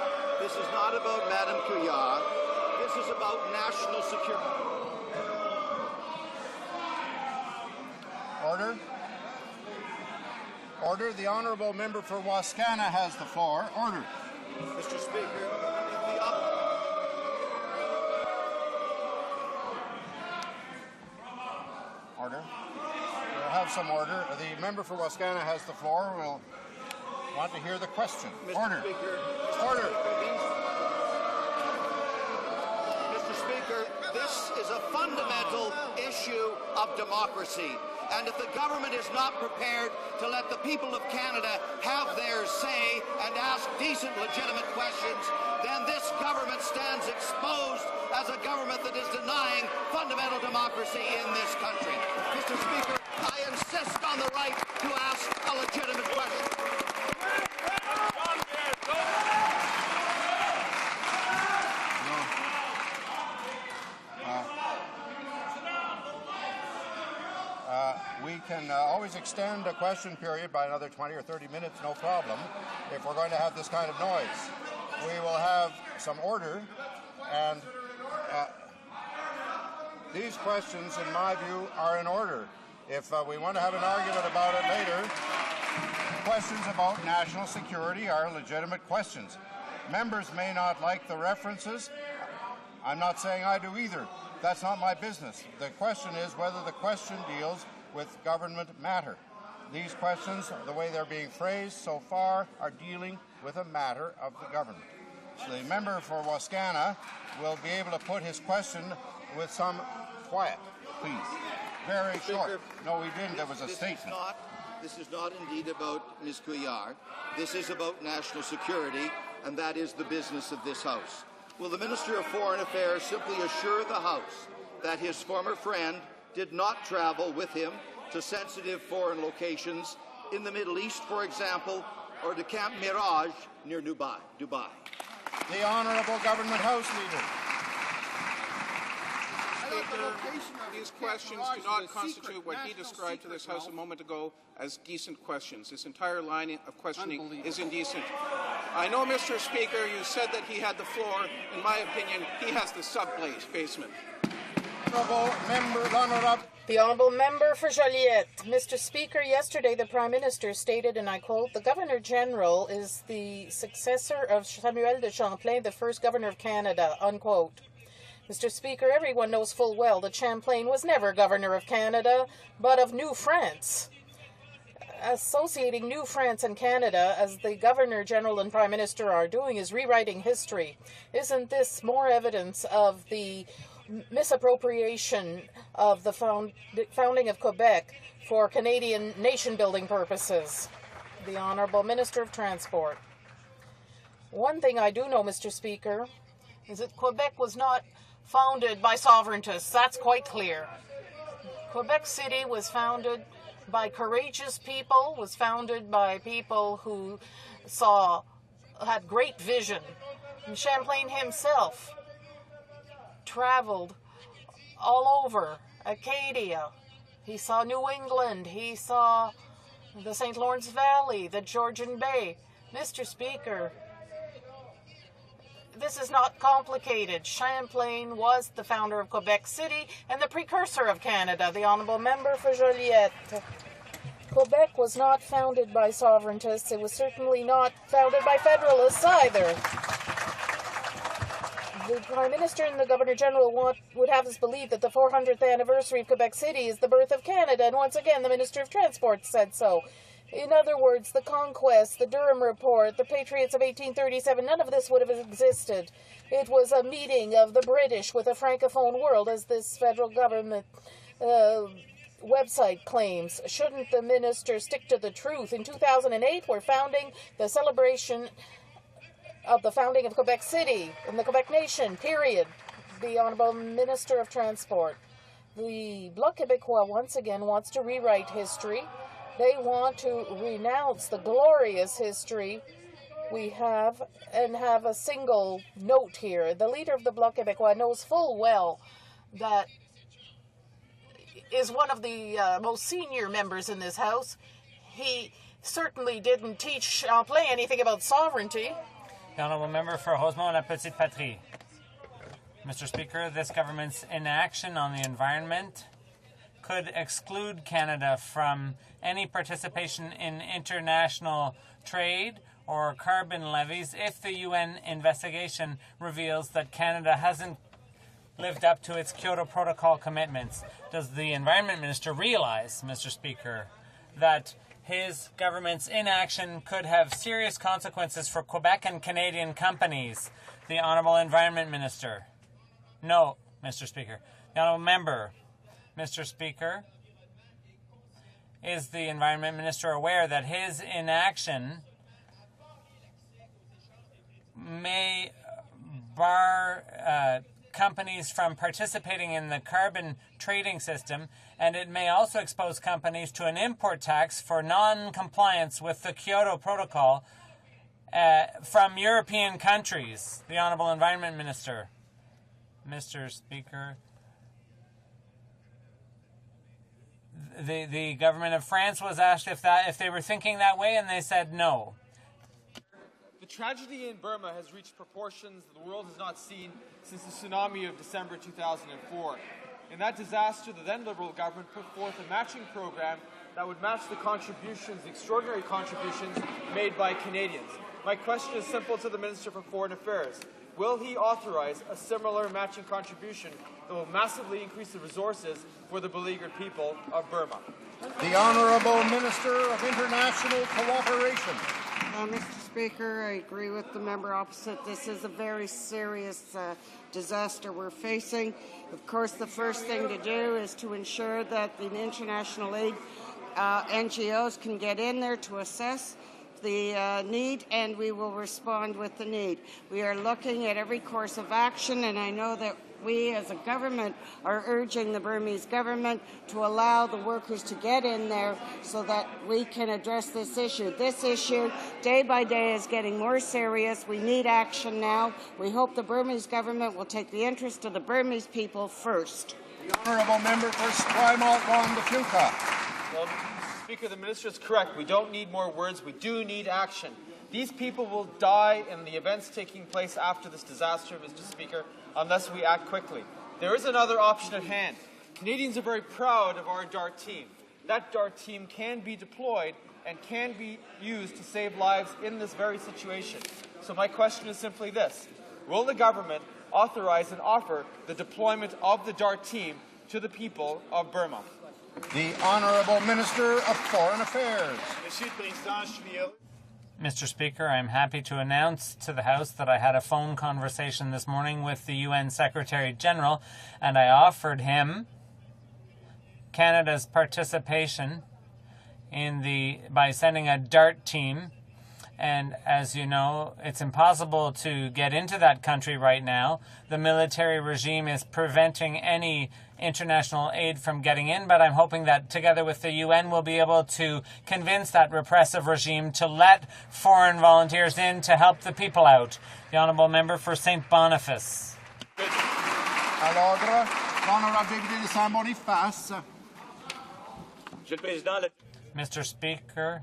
Madame Couillard. This is about national security. Order. The Honourable Member for Wascana has the floor. Order. Mr. Speaker, Order. We'll have some order. The member for Wascana has the floor. We'll want to hear the question. Order. Speaker, Order. Mr. Speaker, This is a fundamental issue of democracy. And if the government is not prepared to let the people of Canada have their say and ask decent, legitimate questions, then this government stands exposed as a government that is denying fundamental democracy in this country. Mr. Speaker, I insist on the right to ask a legitimate question. We can always extend a question period by another 20 or 30 minutes, no problem, if we're going to have this kind of noise. We will have some order, and these questions, in my view, are in order. If we want to have an argument about it later, questions about national security are legitimate questions. Members may not like the references. I'm not saying I do either. That's not my business. The question is whether the question deals with government matter. These questions, the way they're being phrased so far, are dealing with a matter of the government. So the member for Wascana will be able to put his question with some quiet, please. Very short. No, we didn't. There was a statement. This is not indeed about Ms. Couillard. This is about national security, and that is the business of this House. Will the Minister of Foreign Affairs simply assure the House that his former friend did not travel with him to sensitive foreign locations in the Middle East, for example, or to Camp Mirage near Dubai? The Honourable Government House Leader. These questions do not constitute what he described to this House a moment ago as decent questions. This entire line of questioning is indecent. I know, Mr. Speaker, you said that he had the floor. In my opinion, he has the sub-basement. The Honourable Member for Joliette. Mr. Speaker, yesterday the Prime Minister stated, and I quote, "The Governor-General is the successor of Samuel de Champlain, the first Governor of Canada," unquote. Mr. Speaker, everyone knows full well that Champlain was never Governor of Canada, but of New France. Associating New France and Canada, as the Governor-General and Prime Minister are doing, is rewriting history. Isn't this more evidence of the misappropriation of the founding of Quebec for Canadian nation-building purposes? The Honourable Minister of Transport. One thing I do know, Mr. Speaker, is that Quebec was not founded by sovereigntists. That's quite clear. Quebec City was founded by courageous people, was founded by people who had great vision. And Champlain himself traveled all over Acadia. He saw New England. He saw the St. Lawrence Valley, the Georgian Bay. Mr. Speaker, this is not complicated. Champlain was the founder of Quebec City and the precursor of Canada. The Honourable Member for Joliette. Quebec was not founded by sovereigntists. It was certainly not founded by federalists either. The Prime Minister and the Governor-General would have us believe that the 400th anniversary of Quebec City is the birth of Canada, and once again the Minister of Transport said so. In other words, the Conquest, the Durham Report, the Patriots of 1837, none of this would have existed. It was a meeting of the British with a francophone world, as this federal government website claims. Shouldn't the minister stick to the truth? In 2008, we're founding the celebration of the founding of Quebec City and the Quebec Nation, period. The Honourable Minister of Transport. The Bloc Québécois once again wants to rewrite history. They want to renounce the glorious history we have and have a single note here. The leader of the Bloc Québécois knows full well that is one of the most senior members in this House. He certainly didn't teach Champlain anything about sovereignty. The Honourable Member for Rosemont La Petite Patrie. Mr. Speaker, this government's inaction on the environment could exclude Canada from any participation in international trade or carbon levies if the UN investigation reveals that Canada hasn't lived up to its Kyoto Protocol commitments. Does the Environment Minister realize, Mr. Speaker, that his government's inaction could have serious consequences for Quebec and Canadian companies? The Honourable Environment Minister. No, Mr. Speaker. The honourable member, Mr. Speaker, is the Environment Minister aware that his inaction may bar companies from participating in the carbon trading system, and it may also expose companies to an import tax for non-compliance with the Kyoto Protocol from European countries? The Honourable Environment Minister. Mr. Speaker, the government of France was asked if they were thinking that way, and they said no. The tragedy in Burma has reached proportions the world has not seen since the tsunami of December 2004. In that disaster, the then Liberal government put forth a matching program that would match the contributions, the extraordinary contributions made by Canadians. My question is simple to the Minister for Foreign Affairs. Will he authorize a similar matching contribution that will massively increase the resources for the beleaguered people of Burma? The Honourable Minister of International Cooperation. Mr. Speaker, I agree with the member opposite. This is a very serious disaster we're facing. Of course, the first thing to do is to ensure that the international aid NGOs can get in there to assess the need, and we will respond with the need. We are looking at every course of action, and I know that we as a government are urging the Burmese government to allow the workers to get in there so that we can address this issue. This issue, day by day, is getting more serious. We need action now. We hope the Burmese government will take the interest of the Burmese people first. The Honourable Member for Esquimalt, Wong-Fuka. Well, Mr. Speaker, the Minister is correct. We don't need more words. We do need action. These people will die in the events taking place after this disaster, Mr. Speaker, unless we act quickly. There is another option at hand. Canadians are very proud of our DART team. That DART team can be deployed and can be used to save lives in this very situation. So my question is simply this. Will the government authorize and offer the deployment of the DART team to the people of Burma? The Honourable Minister of Foreign Affairs. Mr. Speaker, I'm happy to announce to the House that I had a phone conversation this morning with the UN Secretary General, and I offered him Canada's participation by sending a DART team. And as you know, it's impossible to get into that country right now. The military regime is preventing any international aid from getting in, but I'm hoping that together with the UN we'll be able to convince that repressive regime to let foreign volunteers in to help the people out. The Honourable Member for St. Boniface. Mr. Speaker,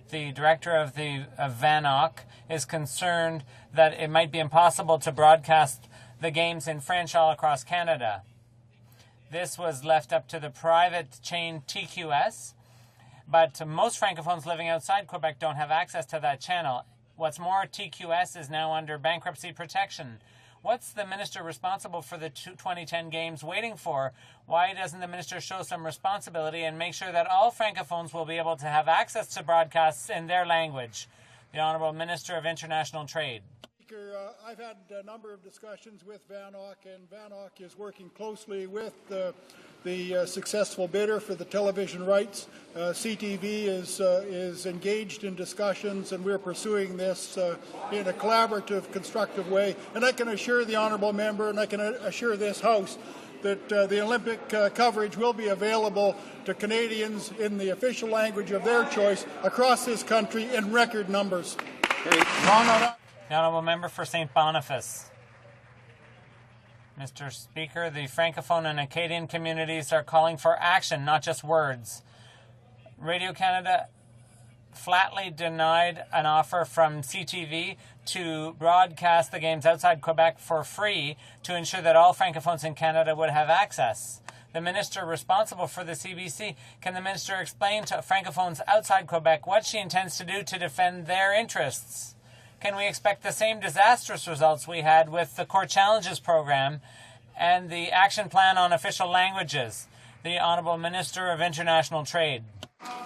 the director of HoC is concerned that it might be impossible to broadcast the games in French all across Canada. This was left up to the private chain TQS, but most Francophones living outside Quebec don't have access to that channel. What's more, TQS is now under bankruptcy protection. What's the minister responsible for the 2010 games waiting for? Why doesn't the minister show some responsibility and make sure that all Francophones will be able to have access to broadcasts in their language? The Honourable Minister of International Trade. Speaker, I've had a number of discussions with HoC, and HoC is working closely with the successful bidder for the television rights. CTV is engaged in discussions, and we're pursuing this in a collaborative, constructive way. And I can assure the honourable member, and I can assure this House, that the Olympic coverage will be available to Canadians in the official language of their choice across this country in record numbers. The Honourable Member for St. Boniface. Mr. Speaker, the Francophone and Acadian communities are calling for action, not just words. Radio Canada flatly denied an offer from CTV to broadcast the games outside Quebec for free to ensure that all Francophones in Canada would have access. The minister responsible for the CBC, can the minister explain to Francophones outside Quebec what she intends to do to defend their interests? Can we expect the same disastrous results we had with the Core Challenges program and the Action Plan on Official Languages? The Honourable Minister of International Trade.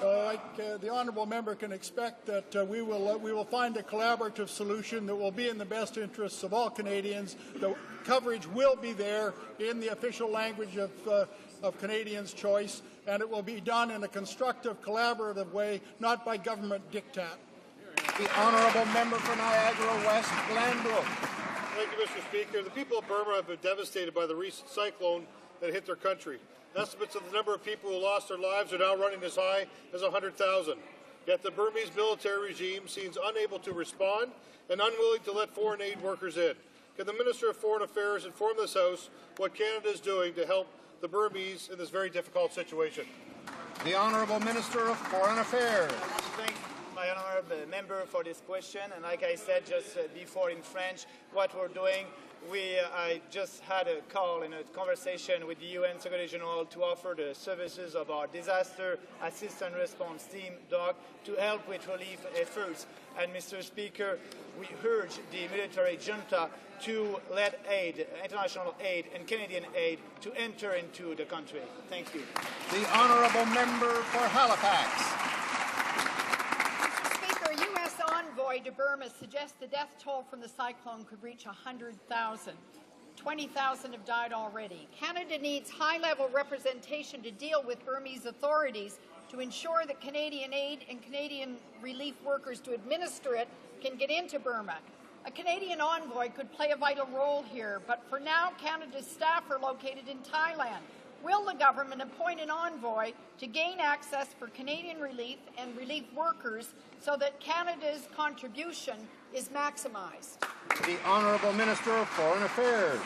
the honourable member can expect that we will find a collaborative solution that will be in the best interests of all Canadians. The coverage will be there in the official language of Canadians' choice, and it will be done in a constructive, collaborative way, not by government diktat. The honourable member for Niagara West, Glanbrook. Thank you, Mr. Speaker. The people of Burma have been devastated by the recent cyclone that hit their country. Estimates of the number of people who lost their lives are now running as high as 100,000. Yet the Burmese military regime seems unable to respond and unwilling to let foreign aid workers in. Can the Minister of Foreign Affairs inform this House what Canada is doing to help the Burmese in this very difficult situation? The Honourable Minister of Foreign Affairs. Thank my honourable member for this question. And like I said just before in French, what we're doing, I just had a call and a conversation with the UN Secretary General to offer the services of our disaster assistance response team, DOC, to help with relief efforts. And Mr. Speaker, we urge the military junta to let aid, international aid and Canadian aid, to enter into the country. Thank you. The honourable member for Halifax. Envoy to Burma suggests the death toll from the cyclone could reach 100,000. 20,000 have died already. Canada needs high-level representation to deal with Burmese authorities to ensure that Canadian aid and Canadian relief workers to administer it can get into Burma. A Canadian envoy could play a vital role here, but for now, Canada's staff are located in Thailand. Will the government appoint an envoy to gain access for Canadian relief and relief workers so that Canada's contribution is maximized? The Honourable Minister of Foreign Affairs.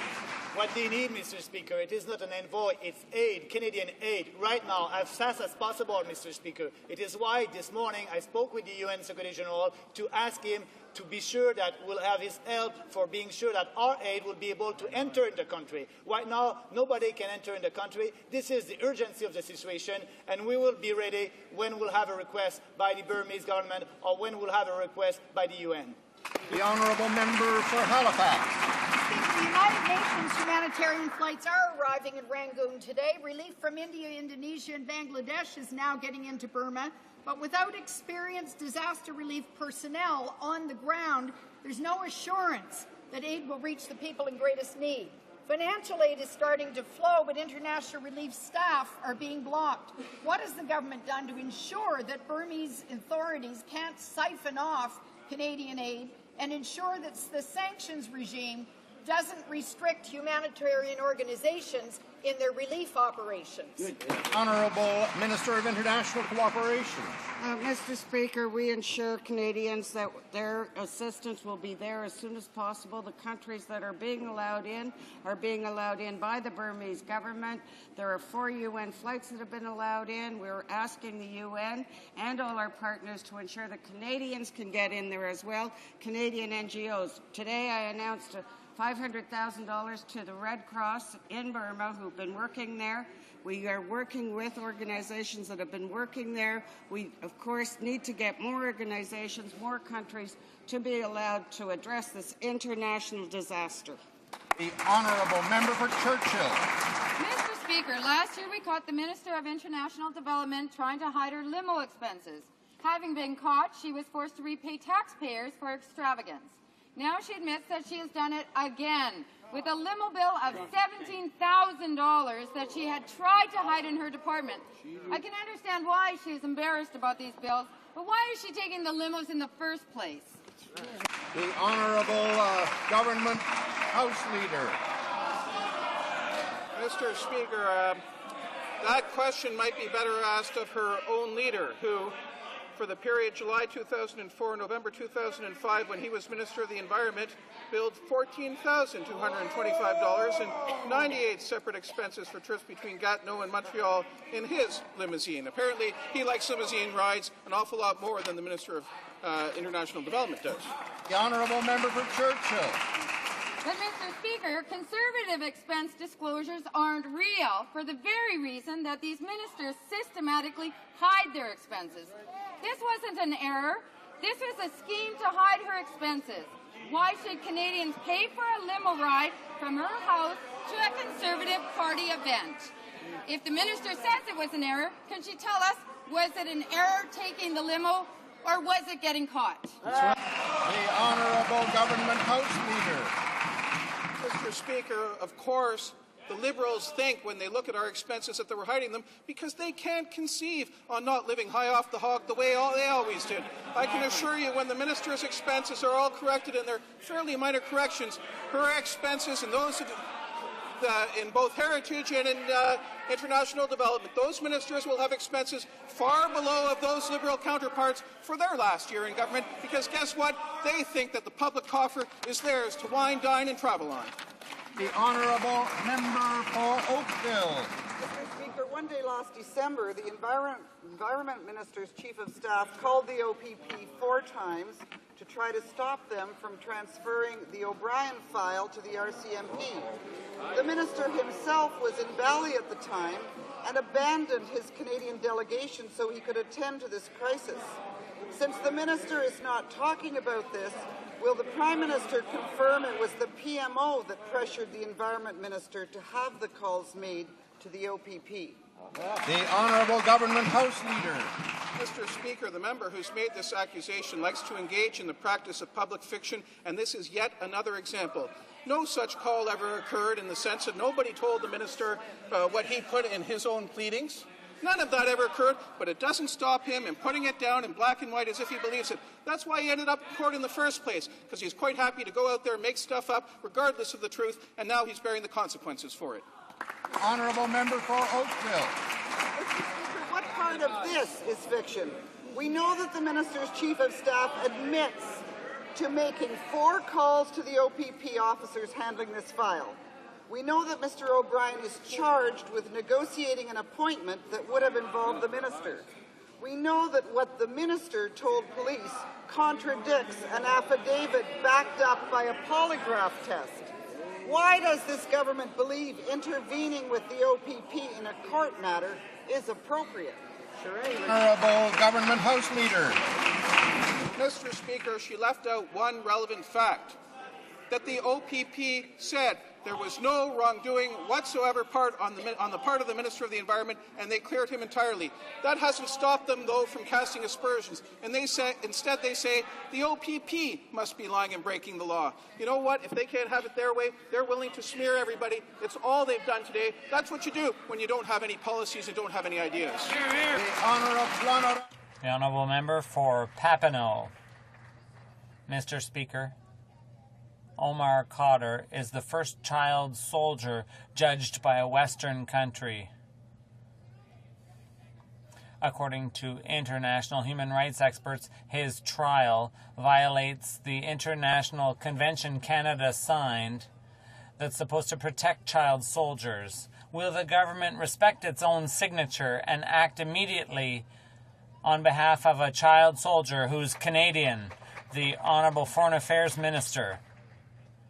What they need, Mr. Speaker, it is not an envoy, it's aid, Canadian aid, right now, as fast as possible, Mr. Speaker. It is why this morning I spoke with the UN Secretary General to ask him to be sure that we'll have his help for being sure that our aid will be able to enter in the country. Right now, nobody can enter in the country. This is the urgency of the situation, and we will be ready when we'll have a request by the Burmese government or when we'll have a request by the UN. The honourable member for Halifax. The United Nations humanitarian flights are arriving in Rangoon today. Relief from India, Indonesia, and Bangladesh is now getting into Burma. But without experienced disaster relief personnel on the ground, there's no assurance that aid will reach the people in greatest need. Financial aid is starting to flow, but international relief staff are being blocked. What has the government done to ensure that Burmese authorities can't siphon off Canadian aid and ensure that the sanctions regime doesn't restrict humanitarian organizations in their relief operations? Honourable Minister of International Cooperation. Mr. Speaker, we ensure Canadians that their assistance will be there as soon as possible. The countries that are being allowed in by the Burmese government. There are 4 UN flights that have been allowed in. We're asking the UN and all our partners to ensure that Canadians can get in there as well, Canadian NGOs. Today I announced $500,000 to the Red Cross in Burma who've been working there. We are working with organizations that have been working there. We, of course, need to get more organizations, more countries to be allowed to address this international disaster. The honourable member for Churchill. Mr. Speaker, last year we caught the Minister of International Development trying to hide her limo expenses. Having been caught, she was forced to repay taxpayers for extravagance. Now she admits that she has done it again, with a limo bill of $17,000 that she had tried to hide in her department. I can understand why she is embarrassed about these bills, but why is she taking the limos in the first place? The Honourable Government House Leader. Mr. Speaker, that question might be better asked of her own leader, who, for the period July 2004, November 2005, when he was Minister of the Environment, billed $14,225 and 98 separate expenses for trips between Gatineau and Montreal in his limousine. Apparently, he likes limousine rides an awful lot more than the Minister of International Development does. The Honourable Member for Churchill. But, Mr. Speaker, conservative expense disclosures aren't real for the very reason that these ministers systematically hide their expenses. This wasn't an error. This was a scheme to hide her expenses. Why should Canadians pay for a limo ride from her house to a Conservative Party event? If the minister says it was an error, can she tell us Was it an error taking the limo, or was it getting caught? That's right. The Honourable Government House Leader. Mr. Speaker, of course, the Liberals think when they look at our expenses that they were hiding them because they can't conceive on not living high off the hog the way they always did. I can assure you when the Minister's expenses are all corrected, and they're fairly minor corrections, her expenses and those in both heritage and in international development, those ministers will have expenses far below of those Liberal counterparts for their last year in government, because guess what? They think that the public coffer is theirs to wine, dine and travel on. The Honourable Member for Oakville. Mr. Speaker, one day last December, the Environment Minister's Chief of Staff called the OPP 4 times to try to stop them from transferring the O'Brien file to the RCMP. The Minister himself was in Bali at the time and abandoned his Canadian delegation so he could attend to this crisis. Since the Minister is not talking about this, will the Prime Minister confirm it was the PMO that pressured the Environment Minister to have the calls made to the OPP? The Honourable Government House Leader. Mr. Speaker, the member who's made this accusation likes to engage in the practice of public fiction, and this is yet another example. No such call ever occurred in the sense that nobody told the minister what he put in his own pleadings. None of that ever occurred, but it doesn't stop him in putting it down in black and white as if he believes it. That's why he ended up in court in the first place, because he's quite happy to go out there and make stuff up regardless of the truth, and now he's bearing the consequences for it. Honourable Member for Oakville. Mr. Speaker, what part of this is fiction? We know that the Minister's Chief of Staff admits to making 4 calls to the OPP officers handling this file. We know that Mr. O'Brien is charged with negotiating an appointment that would have involved the Minister. We know that what the Minister told police contradicts an affidavit backed up by a polygraph test. Why does this government believe intervening with the OPP in a court matter is appropriate? Honourable Government House Leader. Mr. Speaker, she left out one relevant fact, that the OPP said there was no wrongdoing whatsoever on the part of the Minister of the Environment, and they cleared him entirely. That hasn't stopped them, though, from casting aspersions. And instead they say the OPP must be lying and breaking the law. You know what? If they can't have it their way, they're willing to smear everybody. It's all they've done today. That's what you do when you don't have any policies and don't have any ideas. The Honourable Member for Papineau. Mr. Speaker, Omar Khadr is the first child soldier judged by a Western country. According to international human rights experts, his trial violates the international convention Canada signed that's supposed to protect child soldiers. Will the government respect its own signature and act immediately on behalf of a child soldier who's Canadian? The Honourable Foreign Affairs Minister.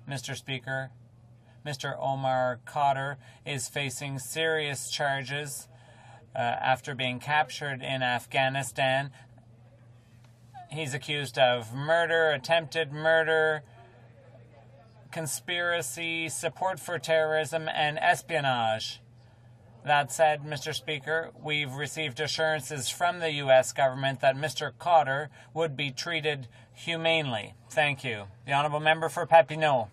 Mr. Speaker, Mr. Omar Khadr is facing serious charges after being captured in Afghanistan. He's accused of murder, attempted murder, conspiracy, support for terrorism, and espionage. That said, Mr. Speaker, we've received assurances from the U.S. government that Mr. Khadr would be treated humanely. Thank you. The Honourable Member for Papineau.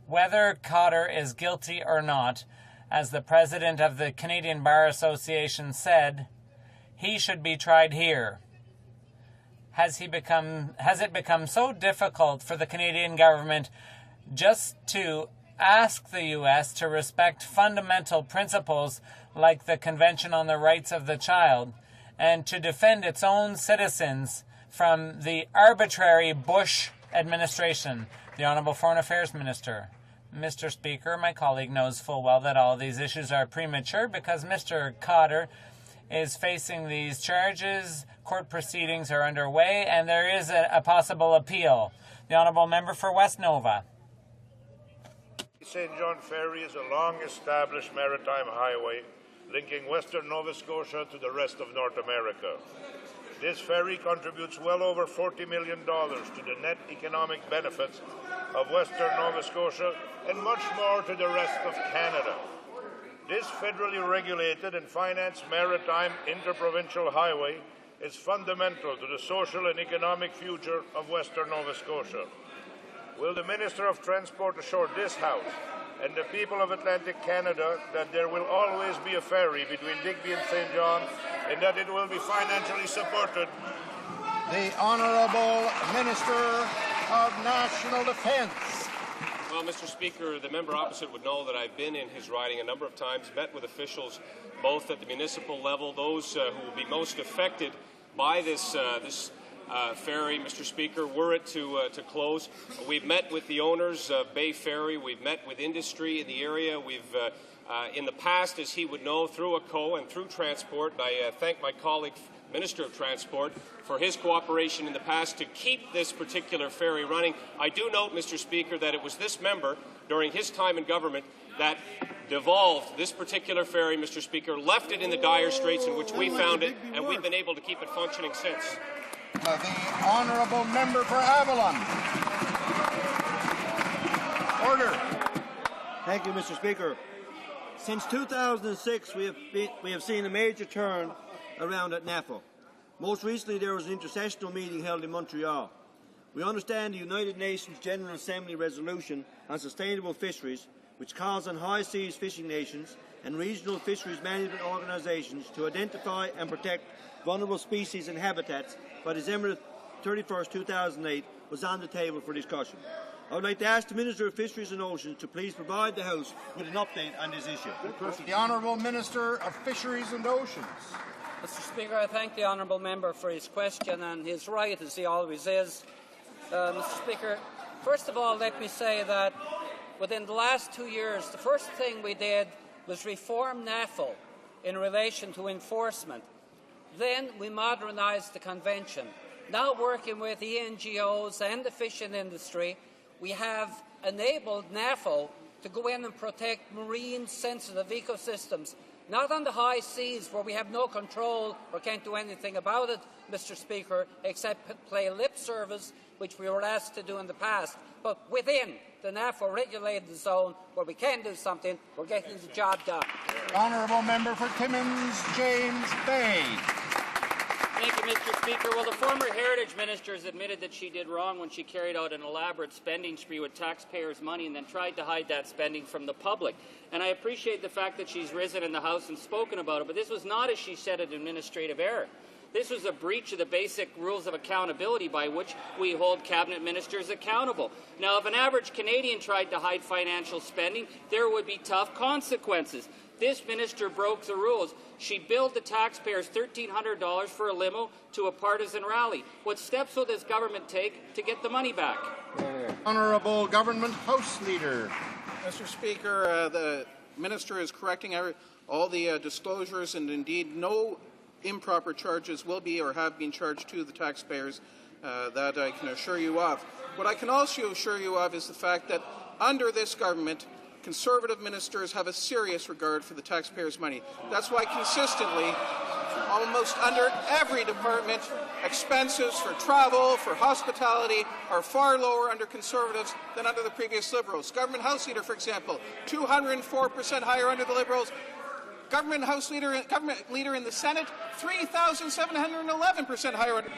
Whether Khadr is guilty or not, as the President of the Canadian Bar Association said, he should be tried here. Has it become so difficult for the Canadian government just to ask the U.S. to respect fundamental principles like the Convention on the Rights of the Child and to defend its own citizens from the arbitrary Bush administration? The Honourable Foreign Affairs Minister. Mr. Speaker, my colleague knows full well that all these issues are premature because Mr. Khadr is facing these charges, court proceedings are underway, and there is a possible appeal. The Honourable Member for West Nova. St. John Ferry is a long-established maritime highway linking western Nova Scotia to the rest of North America. This ferry contributes well over $40 million to the net economic benefits of western Nova Scotia and much more to the rest of Canada. This federally regulated and financed maritime interprovincial highway is fundamental to the social and economic future of Western Nova Scotia. Will the Minister of Transport assure this House and the people of Atlantic Canada that there will always be a ferry between Digby and St. John and that it will be financially supported? The Honourable Minister of National Defence. Well, Mr. Speaker, the member opposite would know that I've been in his riding a number of times, met with officials both at the municipal level, those who will be most affected by this ferry, Mr. Speaker, were it to close. We've met with the owners of Bay Ferry. We've met with industry in the area. We've, in the past, as he would know, through HoC and through transport, I thank my colleague, Minister of Transport, for his cooperation in the past to keep this particular ferry running. I do note, Mr. Speaker, that it was this member, during his time in government, that devolved this particular ferry, Mr. Speaker, left it in the dire straits in which we found it, and we've been able to keep it functioning since. The Honourable Member for Avalon. Order. Thank you, Mr. Speaker. Since 2006, we have seen a major turn around at NAFO. Most recently, there was an intersessional meeting held in Montreal. We understand the United Nations General Assembly resolution on sustainable fisheries, which calls on high seas fishing nations and regional fisheries management organisations to identify and protect vulnerable species and habitats by December 31st, 2008, was on the table for discussion. I would like to ask the Minister of Fisheries and Oceans to please provide the House with an update on this issue. The Honourable Minister of Fisheries and Oceans. Mr. Speaker, I thank the honourable member for his question, and he's right, as he always is. Mr. Speaker, first of all, let me say that within the last 2 years, the first thing we did was reform NAFO in relation to enforcement. Then we modernised the convention. Now, working with the NGOs and the fishing industry, we have enabled NAFO to go in and protect marine sensitive ecosystems, not on the high seas where we have no control or can't do anything about it, Mr. Speaker, except play lip service, which we were asked to do in the past, but within the NAFO regulated zone where we can do something, we're getting the job done. Honourable Member for Timmins, James Bay. Thank you, Mr. Speaker. Well, the former Heritage Minister has admitted that she did wrong when she carried out an elaborate spending spree with taxpayers' money and then tried to hide that spending from the public. And I appreciate the fact that she's risen in the House and spoken about it, but this was not, as she said, an administrative error. This was a breach of the basic rules of accountability by which we hold cabinet ministers accountable. Now, if an average Canadian tried to hide financial spending, there would be tough consequences. This minister broke the rules. She billed the taxpayers $1,300 for a limo to a partisan rally. What steps will this government take to get the money back? Honourable Government House Leader. Mr. Speaker, the minister is correcting all the disclosures, and indeed no improper charges will be or have been charged to the taxpayers. That I can assure you of. What I can also assure you of is the fact that under this government, Conservative ministers have a serious regard for the taxpayers' money. That's why consistently, almost under every department, expenses for travel, for hospitality, are far lower under Conservatives than under the previous Liberals. Government House Leader, for example, 204% higher under the Liberals. Government Leader in the Senate, 3,711% higher under.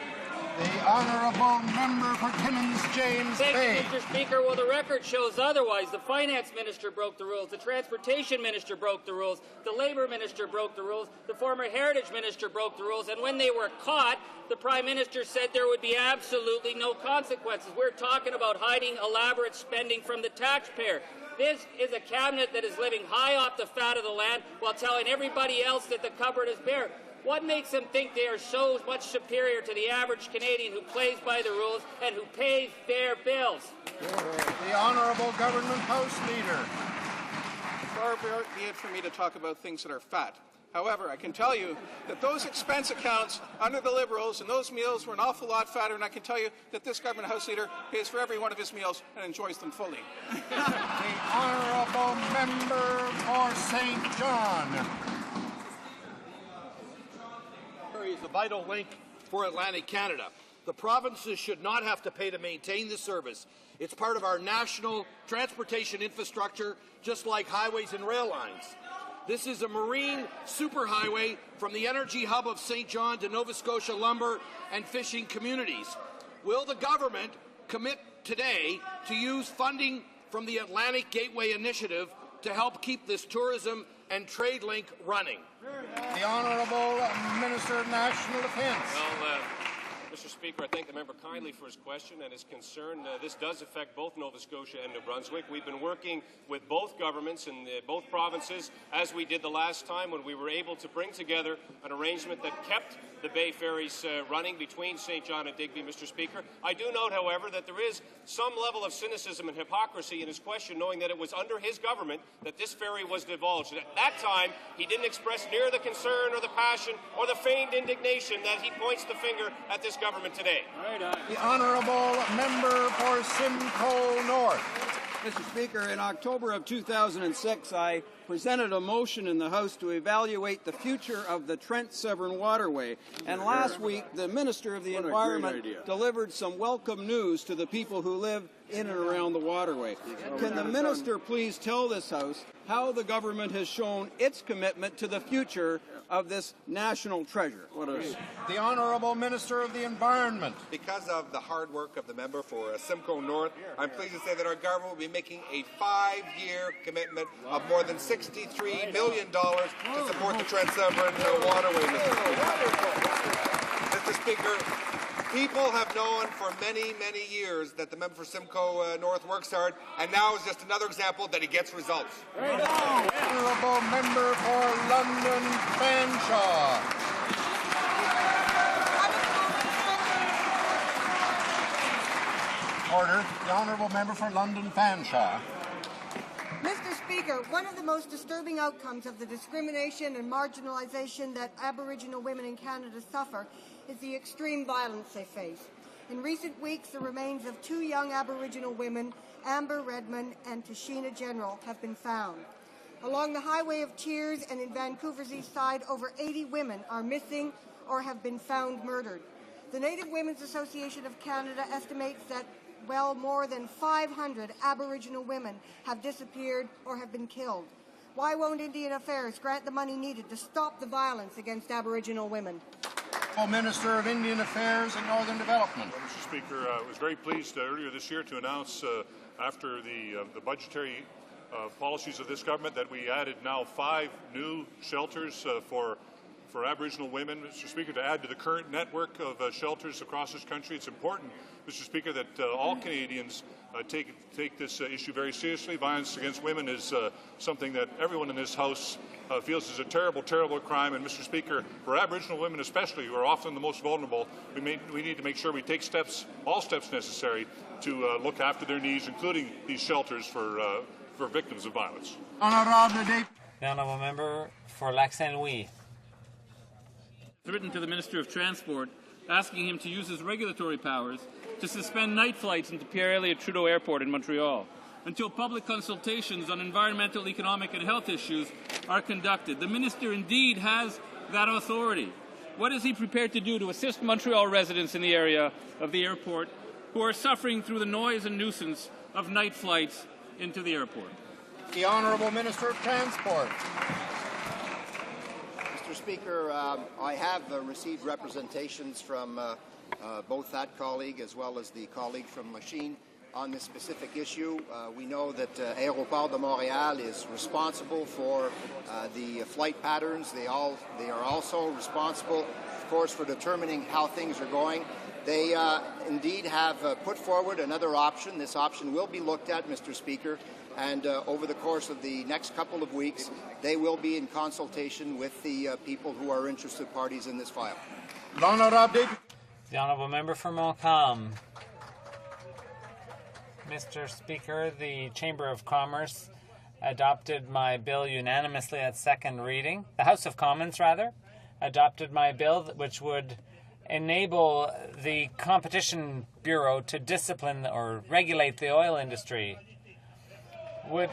The Honourable Member for Timmins, James Bay. Thank you, Mr. Speaker. Well, the record shows otherwise. The Finance Minister broke the rules. The Transportation Minister broke the rules. The Labour Minister broke the rules. The former Heritage Minister broke the rules. And when they were caught, the Prime Minister said there would be absolutely no consequences. We're talking about hiding elaborate spending from the taxpayer. This is a cabinet that is living high off the fat of the land while telling everybody else that the cupboard is bare. What makes them think they are so much superior to the average Canadian who plays by the rules and who pays their bills? The Honourable Government House Leader. Far be it for me to talk about things that are fat. However, I can tell you that those expense accounts under the Liberals and those meals were an awful lot fatter, and I can tell you that this Government House Leader pays for every one of his meals and enjoys them fully. The Honourable Member for St. John. Is a vital link for Atlantic Canada. The provinces should not have to pay to maintain the service. It's part of our national transportation infrastructure, just like highways and rail lines. This is a marine superhighway from the energy hub of St. John to Nova Scotia lumber and fishing communities. Will the government commit today to use funding from the Atlantic Gateway Initiative to help keep this tourism and trade link running? The Honourable Minister of National Defence. Well, Mr. Speaker, I thank the member kindly for his question and his concern. This does affect both Nova Scotia and New Brunswick. We've been working with both governments in both provinces, as we did the last time when we were able to bring together an arrangement that kept the Bay ferries running between St. John and Digby, Mr. Speaker. I do note, however, that there is some level of cynicism and hypocrisy in his question, knowing that it was under his government that this ferry was divulged. At that time, he didn't express near the concern or the passion or the feigned indignation that he points the finger at this government today. The Honourable Member for Simcoe North. Mr. Speaker, in October of 2006, I presented a motion in the House to evaluate the future of the Trent-Severn Waterway. And last week, the Minister of the Environment delivered some welcome news to the people who live in and around the waterway. Can the Minister please tell this House how the government has shown its commitment to the future of this national treasure? The Honourable Minister of the Environment. Because of the hard work of the member for Simcoe North, I'm pleased to say that our government will be making a 5-year commitment of more than $63 million to support the Trent-Severn Waterway. Mr. Speaker, people have known for many, many years that the member for Simcoe North works hard, and now is just another example that he gets results. Honourable Member for London Fanshawe. Order. The Honourable Member for London Fanshawe. Mr. Speaker, one of the most disturbing outcomes of the discrimination and marginalisation that Aboriginal women in Canada suffer is the extreme violence they face. In recent weeks, the remains of 2 young Aboriginal women, Amber Redmond and Tashina General, have been found. Along the Highway of Tears and in Vancouver's east side, over 80 women are missing or have been found murdered. The Native Women's Association of Canada estimates that well more than 500 Aboriginal women have disappeared or have been killed. Why won't Indian Affairs grant the money needed to stop the violence against Aboriginal women? Minister of Indian Affairs and Northern Development. Well, Mr. Speaker, I was very pleased earlier this year to announce, after the budgetary policies of this government, that we added now 5 new shelters for Aboriginal women, Mr. Speaker, to add to the current network of shelters across this country. It's important, Mr. Speaker, that all Canadians take this issue very seriously. Violence against women is something that everyone in this House feels is a terrible, terrible crime. And, Mr. Speaker, for Aboriginal women especially, who are often the most vulnerable, we need to make sure we take all steps necessary to look after their needs, including these shelters for victims of violence. The Honourable Member for Lac Saint-Louis. Written to the Minister of Transport, asking him to use his regulatory powers to suspend night flights into Pierre-Elliott Trudeau Airport in Montreal until public consultations on environmental, economic and health issues are conducted. The Minister indeed has that authority. What is he prepared to do to assist Montreal residents in the area of the airport who are suffering through the noise and nuisance of night flights into the airport? The Honourable Minister of Transport. Mr. Speaker, I have received representations from both that colleague as well as the colleague from Machine on this specific issue. We know that Aéroport de Montréal is responsible for the flight patterns. They are also responsible, of course, for determining how things are going. They indeed have put forward another option. This option will be looked at, Mr. Speaker, and over the course of the next couple of weeks, they will be in consultation with the people who are interested parties in this file. The Honourable Member for Montcalm. Mr. Speaker, the Chamber of Commerce adopted my bill unanimously at second reading. The House of Commons, rather, adopted my bill which would enable the Competition Bureau to discipline or regulate the oil industry. Will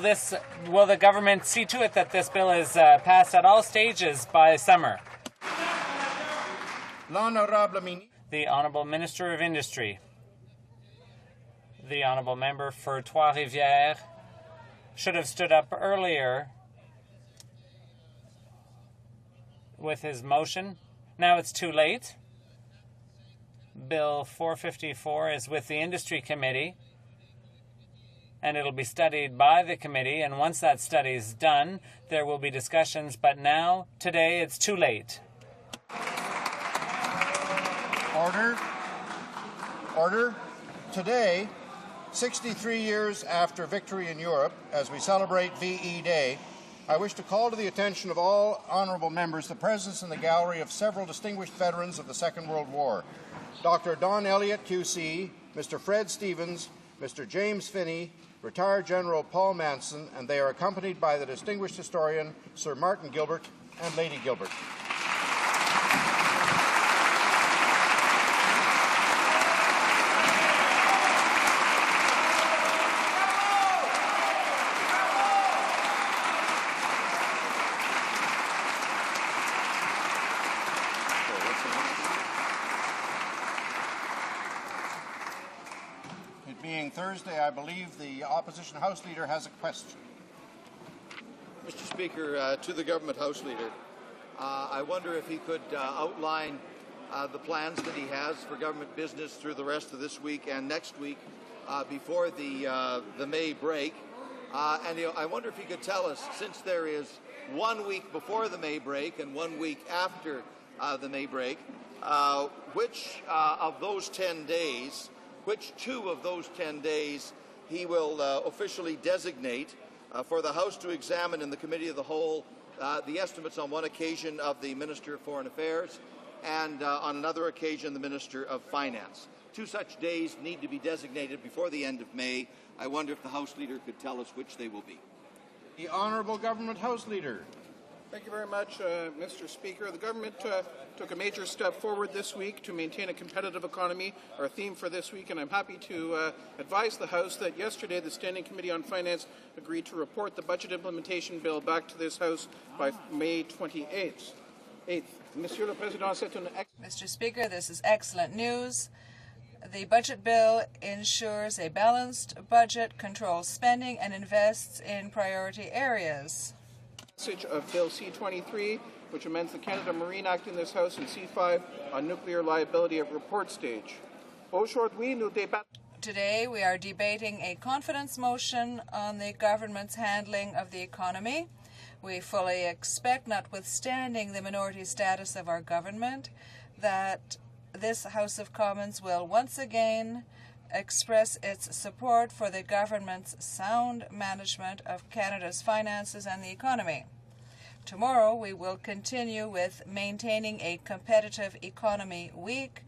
the government see to it that this bill is passed at all stages by summer? The Honourable Minister of Industry. The Honourable Member for Trois-Rivières. should have stood up earlier with his motion. Now it's too late. Bill 454 is with the Industry Committee, and it'll be studied by the committee, and once that study is done, there will be discussions, but now, today, it's too late. Order. Order. Today, 63 years after victory in Europe, as we celebrate VE Day, I wish to call to the attention of all honourable members the presence in the gallery of several distinguished veterans of the Second World War. Dr. Don Elliott, QC, Mr. Fred Stevens, Mr. James Finney, retired General Paul Manson, and they are accompanied by the distinguished historian Sir Martin Gilbert and Lady Gilbert. Being Thursday, I believe the Opposition House Leader has a question. Mr. Speaker, to the Government House Leader, I wonder if he could outline the plans that he has for government business through the rest of this week and next week before the May break. And I wonder if he could tell us, since there is 1 week before the May break and 1 week after the May break, which of those 10 days, which two of those 10 days he will officially designate for the House to examine in the Committee of the Whole the estimates on one occasion of the Minister of Foreign Affairs and on another occasion the Minister of Finance. Two such days need to be designated before the end of May. I wonder if the House Leader could tell us which they will be. The Honourable Government House Leader. Thank you very much, Mr. Speaker. The government took a major step forward this week to maintain a competitive economy, our theme for this week, and I'm happy to advise the House that yesterday the Standing Committee on Finance agreed to report the budget implementation bill back to this House by May 28th. Monsieur le Président, c'est une Mr. Speaker, this is excellent news. The budget bill ensures a balanced budget, controls spending, and invests in priority areas. Passage of Bill C-23, which amends the Canada Marine Act in this House, and C-5 on nuclear liability at report stage. Today we are debating a confidence motion on the government's handling of the economy. We fully expect, notwithstanding the minority status of our government, that this House of Commons will once again express its support for the government's sound management of Canada's finances and the economy. Tomorrow we will continue with Maintaining a Competitive Economy Week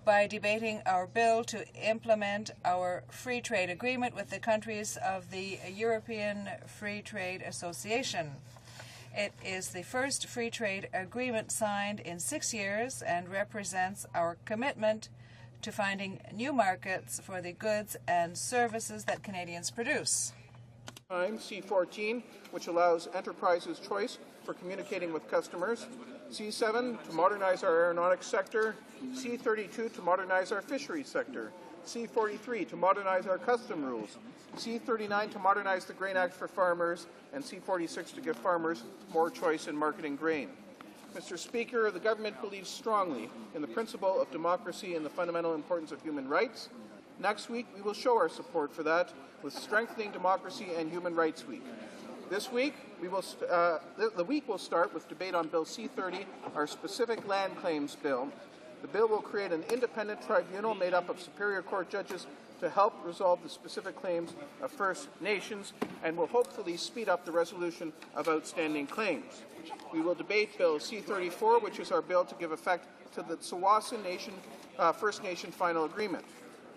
by debating our bill to implement our free trade agreement with the countries of the European Free Trade Association. It is the first free trade agreement signed in 6 years and represents our commitment to finding new markets for the goods and services that Canadians produce. C-14, which allows enterprises choice for communicating with customers. C-7, to modernize our aeronautics sector. C-32, to modernize our fisheries sector. C-43, to modernize our custom rules. C-39, to modernize the Grain Act for farmers. And C-46, to give farmers more choice in marketing grain. Mr. Speaker, the government believes strongly in the principle of democracy and the fundamental importance of human rights. Next week, we will show our support for that with Strengthening Democracy and Human Rights Week. This week, the week will start with debate on Bill C-30, our specific land claims bill. The bill will create an independent tribunal made up of Superior Court judges to help resolve the specific claims of First Nations and will hopefully speed up the resolution of outstanding claims. We will debate Bill C-34, which is our bill to give effect to the Tsawwassen Nation, First Nation Final Agreement.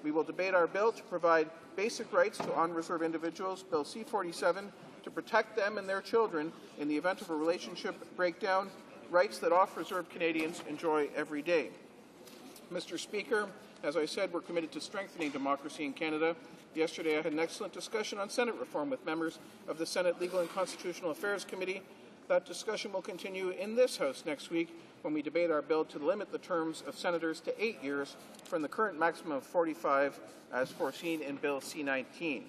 We will debate our bill to provide basic rights to on-reserve individuals, Bill C-47, to protect them and their children in the event of a relationship breakdown, rights that off-reserve Canadians enjoy every day. Mr. Speaker, as I said, we're committed to strengthening democracy in Canada. Yesterday I had an excellent discussion on Senate reform with members of the Senate Legal and Constitutional Affairs Committee. That discussion will continue in this House next week when we debate our bill to limit the terms of senators to 8 years from the current maximum of 45 as foreseen in Bill C-19.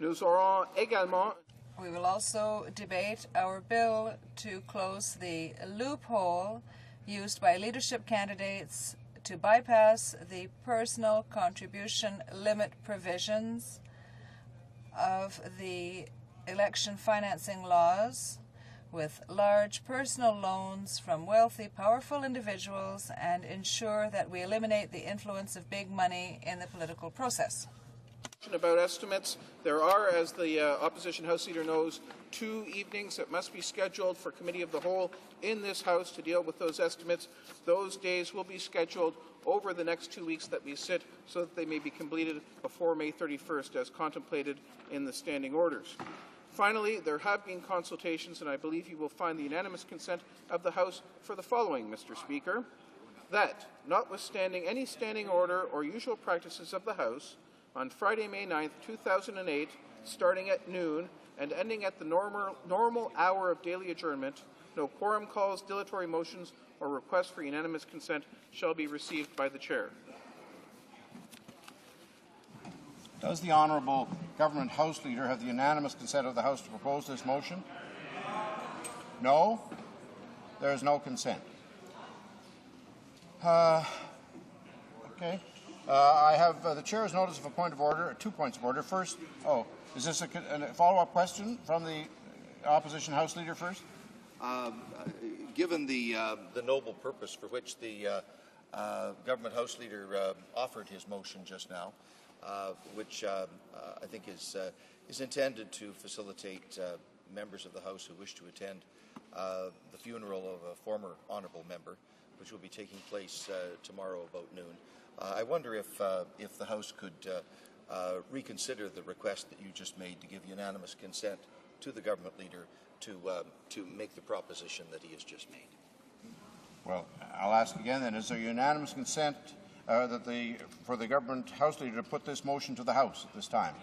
Nous aurons également We will also debate our bill to close the loophole used by leadership candidates to bypass the personal contribution limit provisions of the election financing laws with large personal loans from wealthy, powerful individuals and ensure that we eliminate the influence of big money in the political process. About estimates, there are, as the opposition House Leader knows, 2 evenings that must be scheduled for Committee of the Whole in this House to deal with those estimates. Those days will be scheduled over the next 2 weeks that we sit so that they may be completed before May 31st as contemplated in the standing orders. Finally, there have been consultations, and I believe you will find the unanimous consent of the House for the following, Mr. Speaker, that, notwithstanding any standing order or usual practices of the House, on Friday, May 9th, 2008, starting at noon and ending at the normal hour of daily adjournment, no quorum calls, dilatory motions, or requests for unanimous consent shall be received by the Chair. Does the Honourable Government House Leader have the unanimous consent of the House to propose this motion? No? There is no consent. Okay. I have the Chair's notice of a point of order, 2 points of order. First, is this a follow-up question from the opposition House Leader first? Given the noble purpose for which the Government House Leader offered his motion just now, which I think is intended to facilitate members of the House who wish to attend the funeral of a former honourable member, which will be taking place tomorrow about noon. I wonder if the House could reconsider the request that you just made to give unanimous consent to the Government Leader to make the proposition that he has just made. Well, I'll ask again then, is there unanimous consent for the Government House Leader to put this motion to the House at this time?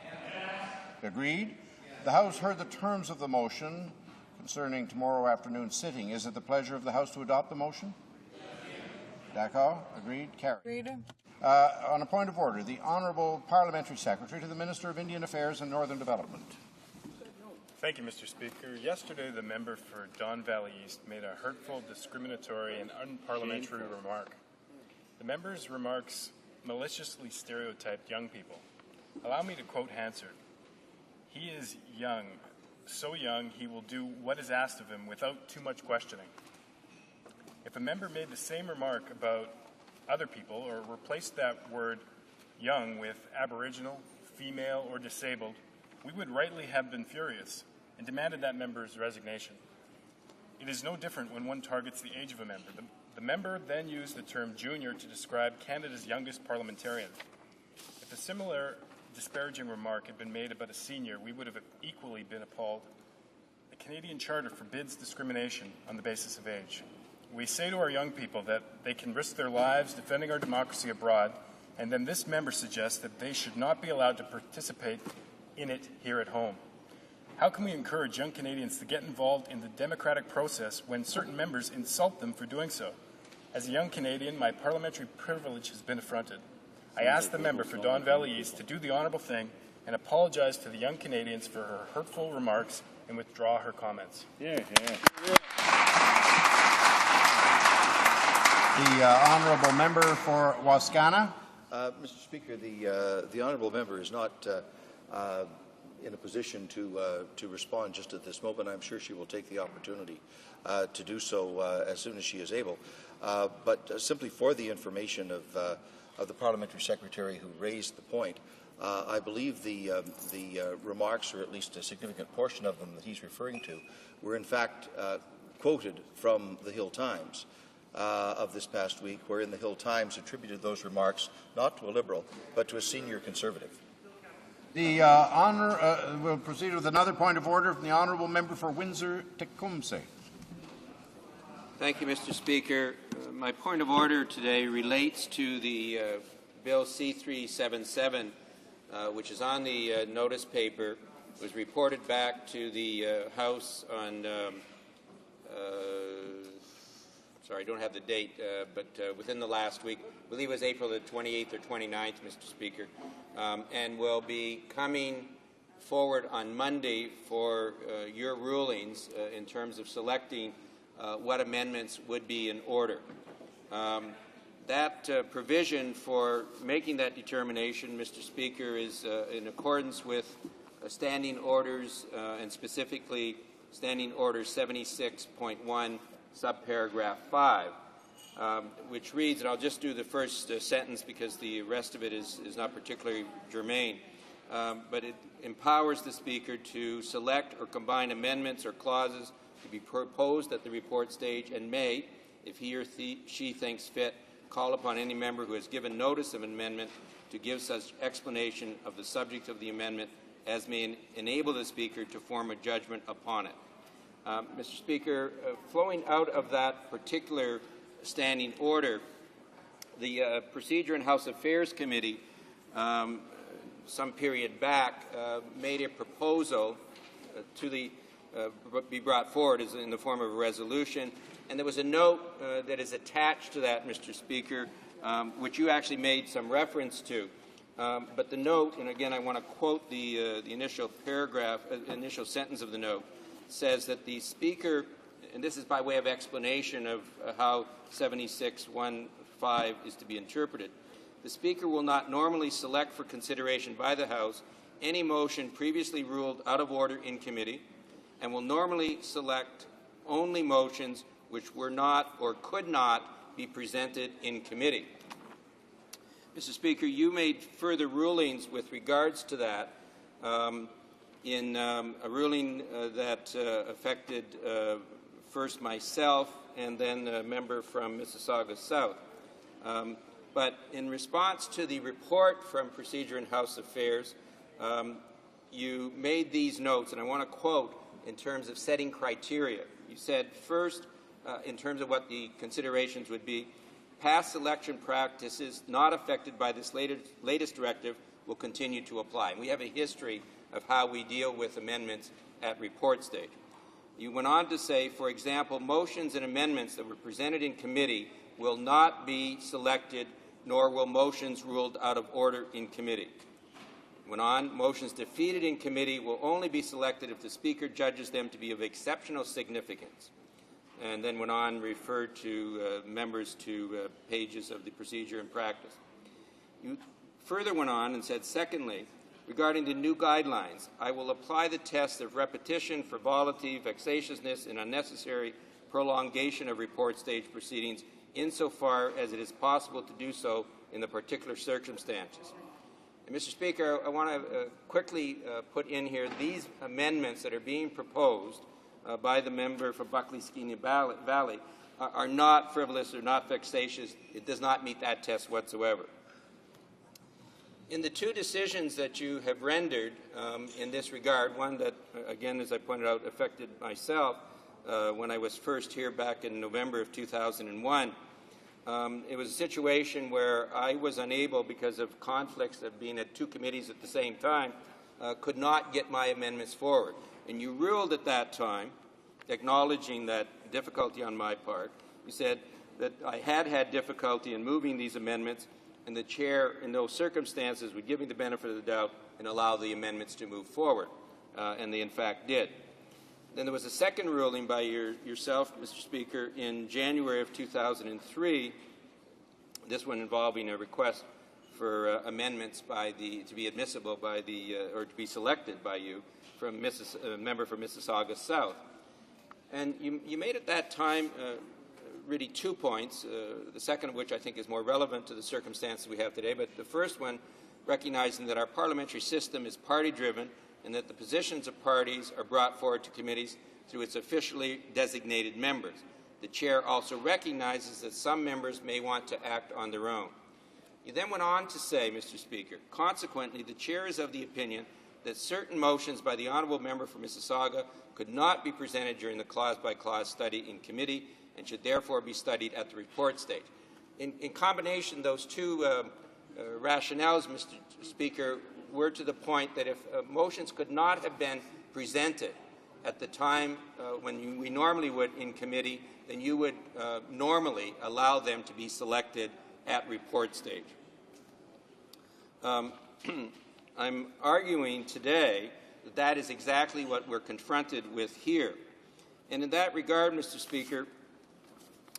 Agreed? The House heard the terms of the motion concerning tomorrow afternoon's sitting. Is it the pleasure of the House to adopt the motion? D'accord? Agreed? Carried. Agreed. On a point of order, the Honourable Parliamentary Secretary to the Minister of Indian Affairs and Northern Development. Thank you, Mr. Speaker. Yesterday, the member for Don Valley East made a hurtful, discriminatory, and unparliamentary remark. The member's remarks maliciously stereotyped young people. Allow me to quote Hansard. He is young, so young he will do what is asked of him without too much questioning. If a member made the same remark about other people or replaced that word young with Aboriginal, female, or disabled, we would rightly have been furious and demanded that member's resignation. It is no different when one targets the age of a member. The member then used the term junior to describe Canada's youngest parliamentarian. If a similar disparaging remark had been made about a senior, we would have equally been appalled. The Canadian Charter forbids discrimination on the basis of age. We say to our young people that they can risk their lives defending our democracy abroad, and then this member suggests that they should not be allowed to participate in it here at home. How can we encourage young Canadians to get involved in the democratic process when certain members insult them for doing so? As a young Canadian, my parliamentary privilege has been affronted. I ask the member for Don Valley East to do the honourable thing and apologize to the young Canadians for her hurtful remarks and withdraw her comments. The honourable member for Wascana. Mr. Speaker, the honourable member is not in a position to respond just at this moment. I'm sure she will take the opportunity to do so as soon as she is able. But simply for the information of the Parliamentary Secretary who raised the point, I believe the remarks, or at least a significant portion of them that he's referring to, were in fact quoted from the Hill Times of this past week, wherein the Hill Times attributed those remarks not to a Liberal, but to a senior Conservative. The we'll proceed with another point of order from the Honourable Member for Windsor-Tecumseh. Thank you, Mr. Speaker. My point of order today relates to the Bill C-377, which is on the notice paper. It was reported back to the House on, sorry, I don't have the date, but within the last week. I believe it was April the 28th or 29th, Mr. Speaker, and will be coming forward on Monday for your rulings in terms of selecting what amendments would be in order. That provision for making that determination, Mr. Speaker, is in accordance with standing orders and specifically Standing Order 76.1, subparagraph 5, which reads, and I'll just do the first sentence because the rest of it is not particularly germane, but it empowers the Speaker to select or combine amendments or clauses to be proposed at the report stage and may, if he or she thinks fit, call upon any member who has given notice of an amendment to give such explanation of the subject of the amendment as may enable the Speaker to form a judgment upon it. Mr. Speaker, flowing out of that particular standing order, the Procedure and House Affairs Committee some period back made a proposal to be brought forward as in the form of a resolution, and there was a note that is attached to that, Mr. Speaker, which you actually made some reference to. But the note, and again I want to quote the initial paragraph, initial sentence of the note, says that the Speaker, and this is by way of explanation of how 76.1.5 is to be interpreted, the Speaker will not normally select for consideration by the House any motion previously ruled out of order in committee, and will normally select only motions which were not or could not be presented in committee. Mr. Speaker, you made further rulings with regards to that in a ruling that affected first myself and then a member from Mississauga South. But in response to the report from Procedure and House Affairs, you made these notes, and I want to quote in terms of setting criteria. You said, first, in terms of what the considerations would be, past election practices not affected by this latest directive will continue to apply. And we have a history of how we deal with amendments at report stage. You went on to say, for example, motions and amendments that were presented in committee will not be selected, nor will motions ruled out of order in committee. Went on, motions defeated in committee will only be selected if the Speaker judges them to be of exceptional significance. And then went on, referred to members to pages of the procedure and practice. You further went on and said, secondly, regarding the new guidelines, I will apply the test of repetition, frivolity, vexatiousness, and unnecessary prolongation of report stage proceedings insofar as it is possible to do so in the particular circumstances. And Mr. Speaker, I want to quickly put in here these amendments that are being proposed by the member for Buckley-Skeena Valley are not frivolous or not vexatious. It does not meet that test whatsoever. In the two decisions that you have rendered in this regard, one that, again, as I pointed out, affected myself when I was first here back in November of 2001, it was a situation where I was unable, because of conflicts of being at two committees at the same time, could not get my amendments forward. And you ruled at that time, acknowledging that difficulty on my part. You said that I had difficulty in moving these amendments, and the Chair, in those circumstances, would give me the benefit of the doubt and allow the amendments to move forward. And they, in fact, did. Then there was a second ruling by yourself, Mr. Speaker, in January of 2003, this one involving a request for amendments to be admissible by or to be selected by you from a member for Mississauga South. And you made at that time really 2 points, the second of which I think is more relevant to the circumstances we have today, but the first one recognizing that our parliamentary system is party-driven and that the positions of parties are brought forward to committees through its officially designated members. The Chair also recognizes that some members may want to act on their own. You then went on to say, Mr. Speaker, consequently, the Chair is of the opinion that certain motions by the honourable member for Mississauga could not be presented during the clause-by-clause study in committee and should therefore be studied at the report stage. In combination, those two rationales, Mr. Speaker, were to the point that if motions could not have been presented at the time when we normally would in committee, then you would normally allow them to be selected at report stage. I'm arguing today that is exactly what we're confronted with here. And in that regard, Mr. Speaker,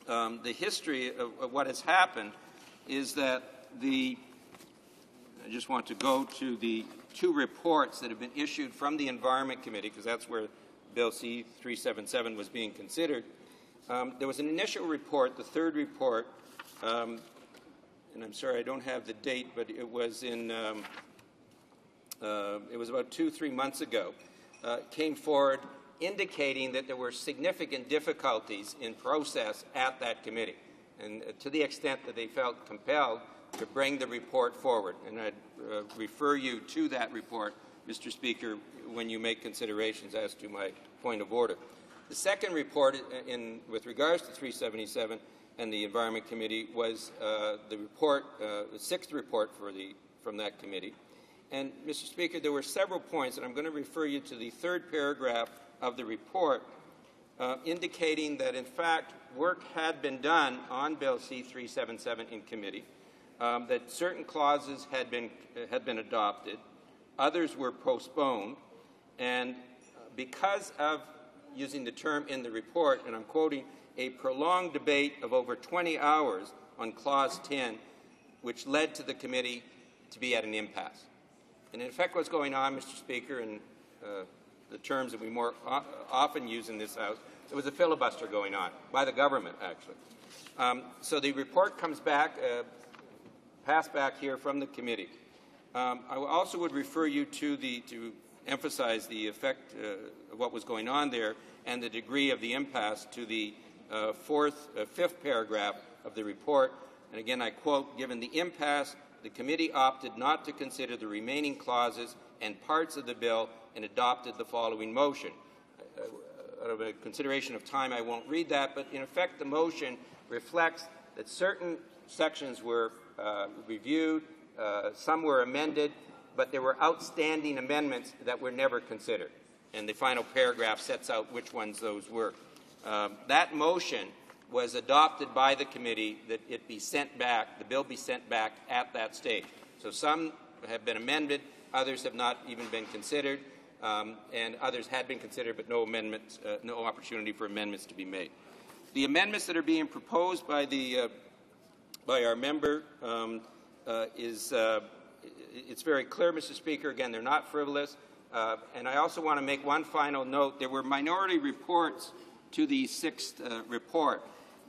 the history of what has happened is that I just want to go to the two reports that have been issued from the Environment Committee, because that's where Bill C-377 was being considered. There was an initial report, the third report, and I'm sorry I don't have the date, but it was in it was about 2-3 months ago, came forward indicating that there were significant difficulties in process at that committee, and to the extent that they felt compelled to bring the report forward. And I'd refer you to that report, Mr. Speaker, when you make considerations as to my point of order. The second report with regards to 377 and the Environment Committee was the sixth report from that committee. And, Mr. Speaker, there were several points, and I'm going to refer you to the third paragraph of the report, indicating that, in fact, work had been done on Bill C-377 in committee, that certain clauses had been adopted, others were postponed, and because of, using the term in the report, and I'm quoting, a prolonged debate of over 20 hours on Clause 10, which led to the committee to be at an impasse. And in effect, what's going on, Mr. Speaker, in the terms that we more often use in this House, there was a filibuster going on by the government, actually. So the report comes back, passed back here from the committee. I also would refer you to emphasize the effect of what was going on there and the degree of the impasse to the fifth paragraph of the report. And again, I quote, "Given the impasse, the committee opted not to consider the remaining clauses and parts of the bill and adopted the following motion." Out of a consideration of time, I won't read that, but in effect, the motion reflects that certain sections were reviewed, some were amended, but there were outstanding amendments that were never considered. And the final paragraph sets out which ones those were. That motion was adopted by the committee that it be sent back, the bill be sent back at that stage. So some have been amended, others have not even been considered, and others had been considered, but no amendments, no opportunity for amendments to be made. The amendments that are being proposed by our member it's very clear, Mr. Speaker. Again, they're not frivolous. And I also want to make one final note. There were minority reports to the sixth report.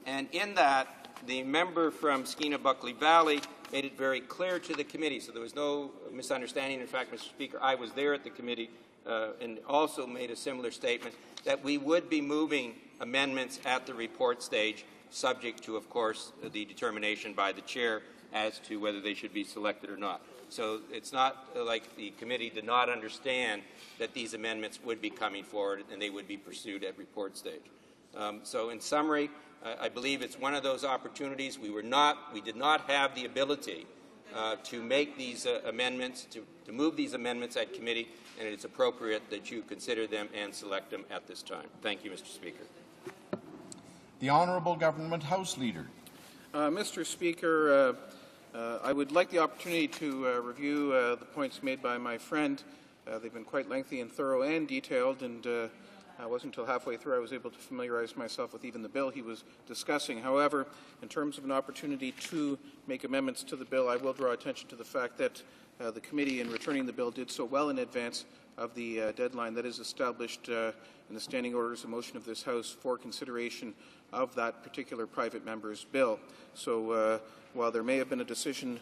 And in that, the member from Skeena-Buckley Valley made it very clear to the committee, so there was no misunderstanding. In fact, Mr. Speaker, I was there at the committee and also made a similar statement that we would be moving amendments at the report stage, subject to, of course, the determination by the chair as to whether they should be selected or not. So it's not like the committee did not understand that these amendments would be coming forward and they would be pursued at report stage. So in summary, I believe it's one of those opportunities. We did not have the ability to make these amendments, to move these amendments at committee, and it's appropriate that you consider them and select them at this time. Thank you, Mr. Speaker. The Honourable Government House Leader. Mr. Speaker, I would like the opportunity to review the points made by my friend. They've been quite lengthy and thorough and detailed, and it wasn't until halfway through I was able to familiarize myself with even the bill he was discussing. However, in terms of an opportunity to make amendments to the bill, I will draw attention to the fact that the committee, in returning the bill, did so well in advance of the deadline that is established in the standing orders of motion of this House for consideration of that particular private member's bill. So while there may have been a decision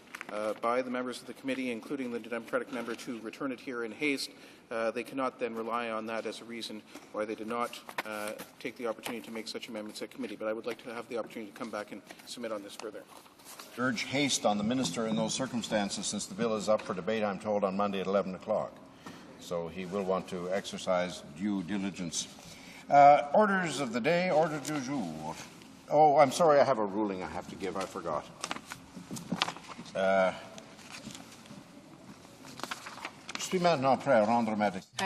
by the members of the committee, including the Democratic member, to return it here in haste, they cannot then rely on that as a reason why they did not take the opportunity to make such amendments at committee. But I would like to have the opportunity to come back and submit on this further. Urge haste on the Minister in those circumstances, since the bill is up for debate, I'm told, on Monday at 11 o'clock. So he will want to exercise due diligence. Orders of the day, order du jour. Oh, I'm sorry, I have a ruling I have to give. I forgot. I'm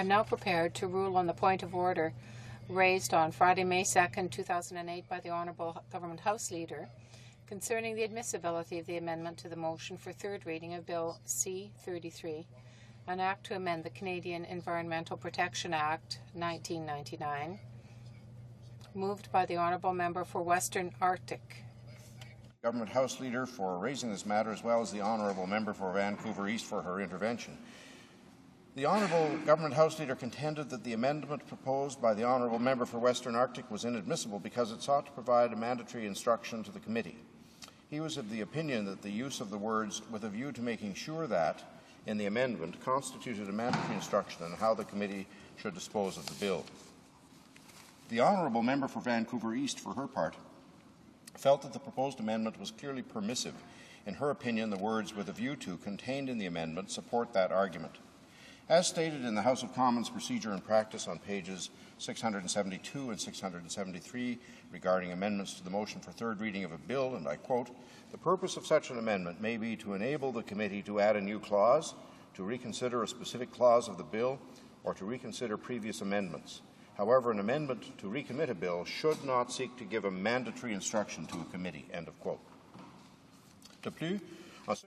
now prepared to rule on the point of order raised on Friday, May 2nd, 2008 by the Honourable Government House Leader concerning the admissibility of the amendment to the motion for third reading of Bill C-33, an act to amend the Canadian Environmental Protection Act, 1999, moved by the Honourable Member for Western Arctic. Government House Leader for raising this matter, as well as the Honourable Member for Vancouver East for her intervention. The Honourable Government House Leader contended that the amendment proposed by the Honourable Member for Western Arctic was inadmissible because it sought to provide a mandatory instruction to the committee. He was of the opinion that the use of the words "with a view to making sure that" in the amendment constituted a mandatory instruction on how the committee should dispose of the bill. The Honourable Member for Vancouver East, for her part, felt that the proposed amendment was clearly permissive. In her opinion, the words "with a view to" contained in the amendment support that argument. As stated in the House of Commons Procedure and Practice on pages 672 and 673 regarding amendments to the motion for third reading of a bill, and I quote, "The purpose of such an amendment may be to enable the committee to add a new clause, to reconsider a specific clause of the bill, or to reconsider previous amendments. However, an amendment to recommit a bill should not seek to give a mandatory instruction to a committee." End of quote. De plus,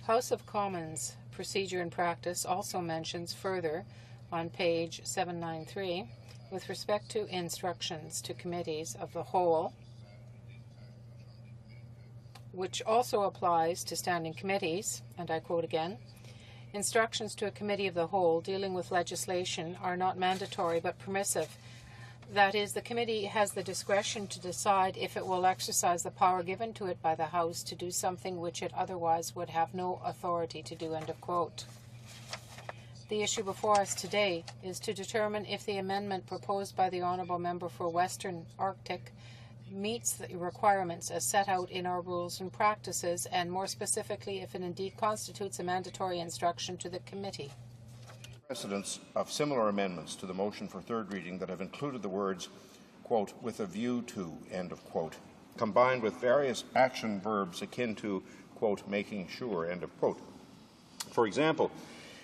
House of Commons Procedure and Practice also mentions further on page 793, with respect to instructions to committees of the whole, which also applies to standing committees, and I quote again, "Instructions to a committee of the whole dealing with legislation are not mandatory but permissive. That is, the committee has the discretion to decide if it will exercise the power given to it by the House to do something which it otherwise would have no authority to do." End of quote. The issue before us today is to determine if the amendment proposed by the Honourable Member for Western Arctic meets the requirements as set out in our rules and practices, and more specifically, if it indeed constitutes a mandatory instruction to the committee. Precedents of similar amendments to the motion for third reading that have included the words, quote, "with a view to," end of quote, combined with various action verbs akin to, quote, "making sure," end of quote. For example,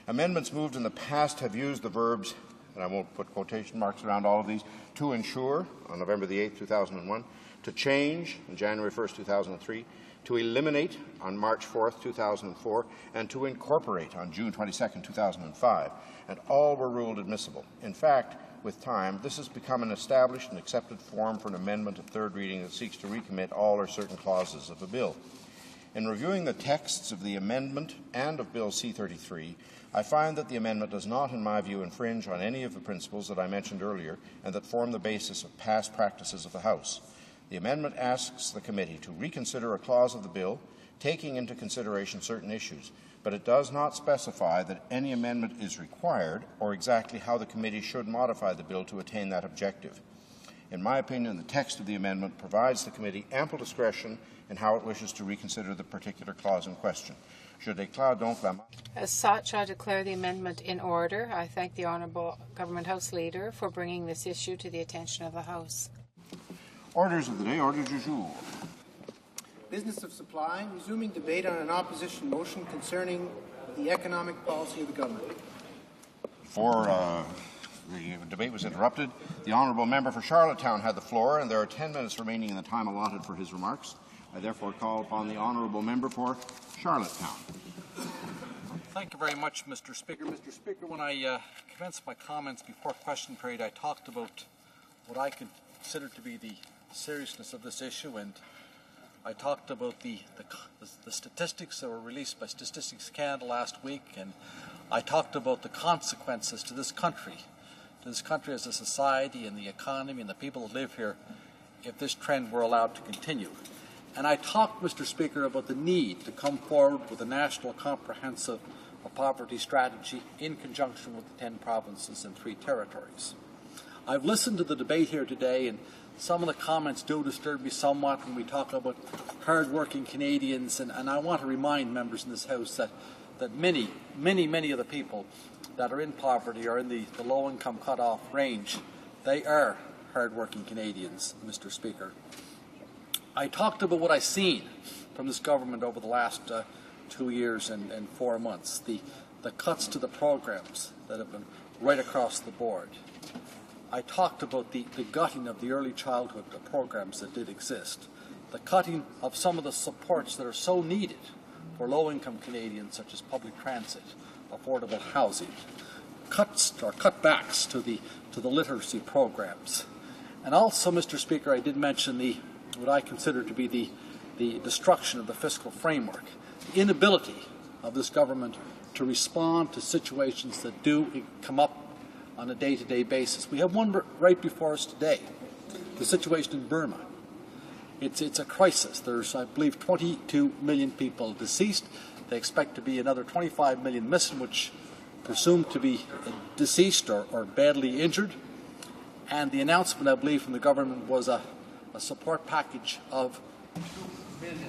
amendments moved in the past have used the verbs, and I won't put quotation marks around all of these, "to ensure" on November the 8th, 2001, "to change" on January 1st, 2003, "to eliminate" on March 4th, 2004, and "to incorporate" on June 22nd, 2005, and all were ruled admissible. In fact, with time, this has become an established and accepted form for an amendment at third reading that seeks to recommit all or certain clauses of a bill. In reviewing the texts of the amendment and of Bill C-33, I find that the amendment does not, in my view, infringe on any of the principles that I mentioned earlier and that form the basis of past practices of the House. The amendment asks the committee to reconsider a clause of the bill, taking into consideration certain issues, but it does not specify that any amendment is required or exactly how the committee should modify the bill to attain that objective. In my opinion, the text of the amendment provides the committee ample discretion in how it wishes to reconsider the particular clause in question. As such, I declare the amendment in order. I thank the Honourable Government House Leader for bringing this issue to the attention of the House. Orders of the day, order du jour. Business of supply, resuming debate on an opposition motion concerning the economic policy of the government. Before the debate was interrupted, the Honourable Member for Charlottetown had the floor, and there are 10 minutes remaining in the time allotted for his remarks. I therefore call upon the Honourable Member for Charlottetown. Thank you very much, Mr. Speaker. Mr. Speaker, when I commenced my comments before question period, I talked about what I consider to be the seriousness of this issue, and I talked about the statistics that were released by Statistics Canada last week, and I talked about the consequences to this country as a society and the economy and the people that live here if this trend were allowed to continue. And I talked, Mr. Speaker, about the need to come forward with a national comprehensive poverty strategy in conjunction with the 10 provinces and 3 territories. I've listened to the debate here today, and some of the comments do disturb me somewhat when we talk about hard-working Canadians, and I want to remind members in this House that many of the people that are in poverty or in the low-income cut-off range, they are hard-working Canadians, Mr. Speaker. I talked about what I've seen from this government over the last 2 years and 4 months, the cuts to the programs that have been right across the board. I talked about the gutting of the early childhood programs that did exist, the cutting of some of the supports that are so needed for low-income Canadians, such as public transit, affordable housing, cuts or cutbacks to the literacy programs. And also, Mr. Speaker, I did mention what I consider to be the destruction of the fiscal framework, the inability of this government to respond to situations that do come up on a day-to-day basis. We have one right before us today, the situation in Burma. It's a crisis. There's, I believe, 22 million people deceased. They expect to be another 25 million missing, which presumed to be deceased or badly injured. And the announcement, I believe, from the government was a support package of $2 billion.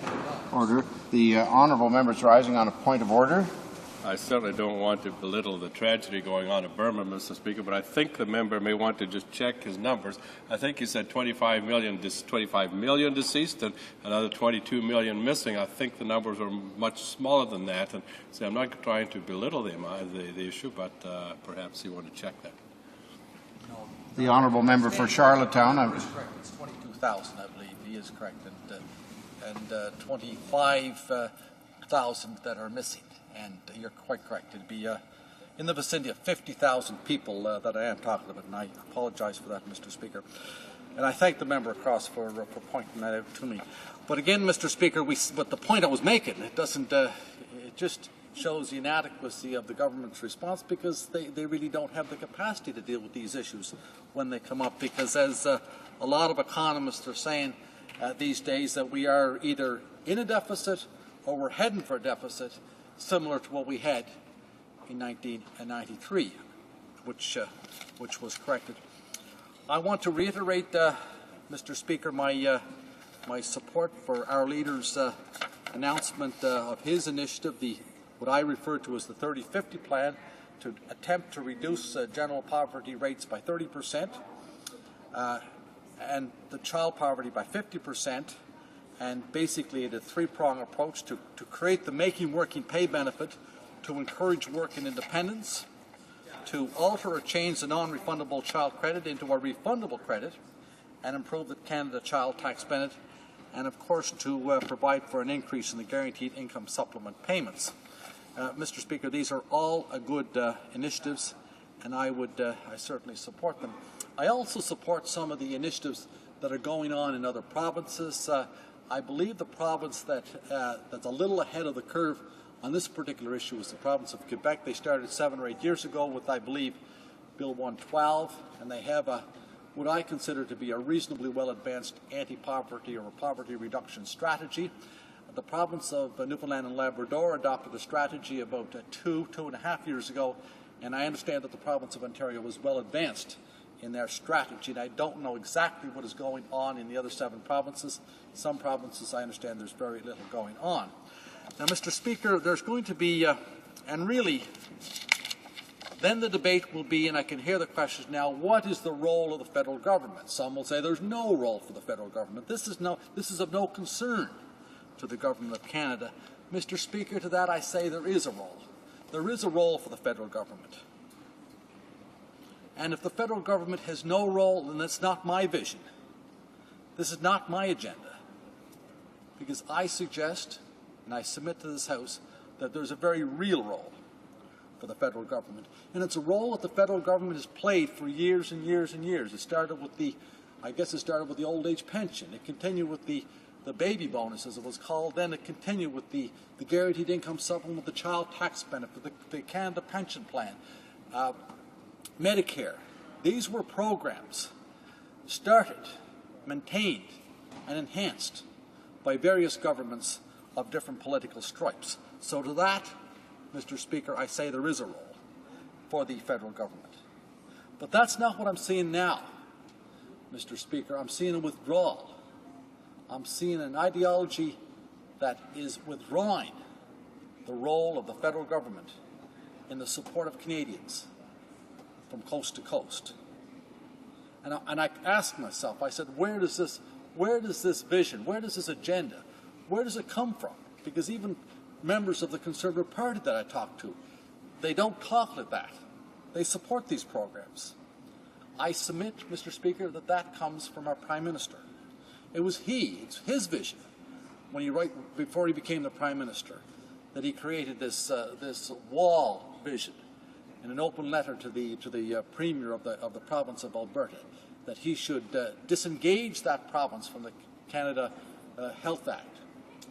Order. The honourable member's rising on a point of order. I certainly don't want to belittle the tragedy going on in Burma, Mr. Speaker, but I think the member may want to just check his numbers. I think he said 25 million deceased and another 22 million missing. I think the numbers are much smaller than that. And so I'm not trying to belittle the issue, but perhaps you want to check that. The honourable member for Charlottetown. He is correct. It's 22,000, I believe. He is correct. And 25,000 that are missing. And you're quite correct. It'd be in the vicinity of 50,000 people that I am talking about, and I apologize for that, Mr. Speaker. And I thank the member across for pointing that out to me. But again, Mr. Speaker, but the point I was making, it doesn't. It just shows the inadequacy of the government's response, because they really don't have the capacity to deal with these issues when they come up. Because as a lot of economists are saying these days, that we are either in a deficit or we're heading for a deficit, similar to what we had in 1993, which was corrected. I want to reiterate, Mr. Speaker, my support for our leader's announcement of his initiative, what I refer to as the 30-50 plan, to attempt to reduce general poverty rates by 30%, and the child poverty by 50%. And basically a three-prong approach to create the Making Working Pay benefit, to encourage work and independence, to alter or change the non-refundable child credit into a refundable credit, and improve the Canada Child Tax Benefit, and of course to provide for an increase in the guaranteed income supplement payments. Mr. Speaker, these are all good initiatives, and I certainly support them. I also support some of the initiatives that are going on in other provinces. I believe the province that's a little ahead of the curve on this particular issue is the province of Quebec. They started 7 or 8 years ago with, I believe, Bill 112, and they have what I consider to be a reasonably well-advanced anti-poverty or poverty reduction strategy. The province of Newfoundland and Labrador adopted a strategy about 2.5 years ago, and I understand that the province of Ontario was well advanced in their strategy, and I don't know exactly what is going on in the other 7 provinces. Some provinces, I understand, there's very little going on. Now, Mr. Speaker, there's going to be, and really, then the debate will be, and I can hear the questions now, what is the role of the federal government? Some will say there's no role for the federal government. This is of no concern to the government of Canada. Mr. Speaker, to that I say there is a role. There is a role for the federal government. And if the federal government has no role, then that's not my vision. This is not my agenda. Because I suggest, and I submit to this House, that there's a very real role for the federal government. And it's a role that the federal government has played for years and years and years. It started with the old age pension. It continued with the baby bonus, as it was called. Then it continued with the guaranteed income supplement, the child tax benefit, the Canada pension plan, Medicare. These were programs started, maintained, and enhanced by various governments of different political stripes. So to that, Mr. Speaker, I say there is a role for the federal government. But that's not what I'm seeing now, Mr. Speaker. I'm seeing a withdrawal. I'm seeing an ideology that is withdrawing the role of the federal government in the support of Canadians from coast to coast. And I asked myself, I said, where does this vision, where does this agenda, where does it come from? Because even members of the Conservative Party that I talk to, they don't talk like that. They support these programs. I submit, Mr. Speaker, that comes from our Prime Minister. It's his vision, before he became the Prime Minister, that he created this wall vision in an open letter to the Premier of the province of Alberta, that he should disengage that province from the Canada Health Act,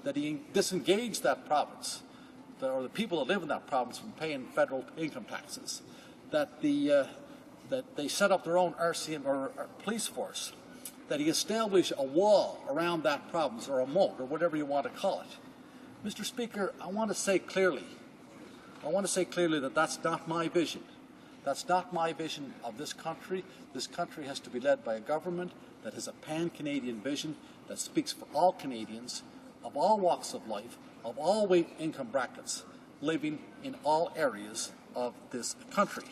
that he disengage that province, or the people that live in that province, from paying federal income taxes, that they set up their own RCM or police force, that he establish a wall around that province, or a moat, or whatever you want to call it. Mr. Speaker, I want to say clearly that that's not my vision. That's not my vision of this country. This country has to be led by a government that has a pan-Canadian vision that speaks for all Canadians of all walks of life, of all income brackets, living in all areas of this country.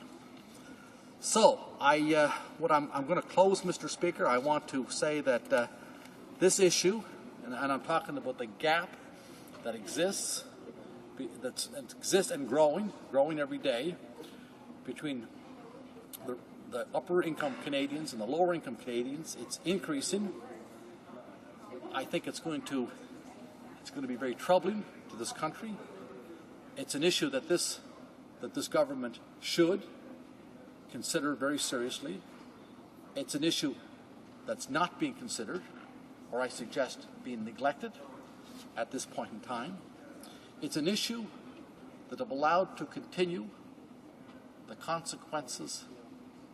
So, I'm going to close, Mr. Speaker. I want to say that this issue, and I'm talking about the gap that exists and growing every day, between the upper income Canadians and the lower income Canadians. It's increasing. I think it's going to be very troubling to this country. It's an issue that this government should consider very seriously. It's an issue that's not being considered, or I suggest being neglected at this point in time. It's an issue that, if allowed to continue, the consequences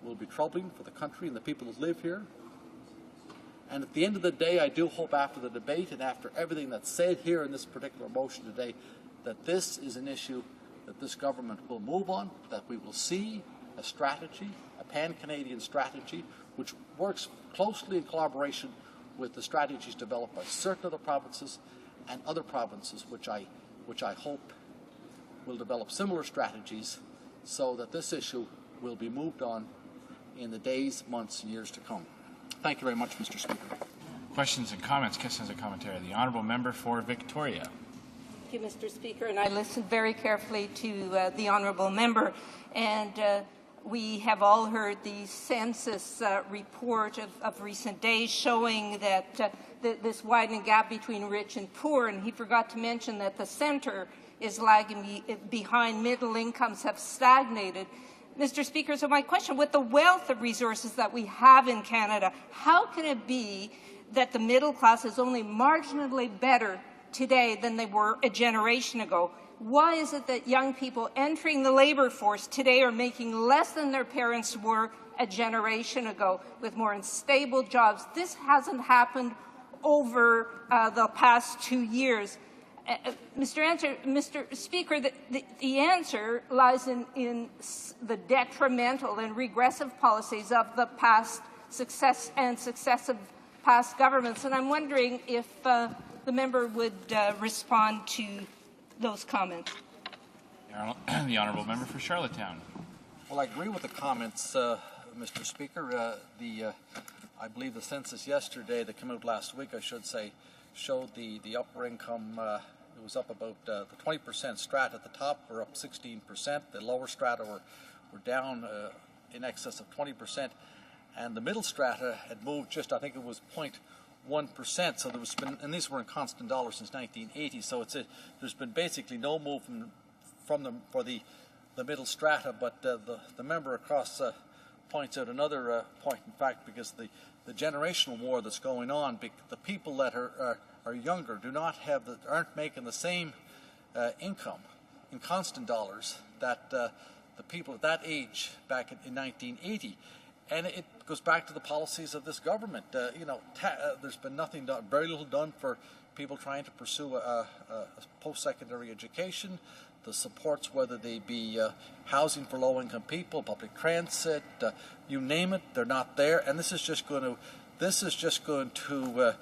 will be troubling for the country and the people that live here. And at the end of the day, I do hope, after the debate and after everything that's said here in this particular motion today, that this is an issue that this government will move on, that we will see a strategy, a pan-Canadian strategy, which works closely in collaboration with the strategies developed by certain other provinces and other provinces, which I hope will develop similar strategies, so that this issue will be moved on in the days, months, and years to come. Thank you very much, Mr. Speaker. Questions and comments. Questions and commentary. The Honourable Member for Victoria. Thank you, Mr. Speaker. And I listened very carefully to the Honourable Member, and we have all heard the census report of recent days showing that this widening gap between rich and poor, and he forgot to mention that the centre is lagging behind. Middle incomes have stagnated. Mr. Speaker, so my question, with the wealth of resources that we have in Canada, how can it be that the middle class is only marginally better today than they were a generation ago? Why is it that young people entering the labour force today are making less than their parents were a generation ago, with more unstable jobs? This hasn't happened over the past 2 years. Mr. Speaker, the answer lies in the detrimental and regressive policies of the past successive past governments, and I'm wondering if the member would respond to those comments. The Honourable Member for Charlottetown. Well, I agree with the comments, Mr. Speaker. I believe the census yesterday, that came out last week, I should say, showed the upper income. It was up about the 20% strata at the top were up 16%. The lower strata were down in excess of 20%, and the middle strata had moved just, I think it was 0.1%. So there's been, and these were in constant dollars since 1980. So there's been basically no movement from them for the middle strata. But the member across points out another point, in fact, because the generational war that's going on, the people that are younger aren't making the same income in constant dollars that the people at that age back in 1980. And it goes back to the policies of this government. There's been nothing done, very little done for people trying to pursue a post-secondary education. The supports, whether they be housing for low-income people, public transit, you name it, they're not there. And the system's going to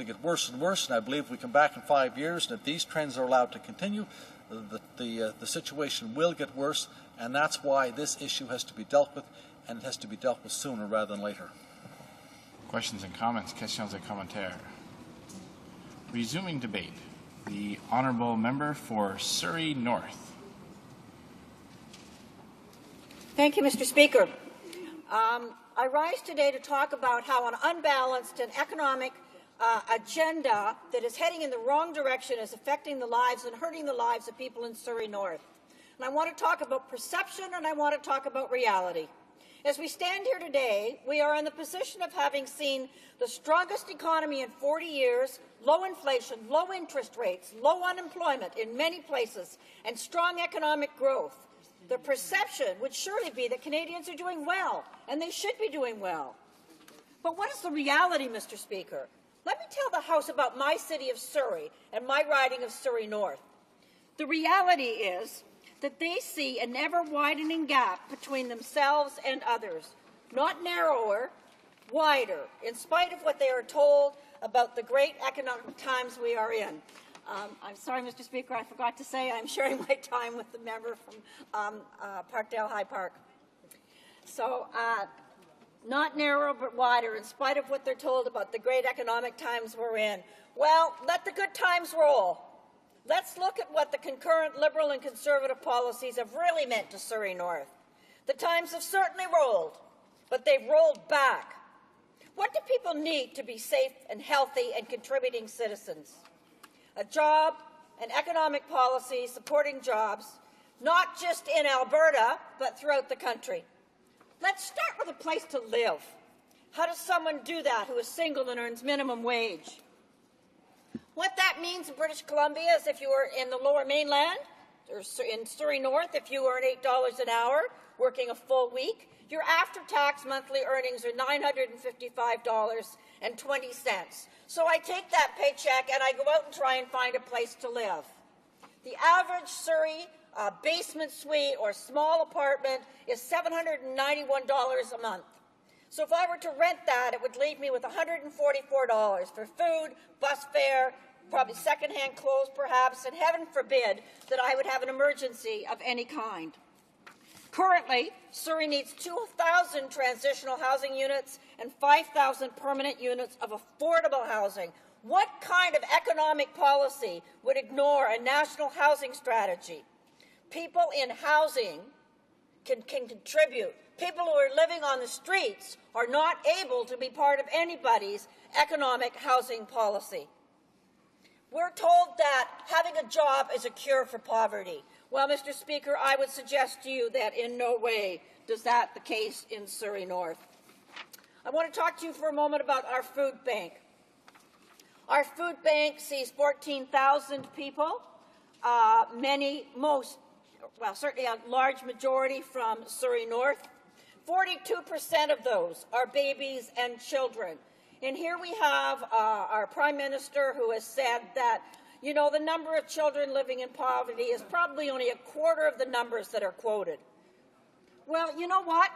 get worse and worse. And I believe if we come back in 5 years, and if these trends are allowed to continue, the situation will get worse. And that's why this issue has to be dealt with, and it has to be dealt with sooner rather than later. Questions and comments. Questions et commentaires. Resuming debate. The Honourable Member for Surrey North. Thank you, Mr. Speaker. I rise today to talk about how an unbalanced and economic agenda that is heading in the wrong direction is affecting the lives and hurting the lives of people in Surrey North. And I want to talk about perception, and I want to talk about reality. As we stand here today, we are in the position of having seen the strongest economy in 40 years, low inflation, low interest rates, low unemployment in many places, and strong economic growth. The perception would surely be that Canadians are doing well, and they should be doing well. But what is the reality, Mr. Speaker? Let me tell the House about my city of Surrey and my riding of Surrey North. The reality is that they see an ever-widening gap between themselves and others, not narrower, wider, in spite of what they are told about the great economic times we are in. I'm sorry, Mr. Speaker, I forgot to say I'm sharing my time with the member from Parkdale High Park. So, not narrower but wider, in spite of what they're told about the great economic times we're in. Well, let the good times roll. Let's look at what the concurrent Liberal and Conservative policies have really meant to Surrey North. The times have certainly rolled, but they've rolled back. What do people need to be safe and healthy and contributing citizens? A job, an economic policy supporting jobs, not just in Alberta, but throughout the country. Let's start with a place to live. How does someone do that who is single and earns minimum wage? What that means in British Columbia is if you are in the Lower Mainland, or in Surrey North, if you earn $8 an hour, working a full week, your after-tax monthly earnings are $955.20. So I take that paycheck and I go out and try and find a place to live. The average Surrey basement suite or small apartment is $791 a month. So if I were to rent that, it would leave me with $144 for food, bus fare, probably secondhand clothes perhaps, and heaven forbid that I would have an emergency of any kind. Currently, Surrey needs 2,000 transitional housing units and 5,000 permanent units of affordable housing. What kind of economic policy would ignore a national housing strategy? People in housing can contribute. People who are living on the streets are not able to be part of anybody's economic housing policy. We're told that having a job is a cure for poverty. Well, Mr. Speaker, I would suggest to you that in no way is that the case in Surrey North. I want to talk to you for a moment about our food bank. Our food bank sees 14,000 people, certainly a large majority from Surrey North. 42% of those are babies and children. And here we have our Prime Minister who has said that, you know, the number of children living in poverty is probably only a quarter of the numbers that are quoted. Well, you know what?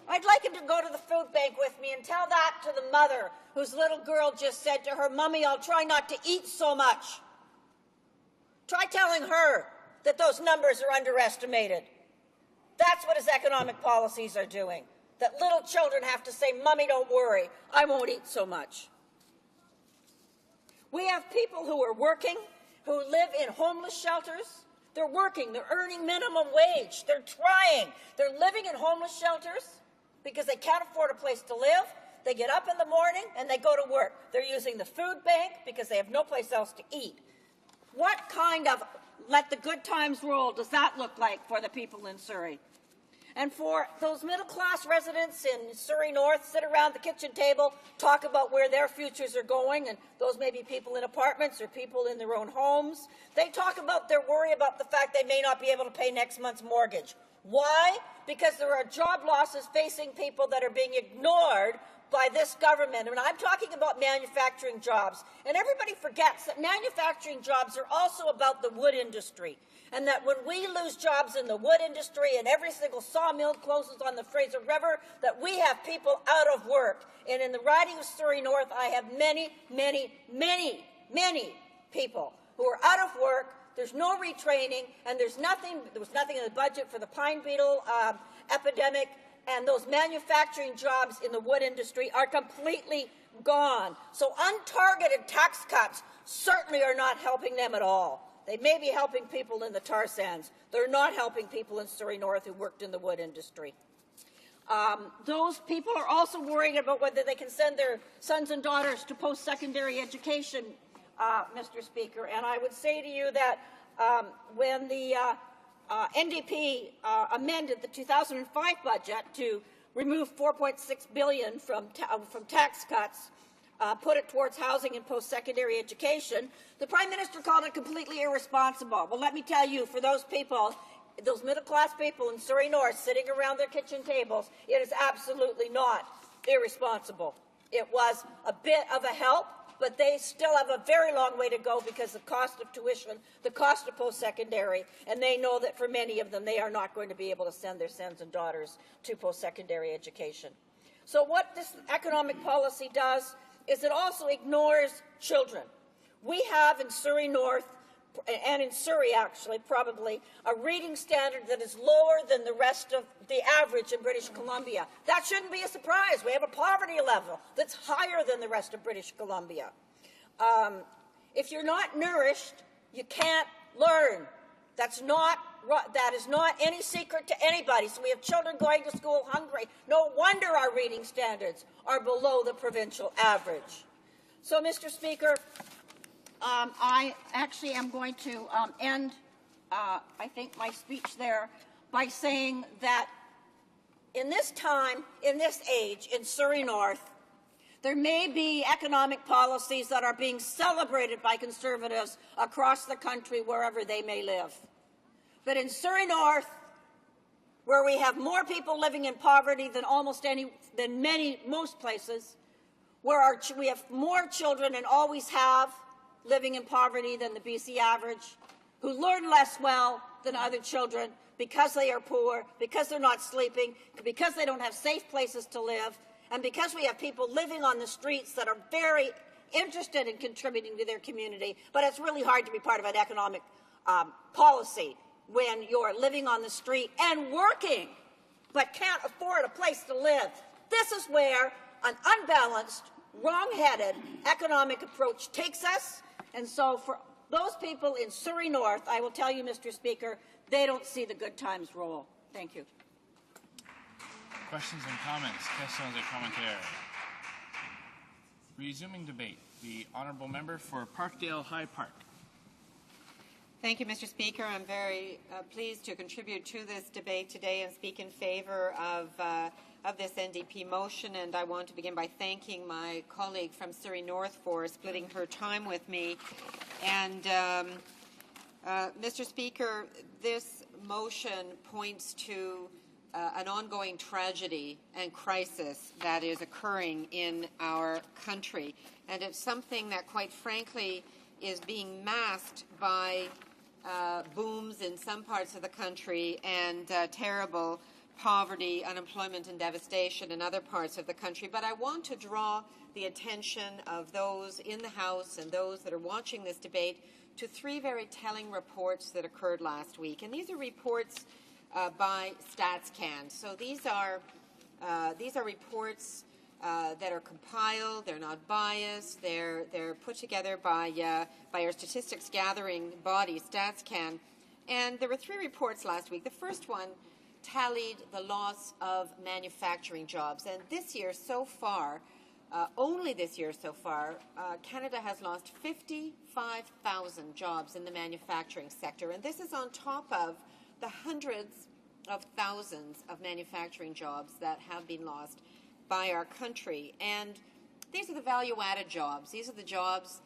I'd like him to go to the food bank with me and tell that to the mother whose little girl just said to her, "Mommy, I'll try not to eat so much." Try telling her that those numbers are underestimated. That's what his economic policies are doing. That little children have to say, "Mommy, don't worry, I won't eat so much." We have people who are working, who live in homeless shelters. They're working, they're earning minimum wage, they're trying. They're living in homeless shelters because they can't afford a place to live. They get up in the morning and they go to work. They're using the food bank because they have no place else to eat. What kind of let the good times roll does that look like for the people in Surrey? And for those middle-class residents in Surrey North, sit around the kitchen table, talk about where their futures are going, and those may be people in apartments or people in their own homes. They talk about their worry about the fact they may not be able to pay next month's mortgage. Why? Because there are job losses facing people that are being ignored by this government. And I'm talking about manufacturing jobs. And everybody forgets that manufacturing jobs are also about the wood industry. And that when we lose jobs in the wood industry and every single sawmill closes on the Fraser River, that we have people out of work. And in the riding of Surrey North, I have many, many, many, many people who are out of work. There's no retraining, and there was nothing in the budget for the pine beetle epidemic, and those manufacturing jobs in the wood industry are completely gone. So untargeted tax cuts certainly are not helping them at all. They may be helping people in the tar sands. They're not helping people in Surrey North who worked in the wood industry. Those people are also worrying about whether they can send their sons and daughters to post-secondary education, Mr. Speaker. And I would say to you that when the NDP amended the 2005 budget to remove $4.6 billion from tax cuts, put it towards housing and post-secondary education. The Prime Minister called it completely irresponsible. Well, let me tell you, for those people, those middle-class people in Surrey North sitting around their kitchen tables, it is absolutely not irresponsible. It was a bit of a help, but they still have a very long way to go because the cost of tuition, the cost of post-secondary, and they know that for many of them, they are not going to be able to send their sons and daughters to post-secondary education. So what this economic policy does is it also ignores children. We have in Surrey North, and in Surrey actually, probably, a reading standard that is lower than the rest of the average in British Columbia. That shouldn't be a surprise. We have a poverty level that's higher than the rest of British Columbia. If you're not nourished, you can't learn. That is not any secret to anybody. So we have children going to school hungry. No wonder our reading standards are below the provincial average. So, Mr. Speaker, I actually am going to end, I think, my speech there by saying that in this time, in this age, in Surrey North, there may be economic policies that are being celebrated by Conservatives across the country, wherever they may live. But in Surrey North, where we have more people living in poverty than most places, where we have more children and always have living in poverty than the BC average, who learn less well than other children because they are poor, because they're not sleeping, because they don't have safe places to live, and because we have people living on the streets that are very interested in contributing to their community, but it's really hard to be part of an economic policy when you're living on the street and working but can't afford a place to live. This is where an unbalanced, wrong-headed economic approach takes us. And so for those people in Surrey North, I will tell you, Mr. Speaker, they don't see the good times roll. Thank you. Questions and comments. Questions et commentaires. Resuming debate. The Honourable Member for Parkdale High Park. Thank you, Mr. Speaker. I'm very pleased to contribute to this debate today and speak in favour of this NDP motion, and I want to begin by thanking my colleague from Surrey North for splitting her time with me. And Mr. Speaker, this motion points to an ongoing tragedy and crisis that is occurring in our country, and it's something that, quite frankly, is being masked by booms in some parts of the country and terrible poverty, unemployment, and devastation in other parts of the country. But I want to draw the attention of those in the House and those that are watching this debate to three very telling reports that occurred last week. And these are reports by StatsCan. So these are reports that are compiled. They're not biased. They're put together by our statistics gathering body, StatsCan. And there were three reports last week. The first one tallied the loss of manufacturing jobs. And this year so far, only this year so far, Canada has lost 55,000 jobs in the manufacturing sector. And this is on top of the hundreds of thousands of manufacturing jobs that have been lost by our country. And these are the value-added jobs. These are the jobs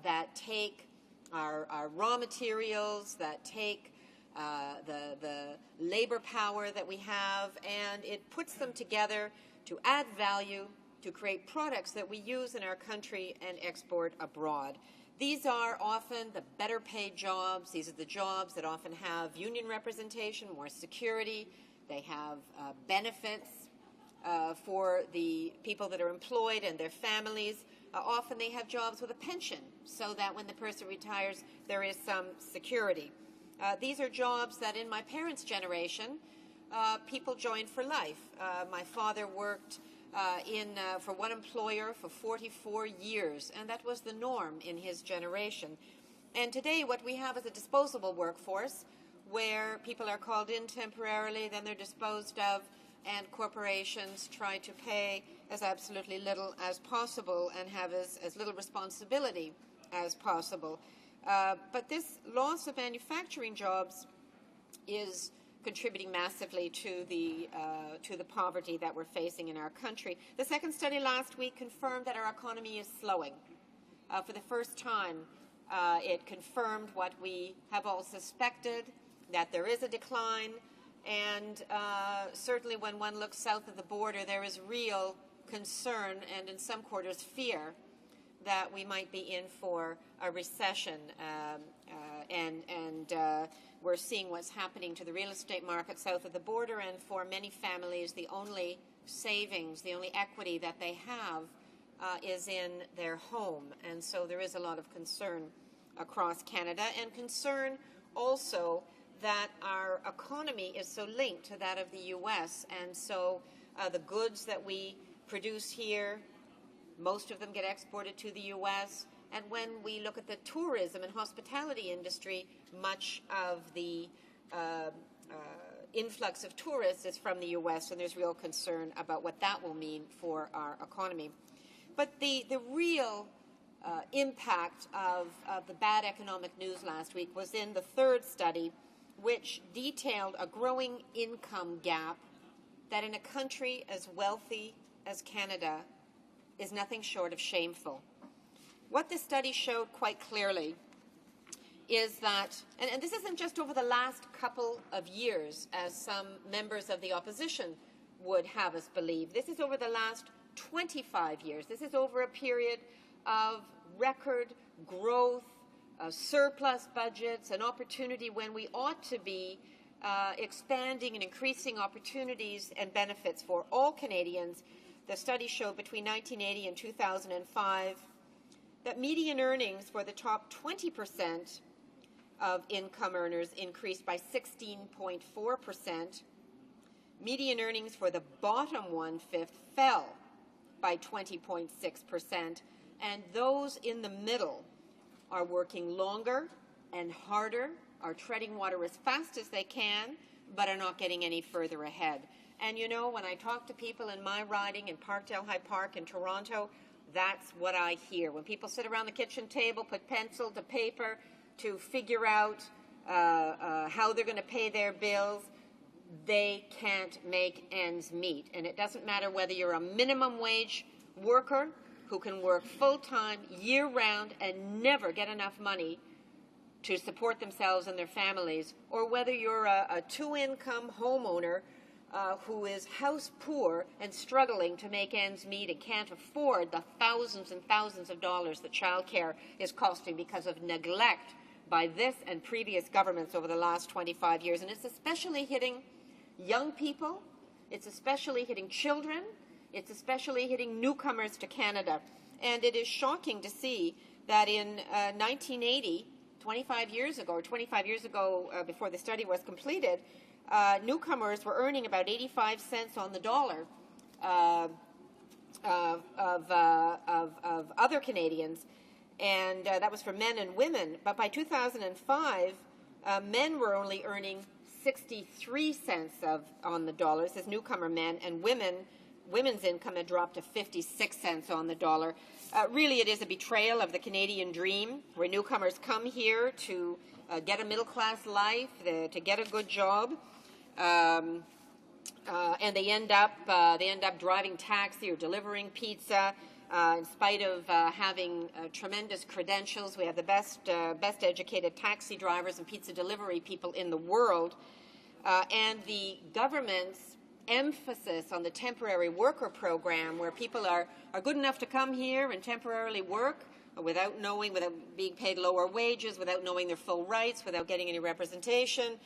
that take our raw materials, that take the labor power that we have, and it puts them together to add value, to create products that we use in our country and export abroad. These are often the better paid jobs. These are the jobs that often have union representation, more security. They have benefits for the people that are employed and their families. Often they have jobs with a pension so that when the person retires, there is some security. These are jobs that in my parents' generation, people joined for life. My father worked for one employer for 44 years, and that was the norm in his generation. And today what we have is a disposable workforce where people are called in temporarily, then they're disposed of, and corporations try to pay as absolutely little as possible and have as little responsibility as possible. But this loss of manufacturing jobs is contributing massively to the poverty that we're facing in our country. The second study last week confirmed that our economy is slowing. For the first time, it confirmed what we have all suspected, that there is a decline, and certainly when one looks south of the border, there is real concern and in some quarters fear that we might be in for a recession, and we're seeing what's happening to the real estate market south of the border, and for many families, the only savings, the only equity that they have is in their home. And so there is a lot of concern across Canada, and concern also that our economy is so linked to that of the U.S., and so the goods that we produce here, most of them get exported to the U.S., and when we look at the tourism and hospitality industry, much of the influx of tourists is from the U.S., and there's real concern about what that will mean for our economy. But the real impact of the bad economic news last week was in the third study, which detailed a growing income gap that in a country as wealthy as Canada is nothing short of shameful. What this study showed quite clearly is that, and this isn't just over the last couple of years, as some members of the opposition would have us believe. This is over the last 25 years. This is over a period of record growth, surplus budgets, an opportunity when we ought to be expanding and increasing opportunities and benefits for all Canadians. The study showed between 1980 and 2005 that median earnings for the top 20% of income earners increased by 16.4%. Median earnings for the bottom one-fifth fell by 20.6%. And those in the middle are working longer and harder, are treading water as fast as they can, but are not getting any further ahead. And you know, when I talk to people in my riding in Parkdale High Park in Toronto, that's what I hear. When people sit around the kitchen table, put pencil to paper to figure out how they're going to pay their bills, they can't make ends meet. And it doesn't matter whether you're a minimum wage worker who can work full-time, year-round, and never get enough money to support themselves and their families, or whether you're a two-income homeowner who is house poor and struggling to make ends meet and can't afford the thousands and thousands of dollars that childcare is costing because of neglect by this and previous governments over the last 25 years. And it's especially hitting young people, it's especially hitting children, it's especially hitting newcomers to Canada. And it is shocking to see that in 1980, 25 years ago before the study was completed, newcomers were earning about 85 cents on the dollar of other Canadians, and that was for men and women. But by 2005, men were only earning 63 cents on the dollar as newcomer men, and women's income had dropped to 56 cents on the dollar. Really, it is a betrayal of the Canadian dream, where newcomers come here to get a middle-class life, to get a good job, and they end up driving taxi or delivering pizza. In spite of having tremendous credentials, we have the best educated taxi drivers and pizza delivery people in the world, and the government's emphasis on the temporary worker program, where people are good enough to come here and temporarily work without being paid lower wages, without knowing their full rights, without getting any representation,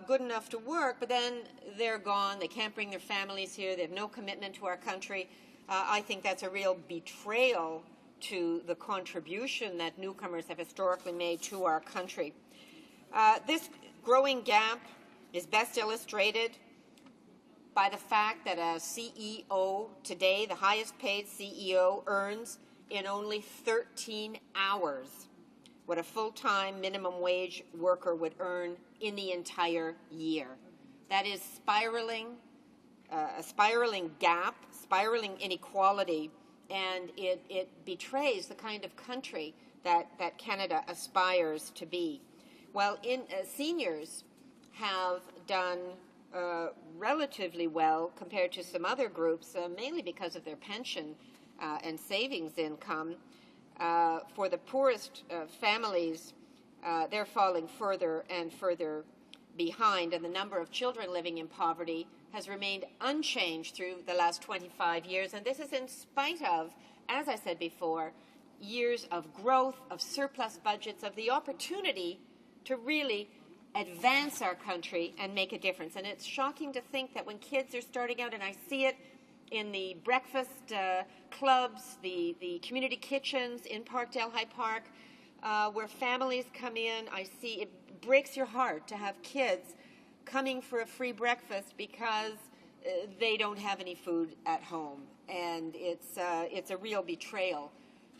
good enough to work, but then they're gone. They can't bring their families here. They have no commitment to our country. I think that's a real betrayal to the contribution that newcomers have historically made to our country. This growing gap is best illustrated by the fact that a CEO today, the highest paid CEO, earns in only 13 hours what a full-time minimum wage worker would earn in the entire year. That is a spiraling gap, spiraling inequality, and it betrays the kind of country that Canada aspires to be. While seniors have done relatively well compared to some other groups, mainly because of their pension and savings income. For the poorest families, they're falling further and further behind, and the number of children living in poverty has remained unchanged through the last 25 years. And this is in spite of, as I said before, years of growth, of surplus budgets, of the opportunity to really advance our country and make a difference. And it's shocking to think that when kids are starting out, and I see it in the breakfast clubs, the community kitchens in Parkdale High Park, where families come in, I see it breaks your heart to have kids coming for a free breakfast because they don't have any food at home. And it's a real betrayal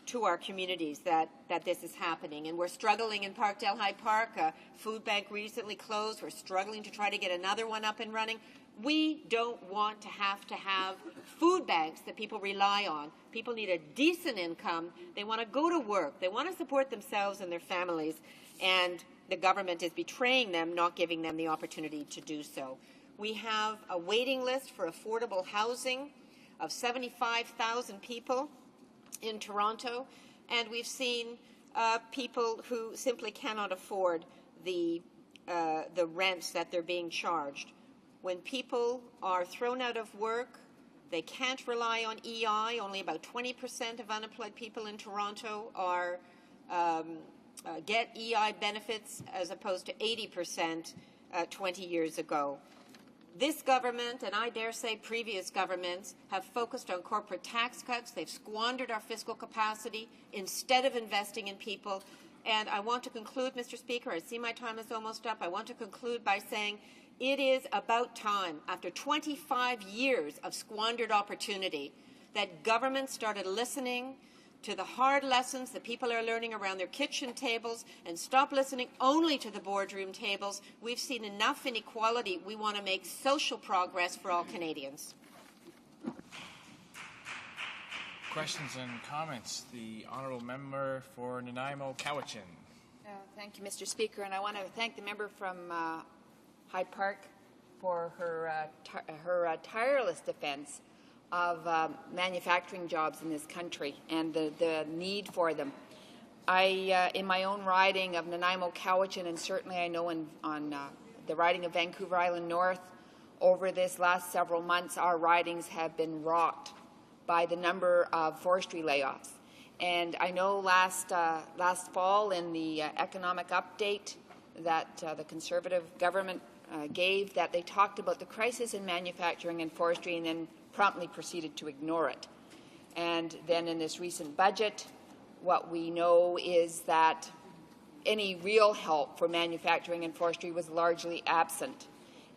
to our communities that this is happening. And we're struggling in Parkdale High Park. A food bank recently closed. We're struggling to try to get another one up and running. We don't want to have food banks that people rely on. People need a decent income. They want to go to work. They want to support themselves and their families. And the government is betraying them, not giving them the opportunity to do so. We have a waiting list for affordable housing of 75,000 people in Toronto, and we've seen people who simply cannot afford the rents that they're being charged. When people are thrown out of work, they can't rely on EI. Only about 20% of unemployed people in Toronto are get EI benefits, as opposed to 80% 20 years ago. This government, and I dare say previous governments, have focused on corporate tax cuts. They've squandered our fiscal capacity instead of investing in people. And I want to conclude, Mr. Speaker, I see my time is almost up. I want to conclude by saying it is about time, after 25 years of squandered opportunity, that government started listening to the hard lessons that people are learning around their kitchen tables and stop listening only to the boardroom tables. We've seen enough inequality. We want to make social progress for all Canadians. Questions and comments. The Honourable Member for Nanaimo Cowichan. Thank you, Mr. Speaker, and I want to thank the member from Hyde Park for her tireless defense of manufacturing jobs in this country and the need for them. In my own riding of Nanaimo Cowichan, and certainly I know on the riding of Vancouver Island North, over this last several months, our ridings have been rocked by the number of forestry layoffs. And I know last fall in the economic update that the Conservative government gave, that they talked about the crisis in manufacturing and forestry and then promptly proceeded to ignore it. And then in this recent budget, what we know is that any real help for manufacturing and forestry was largely absent.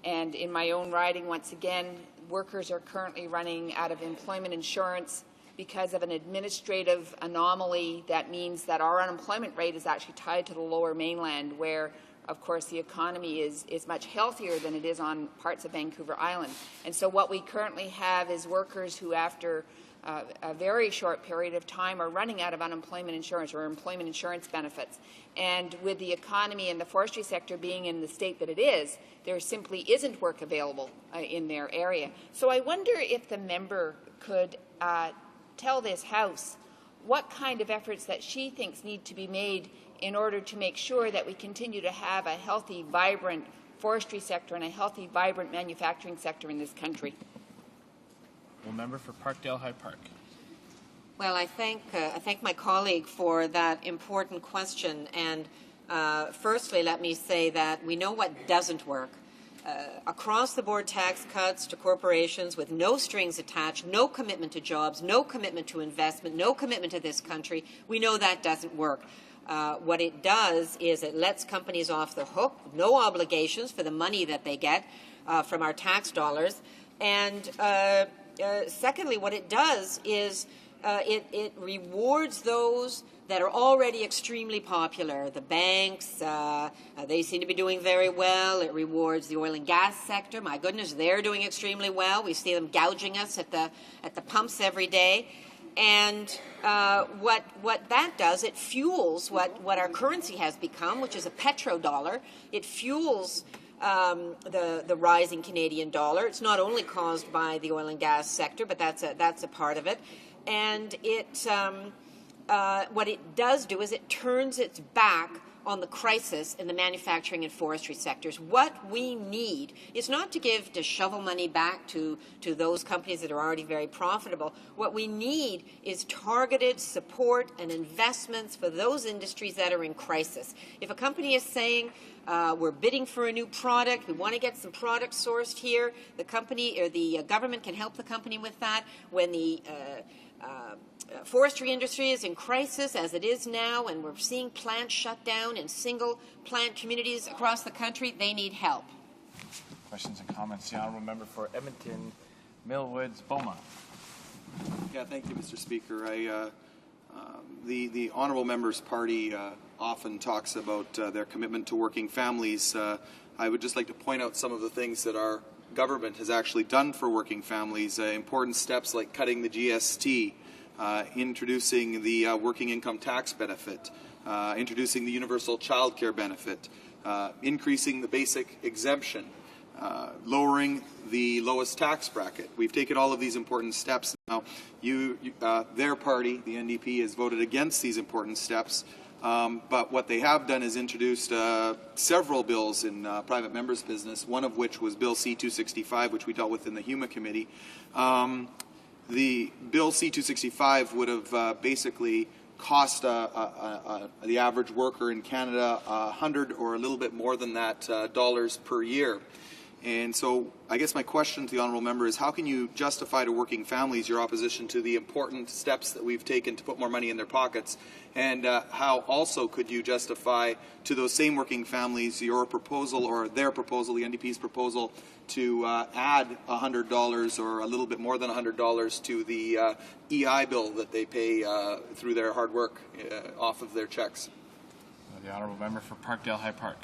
And in my own riding, once again, workers are currently running out of employment insurance because of an administrative anomaly that means that our unemployment rate is actually tied to the Lower Mainland, where of course, the economy is much healthier than it is on parts of Vancouver Island. And so what we currently have is workers who, after a very short period of time, are running out of unemployment insurance or employment insurance benefits. And with the economy and the forestry sector being in the state that it is, there simply isn't work available in their area. So I wonder if the member could tell this House what kind of efforts that she thinks need to be made in order to make sure that we continue to have a healthy, vibrant forestry sector and a healthy, vibrant manufacturing sector in this country. Well, member for Parkdale High Park. Well, I thank my colleague for that important question. And firstly, let me say that we know what doesn't work. Across-the-board tax cuts to corporations with no strings attached, no commitment to jobs, no commitment to investment, no commitment to this country, we know that doesn't work. What it does is it lets companies off the hook, no obligations for the money that they get from our tax dollars. And secondly, what it does is it rewards those that are already extremely popular. The banks, they seem to be doing very well. It rewards the oil and gas sector. My goodness, they're doing extremely well. We see them gouging us at the pumps every day. And what that does, it fuels what our currency has become, which is a petrodollar. It fuels the rising Canadian dollar. It's not only caused by the oil and gas sector, but that's a part of it. And it what it does do is it turns its back on the crisis in the manufacturing and forestry sectors. What we need is not to shovel money back to those companies that are already very profitable. What we need is targeted support and investments for those industries that are in crisis. If a company is saying, we're bidding for a new product, we want to get some product sourced here, the company or the government can help the company with that. When the forestry industry is in crisis, as it is now, and we're seeing plants shut down in single plant communities across the country, they need help. Questions and comments? The Honourable Member for Edmonton, Millwoods, Beaumont. Yeah, thank you, Mr. Speaker. The Honourable Member's party often talks about their commitment to working families. I would just like to point out some of the things that our government has actually done for working families. Important steps like cutting the GST, introducing the working income tax benefit, introducing the universal child care benefit, increasing the basic exemption, lowering the lowest tax bracket. We've taken all of these important steps. Now, their party, the NDP, has voted against these important steps. But what they have done is introduced several bills in private members' business, one of which was Bill C-265, which we dealt with in the HuMA committee. The Bill C-265 would have basically cost the average worker in Canada $100 or a little bit more than that dollars per year. And so I guess my question to the Honourable Member is, how can you justify to working families your opposition to the important steps that we've taken to put more money in their pockets? And how also could you justify to those same working families your proposal or their proposal, the NDP's proposal, to add $100 or a little bit more than $100 to the EI bill that they pay through their hard work off of their checks? The Honourable Member for Parkdale High Park.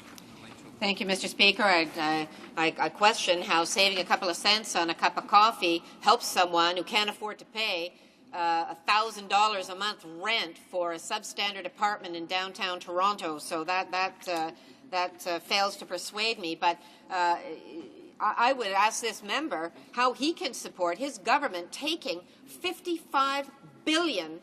Thank you, Mr. Speaker. I question how saving a couple of cents on a cup of coffee helps someone who can't afford to pay $1,000 a month rent for a substandard apartment in downtown Toronto. So that fails to persuade me. But I would ask this member how he can support his government taking $55 billion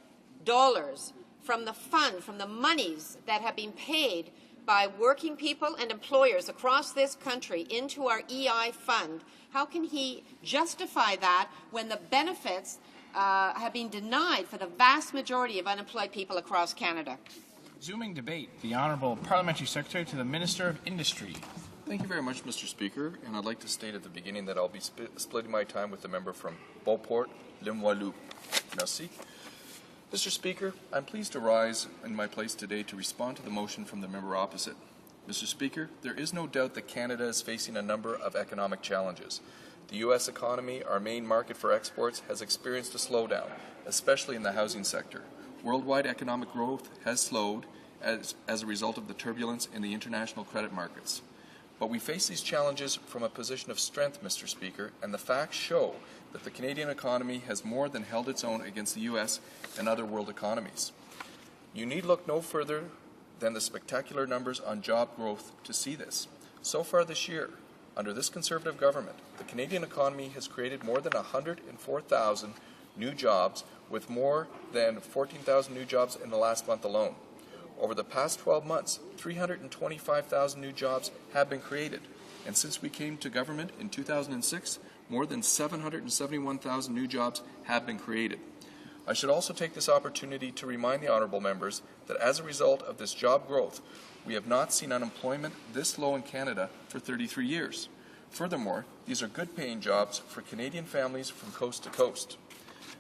from the fund, from the monies that have been paid by working people and employers across this country into our EI fund. How can he justify that when the benefits have been denied for the vast majority of unemployed people across Canada? Resuming debate, the Honourable Parliamentary Secretary to the Minister of Industry. Thank you very much, Mr. Speaker, and I'd like to state at the beginning that I'll be splitting my time with the member from Beauport, Limoilou. Merci. Mr. Speaker, I'm pleased to rise in my place today to respond to the motion from the member opposite. Mr. Speaker, there is no doubt that Canada is facing a number of economic challenges. The U.S. economy, our main market for exports, has experienced a slowdown, especially in the housing sector. Worldwide economic growth has slowed as a result of the turbulence in the international credit markets. But we face these challenges from a position of strength, Mr. Speaker, and the facts show that the Canadian economy has more than held its own against the U.S. and other world economies. You need look no further than the spectacular numbers on job growth to see this. So far this year, under this Conservative government, the Canadian economy has created more than 104,000 new jobs, with more than 14,000 new jobs in the last month alone. Over the past 12 months, 325,000 new jobs have been created, and since we came to government in 2006, more than 771,000 new jobs have been created. I should also take this opportunity to remind the honourable members that as a result of this job growth, we have not seen unemployment this low in Canada for 33 years. Furthermore, these are good-paying jobs for Canadian families from coast to coast.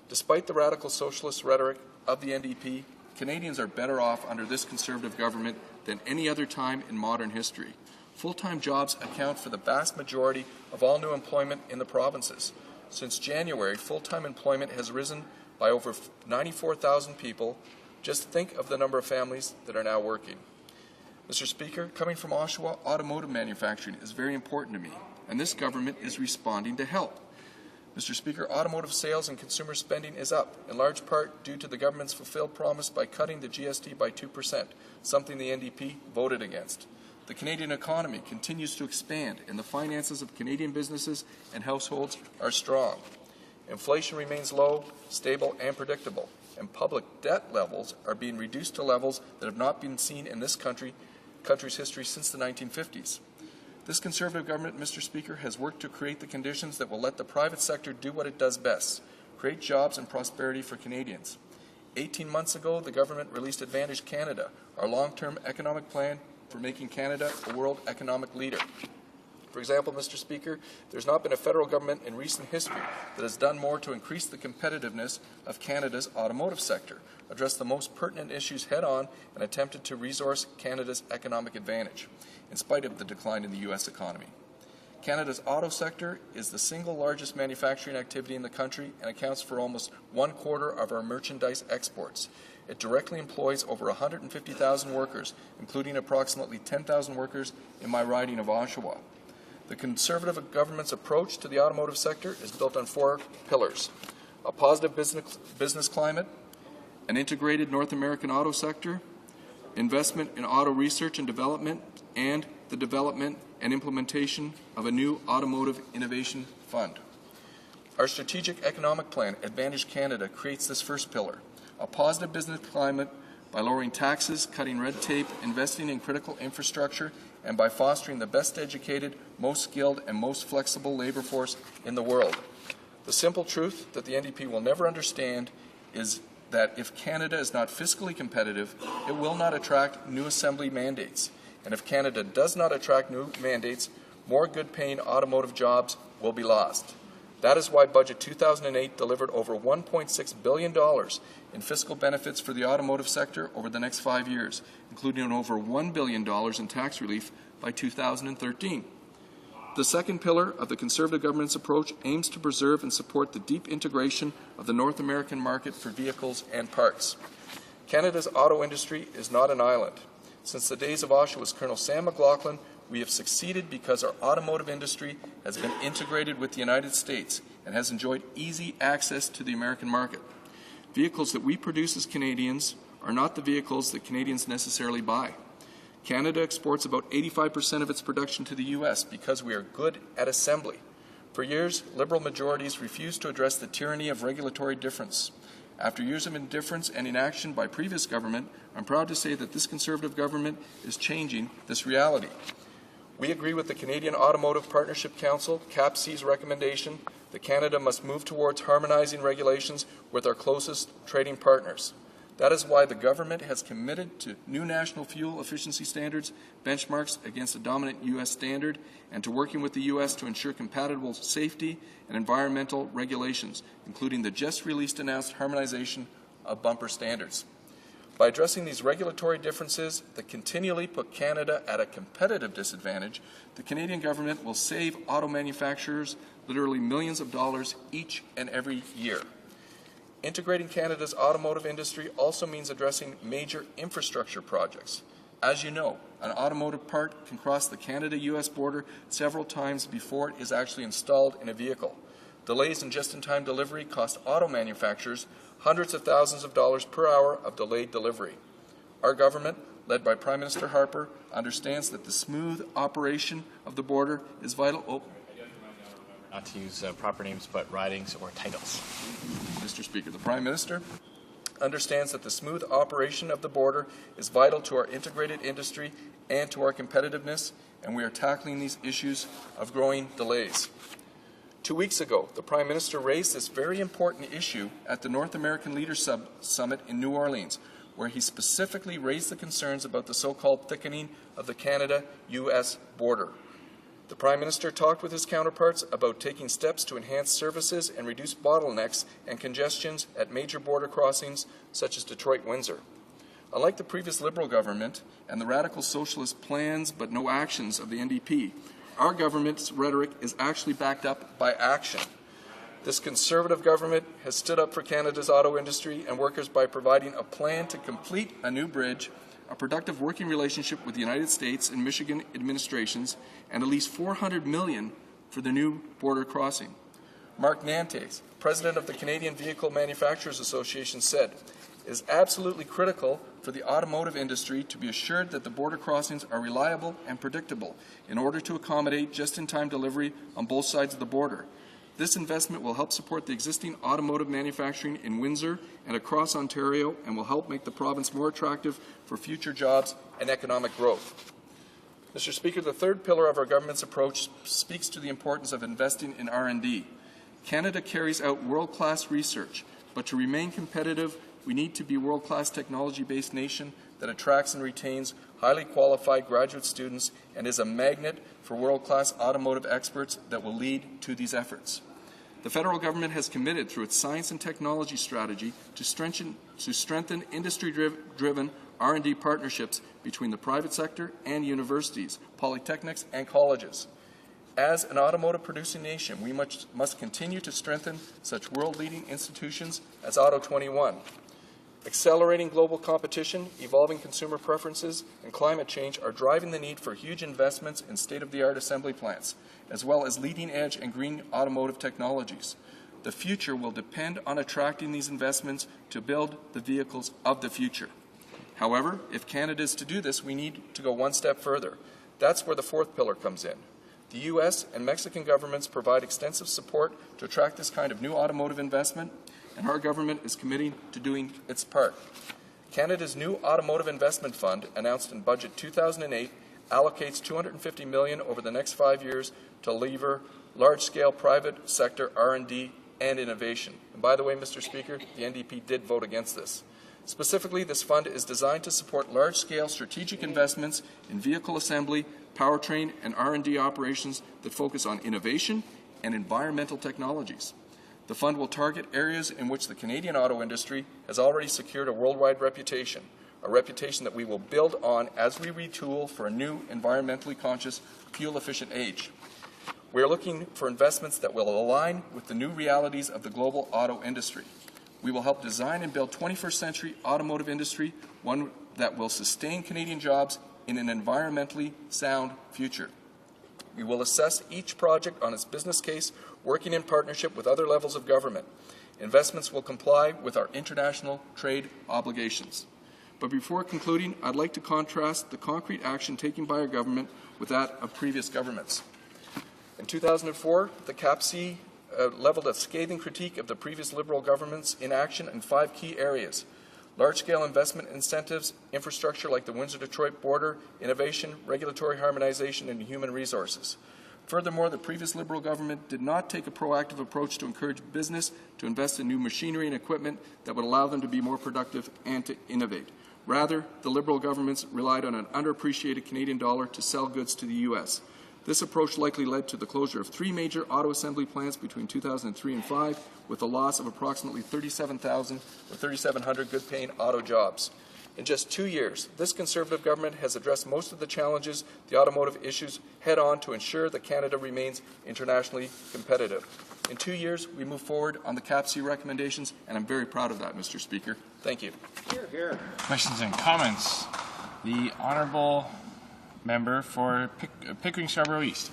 Despite the radical socialist rhetoric of the NDP, Canadians are better off under this Conservative government than any other time in modern history. Full-time jobs account for the vast majority of all new employment in the provinces. Since January, full-time employment has risen by over 94,000 people. Just think of the number of families that are now working. Mr. Speaker, coming from Oshawa, automotive manufacturing is very important to me, and this government is responding to help. Mr. Speaker, automotive sales and consumer spending is up, in large part due to the government's fulfilled promise by cutting the GST by 2%, something the NDP voted against. the Canadian economy continues to expand and the finances of Canadian businesses and households are strong. Inflation remains low, stable, and predictable, and public debt levels are being reduced to levels that have not been seen in this country's history since the 1950s. This Conservative government, Mr. Speaker, has worked to create the conditions that will let the private sector do what it does best, create jobs and prosperity for Canadians. 18 months ago, the government released Advantage Canada, our long-term economic plan for making Canada a world economic leader. For example, Mr. Speaker, there's not been a federal government in recent history that has done more to increase the competitiveness of Canada's automotive sector, address the most pertinent issues head-on, and attempted to resource Canada's economic advantage, in spite of the decline in the U.S. economy. Canada's auto sector is the single largest manufacturing activity in the country and accounts for almost 1/4 of our merchandise exports. It directly employs over 150,000 workers, including approximately 10,000 workers in my riding of Oshawa. The Conservative government's approach to the automotive sector is built on 4 pillars: a positive business climate, an integrated North American auto sector, investment in auto research and development, and the development and implementation of a new automotive innovation fund. Our strategic economic plan, Advantage Canada, creates this first pillar: a positive business climate by lowering taxes, cutting red tape, investing in critical infrastructure, and by fostering the best educated, most skilled, and most flexible labor force in the world. The simple truth that the NDP will never understand is that if Canada is not fiscally competitive, it will not attract new assembly mandates. And if Canada does not attract new mandates, more good-paying automotive jobs will be lost. That is why Budget 2008 delivered over $1.6 billion in fiscal benefits for the automotive sector over the next 5 years, including over $1 billion in tax relief by 2013. The second pillar of the Conservative government's approach aims to preserve and support the deep integration of the North American market for vehicles and parts. Canada's auto industry is not an island. Since the days of Oshawa's Colonel Sam McLaughlin, we have succeeded because our automotive industry has been integrated with the United States and has enjoyed easy access to the American market. Vehicles that we produce as Canadians are not the vehicles that Canadians necessarily buy. Canada exports about 85% of its production to the U.S. because we are good at assembly. For years, Liberal majorities refused to address the tyranny of regulatory difference. After years of indifference and inaction by previous government, I'm proud to say that this Conservative government is changing this reality. We agree with the Canadian Automotive Partnership Council, CAPC's recommendation that Canada must move towards harmonizing regulations with our closest trading partners. That is why the government has committed to new national fuel efficiency standards, benchmarks against a dominant U.S. standard, and to working with the U.S. to ensure compatible safety and environmental regulations, including the just-released announced harmonization of bumper standards. By addressing these regulatory differences that continually put Canada at a competitive disadvantage, the Canadian government will save auto manufacturers literally millions of dollars each and every year. Integrating Canada's automotive industry also means addressing major infrastructure projects. As you know, an automotive part can cross the Canada-U.S. border several times before it is actually installed in a vehicle. Delays in just-in-time delivery cost auto manufacturers hundreds of thousands of dollars per hour of delayed delivery. Our government, led by Prime Minister Harper, understands that the smooth operation of the border is vital. Not to use proper names, but ridings or titles. Mr. Speaker, the Prime Minister understands that the smooth operation of the border is vital to our integrated industry and to our competitiveness, and we are tackling these issues of growing delays. 2 weeks ago, the Prime Minister raised this very important issue at the North American Leaders Summit in New Orleans, where he specifically raised the concerns about the so-called thickening of the Canada-U.S. border. The Prime Minister talked with his counterparts about taking steps to enhance services and reduce bottlenecks and congestions at major border crossings such as Detroit-Windsor. Unlike the previous Liberal government and the radical socialist plans but no actions of the NDP, our government's rhetoric is actually backed up by action. This Conservative government has stood up for Canada's auto industry and workers by providing a plan to complete a new bridge, a productive working relationship with the United States and Michigan administrations, and at least $400 million for the new border crossing. Mark Nantes, president of the Canadian Vehicle Manufacturers Association, said, It is absolutely critical for the automotive industry to be assured that the border crossings are reliable and predictable in order to accommodate just-in-time delivery on both sides of the border. This investment will help support the existing automotive manufacturing in Windsor and across Ontario and will help make the province more attractive for future jobs and economic growth. Mr. Speaker, the third pillar of our government's approach speaks to the importance of investing in R&D. Canada carries out world-class research, but to remain competitive, we need to be a world-class technology-based nation that attracts and retains highly qualified graduate students and is a magnet for world-class automotive experts that will lead to these efforts. The federal government has committed through its science and technology strategy to strengthen industry-driven R&D partnerships between the private sector and universities, polytechnics, and colleges. As an automotive producing nation, we must continue to strengthen such world-leading institutions as Auto 21. Accelerating global competition, evolving consumer preferences, and climate change are driving the need for huge investments in state-of-the-art assembly plants, as well as leading-edge and green automotive technologies. The future will depend on attracting these investments to build the vehicles of the future. However, if Canada is to do this, we need to go one step further. That's where the fourth pillar comes in. The U.S. and Mexican governments provide extensive support to attract this kind of new automotive investment, and our government is committing to doing its part. Canada's new Automotive Investment Fund, announced in Budget 2008, allocates $250 million over the next 5 years to lever large-scale private sector R&D and innovation. And by the way, Mr. Speaker, the NDP did vote against this. Specifically, this fund is designed to support large-scale strategic investments in vehicle assembly, powertrain, and R&D operations that focus on innovation and environmental technologies. The fund will target areas in which the Canadian auto industry has already secured a worldwide reputation, a reputation that we will build on as we retool for a new environmentally conscious, fuel-efficient age. We are looking for investments that will align with the new realities of the global auto industry. We will help design and build 21st century automotive industry, one that will sustain Canadian jobs in an environmentally sound future. We will assess each project on its business case, working in partnership with other levels of government. Investments will comply with our international trade obligations. But before concluding, I'd like to contrast the concrete action taken by our government with that of previous governments. In 2004, the CAPC leveled a scathing critique of the previous Liberal government's inaction in 5 key areas: large-scale investment incentives, infrastructure like the Windsor-Detroit border, innovation, regulatory harmonization, and human resources. Furthermore, the previous Liberal government did not take a proactive approach to encourage business to invest in new machinery and equipment that would allow them to be more productive and to innovate. Rather, the Liberal governments relied on an underappreciated Canadian dollar to sell goods to the U.S. This approach likely led to the closure of 3 major auto assembly plants between 2003 and 2005, with the loss of approximately 37,000 or 3,700 good-paying auto jobs. In just 2 years, this Conservative government has addressed most of the challenges the automotive issues head-on to ensure that Canada remains internationally competitive. In 2 years, we move forward on the CAPC recommendations, and I'm very proud of that, Mr. Speaker. Thank you. Hear, hear. Questions and comments? The Honourable Member for Pickering Scarborough East.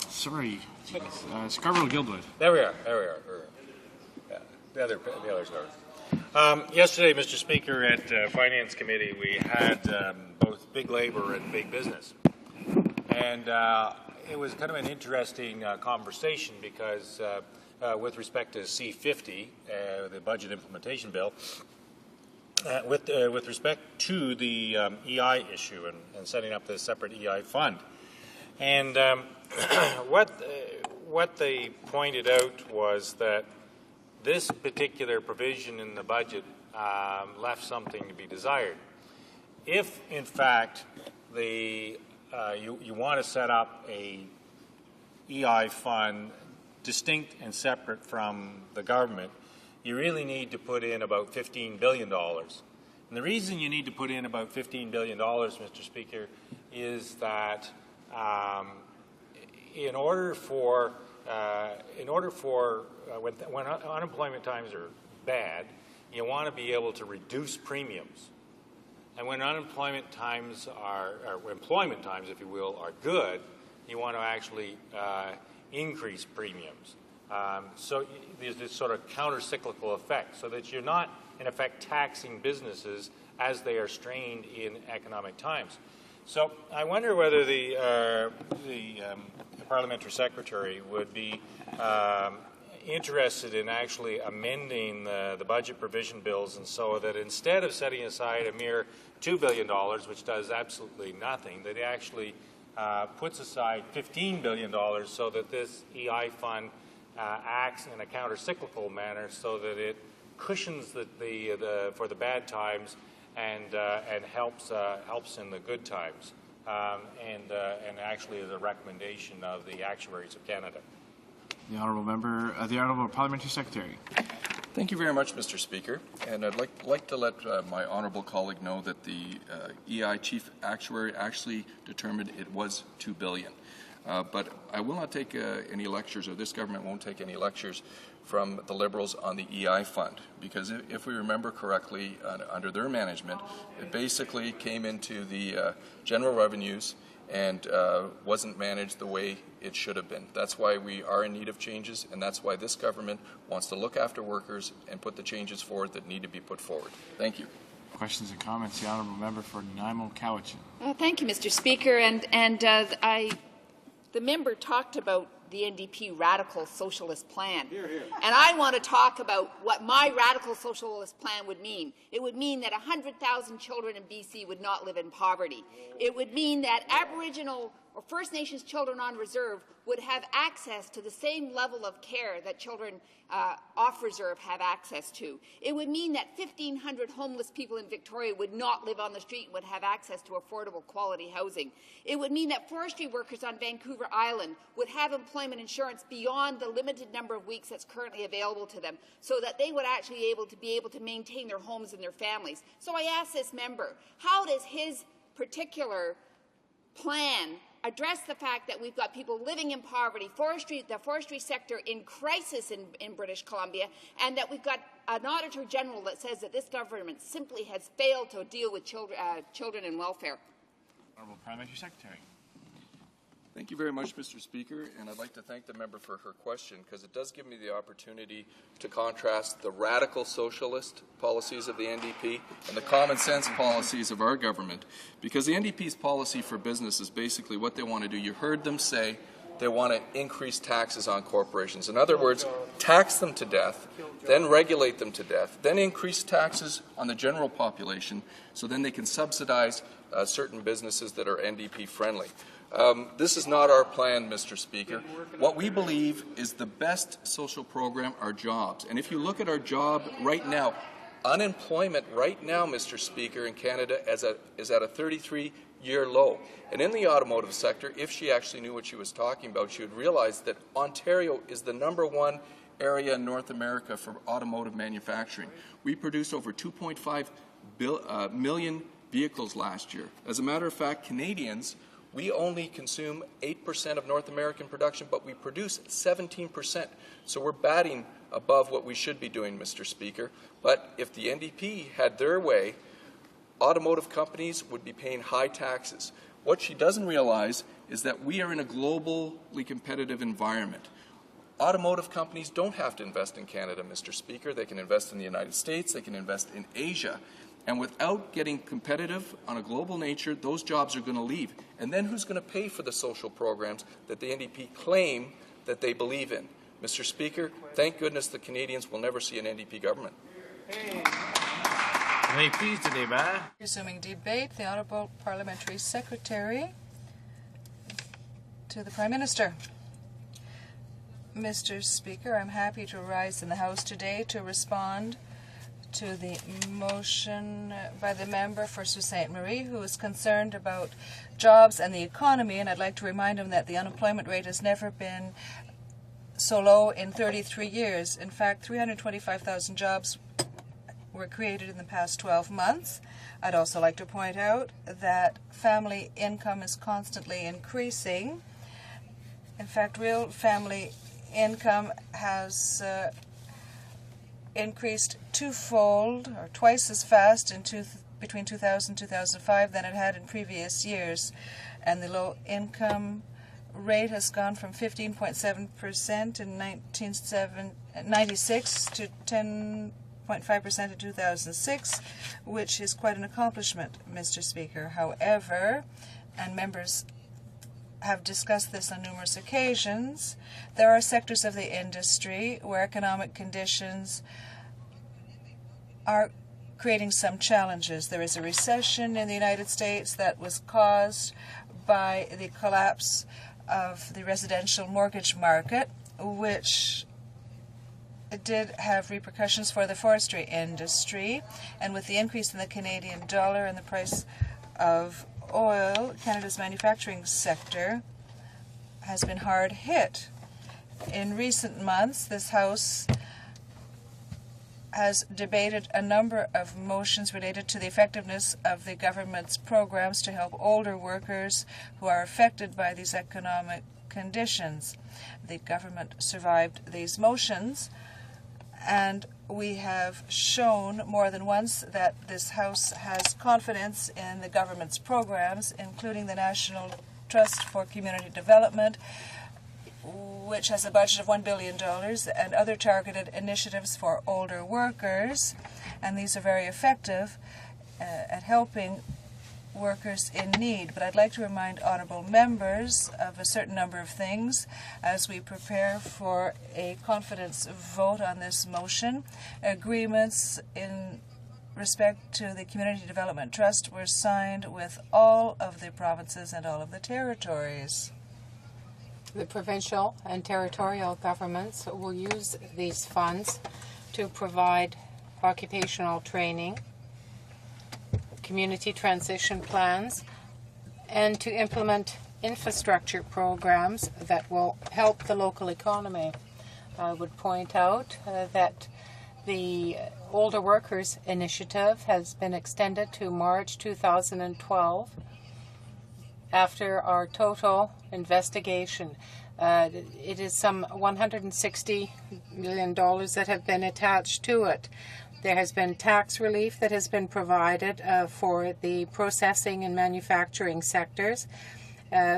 Sorry, Scarborough-Guildwood. There we are. Yeah, the other Scarborough. Yesterday, Mr. Speaker, at Finance Committee, we had both big labour and big business. And it was kind of an interesting conversation because with respect to C-50, the Budget Implementation Bill, with respect to the EI issue and setting up this separate EI fund. And what they pointed out was that this particular provision in the budget left something to be desired. If, in fact, you want to set up a EI fund distinct and separate from the government, you really need to put in about $15 billion. And the reason you need to put in about $15 billion, Mr. Speaker, is that in order for when unemployment times are bad, you want to be able to reduce premiums. And when unemployment times or employment times, if you will, are good, you want to actually increase premiums. So there's this sort of counter-cyclical effect, so that you're not in effect, taxing businesses as they are strained in economic times. So I wonder whether the parliamentary secretary would be interested in actually amending the budget provision bills, and so that instead of setting aside a mere $2 billion, which does absolutely nothing, that he actually puts aside $15 billion so that this EI fund acts in a counter-cyclical manner so that it cushions for the bad times and helps in the good times, and actually is a recommendation of the actuaries of Canada. The Honourable Parliamentary Secretary. Thank you very much, Mr. Speaker. And I'd like to let my honourable colleague know that the EI Chief Actuary actually determined it was $2 billion. But I will not take any lectures, or this government won't take any lectures from the Liberals on the EI fund, because if we remember correctly, under their management, it basically came into the general revenues and wasn't managed the way it should have been. That's why we are in need of changes, and that's why this government wants to look after workers and put the changes forward that need to be put forward. Thank you. Questions and comments. The Honourable Member for Nanaimo Cowichan. Thank you, Mr. Speaker. The member talked about the NDP Radical Socialist Plan. Hear, hear. And I want to talk about what my Radical Socialist Plan would mean. It would mean that 100,000 children in BC would not live in poverty. It would mean that Aboriginal or First Nations children on reserve would have access to the same level of care that children off reserve have access to. It would mean that 1,500 homeless people in Victoria would not live on the street and would have access to affordable quality housing. It would mean that forestry workers on Vancouver Island would have employment insurance beyond the limited number of weeks that's currently available to them, so that they would actually be able to maintain their homes and their families. So I ask this member, how does his particular plan address the fact that we've got people living in poverty, the forestry sector in crisis in British Columbia, and that we've got an Auditor General that says that this government simply has failed to deal with children and welfare? Honourable Parliamentary Secretary. Thank you very much, Mr. Speaker, and I'd like to thank the member for her question, because it does give me the opportunity to contrast the radical socialist policies of the NDP and the common sense policies of our government. Because the NDP's policy for business is basically what they want to do. You heard them say they want to increase taxes on corporations. In other words, tax them to death, then regulate them to death, then increase taxes on the general population so then they can subsidize certain businesses that are NDP friendly. This is not our plan, Mr. Speaker. What we believe is the best social program are jobs. And if you look at our job right now, unemployment right now, Mr. Speaker, in Canada is at a 33-year low. And in the automotive sector, if she actually knew what she was talking about, she would realize that Ontario is the #1 area in North America for automotive manufacturing. We produced over 2.5 million vehicles last year. As a matter of fact, Canadians, we only consume 8% of North American production, but we produce 17%. So we're batting above what we should be doing, Mr. Speaker. But if the NDP had their way, automotive companies would be paying high taxes. What she doesn't realize is that we are in a globally competitive environment. Automotive companies don't have to invest in Canada, Mr. Speaker. They can invest in the United States. They can invest in Asia. And without getting competitive on a global nature, those jobs are going to leave. And then who's going to pay for the social programs that the NDP claim that they believe in? Mr. Speaker, thank goodness the Canadians will never see an NDP government. Resuming debate, the Honourable Parliamentary Secretary to the Prime Minister. Mr. Speaker, I'm happy to rise in the House today to respond to the motion by the member for Sault Ste. Marie, who is concerned about jobs and the economy, and I'd like to remind him that the unemployment rate has never been so low in 33 years. In fact, 325,000 jobs were created in the past 12 months. I'd also like to point out that family income is constantly increasing. In fact, real family income has increased twofold or twice as fast between 2000 and 2005 than it had in previous years. And the low income rate has gone from 15.7% in 1996 to 10.7% 6.5% in 2006, which is quite an accomplishment, Mr. Speaker. However, and members have discussed this on numerous occasions, there are sectors of the industry where economic conditions are creating some challenges. There is a recession in the United States that was caused by the collapse of the residential mortgage market, which did have repercussions for the forestry industry. And with the increase in the Canadian dollar and the price of oil, Canada's manufacturing sector has been hard hit. In recent months, this House has debated a number of motions related to the effectiveness of the government's programs to help older workers who are affected by these economic conditions. The government survived these motions, and we have shown more than once that this House has confidence in the government's programs, including the National Trust for Community Development, which has a budget of $1 billion, and other targeted initiatives for older workers. And these are very effective at helping workers in need. But I'd like to remind honourable members of a certain number of things as we prepare for a confidence vote on this motion. Agreements in respect to the Community Development Trust were signed with all of the provinces and all of the territories. The provincial and territorial governments will use these funds to provide occupational training, community transition plans, and to implement infrastructure programs that will help the local economy. I would point out that the Older Workers Initiative has been extended to March 2012 after our total investigation. It is some $160 million that have been attached to it. There has been tax relief that has been provided for the processing and manufacturing sectors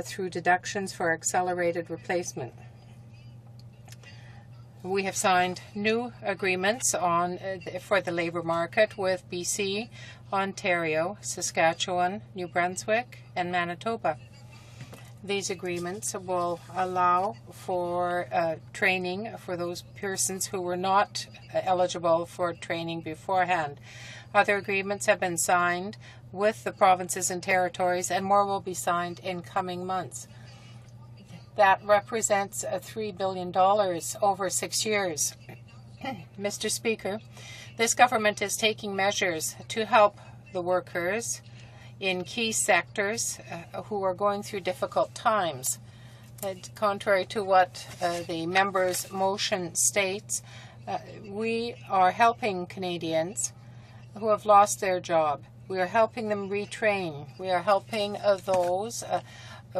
through deductions for accelerated replacement. We have signed new agreements for the labour market with BC, Ontario, Saskatchewan, New Brunswick, and Manitoba. These agreements will allow for training for those persons who were not eligible for training beforehand. Other agreements have been signed with the provinces and territories, and more will be signed in coming months. That represents $3 billion over 6 years. Mr. Speaker, this government is taking measures to help the workers in key sectors who are going through difficult times. Contrary to what the member's motion states, we are helping Canadians who have lost their job. We are helping them retrain. We are helping those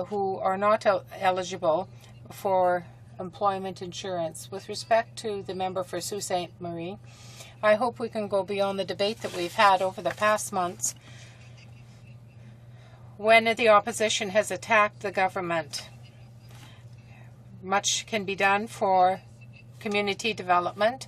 who are not eligible for employment insurance. With respect to the member for Sault Ste. Marie, I hope we can go beyond the debate that we've had over the past months when the opposition has attacked the government. Much can be done for community development,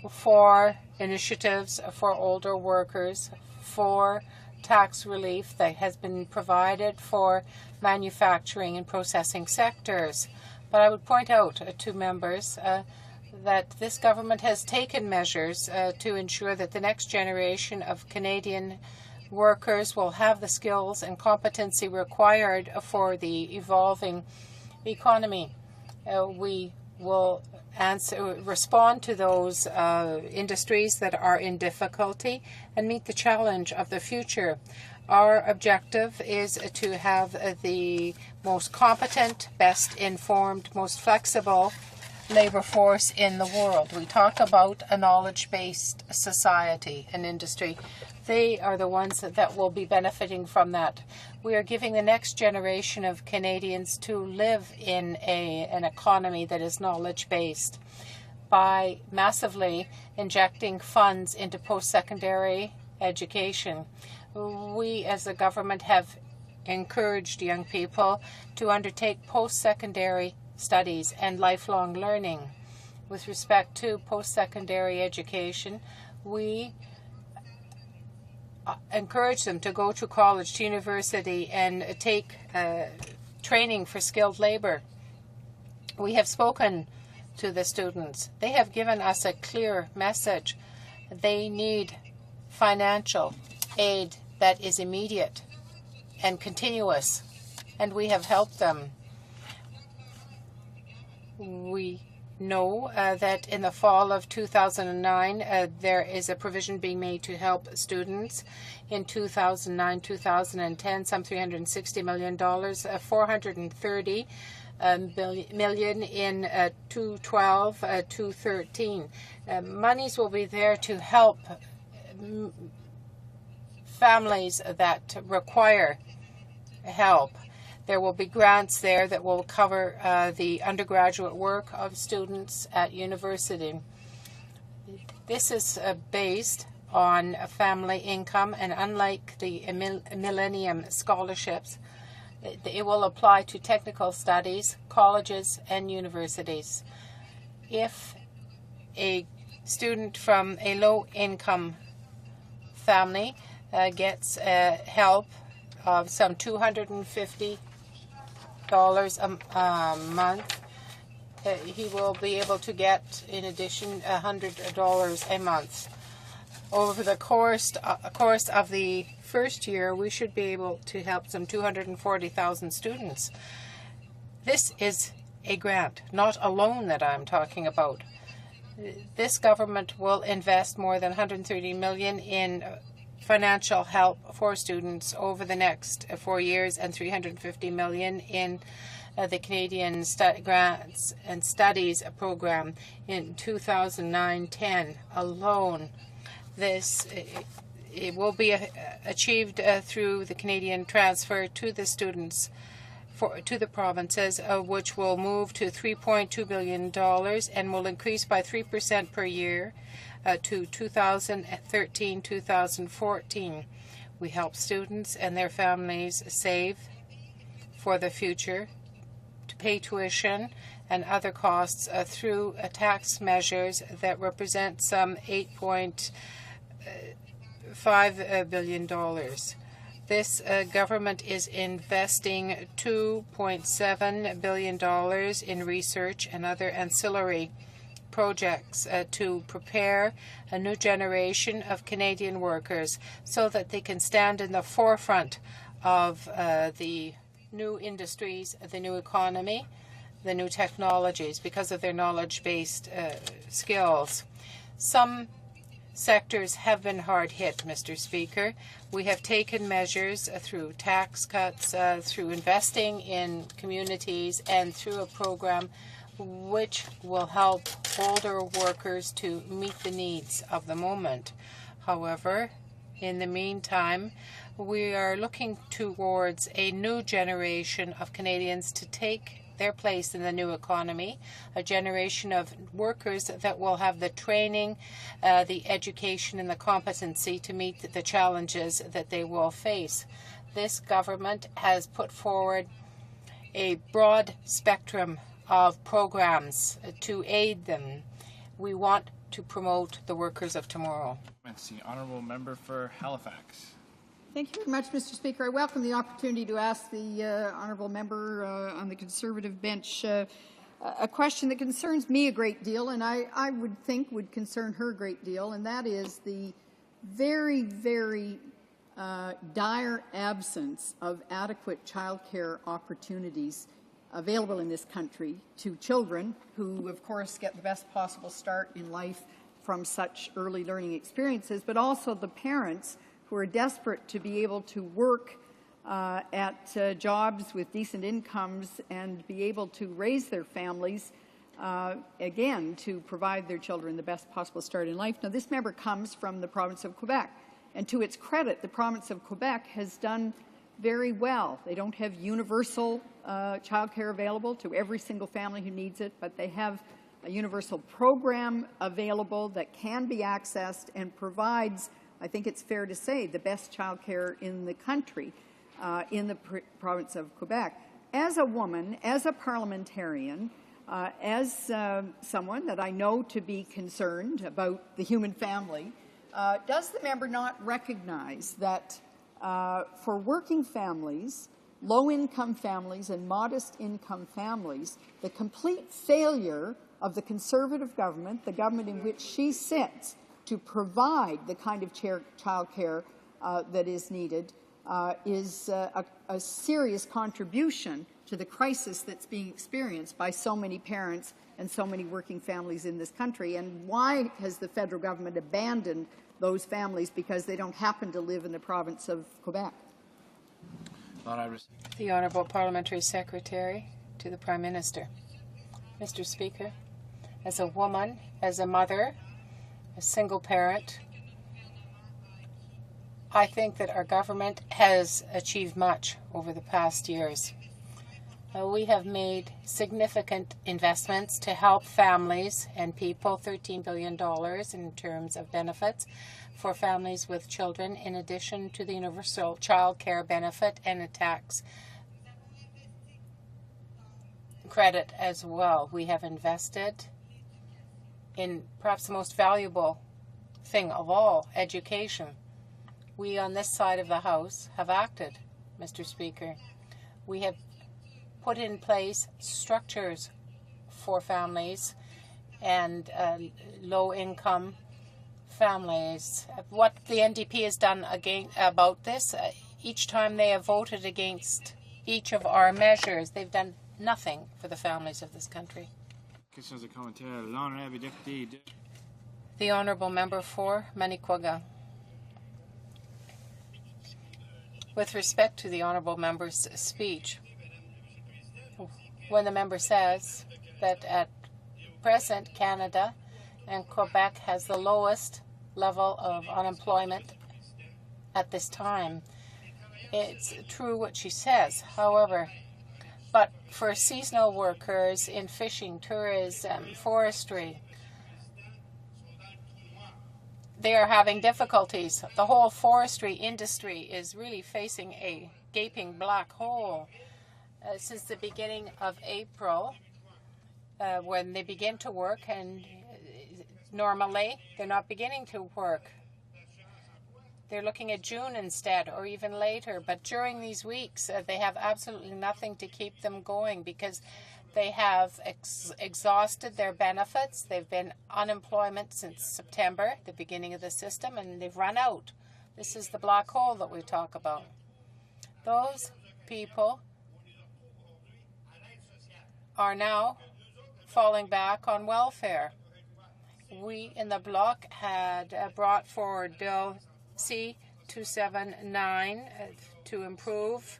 for initiatives for older workers, for tax relief that has been provided for manufacturing and processing sectors. But I would point out to members that this government has taken measures to ensure that the next generation of Canadian workers will have the skills and competency required for the evolving economy. We will respond to those industries that are in difficulty and meet the challenge of the future. Our objective is to have the most competent, best informed, most flexible labor force in the world. We talk about a knowledge-based society and industry. They are the ones that will be benefiting from that. We are giving the next generation of Canadians to live in an economy that is knowledge-based by massively injecting funds into post-secondary education. We, as a government, have encouraged young people to undertake post-secondary studies and lifelong learning. With respect to post-secondary education, we encourage them to go to college, to university, and take training for skilled labor. We have spoken to the students. They have given us a clear message. They need financial aid that is immediate and continuous, and we have helped them. We know that in the fall of 2009, there is a provision being made to help students. In 2009-2010, some $360 million, $430 million in 2012-2013. Monies will be there to help families that require help. There will be grants there that will cover the undergraduate work of students at university. This is based on a family income, and unlike the Millennium Scholarships, it will apply to technical studies, colleges, and universities. If a student from a low-income family gets help of some $250 a month, he will be able to get, in addition, $100 a month. Over the course of the first year, we should be able to help some 240,000 students. This is a grant, not a loan that I'm talking about. This government will invest more than $130 million in financial help for students over the next 4 years, and $350 million in the Canadian Grants and Studies program in 2009-10 alone. This it will be achieved through the Canadian transfer to the students, to the provinces, which will move to $3.2 billion and will increase by 3% per year to 2013-2014. We help students and their families save for the future, to pay tuition and other costs through tax measures that represent some $8.5 billion. This government is investing $2.7 billion in research and other ancillary projects to prepare a new generation of Canadian workers so that they can stand in the forefront of the new industries, the new economy, the new technologies, because of their knowledge-based skills. Some sectors have been hard hit, Mr. Speaker. We have taken measures through tax cuts, through investing in communities, and through a program which will help older workers to meet the needs of the moment. However, in the meantime, we are looking towards a new generation of Canadians to take their place in the new economy, a generation of workers that will have the training, the education, and the competency to meet the challenges that they will face. This government has put forward a broad spectrum of programs to aid them. We want to promote the workers of tomorrow. The honourable member for Halifax. Thank you very much, Mr. Speaker. I welcome the opportunity to ask the honourable member on the Conservative bench a question that concerns me a great deal, and I would think would concern her a great deal, and that is the very, very dire absence of adequate childcare opportunities available in this country to children who, of course, get the best possible start in life from such early learning experiences, but also the parents who are desperate to be able to work at jobs with decent incomes and be able to raise their families, again, to provide their children the best possible start in life. Now, this member comes from the province of Quebec, and to its credit, the province of Quebec has done very well. They don't have universal childcare available to every single family who needs it, but they have a universal program available that can be accessed and provides, I think it's fair to say, the best childcare in the country, in the province of Quebec. As a woman, as a parliamentarian, as someone that I know to be concerned about the human family, does the member not recognize that for working families, low-income families and modest-income families, the complete failure of the Conservative government, the government in which she sits, to provide the kind of child care that is needed is a serious contribution to the crisis that's being experienced by so many parents and so many working families in this country? And why has the federal government abandoned those families because they don't happen to live in the province of Quebec? The Honourable Parliamentary Secretary to the Prime Minister. Mr. Speaker, as a woman, as a mother, a single parent, I think that our government has achieved much over the past years. We have made significant investments to help families and people, $13 billion in terms of benefits for families with children, in addition to the universal child care benefit and a tax credit as well. We have invested in perhaps the most valuable thing of all, education. We on this side of the House have acted, Mr. Speaker. We have put in place structures for families and low-income families. What the NDP has done about this, each time they have voted against each of our measures, they've done nothing for the families of this country. The Honourable Member for Manicouagan. With respect to the Honourable Member's speech, when the member says that at present Canada and Quebec has the lowest level of unemployment at this time, it's true what she says. However, but for seasonal workers in fishing, tourism, forestry, they are having difficulties. The whole forestry industry is really facing a gaping black hole. Since the beginning of April, when they begin to work, and normally they're not beginning to work. They're looking at June instead, or even later. But during these weeks, they have absolutely nothing to keep them going because they have exhausted their benefits. They've been unemployment since September, the beginning of the system, and they've run out. This is the black hole that we talk about. Those people are now falling back on welfare. We in the Bloc had brought forward Bill C-279 to improve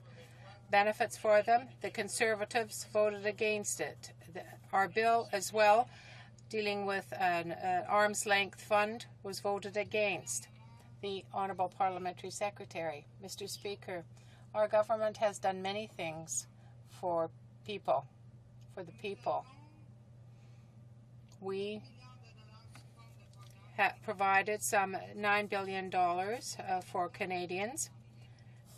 benefits for them. The Conservatives voted against it. Our bill as well, dealing with an arm's length fund, was voted against. The Honourable Parliamentary Secretary. Mr. Speaker, our government has done many things for people. For the people. We have provided some $9 billion for Canadians.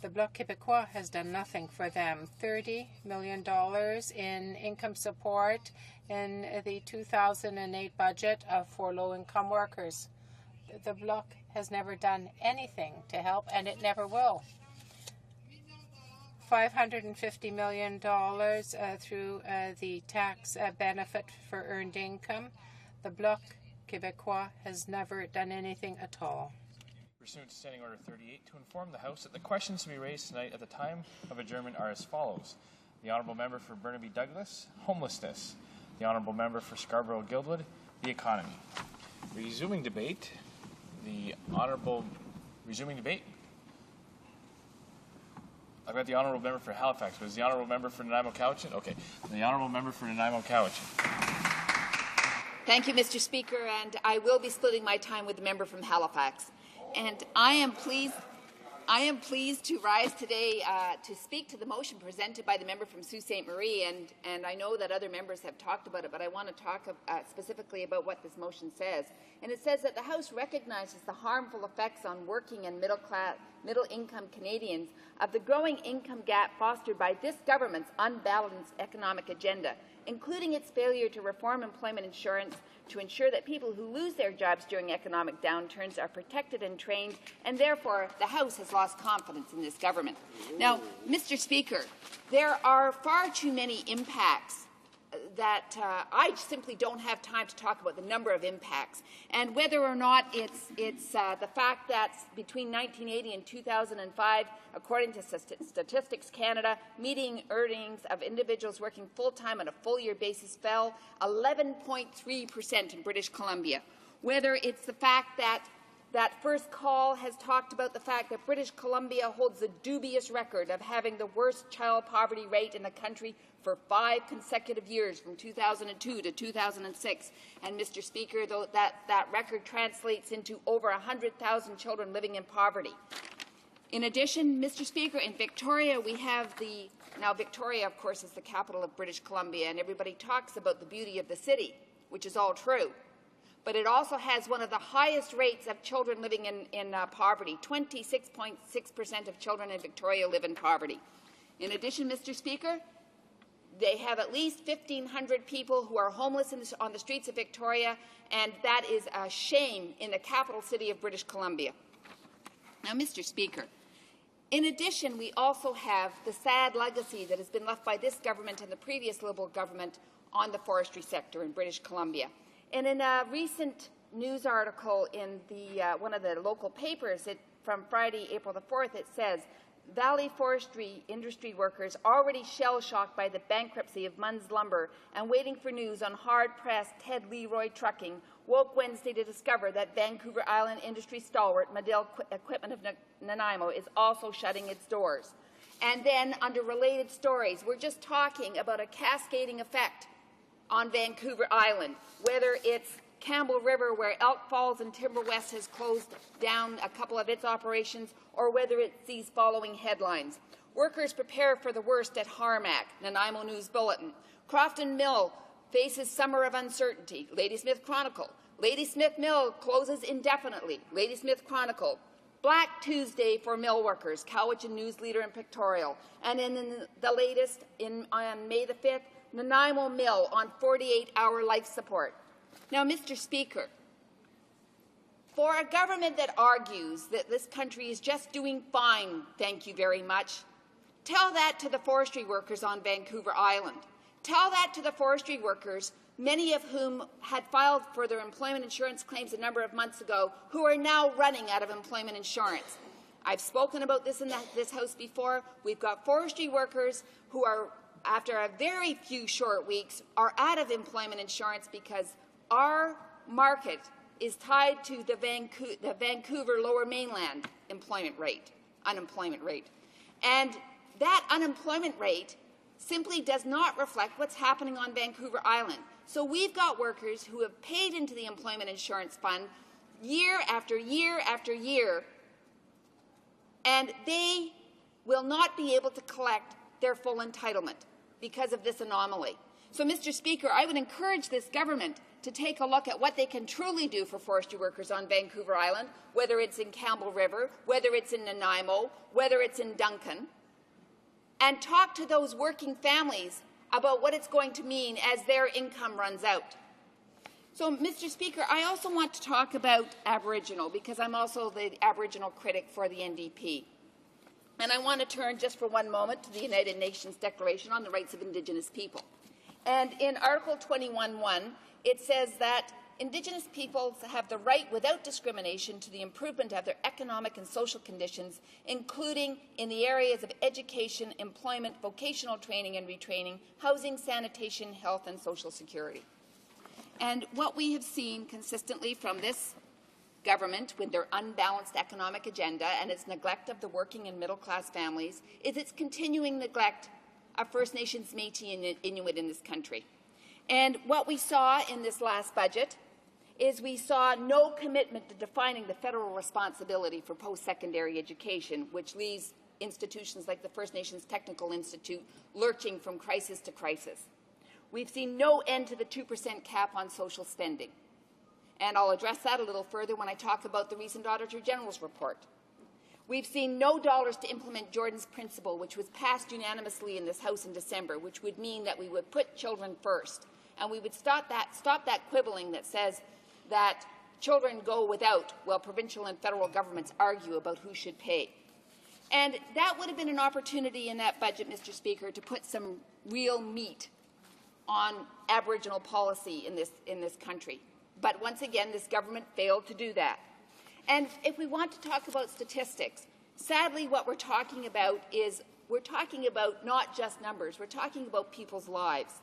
The Bloc Québécois has done nothing for them. $30 million in income support in the 2008 budget for low-income workers. The Bloc has never done anything to help, and it never will. $550 million through the tax benefit for earned income. The Bloc Québécois has never done anything at all. Pursuant to Standing Order 38, to inform the House that the questions to be raised tonight at the time of adjournment are as follows. The Honourable Member for Burnaby Douglas, homelessness. The Honourable Member for Scarborough-Guildwood, the economy. Resuming debate. I've got the Honourable Member for Halifax, but is the Honourable Member for Nanaimo-Cowichan? Okay. The Honourable Member for Nanaimo-Cowichan. Thank you, Mr. Speaker, and I will be splitting my time with the member from Halifax. And I am pleased I am pleased to rise today to speak to the motion presented by the member from Sault Ste. Marie, and I know that other members have talked about it, but I want to talk specifically about what this motion says. And it says that the House recognizes the harmful effects on working and middle-income Canadians of the growing income gap fostered by this government's unbalanced economic agenda, including its failure to reform employment insurance to ensure that people who lose their jobs during economic downturns are protected and trained, and therefore the House has lost confidence in this government. Now, Mr. Speaker, there are far too many impacts that I simply don't have time to talk about the number of impacts, and whether or not it's the fact that between 1980 and 2005, according to Statistics Canada, median earnings of individuals working full-time on a full-year basis fell 11.3% in British Columbia. Whether it's the fact that First Call has talked about the fact that British Columbia holds the dubious record of having the worst child poverty rate in the country for 5 consecutive years, from 2002 to 2006. And, Mr. Speaker, though that record translates into over 100,000 children living in poverty. In addition, Mr. Speaker, in Victoria, we have now Victoria, of course, is the capital of British Columbia, and everybody talks about the beauty of the city, which is all true. But it also has one of the highest rates of children living in poverty. 26.6% of children in Victoria live in poverty. In addition, Mr. Speaker, they have at least 1,500 people who are homeless on the streets of Victoria, and that is a shame in the capital city of British Columbia. Now, Mr. Speaker, in addition, we also have the sad legacy that has been left by this government and the previous Liberal government on the forestry sector in British Columbia. And in a recent news article in one of the local papers from Friday, April the 4th, it says, Valley forestry industry workers already shell-shocked by the bankruptcy of Munn's Lumber and waiting for news on hard-pressed Ted Leroy Trucking woke Wednesday to discover that Vancouver Island industry stalwart Medill Equipment of Nanaimo is also shutting its doors. And then, under related stories, we're just talking about a cascading effect on Vancouver Island, whether it's Campbell River, where Elk Falls and Timber West has closed down a couple of its operations, or whether it's these following headlines. Workers prepare for the worst at Harmac, Nanaimo News Bulletin. Crofton Mill faces summer of uncertainty, Ladysmith Chronicle. Ladysmith Mill closes indefinitely, Ladysmith Chronicle. Black Tuesday for mill workers, Cowichan News Leader and Pictorial. And in the latest, on May the 5th, Nanaimo Mill on 48-hour life support. Now, Mr. Speaker, for a government that argues that this country is just doing fine, thank you very much, tell that to the forestry workers on Vancouver Island. Tell that to the forestry workers, many of whom had filed for their employment insurance claims a number of months ago, who are now running out of employment insurance. I've spoken about this in this House before. We've got forestry workers who are, after a very few short weeks, are out of employment insurance because our market is tied to the Vancouver Lower Mainland unemployment rate. And that unemployment rate simply does not reflect what's happening on Vancouver Island. So we've got workers who have paid into the Employment Insurance Fund year after year after year, and they will not be able to collect their full entitlement because of this anomaly. So, Mr. Speaker, I would encourage this government to take a look at what they can truly do for forestry workers on Vancouver Island, whether it's in Campbell River, whether it's in Nanaimo, whether it's in Duncan, and talk to those working families about what it's going to mean as their income runs out. So, Mr. Speaker, I also want to talk about Aboriginal, because I'm also the Aboriginal critic for the NDP. And I want to turn just for one moment to the United Nations Declaration on the Rights of Indigenous People. And in Article 21.1, it says that Indigenous peoples have the right without discrimination to the improvement of their economic and social conditions, including in the areas of education, employment, vocational training and retraining, housing, sanitation, health and social security. And what we have seen consistently from this government with their unbalanced economic agenda and its neglect of the working and middle-class families is its continuing neglect of First Nations, Métis and Inuit in this country. And what we saw in this last budget is we saw no commitment to defining the federal responsibility for post-secondary education, which leaves institutions like the First Nations Technical Institute lurching from crisis to crisis. We've seen no end to the 2% cap on social spending. And I'll address that a little further when I talk about the recent Auditor General's report. We've seen no dollars to implement Jordan's Principle, which was passed unanimously in this House in December, which would mean that we would put children first. And we would stop that quibbling that says that children go without while provincial and federal governments argue about who should pay. And that would have been an opportunity in that budget, Mr. Speaker, to put some real meat on Aboriginal policy in this country. But once again, this government failed to do that. And if we want to talk about statistics, sadly what we're talking about is we're talking about not just numbers, we're talking about people's lives.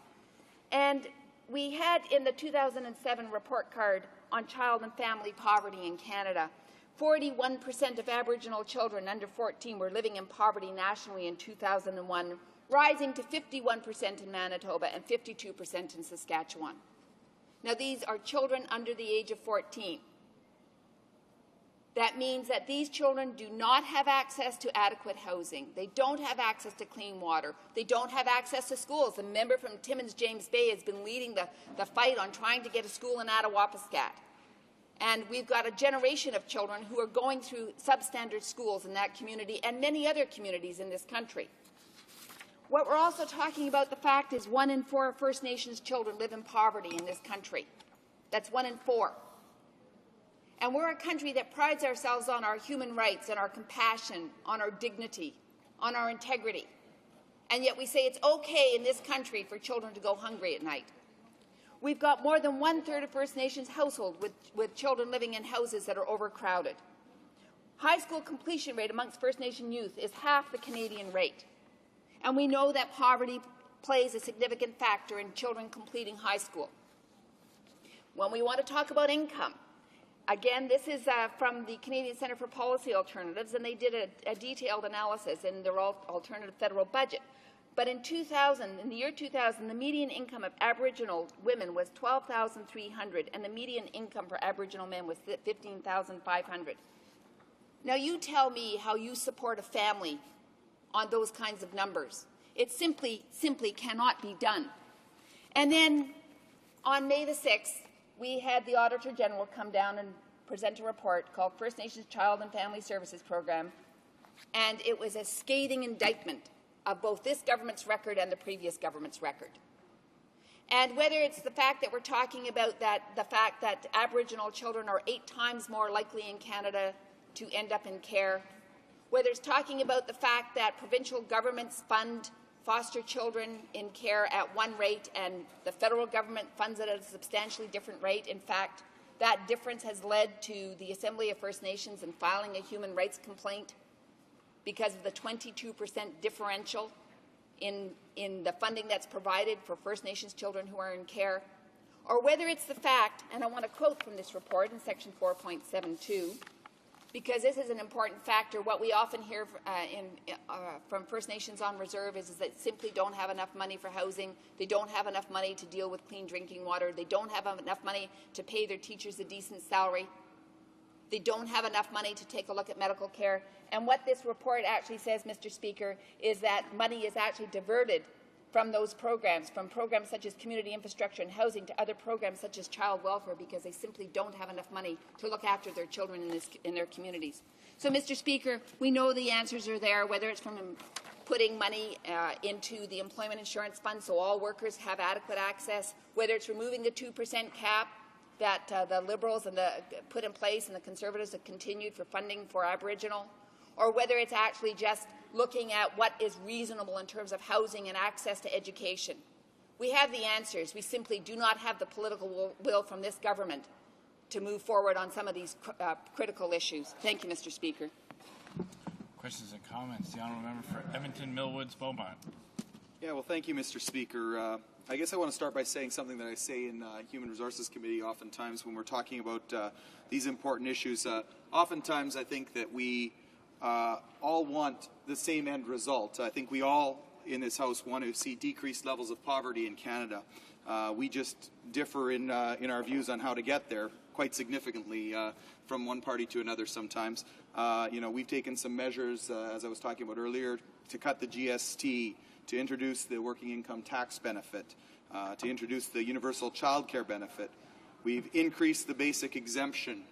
And we had in the 2007 report card on child and family poverty in Canada, 41% of Aboriginal children under 14 were living in poverty nationally in 2001, rising to 51% in Manitoba and 52% in Saskatchewan. Now, these are children under the age of 14. That means that these children do not have access to adequate housing. They don't have access to clean water. They don't have access to schools. The member from Timmins James Bay has been leading the fight on trying to get a school in Attawapiskat. And we've got a generation of children who are going through substandard schools in that community and many other communities in this country. What we're also talking about, the fact is 1 in 4 First Nations children live in poverty in this country. That's 1 in 4. And we're a country that prides ourselves on our human rights and our compassion, on our dignity, on our integrity. And yet we say it's okay in this country for children to go hungry at night. We've got more than 1/3 of First Nations households with children living in houses that are overcrowded. High school completion rate amongst First Nation youth is half the Canadian rate. And we know that poverty plays a significant factor in children completing high school. When we want to talk about income, again, this is from the Canadian Centre for Policy Alternatives, and they did a detailed analysis in their alternative federal budget. But in the year 2000, the median income of Aboriginal women was $12,300, and the median income for Aboriginal men was $15,500. Now, you tell me how you support a family on those kinds of numbers. It simply cannot be done. And then on May the 6th, we had the Auditor General come down and present a report called First Nations Child and Family Services Program, and it was a scathing indictment of both this government's record and the previous government's record. And whether it's the fact that we're talking about the fact that Aboriginal children are 8 times more likely in Canada to end up in care, whether it's talking about the fact that provincial governments fund foster children in care at one rate and the federal government funds it at a substantially different rate. In fact, that difference has led to the Assembly of First Nations in filing a human rights complaint because of the 22% differential in the funding that's provided for First Nations children who are in care. Or whether it's the fact, and I want to quote from this report in section 4.72, because this is an important factor. What we often hear from First Nations on reserve is that they simply don't have enough money for housing. They don't have enough money to deal with clean drinking water. They don't have enough money to pay their teachers a decent salary. They don't have enough money to take a look at medical care. And what this report actually says, Mr. Speaker, is that money is actually diverted from those programs, from programs such as community infrastructure and housing to other programs such as child welfare, because they simply don't have enough money to look after their children in their communities. So, Mr. Speaker, we know the answers are there, whether it's from putting money into the Employment Insurance Fund so all workers have adequate access, whether it's removing the 2% cap that the Liberals put in place and the Conservatives have continued for funding for Aboriginal, or whether it's actually just looking at what is reasonable in terms of housing and access to education. We have the answers. We simply do not have the political will from this government to move forward on some of these critical issues. Thank you, Mr. Speaker. Questions and comments? The Honourable Member for Edmonton Millwoods Beaumont. Yeah, well, thank you, Mr. Speaker. I guess I want to start by saying something that I say in Human Resources Committee oftentimes when we're talking about these important issues. Oftentimes I think that we all want the same end result. I think we all in this House want to see decreased levels of poverty in Canada. We just differ in our views on how to get there. quite significantly from one party to another sometimes. We've taken some measures, as I was talking about earlier, to cut the GST, to introduce the working income tax benefit, to introduce the universal child care benefit. We've increased the basic exemption.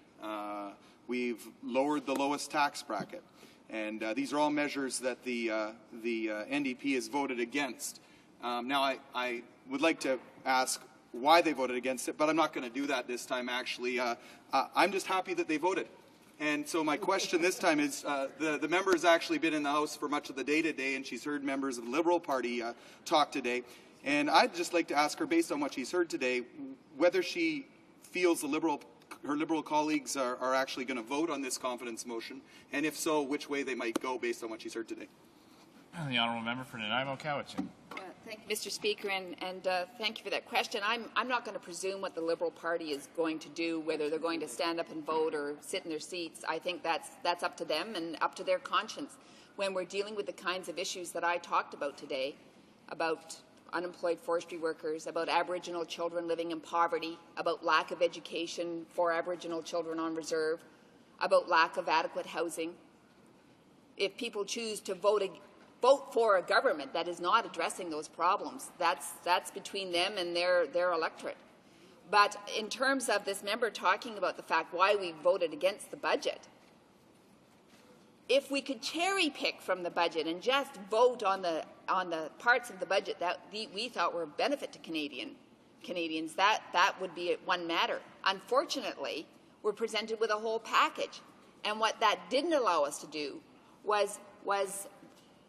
We've lowered the lowest tax bracket. And these are all measures that the NDP has voted against. Now, I would like to ask why they voted against it, but I'm not going to do that this time, actually. I'm just happy that they voted. And so my question this time is, the member has actually been in the House for much of the day today, and she's heard members of the Liberal Party talk today. And I'd just like to ask her, based on what she's heard today, whether she feels her Liberal colleagues are actually going to vote on this confidence motion, and if so, which way they might go based on what she's heard today. The honourable member for Nanaimo Cowichan. Thank you, Mr. Speaker, and thank you for that question. I'm not going to presume what the Liberal Party is going to do, whether they're going to stand up and vote or sit in their seats. I think that's up to them and up to their conscience. When we're dealing with the kinds of issues that I talked about today, about unemployed forestry workers, about Aboriginal children living in poverty, about lack of education for Aboriginal children on reserve, about lack of adequate housing, if people choose to vote for a government that is not addressing those problems, that's between them and their electorate. But in terms of this member talking about the fact why we voted against the budget, if we could cherry pick from the budget and just vote on the parts of the budget that we thought were a benefit to Canadians, that would be one matter. Unfortunately, we're presented with a whole package, and what that didn't allow us to do was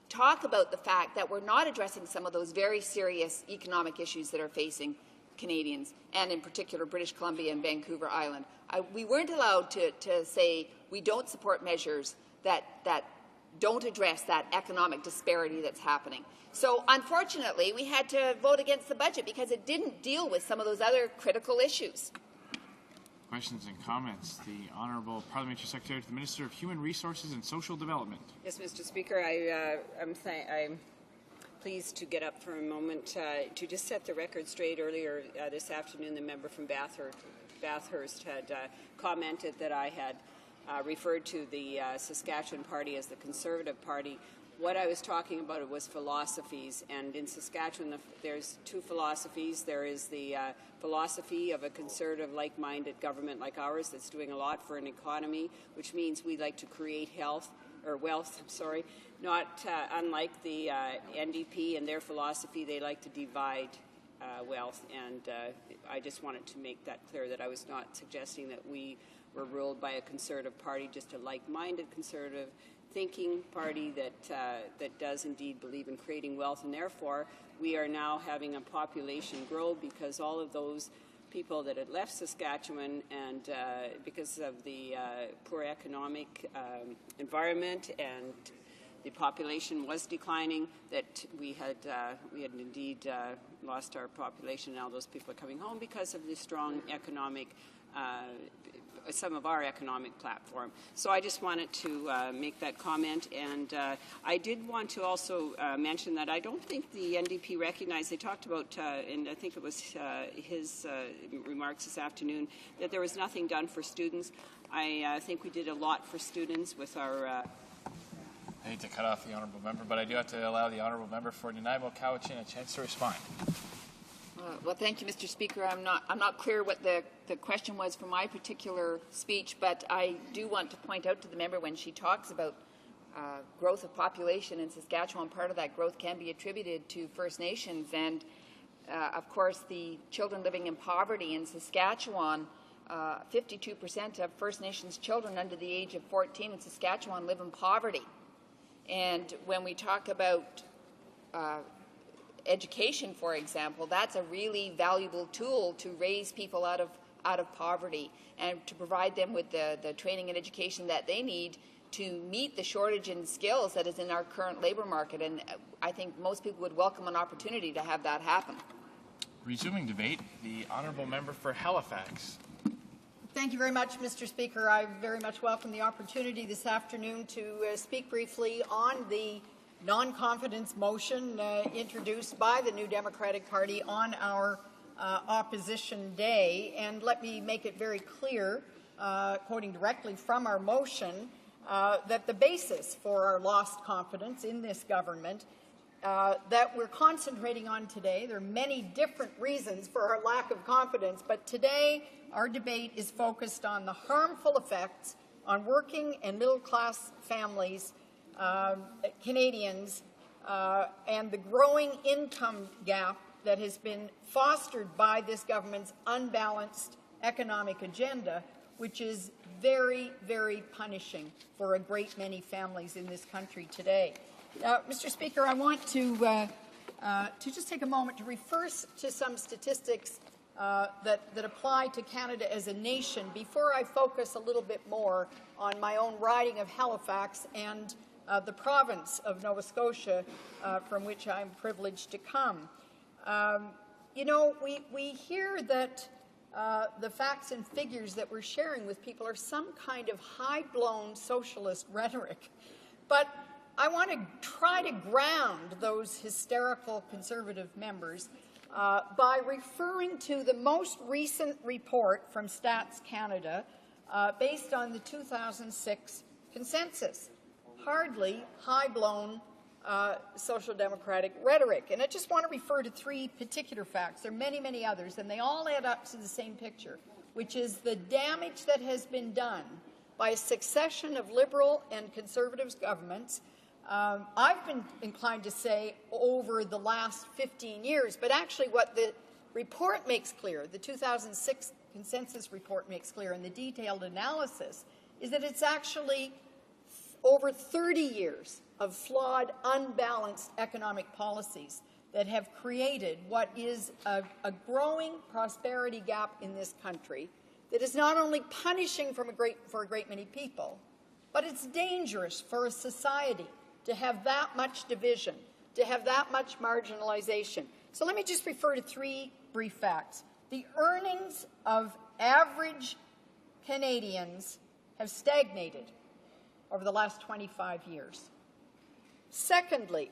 talk about the fact that we're not addressing some of those very serious economic issues that are facing Canadians, and in particular British Columbia and Vancouver Island. We weren't allowed to say we don't support measures that don't address that economic disparity that's happening. So unfortunately, we had to vote against the budget because it didn't deal with some of those other critical issues. Questions and comments. The Honourable Parliamentary Secretary to the Minister of Human Resources and Social Development. Yes, Mr. Speaker, I'm pleased to get up for a moment to just set the record straight. Earlier this afternoon, the member from Bathurst had commented that I had referred to the Saskatchewan Party as the Conservative Party. What I was talking about was philosophies, and in Saskatchewan there's two philosophies. There is the philosophy of a conservative, like-minded government like ours that's doing a lot for an economy, which means we like to create wealth, not unlike the NDP and their philosophy. They like to divide wealth, and I just wanted to make that clear, that I was not suggesting that we were ruled by a conservative party, just a like-minded conservative thinking party that does indeed believe in creating wealth, and therefore we are now having a population grow because all of those people that had left Saskatchewan and because of the poor economic environment, and the population was declining, that we had indeed lost our population. Now those people are coming home because of the strong economic some of our economic platform. So I just wanted to make that comment, and I did want to also mention that I don't think the NDP recognized, they talked about, and I think it was his remarks this afternoon, that there was nothing done for students. I think we did a lot for students with our... I hate to cut off the honourable member, but I do have to allow the honourable member for Nanaimo Cowichan a chance to respond. Well, thank you, Mr. Speaker. I'm not clear what the question was for my particular speech, but I do want to point out to the member, when she talks about growth of population in Saskatchewan, part of that growth can be attributed to First Nations, and of course the children living in poverty in Saskatchewan, 52% of First Nations children under the age of 14 in Saskatchewan live in poverty. And when we talk about education, for example, that's a really valuable tool to raise people out of poverty and to provide them with the training and education that they need to meet the shortage in skills that is in our current labour market. And I think most people would welcome an opportunity to have that happen. Resuming debate, the honourable member for Halifax. Thank you very much, Mr. Speaker. I very much welcome the opportunity this afternoon to speak briefly on the non-confidence motion introduced by the New Democratic Party on our opposition day, and let me make it very clear, quoting directly from our motion, that the basis for our lost confidence in this government that we're concentrating on today, there are many different reasons for our lack of confidence, but today our debate is focused on the harmful effects on working and middle-class families, Canadians, and the growing income gap that has been fostered by this government's unbalanced economic agenda, which is very, very punishing for a great many families in this country today. Mr. Speaker, I want to just take a moment to refer to some statistics that apply to Canada as a nation before I focus a little bit more on my own riding of Halifax and the province of Nova Scotia, from which I'm privileged to come. You know, we hear that the facts and figures that we're sharing with people are some kind of high-blown socialist rhetoric, but I want to try to ground those hysterical Conservative members by referring to the most recent report from Stats Canada based on the 2006 consensus. Hardly high-blown social democratic rhetoric. And I just want to refer to three particular facts. There are many, many others, and they all add up to the same picture, which is the damage that has been done by a succession of Liberal and Conservative governments. I've been inclined to say over the last 15 years, but actually what the report makes clear, the 2006 consensus report makes clear in the detailed analysis, is that it's actually over 30 years of flawed, unbalanced economic policies that have created what is a growing prosperity gap in this country that is not only punishing for a great many people, but it's dangerous for a society to have that much division, to have that much marginalization. So let me just refer to three brief facts. The earnings of average Canadians have stagnated over the last 25 years. Secondly,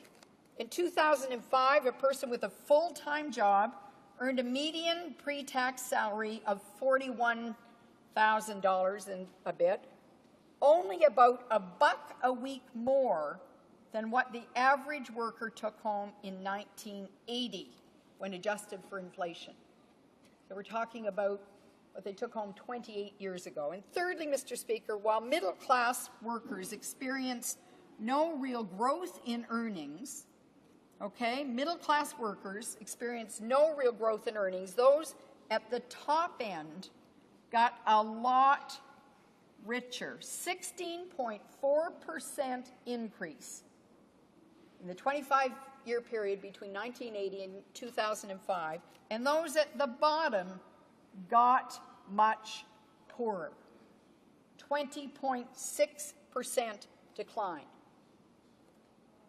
in 2005, a person with a full-time job earned a median pre-tax salary of $41,000 and a bit, only about $1 a week more than what the average worker took home in 1980 when adjusted for inflation. So we're talking about what they took home 28 years ago. And thirdly, Mr. Speaker, while middle-class workers experience no real growth in earnings, middle-class workers experience no real growth in earnings, those at the top end got a lot richer, 16.4% increase in the 25-year period between 1980 and 2005, and those at the bottom got much poorer, 20.6% decline.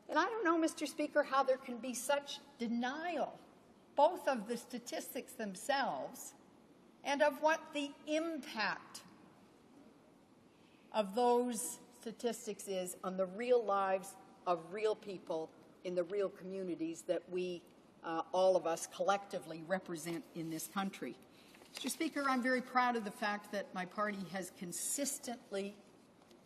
And I don't know, Mr. Speaker, how there can be such denial, both of the statistics themselves and of what the impact of those statistics is on the real lives of real people in the real communities that we, all of us, collectively represent in this country. Mr. Speaker, I'm very proud of the fact that my party has consistently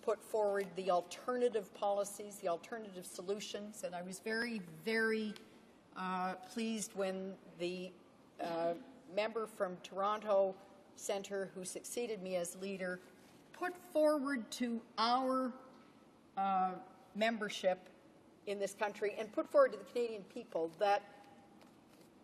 put forward the alternative policies, the alternative solutions, and I was very, very pleased when the member from Toronto Centre who succeeded me as leader put forward to our membership in this country and put forward to the Canadian people that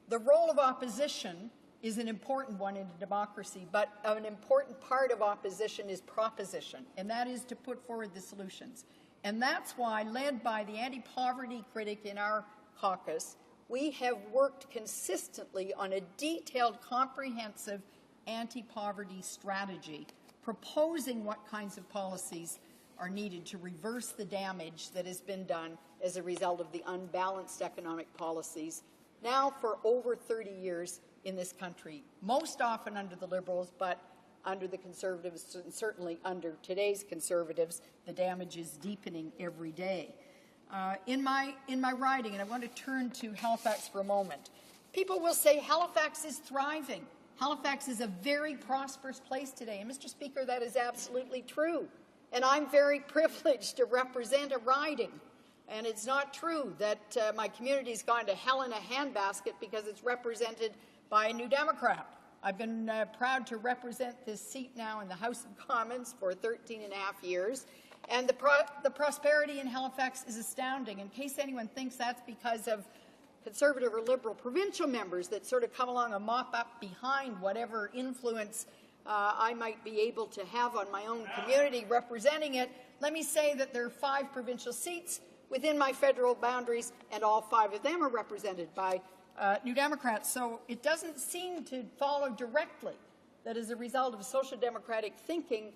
the role of opposition is an important one in a democracy, but an important part of opposition is proposition, and that is to put forward the solutions. And that's why, led by the anti-poverty critic in our caucus, we have worked consistently on a detailed, comprehensive anti-poverty strategy, proposing what kinds of policies are needed to reverse the damage that has been done as a result of the unbalanced economic policies now for over 30 years in this country, most often under the Liberals, but under the Conservatives, and certainly under today's Conservatives, the damage is deepening every day. In my riding, and I want to turn to Halifax for a moment, People will say Halifax is thriving. Halifax is a very prosperous place today. And, Mr. Speaker, that is absolutely true. And I'm very privileged to represent a riding. And it's not true that my community's gone to hell in a handbasket because it's represented by a New Democrat. I've been proud to represent this seat now in the House of Commons for 13 and a half years. And the prosperity in Halifax is astounding. In case anyone thinks that's because of Conservative or Liberal provincial members that sort of come along and mop up behind whatever influence I might be able to have on my own community representing it, let me say that there are 5 provincial seats within my federal boundaries, and all 5 of them are represented by New Democrats. So it doesn't seem to follow directly that as a result of social democratic thinking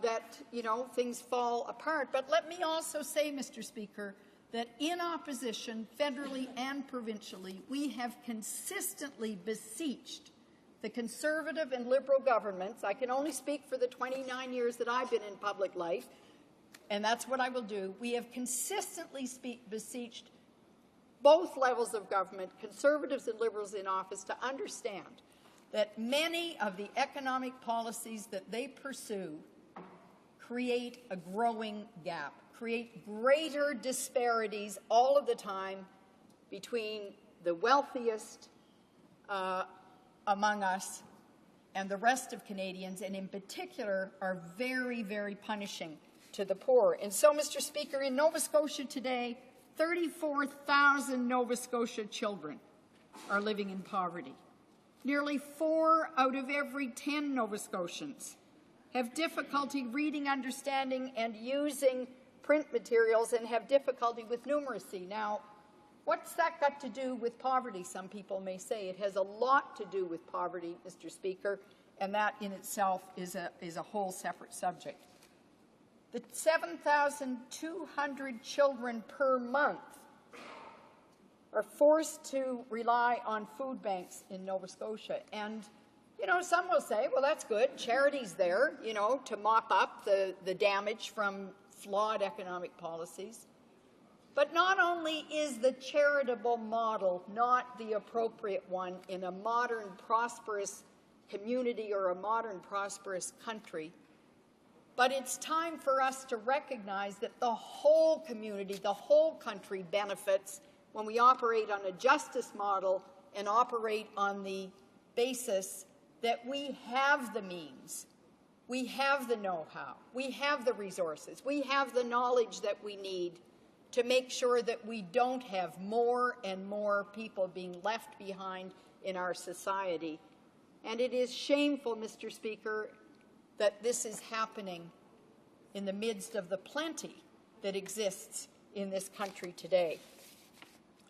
that, you know, things fall apart. But let me also say, Mr. Speaker, that in opposition, federally and provincially, we have consistently beseeched the Conservative and Liberal governments. I can only speak for the 29 years that I've been in public life, and that's what I will do. We have consistently beseeched both levels of government, Conservatives and Liberals in office, to understand that many of the economic policies that they pursue create a growing gap, create greater disparities all of the time between the wealthiest among us and the rest of Canadians, and in particular are very, very punishing to the poor. And so, Mr. Speaker, in Nova Scotia today, 34,000 Nova Scotia children are living in poverty. Nearly 4 out of every 10 Nova Scotians have difficulty reading, understanding, and using print materials and have difficulty with numeracy. Now, what's that got to do with poverty, some people may say? It has a lot to do with poverty, Mr. Speaker, and that in itself is a whole separate subject. The 7,200 children per month are forced to rely on food banks in Nova Scotia. And, you know, some will say, well, that's good. Charity's there, you know, to mop up the damage from flawed economic policies. But not only is the charitable model not the appropriate one in a modern, prosperous community or a modern, prosperous country, but it's time for us to recognize that the whole community, the whole country benefits when we operate on a justice model and operate on the basis that we have the means, we have the know-how, we have the resources, we have the knowledge that we need to make sure that we don't have more and more people being left behind in our society. And it is shameful, Mr. Speaker, that this is happening in the midst of the plenty that exists in this country today.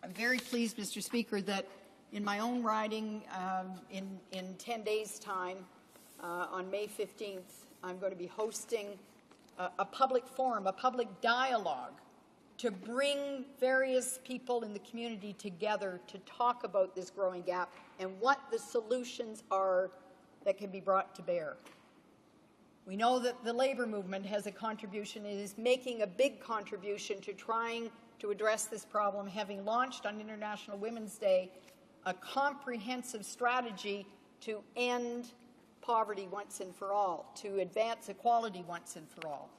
I'm very pleased, Mr. Speaker, that in my own riding in 10 days' time, on May 15th, I'm going to be hosting a public forum, a public dialogue to bring various people in the community together to talk about this growing gap and what the solutions are that can be brought to bear. We know that the labor movement has a contribution. It is making a big contribution to trying to address this problem, having launched on International Women's Day a comprehensive strategy to end poverty once and for all, to advance equality once and for all.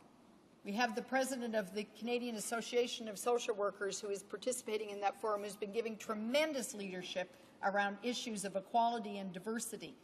We have the president of the Canadian Association of Social Workers who is participating in that forum, who's been giving tremendous leadership around issues of equality and diversity.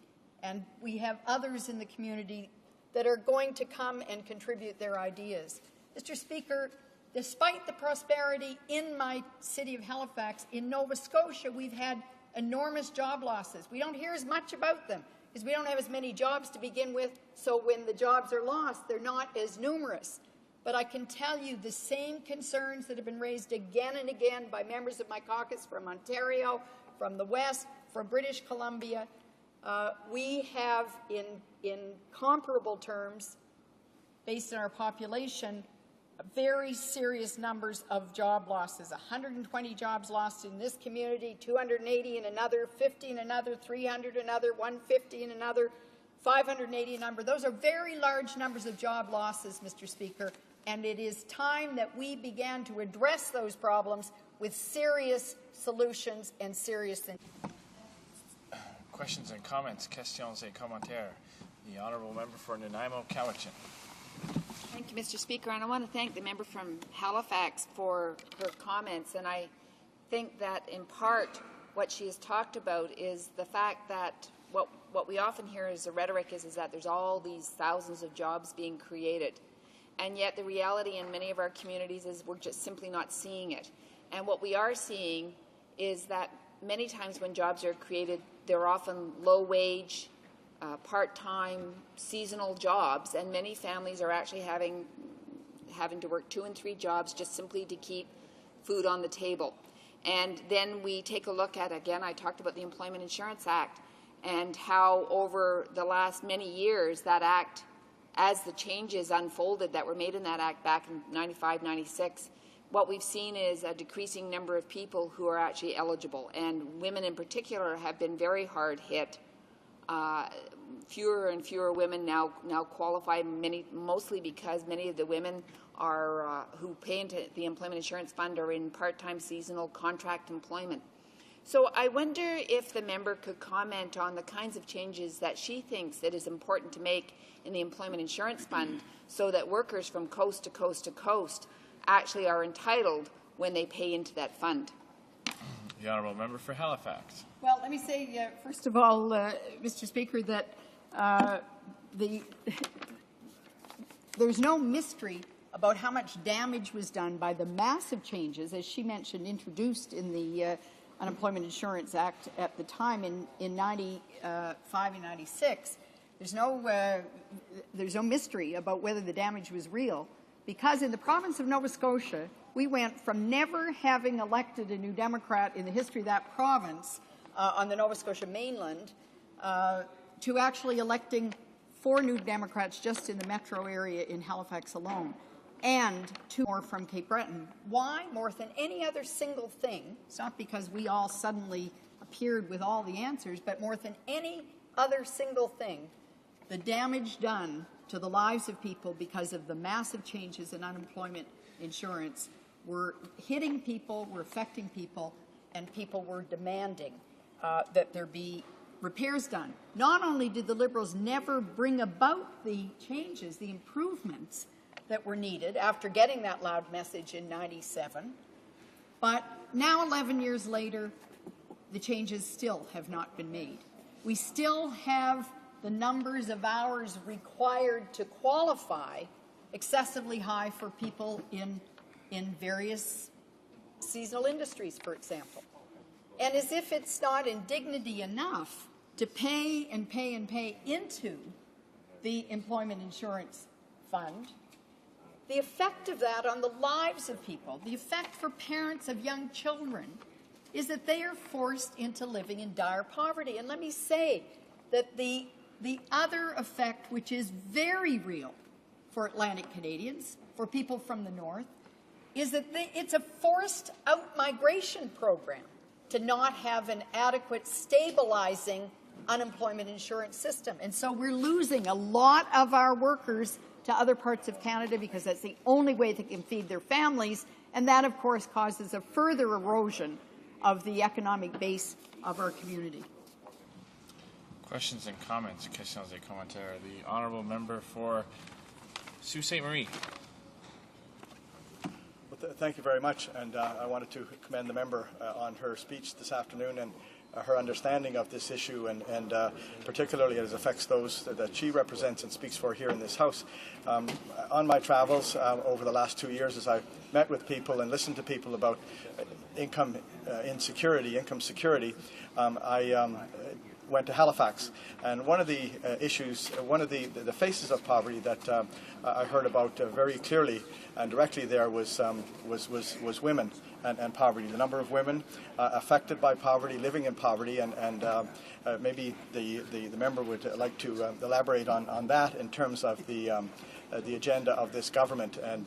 And we have others in the community that are going to come and contribute their ideas. Mr. Speaker, despite the prosperity in my city of Halifax, in Nova Scotia, we've had enormous job losses. We don't hear as much about them because we don't have as many jobs to begin with, so when the jobs are lost, they're not as numerous. But I can tell you the same concerns that have been raised again and again by members of my caucus from Ontario, from the West, from British Columbia. We have, in comparable terms, based on our population, very serious numbers of job losses. 120 jobs lost in this community, 280 in another, 50 in another, 300 in another, 150 in another, 580 in another. Those are very large numbers of job losses, Mr. Speaker, and it is time that we began to address those problems with serious solutions and serious things. Questions and comments. Questions et commentaires. The Honourable Member for Nanaimo, Cowichan. Thank you, Mr. Speaker, and I want to thank the member from Halifax for her comments. And I think that in part what she has talked about is the fact that what we often hear as a rhetoric is that there's all these thousands of jobs being created. And yet the reality in many of our communities is we're just simply not seeing it. And what we are seeing is that many times when jobs are created, they're often low-wage, part-time, seasonal jobs, and many families are actually having to work 2 and 3 jobs just simply to keep food on the table. And then we take a look at, again, I talked about the Employment Insurance Act and how over the last many years that Act, as the changes unfolded that were made in that Act back in 95, 96, what we've seen is a decreasing number of people who are actually eligible. And women in particular have been very hard hit. Fewer and fewer women now qualify, mostly because many of the women are who pay into the Employment Insurance Fund are in part-time seasonal contract employment. So I wonder if the member could comment on the kinds of changes that she thinks it is important to make in the Employment Insurance Fund so that workers from coast to coast to coast actually are entitled when they pay into that fund. The Honourable Member for Halifax. Well, let me say, first of all, Mr. Speaker, that there's no mystery about how much damage was done by the massive changes, as she mentioned, introduced in the Unemployment Insurance Act at the time in 95 and 96. There's no mystery about whether the damage was real, because in the province of Nova Scotia, we went from never having elected a New Democrat in the history of that province on the Nova Scotia mainland to actually electing 4 New Democrats just in the metro area in Halifax alone, and 2 more from Cape Breton. Why? More than any other single thing. It's not because we all suddenly appeared with all the answers, but more than any other single thing, the damage done to the lives of people because of the massive changes in unemployment insurance were hitting people, were affecting people, and people were demanding that there be repairs done. Not only did the Liberals never bring about the changes, the improvements that were needed after getting that loud message in 97, but now 11 years later, the changes still have not been made. We still have the numbers of hours required to qualify excessively high for people in various seasonal industries, for example. And as if it's not indignity enough to pay and pay and pay into the Employment Insurance Fund, the effect of that on the lives of people, the effect for parents of young children, is that they are forced into living in dire poverty. And let me say that the other effect, which is very real for Atlantic Canadians, for people from the north, is that it's a forced out-migration program to not have an adequate stabilizing unemployment insurance system. And so we're losing a lot of our workers to other parts of Canada because that's the only way they can feed their families. And that, of course, causes a further erosion of the economic base of our community. Questions and comments. Questions et commentaires. The Honourable Member for Sault Ste. Marie. Well, thank you very much, and I wanted to commend the member on her speech this afternoon and her understanding of this issue, and particularly as it affects those that she represents and speaks for here in this House. On my travels over the last 2 years, as I've met with people and listened to people about income security, I went to Halifax, and one of the issues, one of the faces of poverty that I heard about very clearly and directly there was women and poverty. The number of women affected by poverty, living in poverty, and maybe the member would like to elaborate on that in terms of the agenda of this government and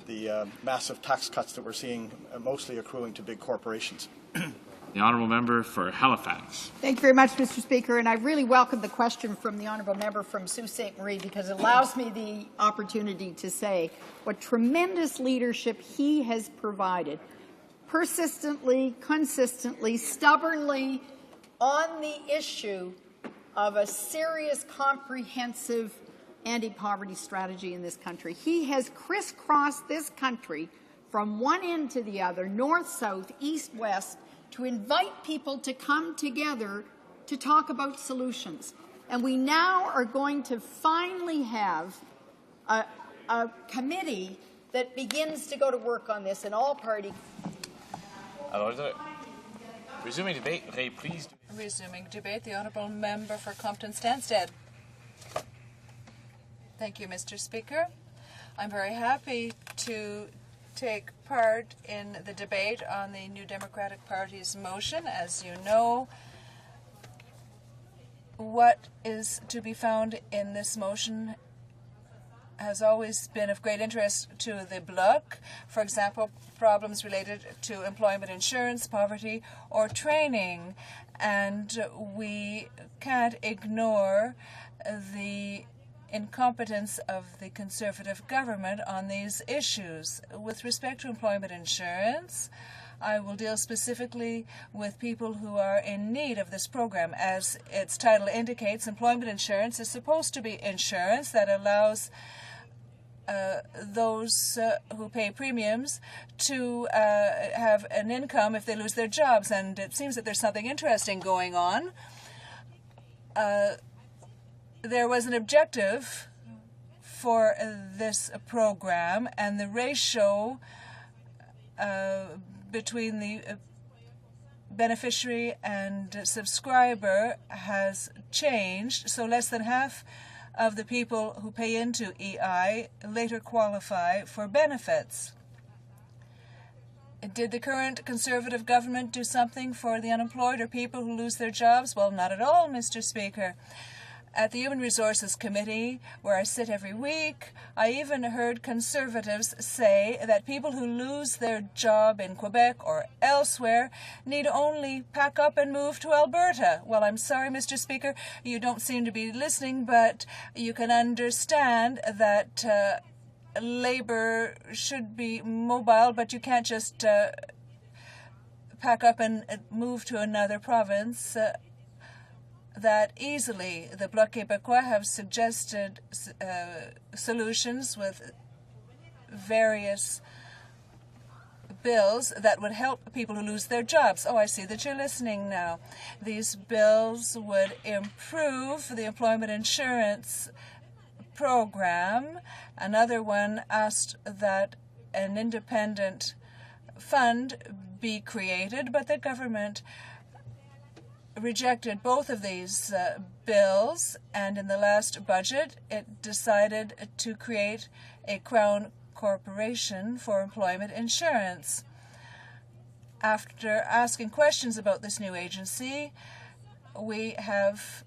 the massive tax cuts that we're seeing mostly accruing to big corporations. The Honourable Member for Halifax. Thank you very much, Mr. Speaker, and I really welcome the question from the Honourable Member from Sault Ste. Marie because it allows me the opportunity to say what tremendous leadership he has provided, persistently, consistently, stubbornly, on the issue of a serious, comprehensive anti-poverty strategy in this country. He has crisscrossed this country from one end to the other, north, south, east, west, to invite people to come together to talk about solutions. And we now are going to finally have a committee that begins to go to work on this in all parties. Resuming debate, please. Resuming debate, the Honourable Member for Compton-Stanstead. Thank you, Mr. Speaker. I'm very happy to take part in the debate on the New Democratic Party's motion. As you know, what is to be found in this motion has always been of great interest to the Bloc. For example, problems related to employment insurance, poverty, or training. And we can't ignore the incompetence of the Conservative government on these issues. With respect to employment insurance, I will deal specifically with people who are in need of this program. As its title indicates, employment insurance is supposed to be insurance that allows those who pay premiums to have an income if they lose their jobs. And it seems that there's something interesting going on. There was an objective for this program, and the ratio between the beneficiary and subscriber has changed, so less than half of the people who pay into EI later qualify for benefits. Did the current Conservative government do something for the unemployed or people who lose their jobs? Well, not at all, Mr. Speaker. At the Human Resources Committee, where I sit every week, I even heard Conservatives say that people who lose their job in Quebec or elsewhere need only pack up and move to Alberta. Well, I'm sorry, Mr. Speaker, you don't seem to be listening, but you can understand that Labour should be mobile, but you can't just pack up and move to another province that easily. The Bloc Québécois have suggested solutions with various bills that would help people who lose their jobs. Oh, I see that you're listening now. These bills would improve the employment insurance program. Another one asked that an independent fund be created, but the government rejected both of these bills, and in the last budget it decided to create a Crown Corporation for employment insurance. After asking questions about this new agency, we have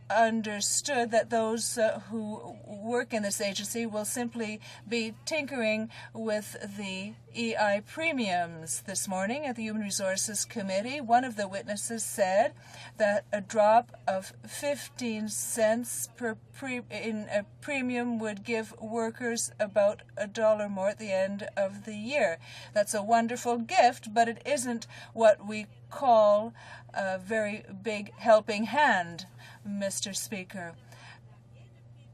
understood that those who work in this agency will simply be tinkering with the EI premiums. This morning at the Human Resources Committee, one of the witnesses said that a drop of 15 cents in a premium would give workers about $1 more at the end of the year. That's a wonderful gift, but it isn't what we call a very big helping hand, Mr. Speaker.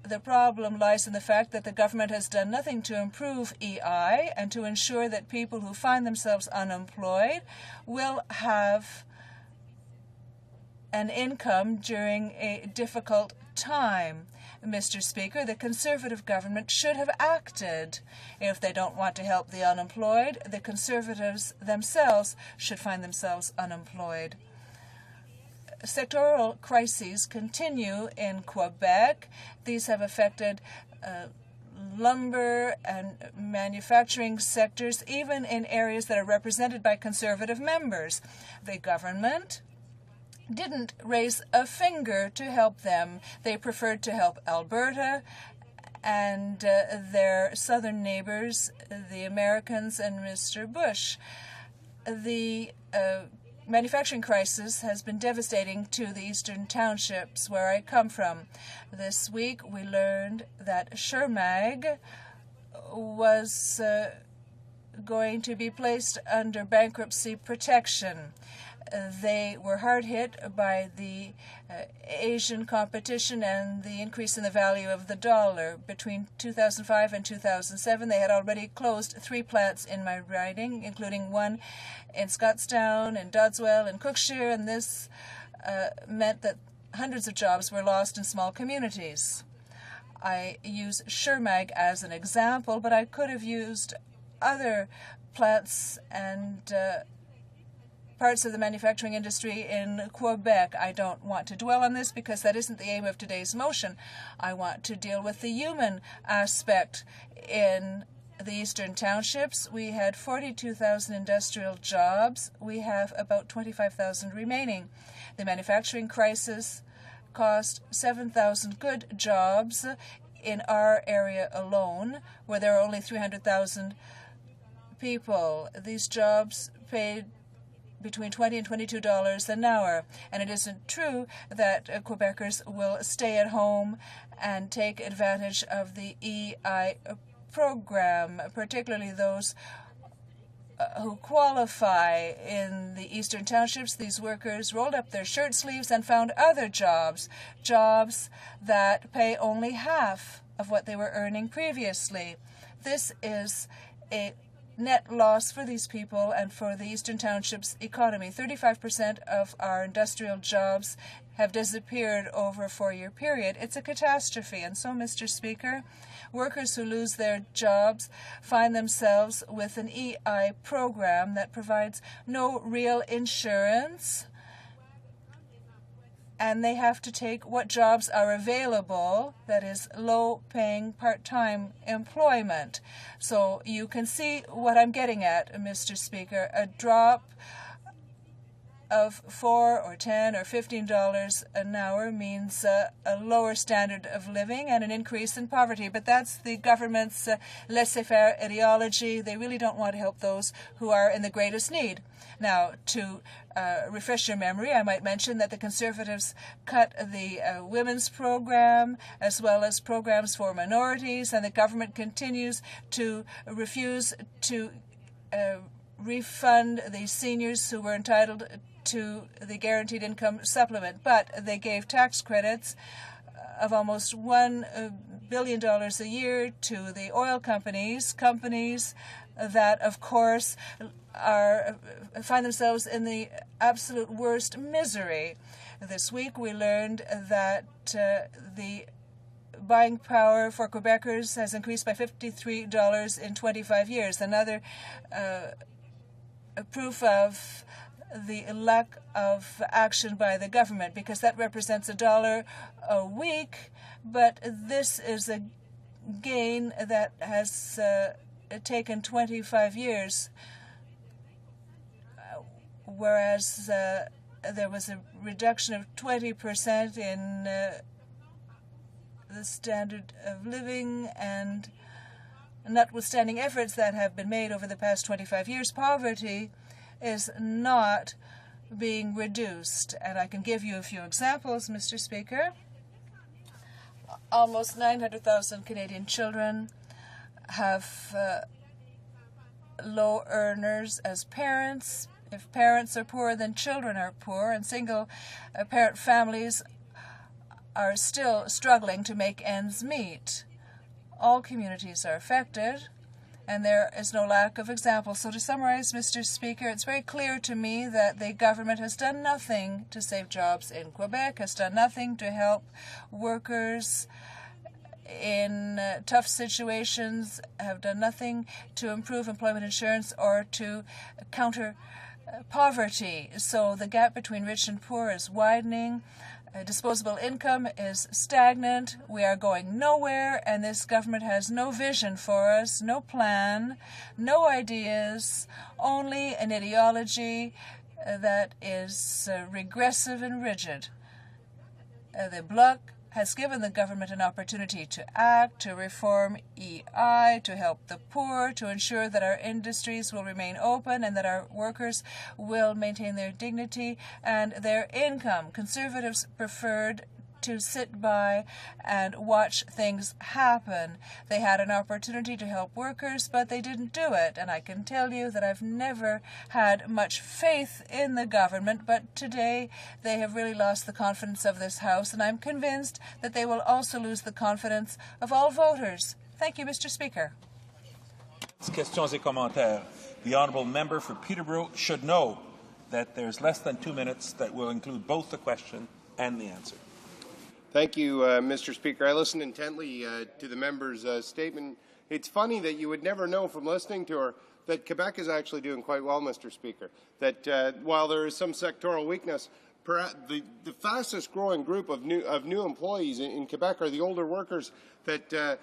The problem lies in the fact that the government has done nothing to improve EI and to ensure that people who find themselves unemployed will have an income during a difficult time. Mr. Speaker, the Conservative government should have acted. If they don't want to help the unemployed, the Conservatives themselves should find themselves unemployed. Sectoral crises continue in Quebec. These have affected lumber and manufacturing sectors, even in areas that are represented by Conservative members. The government didn't raise a finger to help them. They preferred to help Alberta and their southern neighbors, the Americans and Mr. Bush. The manufacturing crisis has been devastating to the eastern townships where I come from. This week we learned that Shermag was going to be placed under bankruptcy protection. They were hard hit by the Asian competition and the increase in the value of the dollar. Between 2005 and 2007, they had already closed 3 plants in my riding, including one in Scottstown, in Dodswell, and Cookshire, and this meant that hundreds of jobs were lost in small communities. I use Shermag as an example, but I could have used other plants and parts of the manufacturing industry in Quebec. I don't want to dwell on this because that isn't the aim of today's motion. I want to deal with the human aspect. In the eastern townships, we had 42,000 industrial jobs. We have about 25,000 remaining. The manufacturing crisis cost 7,000 good jobs in our area alone, where there are only 300,000 people. These jobs paid between $20 and $22 an hour. And it isn't true that Quebecers will stay at home and take advantage of the EI program, particularly those who qualify. In the eastern townships, these workers rolled up their shirt sleeves and found other jobs that pay only half of what they were earning previously. This is a net loss for these people and for the eastern townships economy. 35% of our industrial jobs have disappeared over a 4-year period. It's a catastrophe. And so, Mr. Speaker, workers who lose their jobs find themselves with an EI program that provides no real insurance, and they have to take what jobs are available, that is low-paying part-time employment. So you can see what I'm getting at, Mr. Speaker. A drop of $4 or $10 or $15 an hour means a lower standard of living and an increase in poverty. But that's the government's laissez-faire ideology. They really don't want to help those who are in the greatest need. Now, to refresh your memory, I might mention that the Conservatives cut the women's program as well as programs for minorities, and the government continues to refuse to refund the seniors who were entitled to the guaranteed income supplement. But they gave tax credits of almost $1 billion a year to the oil companies that, of course, find themselves in the absolute worst misery. This week we learned that the buying power for Quebecers has increased by $53 in 25 years. Another proof of the lack of action by the government, because that represents $1 a week, but this is a gain that has taken 25 years, whereas there was a reduction of 20% in the standard of living, and notwithstanding efforts that have been made over the past 25 years, poverty is not being reduced. And I can give you a few examples, Mr. Speaker. Almost 900,000 Canadian children have low earners as parents. If parents are poor, then children are poor, and single-parent families are still struggling to make ends meet. All communities are affected, and there is no lack of examples. So to summarize, Mr. Speaker, it's very clear to me that the government has done nothing to save jobs in Quebec, has done nothing to help workers in tough situations, have done nothing to improve employment insurance or to counter poverty. So the gap between rich and poor is widening. Disposable income is stagnant. We are going nowhere, and this government has no vision for us, no plan, no ideas, only an ideology that is regressive and rigid. The Bloc has given the government an opportunity to act, to reform EI, to help the poor, to ensure that our industries will remain open and that our workers will maintain their dignity and their income. Conservatives preferred to sit by and watch things happen. They had an opportunity to help workers, but they didn't do it. And I can tell you that I've never had much faith in the government, but today they have really lost the confidence of this House, and I'm convinced that they will also lose the confidence of all voters. Thank you, Mr. Speaker. Questions et commentaires. The honourable member for Peterborough should know that there's less than 2 minutes that will include both the question and the answer. Thank you, Mr. Speaker. I listened intently to the member's statement. It's funny that you would never know from listening to her that Quebec is actually doing quite well, Mr. Speaker. That while there is some sectoral weakness, the fastest growing group of new employees in Quebec are the older workers that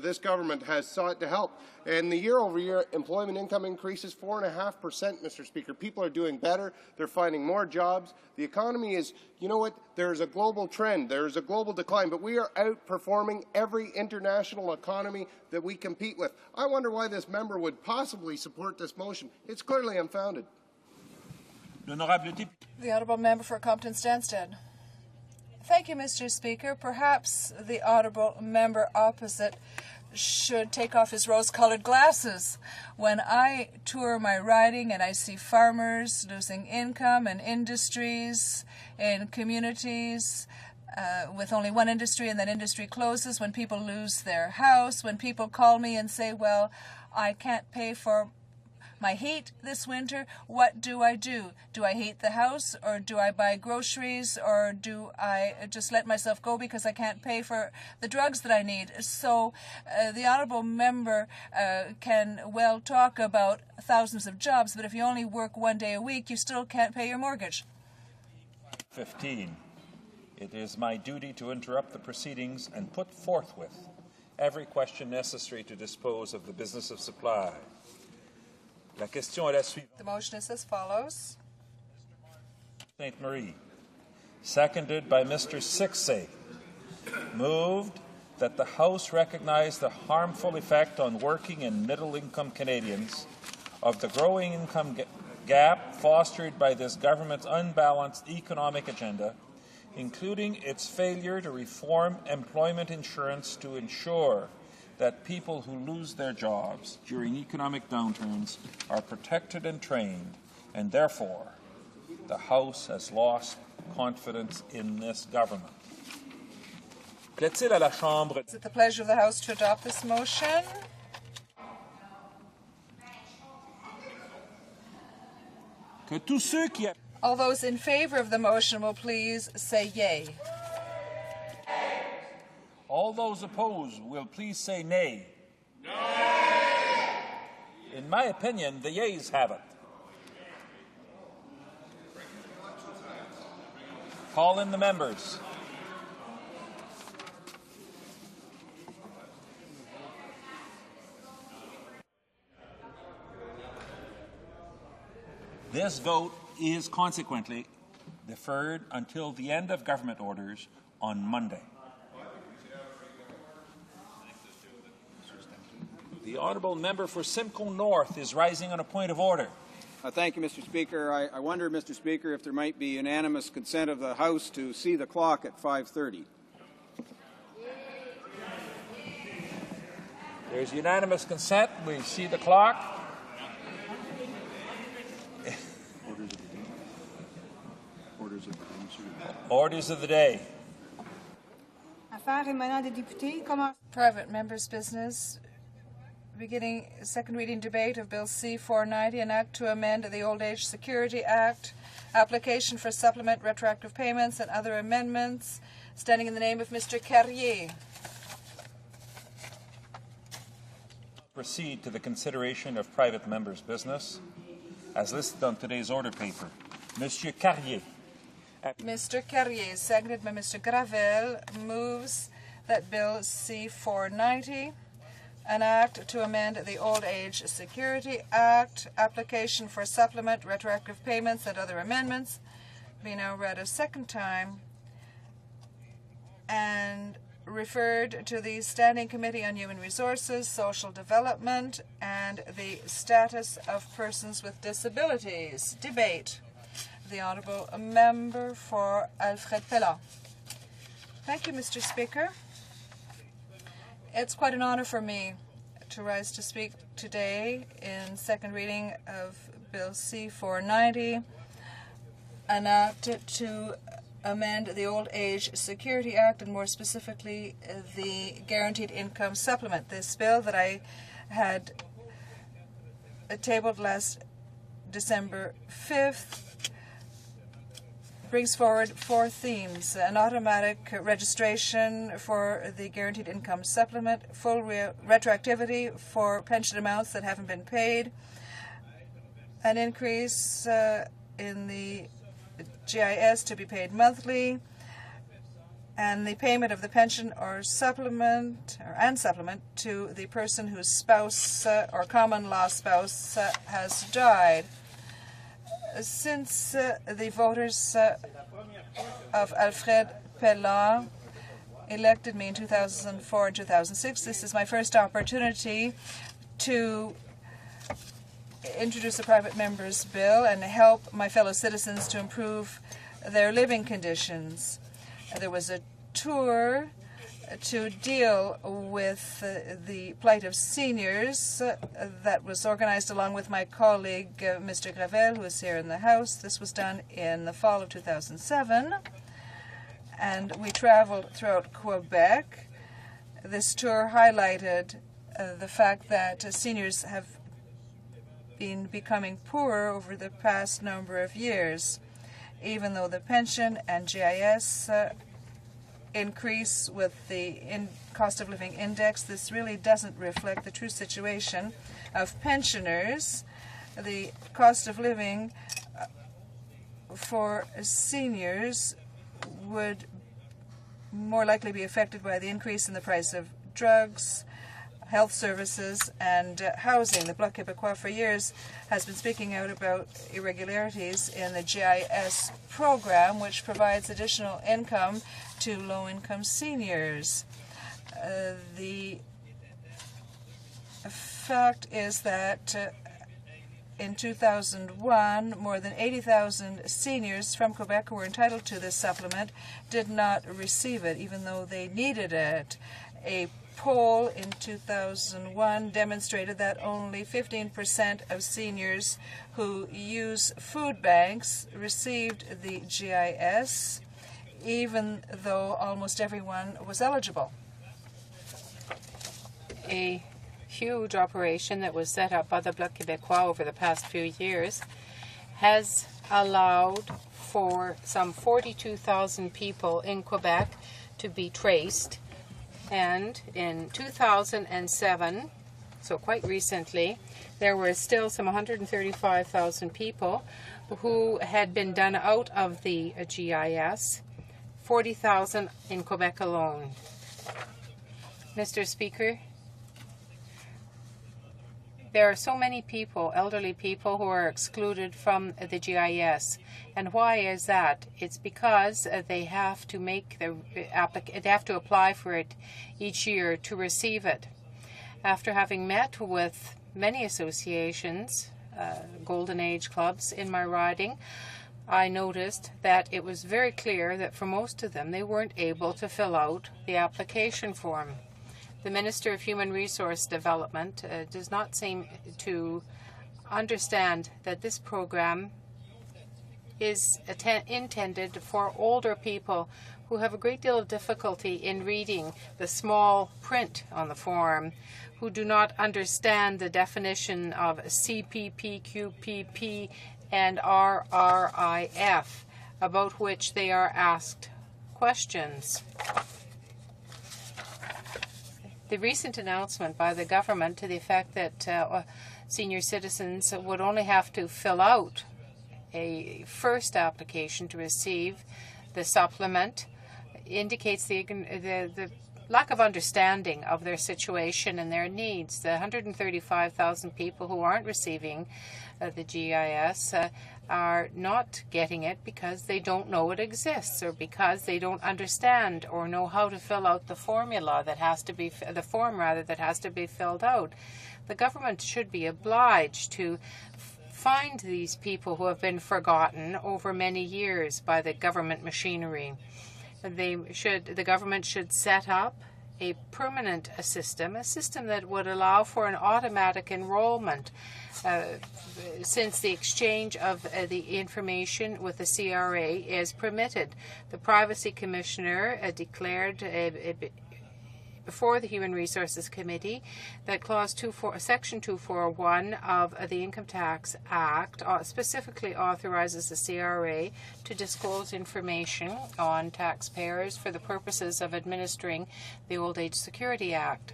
this government has sought to help. And the year-over-year employment income increase is 4.5%, Mr. Speaker. People are doing better. They're finding more jobs. The economy is, you know what, there's a global trend. There's a global decline, but we are outperforming every international economy that we compete with. I wonder why this member would possibly support this motion. It's clearly unfounded. The Honourable Member for Compton-Stansted. Thank you, Mr. Speaker. Perhaps the Honourable Member opposite should take off his rose-coloured glasses. When I tour my riding and I see farmers losing income and industries in communities with only one industry and that industry closes, when people lose their house, when people call me and say, well, I can't pay for my heat this winter, what do I do? Do I heat the house, or do I buy groceries, or do I just let myself go because I can't pay for the drugs that I need? So the honourable member can well talk about thousands of jobs, but if you only work 1 day a week, you still can't pay your mortgage. 15. It is my duty to interrupt the proceedings and put forthwith every question necessary to dispose of the business of supply. La question est la suivante. The motion is as follows. Sainte Marie, seconded by Mr. Sixay, moved that the House recognize the harmful effect on working and middle-income Canadians of the growing income gap fostered by this government's unbalanced economic agenda, including its failure to reform employment insurance to ensure that people who lose their jobs during economic downturns are protected and trained, and therefore the House has lost confidence in this government. Plaît-il à la Chambre? Is it the pleasure of the House to adopt this motion? Que tous ceux qui... All those in favour of the motion will please say yea. All those opposed will please say nay. Nay! In my opinion, the yeas have it. Call in the members. This vote is consequently deferred until the end of government orders on Monday. The honourable member for Simcoe North is rising on a point of order. Thank you, Mr. Speaker. I wonder, Mr. Speaker, if there might be unanimous consent of the House to see the clock at 5:30. There's unanimous consent. We see the clock. Orders of the day. Private members' business. Beginning second reading debate of Bill C-490, an act to amend the Old Age Security Act, application for supplement, retroactive payments, and other amendments. Standing in the name of Mr. Carrier. Proceed to the consideration of private members' business as listed on today's order paper. Monsieur Carrier. Mr. Carrier, seconded by Mr. Gravel, moves that Bill C-490, an act to amend the Old Age Security Act, application for supplement, retroactive payments, and other amendments, be now read a second time and referred to the Standing Committee on Human Resources, Social Development, and the Status of Persons with Disabilities. Debate. The Honourable Member for Alfred Pellat. Thank you, Mr. Speaker. It's quite an honor for me to rise to speak today in second reading of Bill C-490, an act to amend the Old Age Security Act, and more specifically the Guaranteed Income Supplement. This bill that I had tabled last December 5th brings forward 4 themes: an automatic registration for the Guaranteed Income Supplement, full retroactivity for pension amounts that haven't been paid, an increase in the GIS to be paid monthly, and the payment of the pension or supplement to the person whose spouse or common law spouse has died. Since the voters of Alfred Pellan elected me in 2004 and 2006, this is my first opportunity to introduce a private member's bill and help my fellow citizens to improve their living conditions. There was a tour to deal with the plight of seniors that was organized along with my colleague, Mr. Gravel, who is here in the House. This was done in the fall of 2007, and we traveled throughout Quebec. This tour highlighted the fact that seniors have been becoming poorer over the past number of years. Even though the pension and GIS increase with the cost of living index, this really doesn't reflect the true situation of pensioners. The cost of living for seniors would more likely be affected by the increase in the price of drugs, health services, and housing. The Bloc Québécois for years has been speaking out about irregularities in the GIS program, which provides additional income to low-income seniors. The fact is that in 2001, more than 80,000 seniors from Quebec who were entitled to this supplement did not receive it, even though they needed it. A poll in 2001 demonstrated that only 15% of seniors who use food banks received the GIS, even though almost everyone was eligible. A huge operation that was set up by the Bloc Québécois over the past few years has allowed for some 42,000 people in Quebec to be traced. And in 2007, so quite recently, there were still some 135,000 people who had been done out of the GIS, 40,000 in Quebec alone. Mr. Speaker, there are so many people, elderly people, who are excluded from the GIS. And why is that? It's because they have to apply for it each year to receive it. After having met with many associations, Golden Age clubs in my riding, I noticed that it was very clear that for most of them, they weren't able to fill out the application form. The Minister of Human Resource Development does not seem to understand that this program is intended for older people who have a great deal of difficulty in reading the small print on the form, who do not understand the definition of CPP, QPP, and RRIF, about which they are asked questions. The recent announcement by the government to the effect that senior citizens would only have to fill out a first application to receive the supplement indicates the lack of understanding of their situation and their needs. The 135,000 people who aren't receiving the GIS are not getting it because they don't know it exists, or because they don't understand or know how to fill out the formula that has to be the form that has to be filled out. The government should be obliged to find these people who have been forgotten over many years by the government machinery. the government should set up a permanent system, a system that would allow for an automatic enrollment since the exchange of the information with the CRA is permitted. The Privacy Commissioner declared before the Human Resources Committee that Section 241 of the Income Tax Act specifically authorizes the CRA to disclose information on taxpayers for the purposes of administering the Old Age Security Act.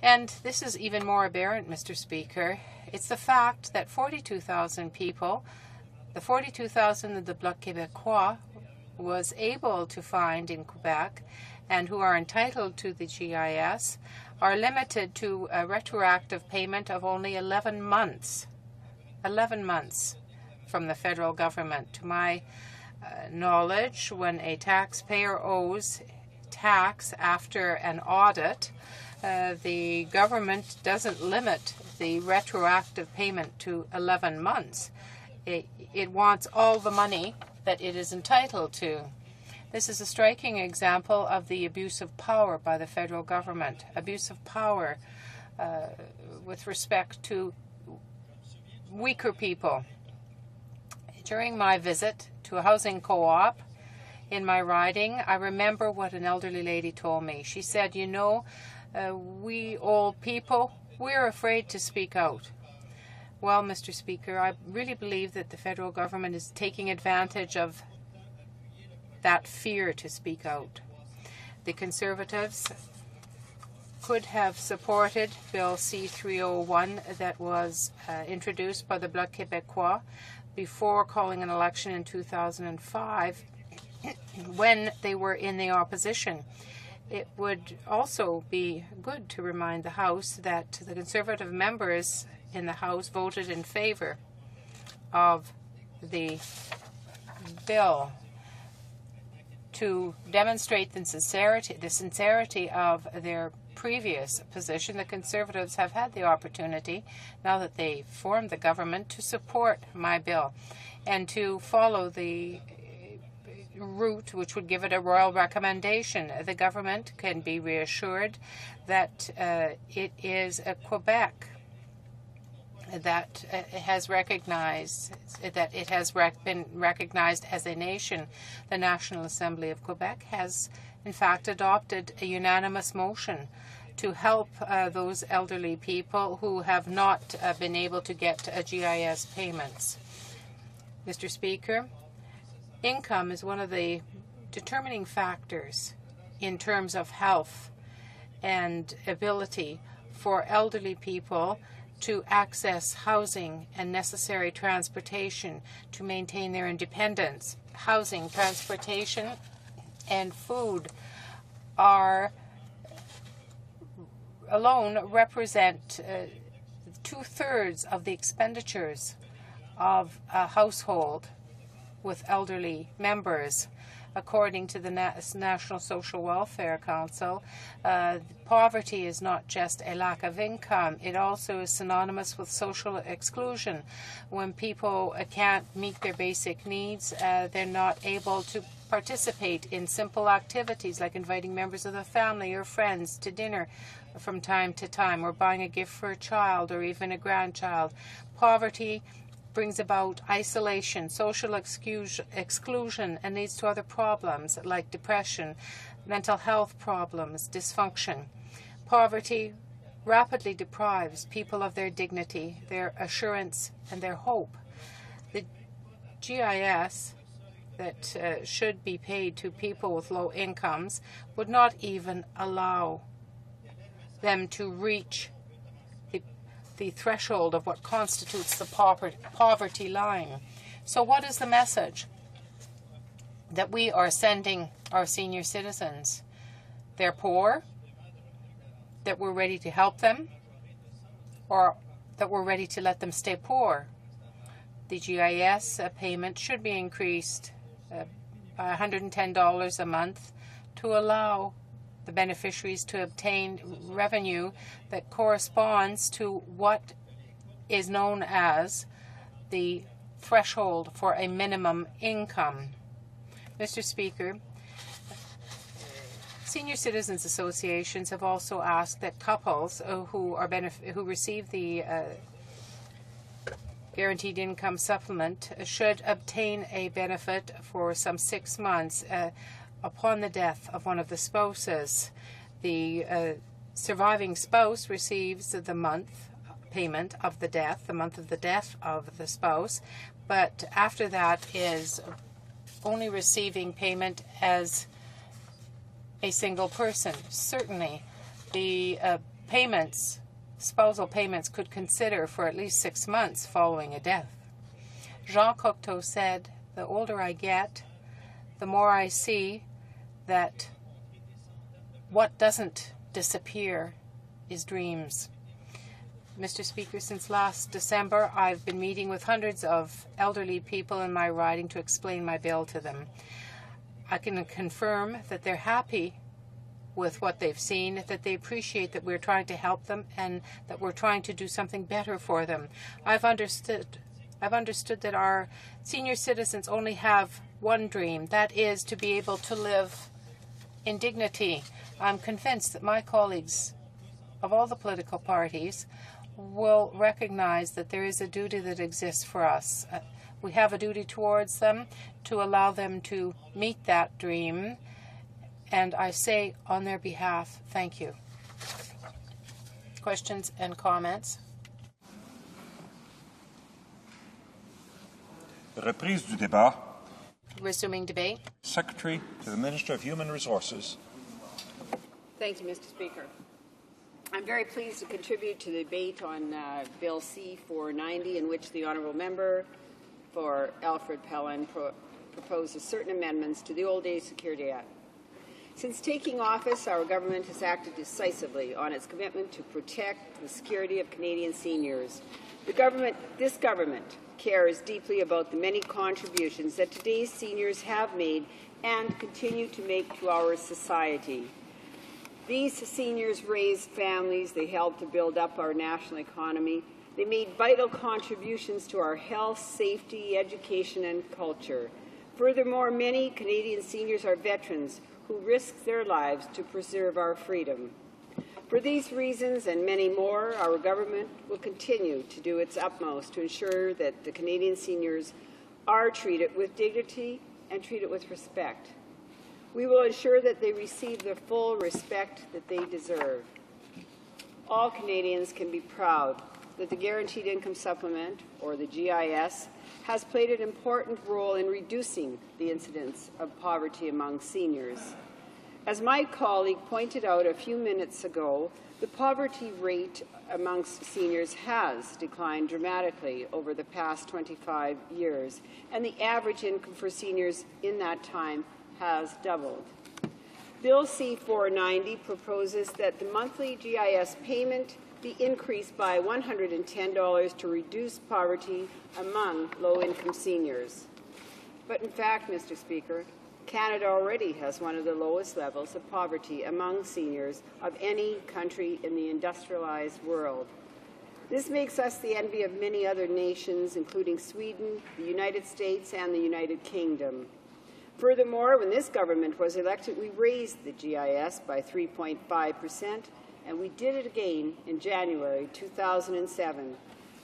And this is even more aberrant, Mr. Speaker. It's the fact that 42,000 people, the 42,000 that the Bloc Québécois was able to find in Quebec and who are entitled to the GIS, are limited to a retroactive payment of only 11 months. 11 months from the federal government. To my knowledge, when a taxpayer owes tax after an audit, the government doesn't limit the retroactive payment to 11 months. It wants all the money that it is entitled to. This is a striking example of the abuse of power by the federal government, abuse of power with respect to weaker people. During my visit to a housing co-op in my riding, I remember what an elderly lady told me. She said, you know, we old people, we're afraid to speak out. Well, Mr. Speaker, I really believe that the federal government is taking advantage of that fear to speak out. The Conservatives could have supported Bill C-301 that was introduced by the Bloc Québécois before calling an election in 2005 when they were in the opposition. It would also be good to remind the House that the Conservative members in the House voted in favor of the bill. To demonstrate the sincerity of their previous position, the Conservatives have had the opportunity, now that they formed the government, to support my bill and to follow the route which would give it a royal recommendation. The government can be reassured that it is Quebec that has recognized that it has been recognized as a nation. The National Assembly of Quebec has, in fact, adopted a unanimous motion to help those elderly people who have not been able to get GIS payments. Mr. Speaker, income is one of the determining factors in terms of health and ability for elderly people to access housing and necessary transportation to maintain their independence. Housing, transportation, and food are alone represent 2/3 of the expenditures of a household with elderly members. According to the National Social Welfare Council, poverty is not just a lack of income. It also is synonymous with social exclusion. When people can't meet their basic needs, they're not able to participate in simple activities like inviting members of the family or friends to dinner from time to time, or buying a gift for a child or even a grandchild. Poverty brings about isolation, social exclusion, and leads to other problems like depression, mental health problems, dysfunction. Poverty rapidly deprives people of their dignity, their assurance, and their hope. The GIS that should be paid to people with low incomes would not even allow them to reach the threshold of what constitutes the poverty line. So what is the message that we are sending our senior citizens? They're poor, that we're ready to help them, or that we're ready to let them stay poor? The GIS payment should be increased by $110 a month to allow the beneficiaries to obtain revenue that corresponds to what is known as the threshold for a minimum income. Mr. Speaker, senior citizens associations have also asked that couples who receive the guaranteed income supplement should obtain a benefit for some 6 months upon the death of one of the spouses. The surviving spouse receives the month payment of the death, the month of the death of the spouse, but after that is only receiving payment as a single person. Certainly, the spousal payments could consider for at least 6 months following a death. Jean Cocteau said, "The older I get, the more I see that what doesn't disappear is dreams." Mr. Speaker, since last December, I've been meeting with hundreds of elderly people in my riding to explain my bill to them. I can confirm that they're happy with what they've seen, that they appreciate that we're trying to help them and that we're trying to do something better for them. I've understood that our senior citizens only have one dream, that is to be able to live in dignity. I'm convinced that my colleagues of all the political parties will recognize that there is a duty that exists for us. We have a duty towards them to allow them to meet that dream, and I say on their behalf, thank you. Questions and comments? Reprise du débat. Resuming debate. Secretary to the Minister of Human Resources. Thank you, Mr. Speaker. I'm very pleased to contribute to the debate on Bill C-490, in which the Honourable Member for Alfred Pellin proposes certain amendments to the Old Age Security Act. Since taking office, our government has acted decisively on its commitment to protect the security of Canadian seniors. This government cares deeply about the many contributions that today's seniors have made and continue to make to our society. These seniors raised families, they helped to build up our national economy, they made vital contributions to our health, safety, education, and culture. Furthermore, many Canadian seniors are veterans who risked their lives to preserve our freedom. For these reasons and many more, our government will continue to do its utmost to ensure that the Canadian seniors are treated with dignity and treated with respect. We will ensure that they receive the full respect that they deserve. All Canadians can be proud that the Guaranteed Income Supplement, or the GIS, has played an important role in reducing the incidence of poverty among seniors. As my colleague pointed out a few minutes ago, the poverty rate amongst seniors has declined dramatically over the past 25 years, and the average income for seniors in that time has doubled. Bill C-490 proposes that the monthly GIS payment be increased by $110 to reduce poverty among low-income seniors. But in fact, Mr. Speaker, Canada already has one of the lowest levels of poverty among seniors of any country in the industrialized world. This makes us the envy of many other nations, including Sweden, the United States, and the United Kingdom. Furthermore, when this government was elected, we raised the GIS by 3.5%, and we did it again in January 2007.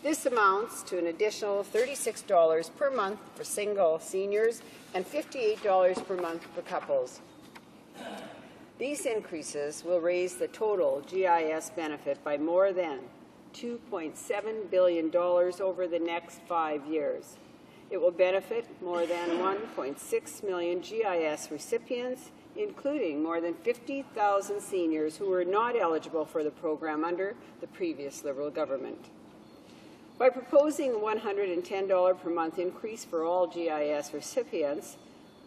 This amounts to an additional $36 per month for single seniors and $58 per month for couples. These increases will raise the total GIS benefit by more than $2.7 billion over the next 5 years. It will benefit more than 1.6 million GIS recipients, including more than 50,000 seniors who were not eligible for the program under the previous Liberal government. By proposing a $110 per month increase for all GIS recipients,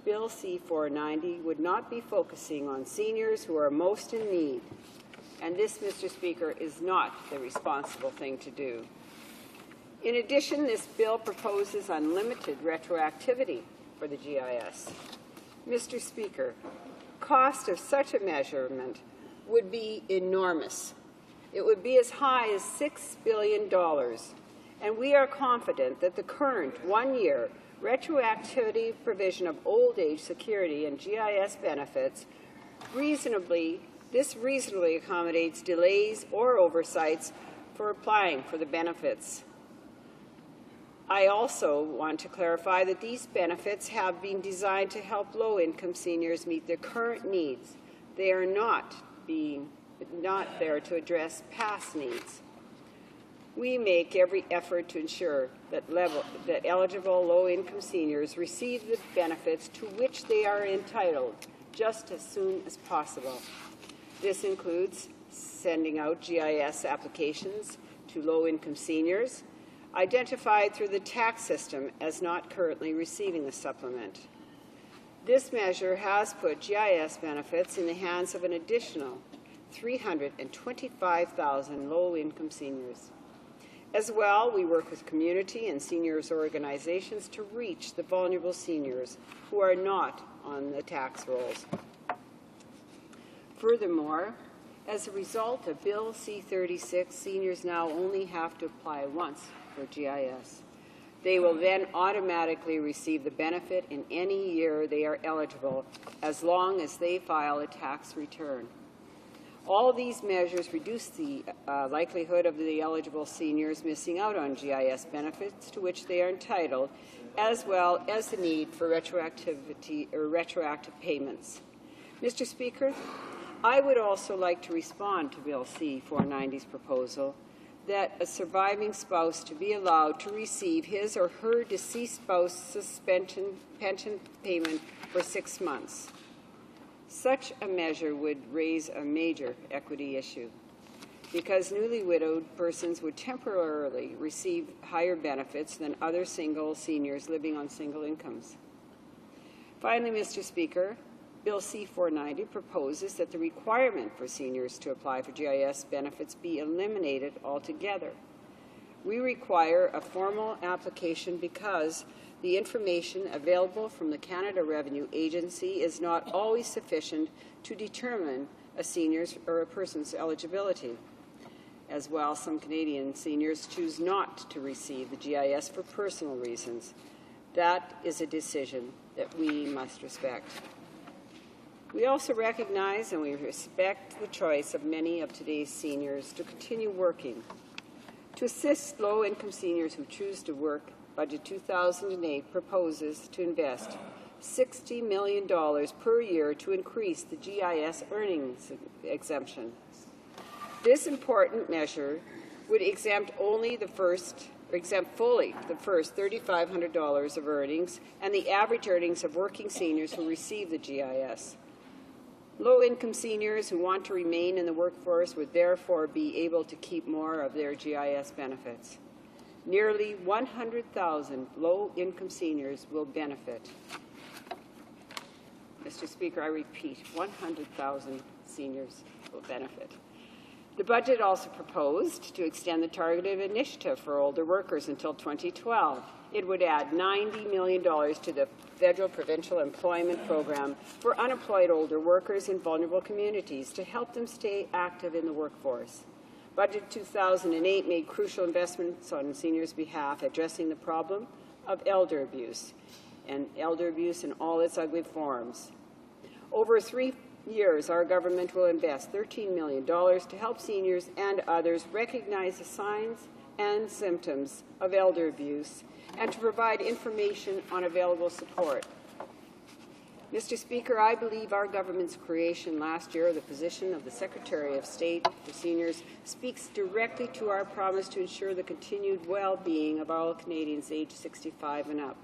Bill C-490 would not be focusing on seniors who are most in need. And this, Mr. Speaker, is not the responsible thing to do. In addition, this bill proposes unlimited retroactivity for the GIS. Mr. Speaker, cost of such a measurement would be enormous. It would be as high as $6 billion. And we are confident that the current one-year retroactivity provision of old age security and GIS benefits reasonably accommodates delays or oversights for applying for the benefits. I also want to clarify that these benefits have been designed to help low-income seniors meet their current needs. They are not there to address past needs. We make every effort to ensure that eligible low-income seniors receive the benefits to which they are entitled just as soon as possible. This includes sending out GIS applications to low-income seniors identified through the tax system as not currently receiving the supplement. This measure has put GIS benefits in the hands of an additional 325,000 low-income seniors. As well, we work with community and seniors organizations to reach the vulnerable seniors who are not on the tax rolls. Furthermore, as a result of Bill C-36, seniors now only have to apply once for GIS. They will then automatically receive the benefit in any year they are eligible, as long as they file a tax return. All of these measures reduce the likelihood of the eligible seniors missing out on GIS benefits to which they are entitled, as well as the need for retroactive payments. Mr. Speaker, I would also like to respond to Bill C-490's proposal that a surviving spouse to be allowed to receive his or her deceased spouse's pension payment for 6 months. Such a measure would raise a major equity issue because newly widowed persons would temporarily receive higher benefits than other single seniors living on single incomes. Finally, Mr. Speaker, Bill C-490 proposes that the requirement for seniors to apply for GIS benefits be eliminated altogether. We require a formal application because the information available from the Canada Revenue Agency is not always sufficient to determine a senior's or a person's eligibility. As well, some Canadian seniors choose not to receive the GIS for personal reasons. That is a decision that we must respect. We also recognize and we respect the choice of many of today's seniors to continue working. To assist low-income seniors who choose to work, Budget 2008 proposes to invest $60 million per year to increase the GIS earnings exemption. This important measure would exempt fully the first $3,500 of earnings and the average earnings of working seniors who receive the GIS. Low-income seniors who want to remain in the workforce would therefore be able to keep more of their GIS benefits. Nearly 100,000 low-income seniors will benefit. Mr. Speaker, I repeat, 100,000 seniors will benefit. The budget also proposed to extend the targeted initiative for older workers until 2012. It would add $90 million to the federal provincial employment program for unemployed older workers in vulnerable communities to help them stay active in the workforce. Budget 2008 made crucial investments on seniors' behalf, addressing the problem of elder abuse in all its ugly forms. Over 3 years, our government will invest $13 million to help seniors and others recognize the signs and symptoms of elder abuse and to provide information on available support. Mr. Speaker, I believe our government's creation last year of the position of the Secretary of State for Seniors speaks directly to our promise to ensure the continued well-being of all Canadians aged 65 and up.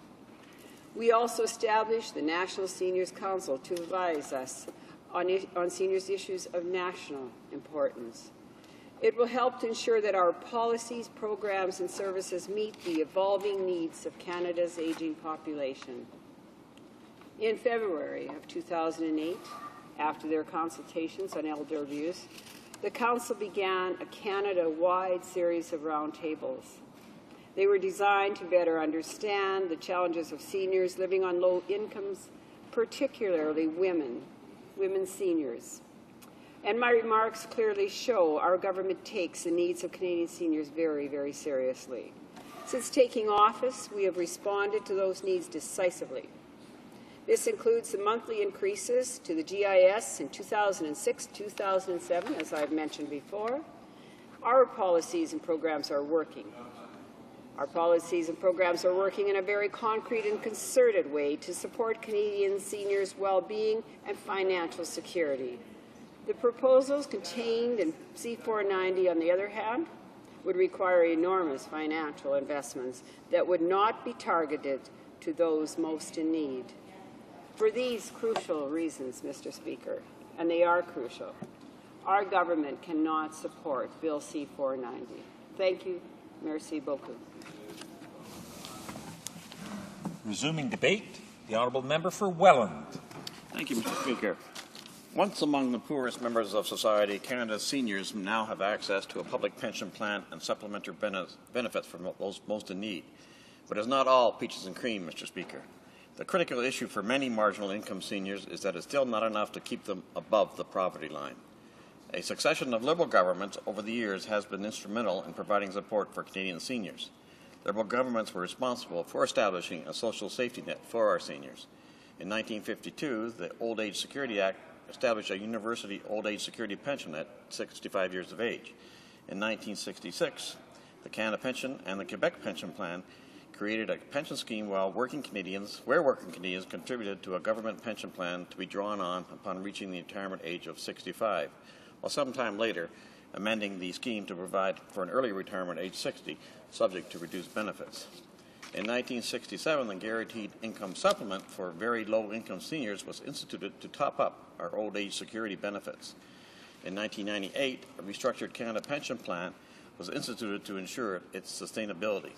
We also established the National Seniors Council to advise us on seniors' issues of national importance. It will help to ensure that our policies, programs, and services meet the evolving needs of Canada's aging population. In February of 2008, after their consultations on elder abuse, the Council began a Canada-wide series of roundtables. They were designed to better understand the challenges of seniors living on low incomes, particularly women seniors. And my remarks clearly show our government takes the needs of Canadian seniors very, very seriously. Since taking office, we have responded to those needs decisively. This includes the monthly increases to the GIS in 2006-2007, as I've mentioned before. Our policies and programs are working. Our policies and programs are working in a very concrete and concerted way to support Canadian seniors' well-being and financial security. The proposals contained in C-490, on the other hand, would require enormous financial investments that would not be targeted to those most in need. For these crucial reasons, Mr. Speaker, and they are crucial, our government cannot support Bill C-490. Thank you. Merci beaucoup. Resuming debate, the honourable member for Welland. Thank you, Mr. Speaker. Once among the poorest members of society, Canada's seniors now have access to a public pension plan and supplementary benefits for those most in need. But it's not all peaches and cream, Mr. Speaker. The critical issue for many marginal income seniors is that it's still not enough to keep them above the poverty line. A succession of Liberal governments over the years has been instrumental in providing support for Canadian seniors. Liberal governments were responsible for establishing a social safety net for our seniors. In 1952, the Old Age Security Act established a university old age security pension at 65 years of age. In 1966, the Canada Pension and the Quebec Pension Plan created a pension scheme where working Canadians contributed to a government pension plan to be drawn on upon reaching the retirement age of 65, while sometime later amending the scheme to provide for an early retirement age 60, subject to reduced benefits. In 1967, the Guaranteed Income Supplement for very low-income seniors was instituted to top up our old age security benefits. In 1998, a restructured Canada Pension Plan was instituted to ensure its sustainability.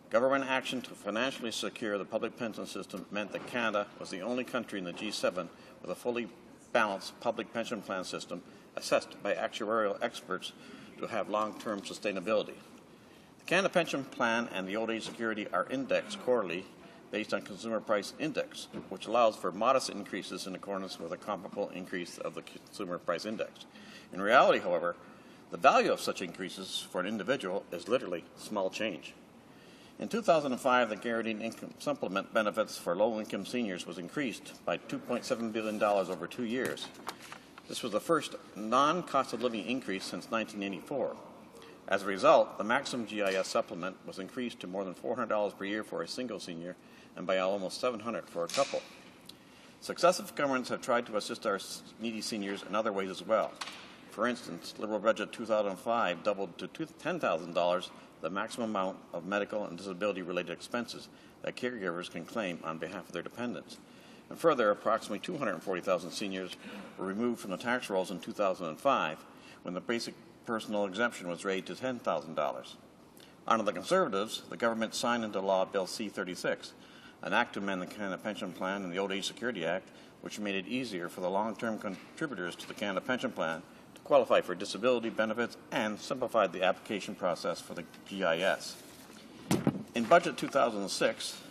Government action to financially secure the public pension system meant that Canada was the only country in the G7 with a fully balanced public pension plan system assessed by actuarial experts to have long-term sustainability. The Canada Pension Plan and the Old Age Security are indexed quarterly based on Consumer Price Index, which allows for modest increases in accordance with a comparable increase of the Consumer Price Index. In reality, however, the value of such increases for an individual is literally small change. In 2005, the Guaranteed Income Supplement benefits for low-income seniors was increased by $2.7 billion over 2 years. This was the first non-cost of living increase since 1984. As a result, the maximum GIS supplement was increased to more than $400 per year for a single senior and by almost $700 for a couple. Successive governments have tried to assist our needy seniors in other ways as well. For instance, Liberal Budget 2005 doubled to $10,000 the maximum amount of medical and disability-related expenses that caregivers can claim on behalf of their dependents. And further, approximately 240,000 seniors were removed from the tax rolls in 2005 when the basic personal exemption was raised to $10,000. Under the Conservatives, the government signed into law Bill C-36, an act to amend the Canada Pension Plan and the Old Age Security Act, which made it easier for the long-term contributors to the Canada Pension Plan to qualify for disability benefits and simplified the application process for the GIS. In Budget 2006,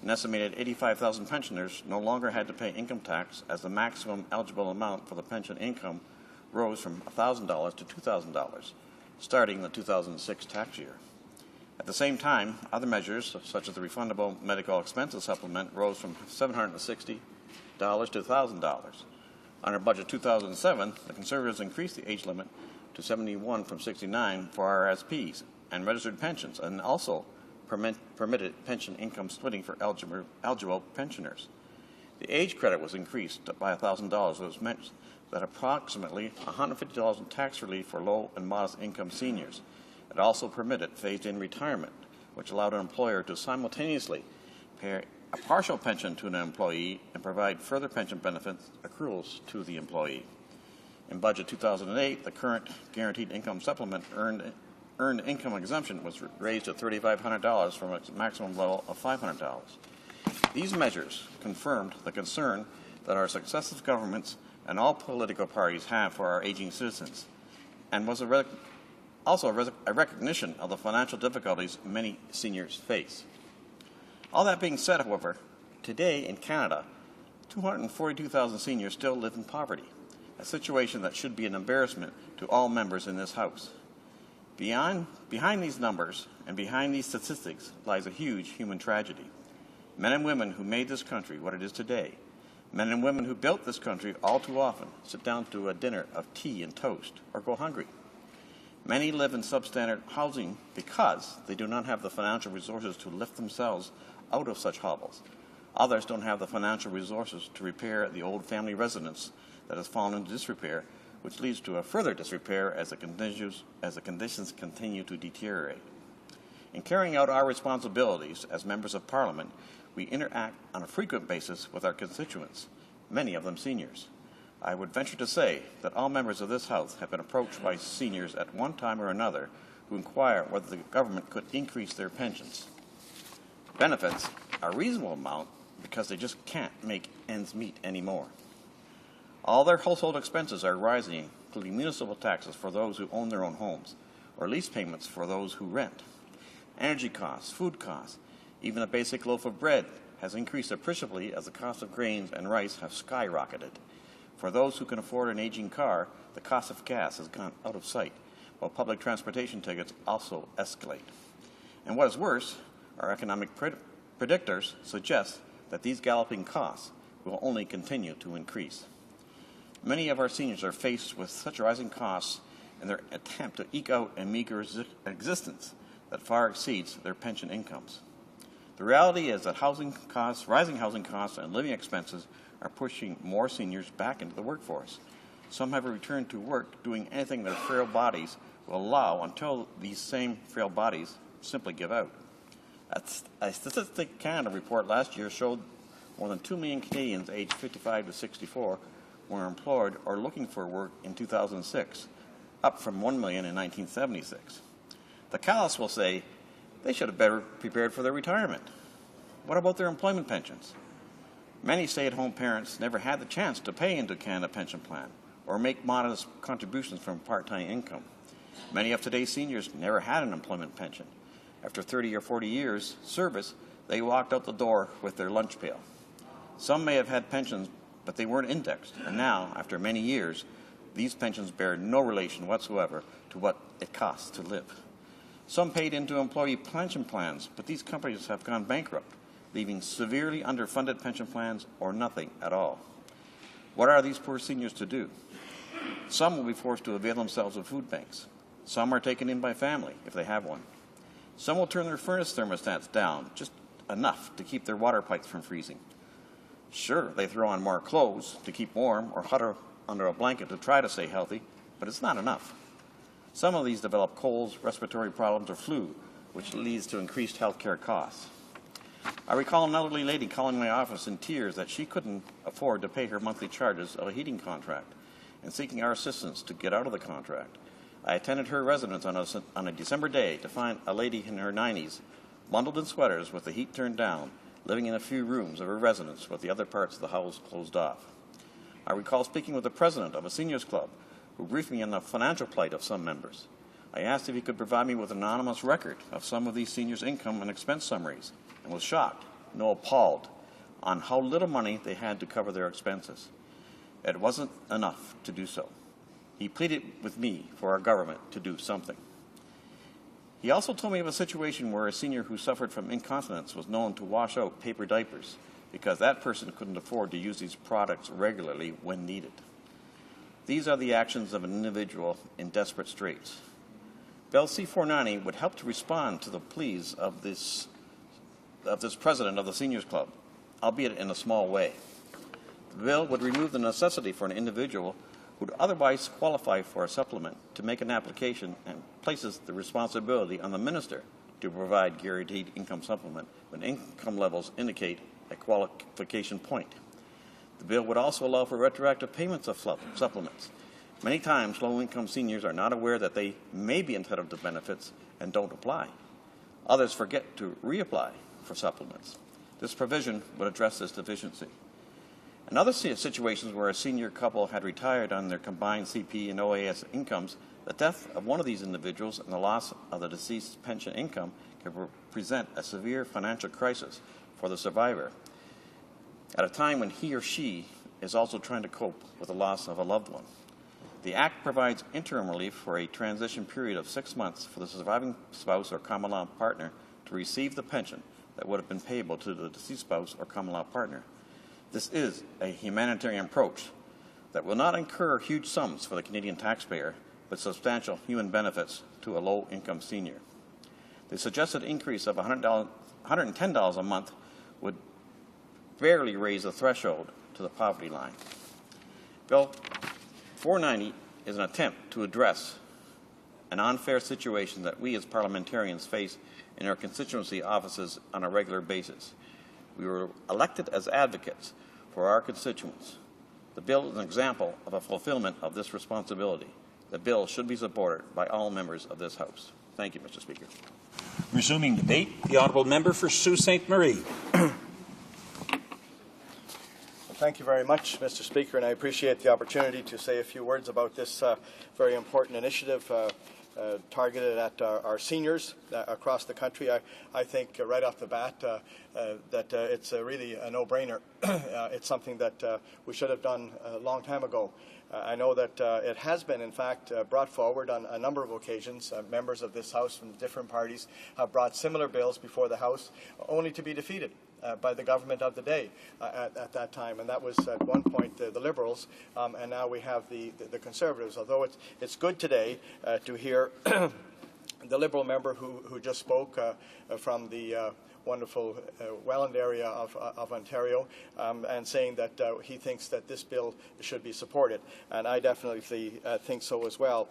an estimated 85,000 pensioners no longer had to pay income tax as the maximum eligible amount for the pension income rose from $1,000 to $2,000, starting the 2006 tax year. At the same time, other measures, such as the refundable medical expenses supplement, rose from $760 to $1,000. Under Budget 2007, the Conservatives increased the age limit to 71 from 69 for RSPs and registered pensions, and also permitted pension income splitting for eligible pensioners. The age credit was increased by $1,000, which meant that approximately $150 in tax relief for low and modest income seniors. It also permitted phased-in retirement, which allowed an employer to simultaneously pay a partial pension to an employee and provide further pension benefits accruals to the employee. In Budget 2008, the current Guaranteed Income Supplement earned income exemption was raised to $3,500 from its maximum level of $500. These measures confirmed the concern that our successive governments and all political parties have for our aging citizens, and was also a recognition of the financial difficulties many seniors face. All that being said, however, today in Canada, 242,000 seniors still live in poverty, a situation that should be an embarrassment to all members in this House. Behind these numbers and behind these statistics lies a huge human tragedy. Men and women who made this country what it is today, men and women who built this country all too often sit down to a dinner of tea and toast or go hungry. Many live in substandard housing because they do not have the financial resources to lift themselves out of such hovels. Others don't have the financial resources to repair the old family residence that has fallen into disrepair, which leads to a further disrepair as the conditions continue to deteriorate. In carrying out our responsibilities as members of Parliament, we interact on a frequent basis with our constituents, many of them seniors. I would venture to say that all members of this House have been approached by seniors at one time or another who inquire whether the government could increase their pensions. Benefits are a reasonable amount because they just can't make ends meet anymore. All their household expenses are rising, including municipal taxes for those who own their own homes, or lease payments for those who rent. Energy costs, food costs, even a basic loaf of bread has increased appreciably as the cost of grains and rice have skyrocketed. For those who can afford an aging car, the cost of gas has gone out of sight, while public transportation tickets also escalate. And what is worse, our economic predictors suggest that these galloping costs will only continue to increase. Many of our seniors are faced with such rising costs in their attempt to eke out a meager existence that far exceeds their pension incomes. The reality is that rising housing costs and living expenses are pushing more seniors back into the workforce. Some have returned to work doing anything their frail bodies will allow until these same frail bodies simply give out. A Statistics Canada report last year showed more than 2 million Canadians aged 55 to 64 were employed or looking for work in 2006, up from 1 million in 1976. The callous will say they should have better prepared for their retirement. What about their employment pensions? Many stay-at-home parents never had the chance to pay into a Canada Pension Plan or make modest contributions from part-time income. Many of today's seniors never had an employment pension. After 30 or 40 years service, they walked out the door with their lunch pail. Some may have had pensions, but they weren't indexed, and now, after many years, these pensions bear no relation whatsoever to what it costs to live. Some paid into employee pension plans, but these companies have gone bankrupt, leaving severely underfunded pension plans or nothing at all. What are these poor seniors to do? Some will be forced to avail themselves of food banks. Some are taken in by family, if they have one. Some will turn their furnace thermostats down, just enough to keep their water pipes from freezing. Sure, they throw on more clothes to keep warm or huddle under a blanket to try to stay healthy, but it's not enough. Some of these develop colds, respiratory problems, or flu, which leads to increased health care costs. I recall an elderly lady calling my office in tears that she couldn't afford to pay her monthly charges of a heating contract and seeking our assistance to get out of the contract. I attended her residence on a December day to find a lady in her 90s, bundled in sweaters with the heat turned down, living in a few rooms of her residence with the other parts of the house closed off. I recall speaking with the president of a seniors club who briefed me on the financial plight of some members. I asked if he could provide me with an anonymous record of some of these seniors' income and expense summaries, and was shocked, no appalled, on how little money they had to cover their expenses. It wasn't enough to do so. He pleaded with me for our government to do something. He also told me of a situation where a senior who suffered from incontinence was known to wash out paper diapers because that person couldn't afford to use these products regularly when needed. These are the actions of an individual in desperate straits. Bill C-490 would help to respond to the pleas of this president of the Seniors Club, albeit in a small way. The bill would remove the necessity for an individual who would otherwise qualify for a supplement to make an application and places the responsibility on the minister to provide guaranteed income supplement when income levels indicate a qualification point. The bill would also allow for retroactive payments of supplements. Many times, low-income seniors are not aware that they may be entitled to benefits and don't apply. Others forget to reapply for supplements. This provision would address this deficiency. In other situations where a senior couple had retired on their combined CP and OAS incomes, the death of one of these individuals and the loss of the deceased's pension income can present a severe financial crisis for the survivor at a time when he or she is also trying to cope with the loss of a loved one. The Act provides interim relief for a transition period of 6 months for the surviving spouse or common law partner to receive the pension that would have been payable to the deceased spouse or common law partner. This is a humanitarian approach that will not incur huge sums for the Canadian taxpayer, but substantial human benefits to a low-income senior. The suggested increase of $110 a month would barely raise the threshold to the poverty line. Bill 490 is an attempt to address an unfair situation that we as parliamentarians face in our constituency offices on a regular basis. We were elected as advocates for our constituents. The bill is an example of a fulfillment of this responsibility. The bill should be supported by all members of this House. Thank you, Mr. Speaker. Resuming debate, the honourable member for Sault Ste. Marie. Thank you very much, Mr. Speaker, and I appreciate the opportunity to say a few words about this very important initiative targeted at our seniors across the country. I think right off the bat that it's really a no-brainer. It's something that we should have done a long time ago. I know that it has been, in fact, brought forward on a number of occasions. Members of this House from different parties have brought similar bills before the House, only to be defeated by the government of the day at that time, and that was at one point the Liberals, and now we have the Conservatives. Although it's good today to hear the Liberal member who just spoke from the wonderful Welland area of Ontario, and saying that he thinks that this bill should be supported, and I definitely think so as well.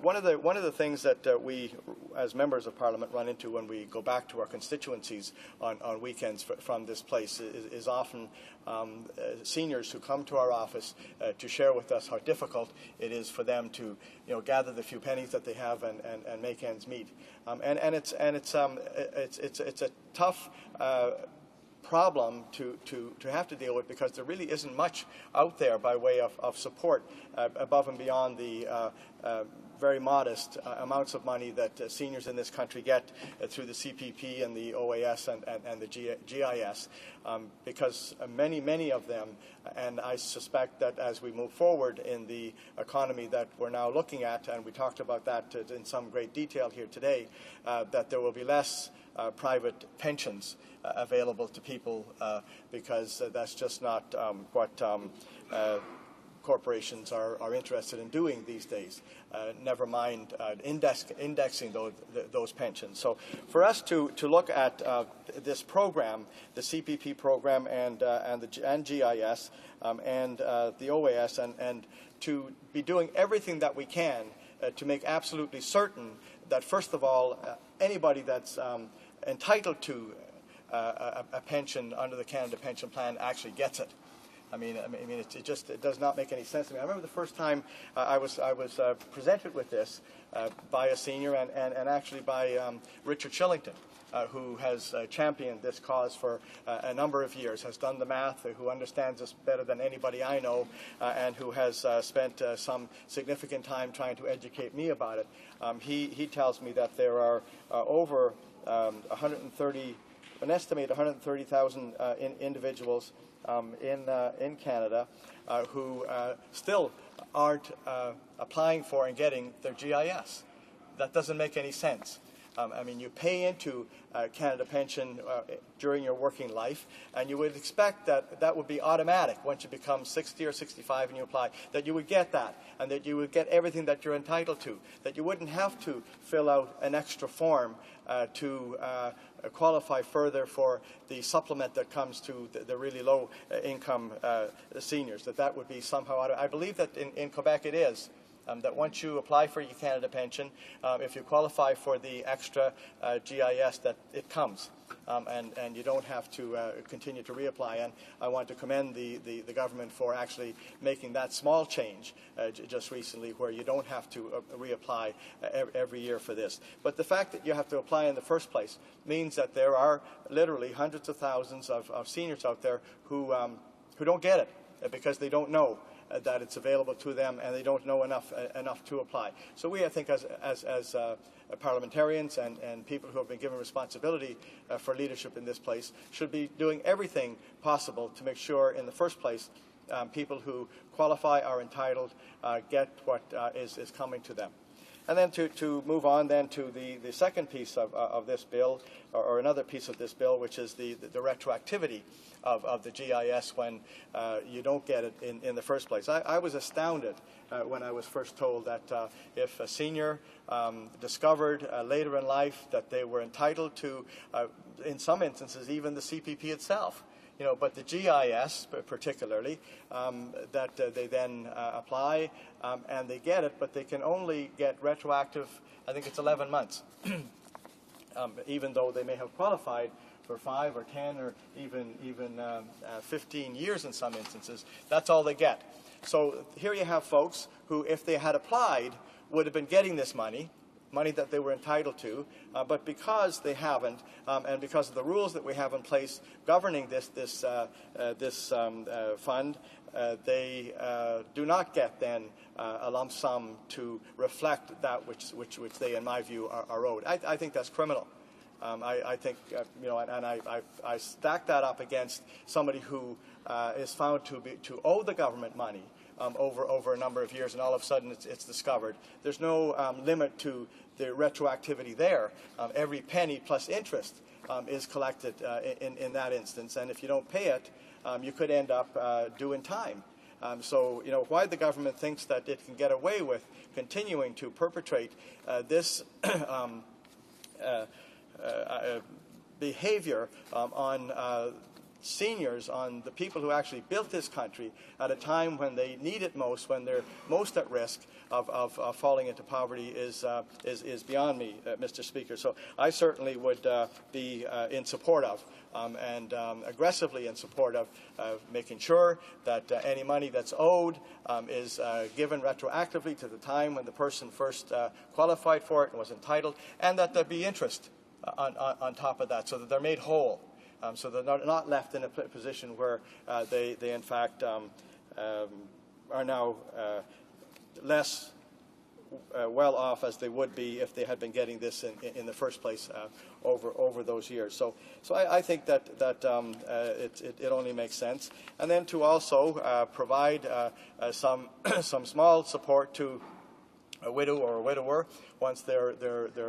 One of the things that we, as members of Parliament, run into when we go back to our constituencies on weekends from this place is often seniors who come to our office to share with us how difficult it is for them to, gather the few pennies that they have and make ends meet. And it's a tough problem to have to deal with, because there really isn't much out there by way of support above and beyond the very modest amounts of money that seniors in this country get through the CPP and the OAS and the GIS, because many of them, and I suspect that as we move forward in the economy that we're now looking at, and we talked about that in some great detail here today, that there will be less private pensions available to people, because that's just not what corporations are interested in doing these days, never mind indexing those pensions. So for us to look at this program, the CPP program and GIS and the OAS, and to be doing everything that we can to make absolutely certain that, first of all, anybody that's entitled to a pension under the Canada Pension Plan actually gets it. I mean, it does not make any sense to me. I remember the first time I was presented with this by a senior and actually by Richard Shillington, who has championed this cause for a number of years, has done the math, who understands this better than anybody I know, and who has spent some significant time trying to educate me about it. He tells me that there are over an estimated 130,000 individuals in Canada who still aren't applying for and getting their GIS. That doesn't make any sense. I mean, you pay into Canada Pension during your working life, and you would expect that would be automatic once you become 60 or 65 and you apply, that you would get that, and that you would get everything that you're entitled to, that you wouldn't have to fill out an extra form to qualify further for the supplement that comes to the really low income seniors, that would be somehow I believe that in Quebec it is. That once you apply for your Canada Pension, if you qualify for the extra GIS, that it comes, and you don't have to continue to reapply. And I want to commend the government for actually making that small change just recently, where you don't have to reapply every year for this. But the fact that you have to apply in the first place means that there are literally hundreds of thousands of seniors out there who don't get it because they don't know that it's available to them, and they don't know enough to apply. So we, I think, as parliamentarians and people who have been given responsibility for leadership in this place, should be doing everything possible to make sure, in the first place, people who qualify, are entitled, get what is coming to them. And then to move on then to the second piece of this bill, or another piece of this bill, which is the retroactivity of the GIS when you don't get it in the first place. I was astounded when I was first told that if a senior discovered later in life that they were entitled to, in some instances, even the CPP itself. But the GIS particularly, that they then apply and they get it, but they can only get retroactive, I think it's 11 months, even though they may have qualified for 5 or 10 or even 15 years in some instances. That's all they get. So here you have folks who, if they had applied, would have been getting this money that they were entitled to, but because they haven't, and because of the rules that we have in place governing this fund, they do not get then a lump sum to reflect that which they, in my view, are owed. I think that's criminal. I think, and I stack that up against somebody who is found to owe the government money over a number of years, and all of a sudden it's discovered. There's no limit to the retroactivity there. Every penny plus interest is collected in that instance, and if you don't pay it, you could end up due in time. So, why the government thinks that it can get away with continuing to perpetrate this behavior on seniors, on the people who actually built this country at a time when they need it most, when they're most at risk of falling into poverty, is beyond me, Mr. Speaker. So I certainly would be in support of and aggressively in support of making sure that any money that's owed is given retroactively to the time when the person first qualified for it and was entitled, and that there be interest on top of that, so that they're made whole. So they're not left in a position where they in fact are now less well off as they would be if they had been getting this in the first place over those years. So I think that it only makes sense. And then to also provide some small support to a widow or a widower once their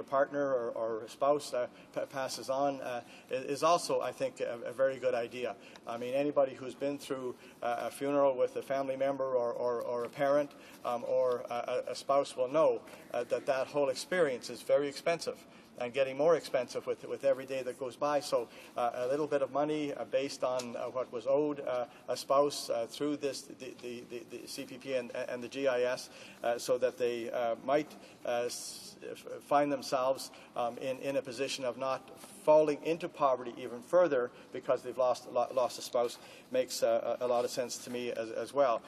partner or spouse passes on is also, I think, a very good idea. I mean, anybody who's been through a funeral with a family member or a parent or a spouse will know that whole experience is very expensive, and getting more expensive with every day that goes by. So a little bit of money based on what was owed a spouse through the CPP and the GIS, so that they might find themselves in a position of not falling into poverty even further because they've lost a spouse, makes a lot of sense to me as well.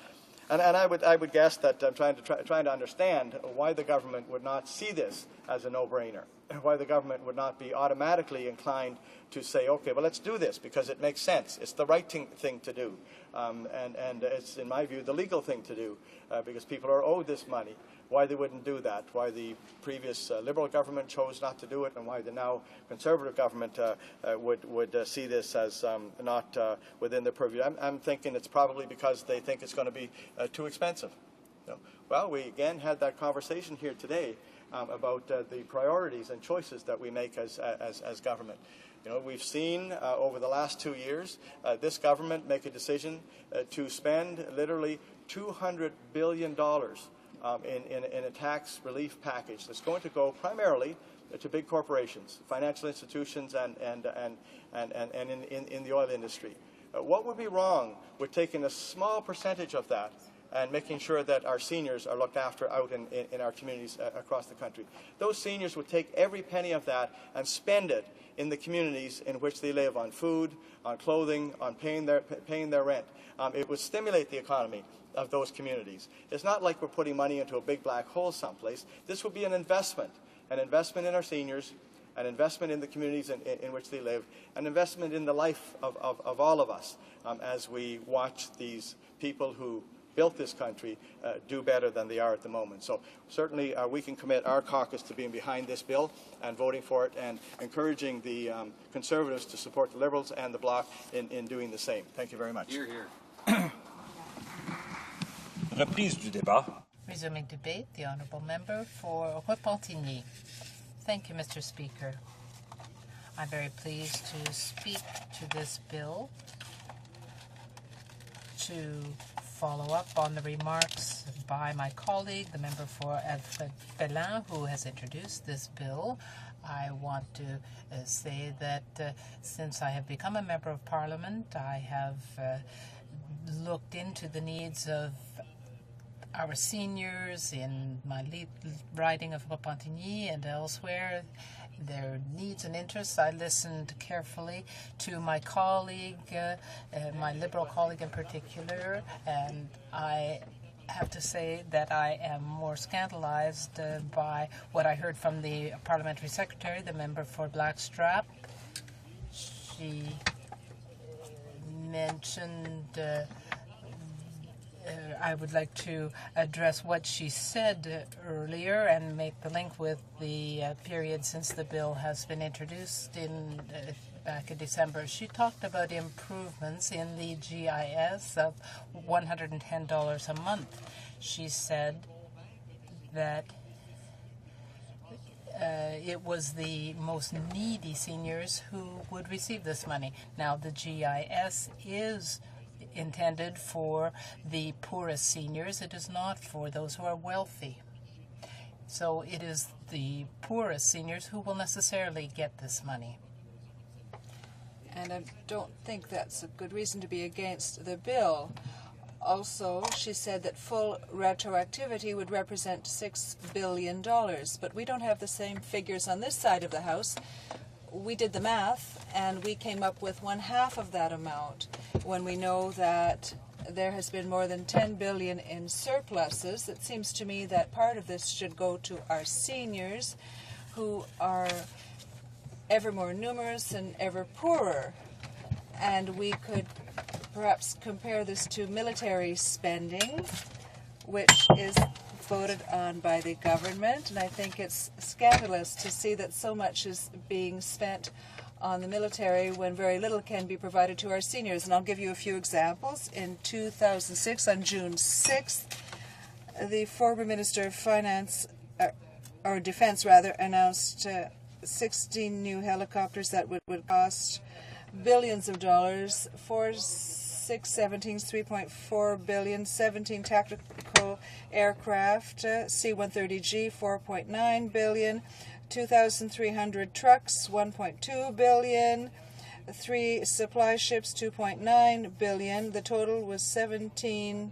And I would guess that I'm trying to understand why the government would not see this as a no-brainer, why the government would not be automatically inclined to say, okay, well, let's do this because it makes sense. It's the right thing to do. And it's, in my view, the legal thing to do because people are owed this money. Why they wouldn't do that, why the previous Liberal government chose not to do it, and why the now Conservative government would see this as not within their purview. I'm thinking it's probably because they think it's going to be too expensive. Well, we again had that conversation here today about the priorities and choices that we make as government. We've seen over the last 2 years this government make a decision to spend literally $200 billion in a tax relief package that's going to go primarily to big corporations, financial institutions, and in the oil industry. What would be wrong with taking a small percentage of that and making sure that our seniors are looked after out in our communities across the country? Those seniors would take every penny of that and spend it in the communities in which they live, on food, on clothing, on paying their rent. It would stimulate the economy of those communities. It's not like we're putting money into a big black hole someplace. This would be an investment in our seniors, an investment in the communities in which they live, an investment in the life of all of us as we watch these people who built this country do better than they are at the moment. So certainly we can commit our caucus to being behind this bill and voting for it, and encouraging the Conservatives to support the Liberals and the Bloc in doing the same. Thank you very much. Hear, hear. Reprise du débat. Resuming debate, the honourable member for Repentigny. Thank you, Mr. Speaker. I'm very pleased to speak to this bill to follow up on the remarks by my colleague, the member for Alfred Bellin, who has introduced this bill. I want to say that since I have become a member of Parliament, I have looked into the needs of our seniors in my riding of Repentigny and elsewhere, their needs and interests. I listened carefully to my colleague, my Liberal colleague in particular, and I have to say that I am more scandalized by what I heard from the Parliamentary Secretary, the member for Blackstrap. She mentioned I would like to address what she said earlier and make the link with the period since the bill has been introduced back in December. She talked about improvements in the GIS of $110 a month. She said that it was the most needy seniors who would receive this money. Now, the GIS is intended for the poorest seniors. It is not for those who are wealthy. So it is the poorest seniors who will necessarily get this money. And I don't think that's a good reason to be against the bill. Also, she said that full retroactivity would represent $6 billion, but we don't have the same figures on this side of the House. We did the math, and we came up with 1/2 of that amount when we know that there has been more than $10 billion in surpluses. It seems to me that part of this should go to our seniors who are ever more numerous and ever poorer. And we could perhaps compare this to military spending, which is voted on by the government, and I think it's scandalous to see that so much is being spent on the military when very little can be provided to our seniors. And I'll give you a few examples. In 2006, on June 6th, the former Minister of Finance, or Defense rather, announced 16 new helicopters that would cost billions of dollars. 617s, $3.4 billion, 17 tactical aircraft, C-130G, $4.9 billion, 2,300 trucks, $1.2 billion, 3 supply ships, $2.9 billion. The total was $17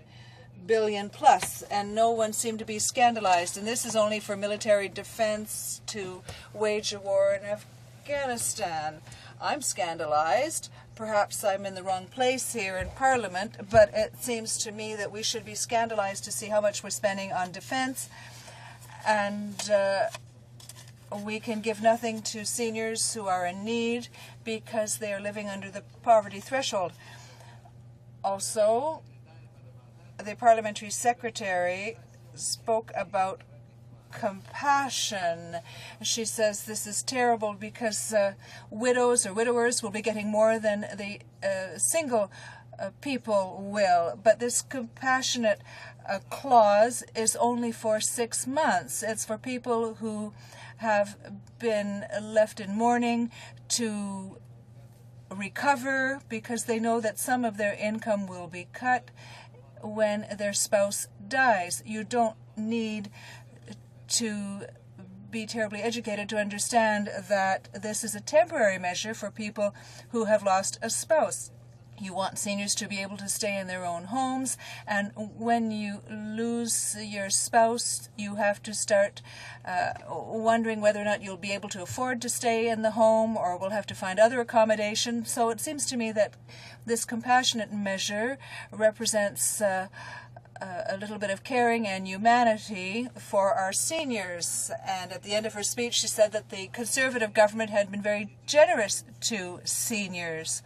billion plus, and no one seemed to be scandalized. And this is only for military defense to wage a war in Afghanistan. I'm scandalized. Perhaps I'm in the wrong place here in Parliament, but it seems to me that we should be scandalized to see how much we're spending on defense, and we can give nothing to seniors who are in need because they are living under the poverty threshold. Also, the Parliamentary Secretary spoke about compassion. She says this is terrible because widows or widowers will be getting more than the single people will. But this compassionate clause is only for 6 months. It's for people who have been left in mourning to recover because they know that some of their income will be cut when their spouse dies. You don't need to be terribly educated to understand that this is a temporary measure for people who have lost a spouse. You want seniors to be able to stay in their own homes, and when you lose your spouse, you have to start wondering whether or not you'll be able to afford to stay in the home or will have to find other accommodation. So it seems to me that this compassionate measure represents a little bit of caring and humanity for our seniors. And at the end of her speech, she said that the Conservative government had been very generous to seniors.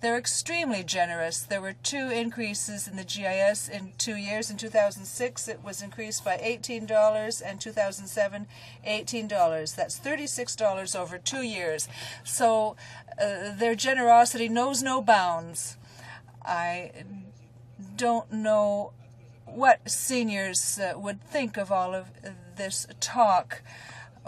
They're extremely generous. There were 2 increases in the GIS in 2 years. In 2006, it was increased by $18, and 2007, $18. That's $36 over 2 years. So their generosity knows no bounds. I don't know what seniors would think of all of this talk.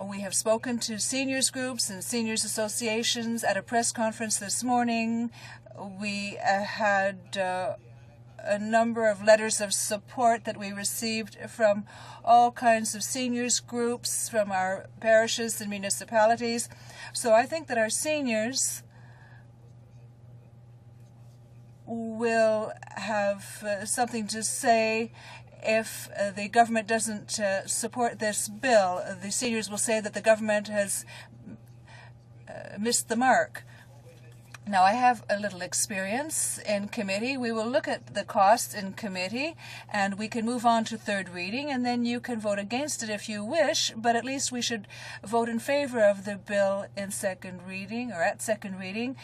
We have spoken to seniors groups and seniors associations at a press conference this morning. We had a number of letters of support that we received from all kinds of seniors groups from our parishes and municipalities. So I think that our seniors will have something to say if the government doesn't support this bill. The seniors will say that the government has missed the mark. Now, I have a little experience in committee. We will look at the costs in committee, and we can move on to third reading, and then you can vote against it if you wish, but at least we should vote in favor of the bill in second reading, or at second reading,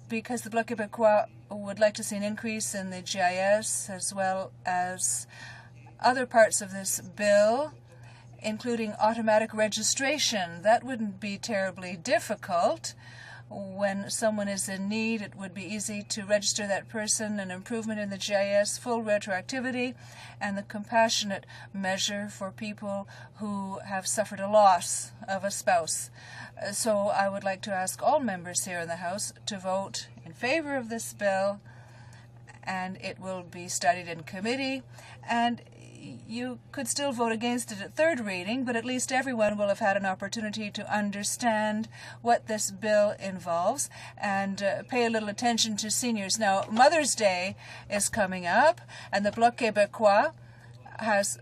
because the Bloc Québécois would like to see an increase in the GIS as well as other parts of this bill, including automatic registration. That wouldn't be terribly difficult. When someone is in need, it would be easy to register that person, an improvement in the GIS, full retroactivity, and the compassionate measure for people who have suffered a loss of a spouse. So I would like to ask all members here in the House to vote in favor of this bill, and it will be studied in committee, and you could still vote against it at third reading, but at least everyone will have had an opportunity to understand what this bill involves and pay a little attention to seniors. Now, Mother's Day is coming up, and the Bloc Québécois has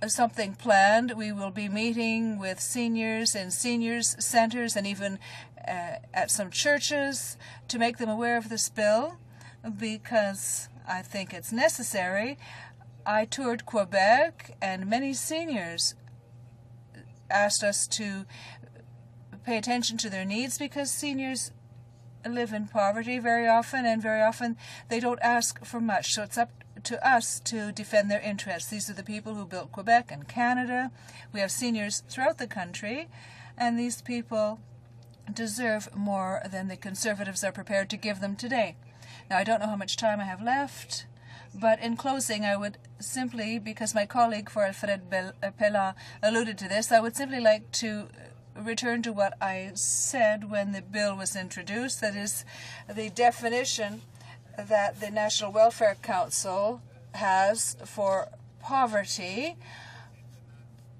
something planned. We will be meeting with seniors in seniors centers and even at some churches to make them aware of this bill, because I think it's necessary. I toured Quebec, and many seniors asked us to pay attention to their needs, because seniors live in poverty very often, and very often they don't ask for much. So it's up to us to defend their interests. These are the people who built Quebec and Canada. We have seniors throughout the country, and these people deserve more than the Conservatives are prepared to give them today. Now, I don't know how much time I have left, but in closing, I would simply, because my colleague for Alfred Pellat alluded to this, I would simply like to return to what I said when the bill was introduced, that is, the definition that the National Welfare Council has for poverty.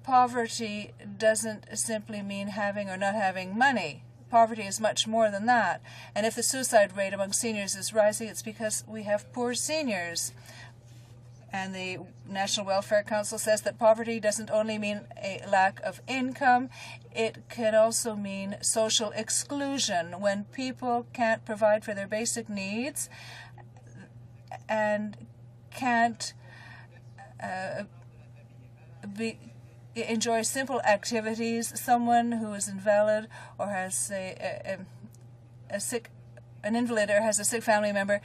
Poverty doesn't simply mean having or not having money. Poverty is much more than that. And if the suicide rate among seniors is rising, it's because we have poor seniors. And the National Welfare Council says that poverty doesn't only mean a lack of income, it can also mean social exclusion, when people can't provide for their basic needs and can't enjoy simple activities. Someone who is invalid or has an invalid or has a sick family member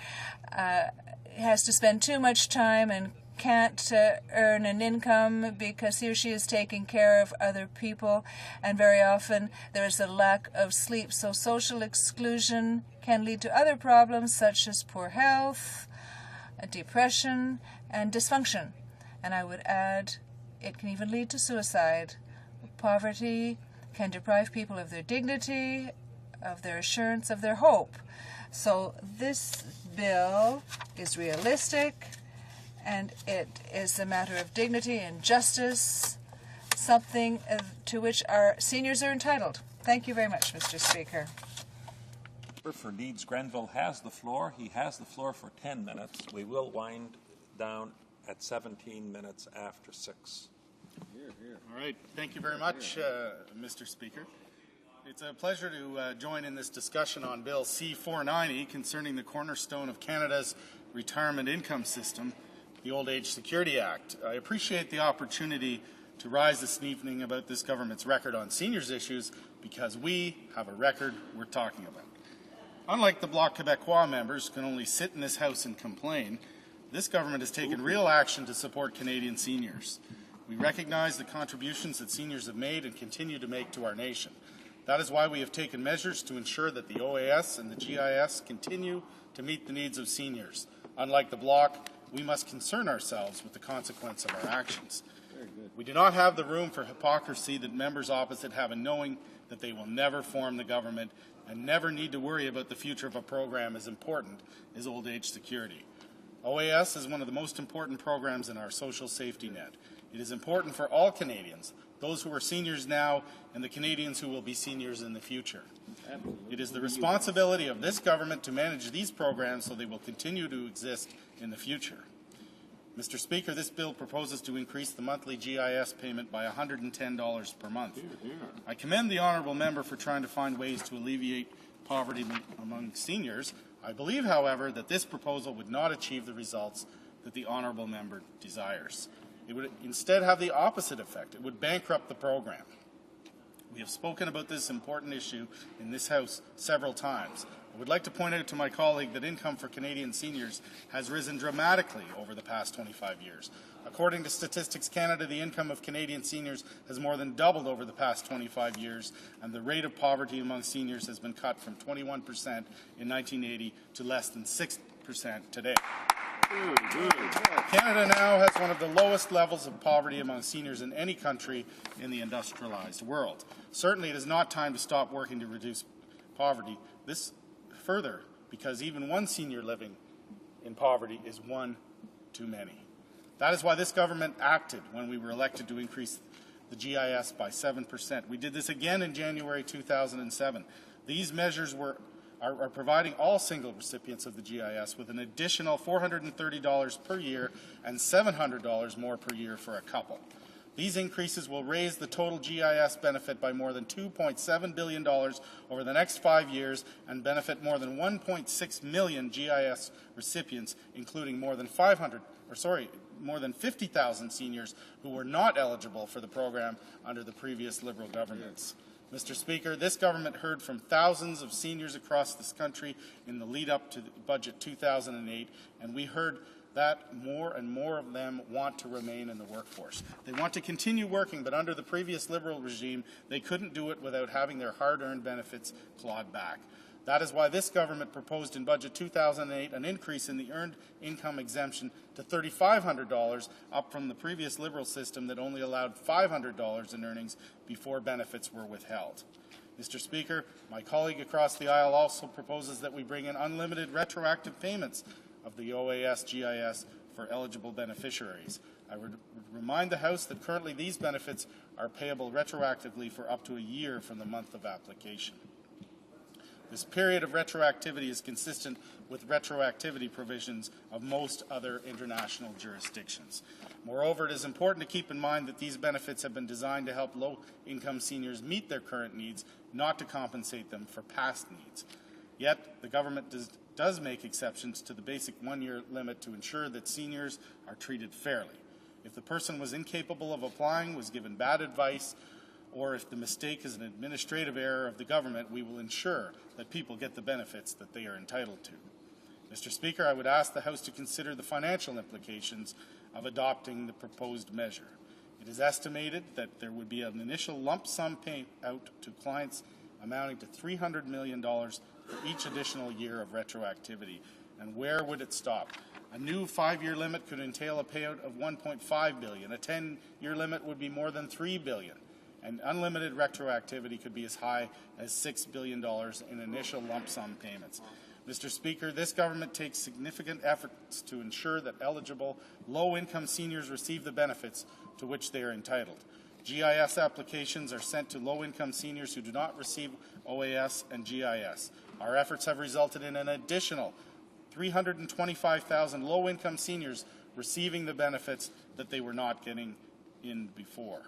has to spend too much time and can't earn an income because he or she is taking care of other people, and very often there is a lack of sleep. So social exclusion can lead to other problems such as poor health, depression, and dysfunction. And I would add, it can even lead to suicide. Poverty can deprive people of their dignity, of their assurance, of their hope. So this bill is realistic, and it is a matter of dignity and justice, something to which our seniors are entitled. Thank you very much, Mr. Speaker. For Leeds Grenville has the floor. He has the floor for 10 minutes. We will wind down at 17 minutes after 6. All right. Thank you very much, Mr. Speaker. It's a pleasure to join in this discussion on Bill C-490 concerning the cornerstone of Canada's retirement income system, the Old Age Security Act. I appreciate the opportunity to rise this evening about this government's record on seniors issues, because we have a record we're talking about. Unlike the Bloc Québécois members who can only sit in this House and complain, this government has taken real action to support Canadian seniors. We recognize the contributions that seniors have made and continue to make to our nation. That is why we have taken measures to ensure that the OAS and the GIS continue to meet the needs of seniors. Unlike the Bloc, we must concern ourselves with the consequence of our actions. We do not have the room for hypocrisy that members opposite have in knowing that they will never form the government and never need to worry about the future of a program as important as old age security. OAS is one of the most important programs in our social safety net. It is important for all Canadians, those who are seniors now and the Canadians who will be seniors in the future. It is the responsibility of this government to manage these programs so they will continue to exist in the future. Mr. Speaker, this bill proposes to increase the monthly GIS payment by $110 per month. I commend the honourable member for trying to find ways to alleviate poverty among seniors. I believe, however, that this proposal would not achieve the results that the honourable member desires. It would instead have the opposite effect. It would bankrupt the program. We have spoken about this important issue in this House several times. I would like to point out to my colleague that income for Canadian seniors has risen dramatically over the past 25 years. According to Statistics Canada, the income of Canadian seniors has more than doubled over the past 25 years, and the rate of poverty among seniors has been cut from 21% in 1980 to less than 6% today. Canada now has one of the lowest levels of poverty among seniors in any country in the industrialized world. Certainly it is not time to stop working to reduce poverty. This further, because even one senior living in poverty is one too many. That is why this government acted when we were elected to increase the GIS by 7%. We did this again in January 2007. These measures are providing all single recipients of the GIS with an additional $430 per year and $700 more per year for a couple. These increases will raise the total GIS benefit by more than $2.7 billion over the next 5 years and benefit more than 1.6 million GIS recipients, including more than 50,000 seniors who were not eligible for the program under the previous Liberal governments. Mr. Speaker, this government heard from thousands of seniors across this country in the lead up to the Budget 2008, and we heard that more and more of them want to remain in the workforce. They want to continue working, but under the previous Liberal regime, they couldn't do it without having their hard-earned benefits clawed back. That is why this government proposed in Budget 2008 an increase in the earned income exemption to $3,500, up from the previous Liberal system that only allowed $500 in earnings before benefits were withheld. Mr. Speaker, my colleague across the aisle also proposes that we bring in unlimited retroactive payments of the OAS GIS for eligible beneficiaries. I would remind the House that currently these benefits are payable retroactively for up to a year from the month of application. This period of retroactivity is consistent with retroactivity provisions of most other international jurisdictions. Moreover, it is important to keep in mind that these benefits have been designed to help low-income seniors meet their current needs, not to compensate them for past needs. Yet, the government does make exceptions to the basic one-year limit to ensure that seniors are treated fairly. If the person was incapable of applying, was given bad advice, or if the mistake is an administrative error of the government, we will ensure that people get the benefits that they are entitled to. Mr. Speaker, I would ask the House to consider the financial implications of adopting the proposed measure. It is estimated that there would be an initial lump sum payout to clients amounting to $300 million for each additional year of retroactivity. And where would it stop? A new 5-year limit could entail a payout of $1.5 billion. A 10-year limit would be more than $3 billion. And unlimited retroactivity could be as high as $6 billion in initial lump sum payments. Mr. Speaker, this government takes significant efforts to ensure that eligible low-income seniors receive the benefits to which they are entitled. GIS applications are sent to low-income seniors who do not receive OAS and GIS. Our efforts have resulted in an additional 325,000 low-income seniors receiving the benefits that they were not getting in before.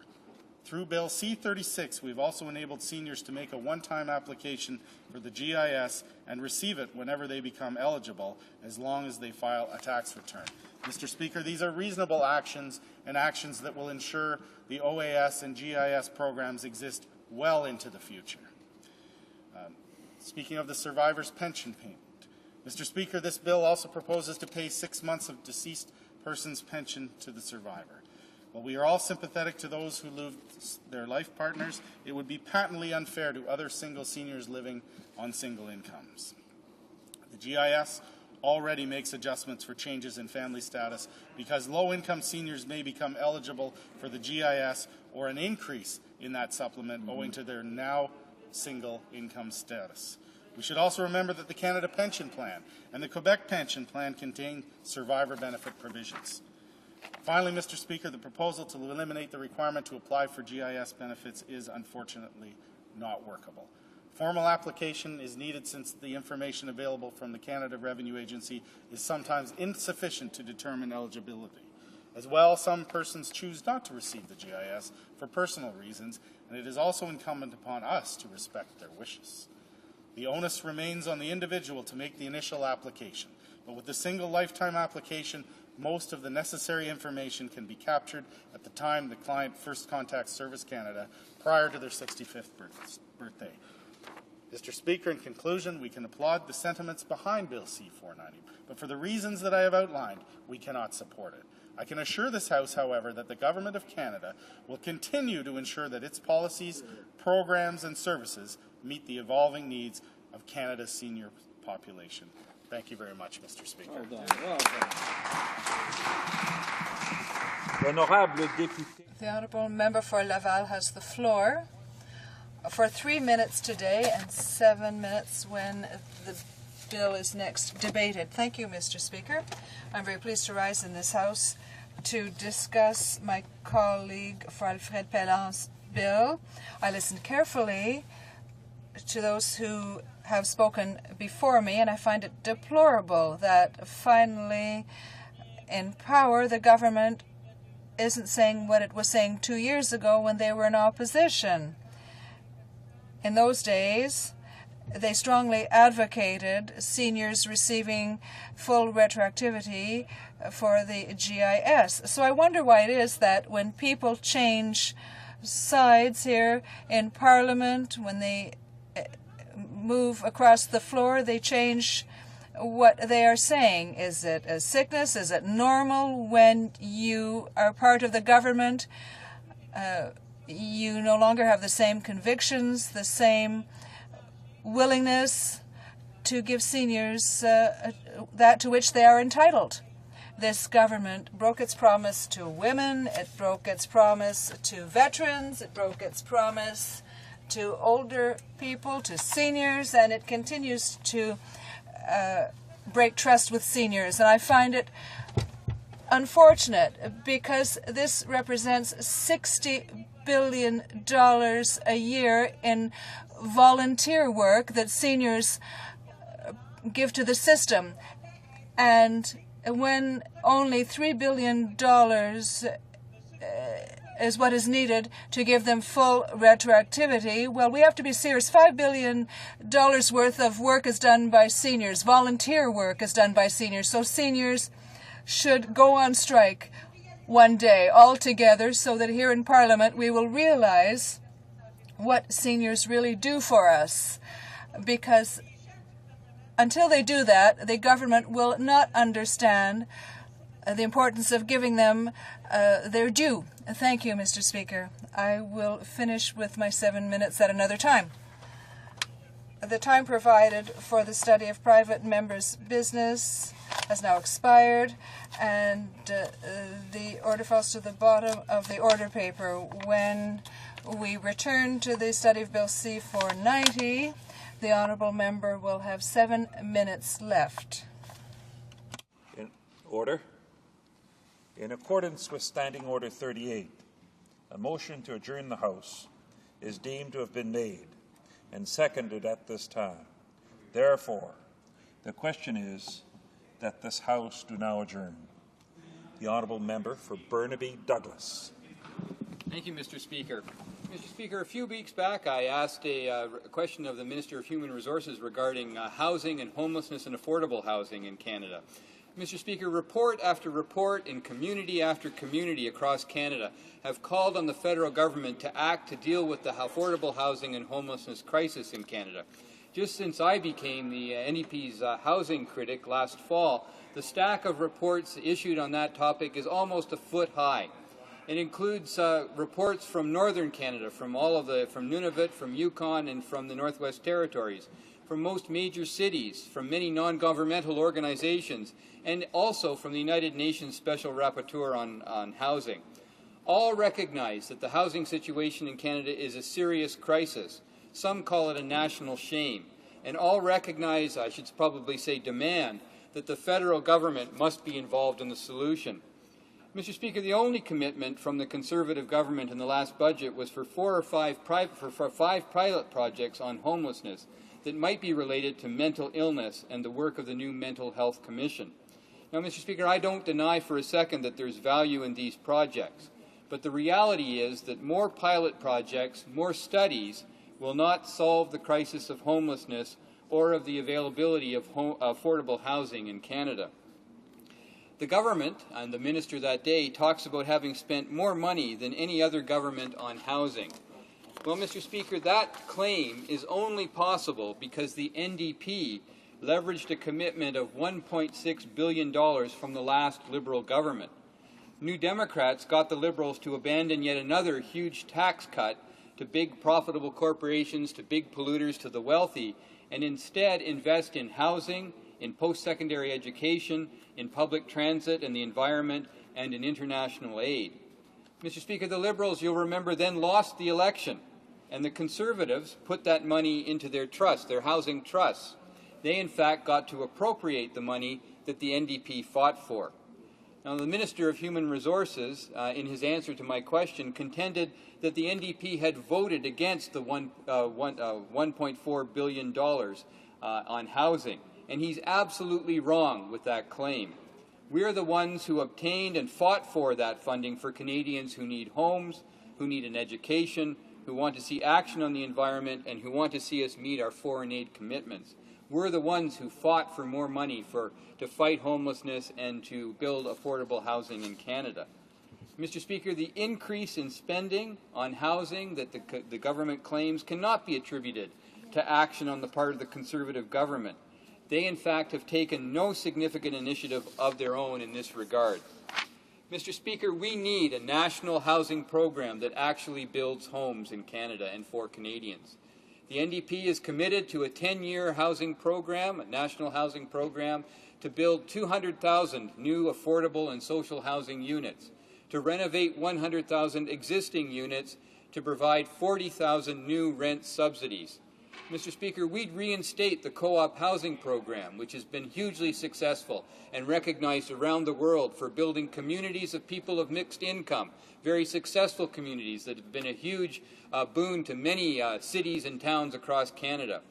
Through Bill C-36, we've also enabled seniors to make a one-time application for the GIS and receive it whenever they become eligible, as long as they file a tax return. Mr. Speaker, these are reasonable actions and actions that will ensure the OAS and GIS programs exist well into the future. Speaking of the survivor's pension payment, Mr. Speaker, this bill also proposes to pay 6 months of deceased person's pension to the survivor. While we are all sympathetic to those who lose their life partners, it would be patently unfair to other single seniors living on single incomes. The GIS already makes adjustments for changes in family status because low-income seniors may become eligible for the GIS or an increase in that supplement owing to their now single income status. We should also remember that the Canada Pension Plan and the Quebec Pension Plan contain survivor benefit provisions. Finally, Mr. Speaker, the proposal to eliminate the requirement to apply for GIS benefits is unfortunately not workable. Formal application is needed since the information available from the Canada Revenue Agency is sometimes insufficient to determine eligibility. As well, some persons choose not to receive the GIS for personal reasons, and it is also incumbent upon us to respect their wishes. The onus remains on the individual to make the initial application, but with the single lifetime application, most of the necessary information can be captured at the time the client first contacts Service Canada prior to their 65th birthday. Mr. Speaker, in conclusion, we can applaud the sentiments behind Bill C-490, but for the reasons that I have outlined, we cannot support it. I can assure this House, however, that the Government of Canada will continue to ensure that its policies, programs and services meet the evolving needs of Canada's senior population. Thank you very much, Mr. Speaker. Well done. Well done. Honorable Deputy. The Honourable Member for Laval has the floor for 3 minutes today and 7 minutes when the bill is next debated. Thank you, Mr. Speaker. I'm very pleased to rise in this House to discuss my colleague Alfred Pellan's bill. I listened carefully to those who have spoken before me, and I find it deplorable that finally in power the government isn't saying what it was saying 2 years ago when they were in opposition. In those days, they strongly advocated seniors receiving full retroactivity for the GIS. So I wonder why it is that when people change sides here in Parliament, when they move across the floor, they change what they are saying. Is it a sickness? Is it normal when you are part of the government? You no longer have the same convictions, the same willingness to give seniors that to which they are entitled. This government broke its promise to women, it broke its promise to veterans, it broke its promise to older people, to seniors, and it continues to break trust with seniors. And I find it unfortunate because this represents $60 billion a year in volunteer work that seniors give to the system. And when only $3 billion is what is needed to give them full retroactivity, well, we have to be serious. $5 billion worth of work is done by seniors. Volunteer work is done by seniors. So seniors should go on strike one day altogether so that here in Parliament we will realize what seniors really do for us. Because until they do that, the government will not understand the importance of giving them their due. Thank you, Mr. Speaker. I will finish with my 7 minutes at another time. The time provided for the study of private members' business has now expired, and the order falls to the bottom of the order paper. When we return to the study of Bill C-490, the honourable member will have 7 minutes left. In order. In accordance with Standing Order 38, a motion to adjourn the House is deemed to have been made and seconded at this time. Therefore, the question is that this House do now adjourn. The honourable member for Burnaby Douglas. Thank you, Mr. Speaker. Mr. Speaker, a few weeks back I asked a question of the Minister of Human Resources regarding housing and homelessness and affordable housing in Canada. Mr. Speaker, report after report in community after community across Canada have called on the federal government to act to deal with the affordable housing and homelessness crisis in Canada. Just since I became the NDP's housing critic last fall, the stack of reports issued on that topic is almost a foot high. It includes reports from northern Canada, from Nunavut, from Yukon, and from the Northwest Territories, from most major cities, from many non-governmental organizations, and also from the United Nations Special Rapporteur on Housing. All recognize that the housing situation in Canada is a serious crisis. Some call it a national shame. And all recognize, I should probably say demand, that the federal government must be involved in the solution. Mr. Speaker, the only commitment from the Conservative government in the last budget was for five pilot projects on homelessness that might be related to mental illness and the work of the new Mental Health Commission. Now, Mr. Speaker, I don't deny for a second that there's value in these projects, but the reality is that more pilot projects, more studies, will not solve the crisis of homelessness or of the availability of affordable housing in Canada. The government, and the minister that day, talks about having spent more money than any other government on housing. Well, Mr. Speaker, that claim is only possible because the NDP leveraged a commitment of $1.6 billion from the last Liberal government. New Democrats got the Liberals to abandon yet another huge tax cut to big profitable corporations, to big polluters, to the wealthy, and instead invest in housing, in post-secondary education, in public transit and the environment, and in international aid. Mr. Speaker, the Liberals, you'll remember, then lost the election, and the Conservatives put that money into their trust, their housing trusts. They, in fact, got to appropriate the money that the NDP fought for. Now, the Minister of Human Resources, in his answer to my question, contended that the NDP had voted against the $1.4 billion on housing, and he's absolutely wrong with that claim. We're the ones who obtained and fought for that funding for Canadians who need homes, who need an education, who want to see action on the environment, and who want to see us meet our foreign aid commitments. We're the ones who fought for more money to fight homelessness and to build affordable housing in Canada. Mr. Speaker, the increase in spending on housing that the government claims cannot be attributed to action on the part of the Conservative government. They, in fact, have taken no significant initiative of their own in this regard. Mr. Speaker, we need a national housing program that actually builds homes in Canada and for Canadians. The NDP is committed to a 10-year housing program, a national housing program, to build 200,000 new affordable and social housing units, to renovate 100,000 existing units, to provide 40,000 new rent subsidies. Mr. Speaker, we'd reinstate the co-op housing program, which has been hugely successful and recognized around the world for building communities of people of mixed income, very successful communities that have been a huge boon to many cities and towns across Canada.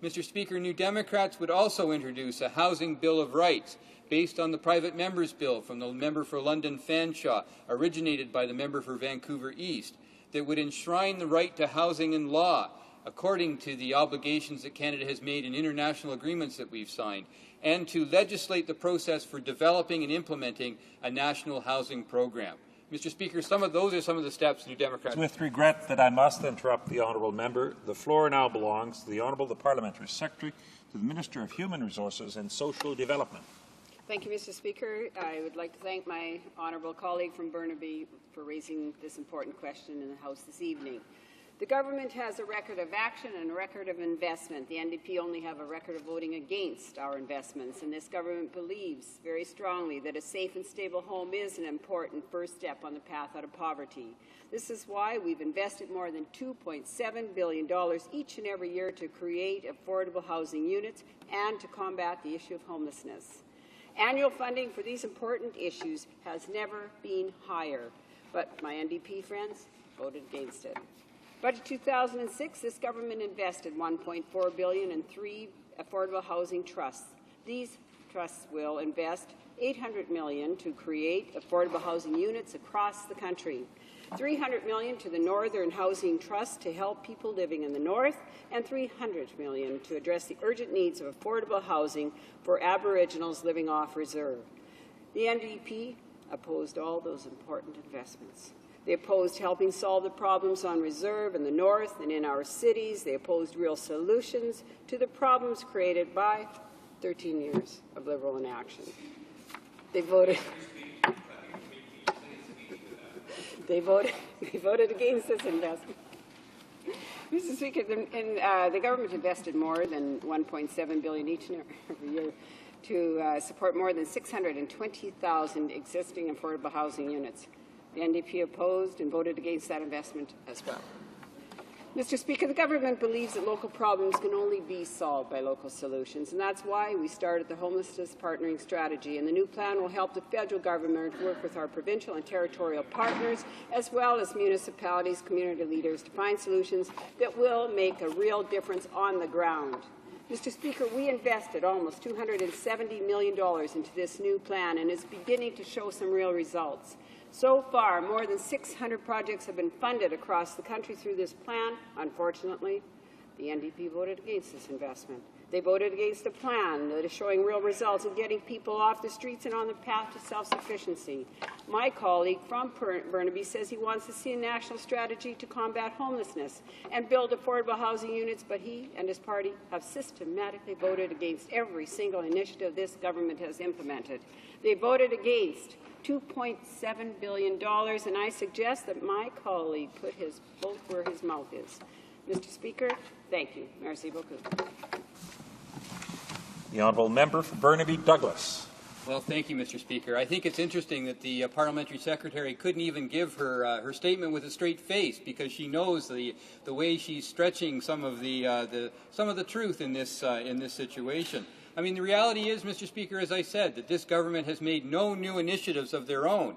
Mr. Speaker, New Democrats would also introduce a housing bill of rights based on the private member's bill from the member for London Fanshawe, originated by the member for Vancouver East, that would enshrine the right to housing in law, according to the obligations that Canada has made in international agreements that we've signed, and to legislate the process for developing and implementing a national housing program. Mr. Speaker, those are some of the steps New Democrats... It's with regret that I must interrupt the honourable member. The floor now belongs to the Honourable Parliamentary Secretary, to the Minister of Human Resources and Social Development. Thank you, Mr. Speaker. I would like to thank my honourable colleague from Burnaby for raising this important question in the House this evening. The government has a record of action and a record of investment. The NDP only have a record of voting against our investments, and this government believes very strongly that a safe and stable home is an important first step on the path out of poverty. This is why we've invested more than $2.7 billion each and every year to create affordable housing units and to combat the issue of homelessness. Annual funding for these important issues has never been higher, but my NDP friends voted against it. Budget 2006, this government invested $1.4 billion in 3 affordable housing trusts. These trusts will invest $800 million to create affordable housing units across the country, $300 million to the Northern Housing Trust to help people living in the north, and $300 million to address the urgent needs of affordable housing for Aboriginals living off reserve. The NDP opposed all those important investments. They opposed helping solve the problems on reserve in the north and in our cities. They opposed real solutions to the problems created by 13 years of Liberal inaction. They voted against this investment. Mr. Speaker, the government invested more than $1.7 billion each and every year to support more than 620,000 existing affordable housing units. The NDP opposed and voted against that investment as well. Mr. Speaker, the government believes that local problems can only be solved by local solutions, and that's why we started the Homelessness Partnering Strategy. And the new plan will help the federal government work with our provincial and territorial partners, as well as municipalities, community leaders, to find solutions that will make a real difference on the ground. Mr. Speaker, we invested almost $270 million into this new plan, and it's beginning to show some real results. So far, more than 600 projects have been funded across the country through this plan. Unfortunately, the NDP voted against this investment. They voted against a plan that is showing real results in getting people off the streets and on the path to self-sufficiency. My colleague from Burnaby says he wants to see a national strategy to combat homelessness and build affordable housing units, but he and his party have systematically voted against every single initiative this government has implemented. They voted against $2.7 billion, and I suggest that my colleague put his vote where his mouth is. Mr. Speaker, thank you. Merci beaucoup. The honourable member for Burnaby Douglas. Well, thank you, Mr. Speaker. I think it's interesting that the parliamentary secretary couldn't even give her her statement with a straight face, because she knows the way she's stretching some of the truth in this situation. I mean, the reality is, Mr. Speaker, as I said, that this government has made no new initiatives of their own.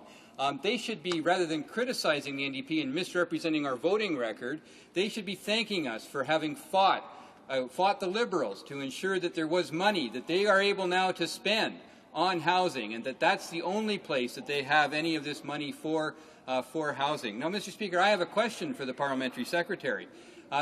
They should be, rather than criticizing the NDP and misrepresenting our voting record, they should be thanking us for having fought the Liberals to ensure that there was money that they are able now to spend on housing, and that's the only place that they have any of this money for housing. Now, Mr. Speaker, I have a question for the parliamentary secretary.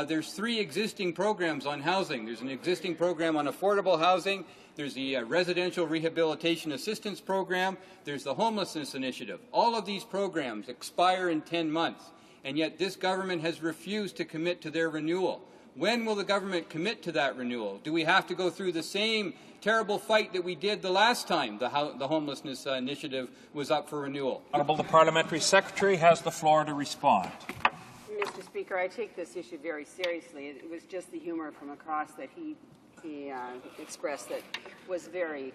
There's 3 existing programs on housing. There's an existing program on affordable housing. There's the Residential Rehabilitation Assistance Program. There's the Homelessness Initiative. All of these programs expire in 10 months, and yet this government has refused to commit to their renewal. When will the government commit to that renewal? Do we have to go through the same terrible fight that we did the last time the Homelessness Initiative was up for renewal? Honourable, the Parliamentary Secretary has the floor to respond. Mr. Speaker, I take this issue very seriously. It was just the humor from across that he expressed that was very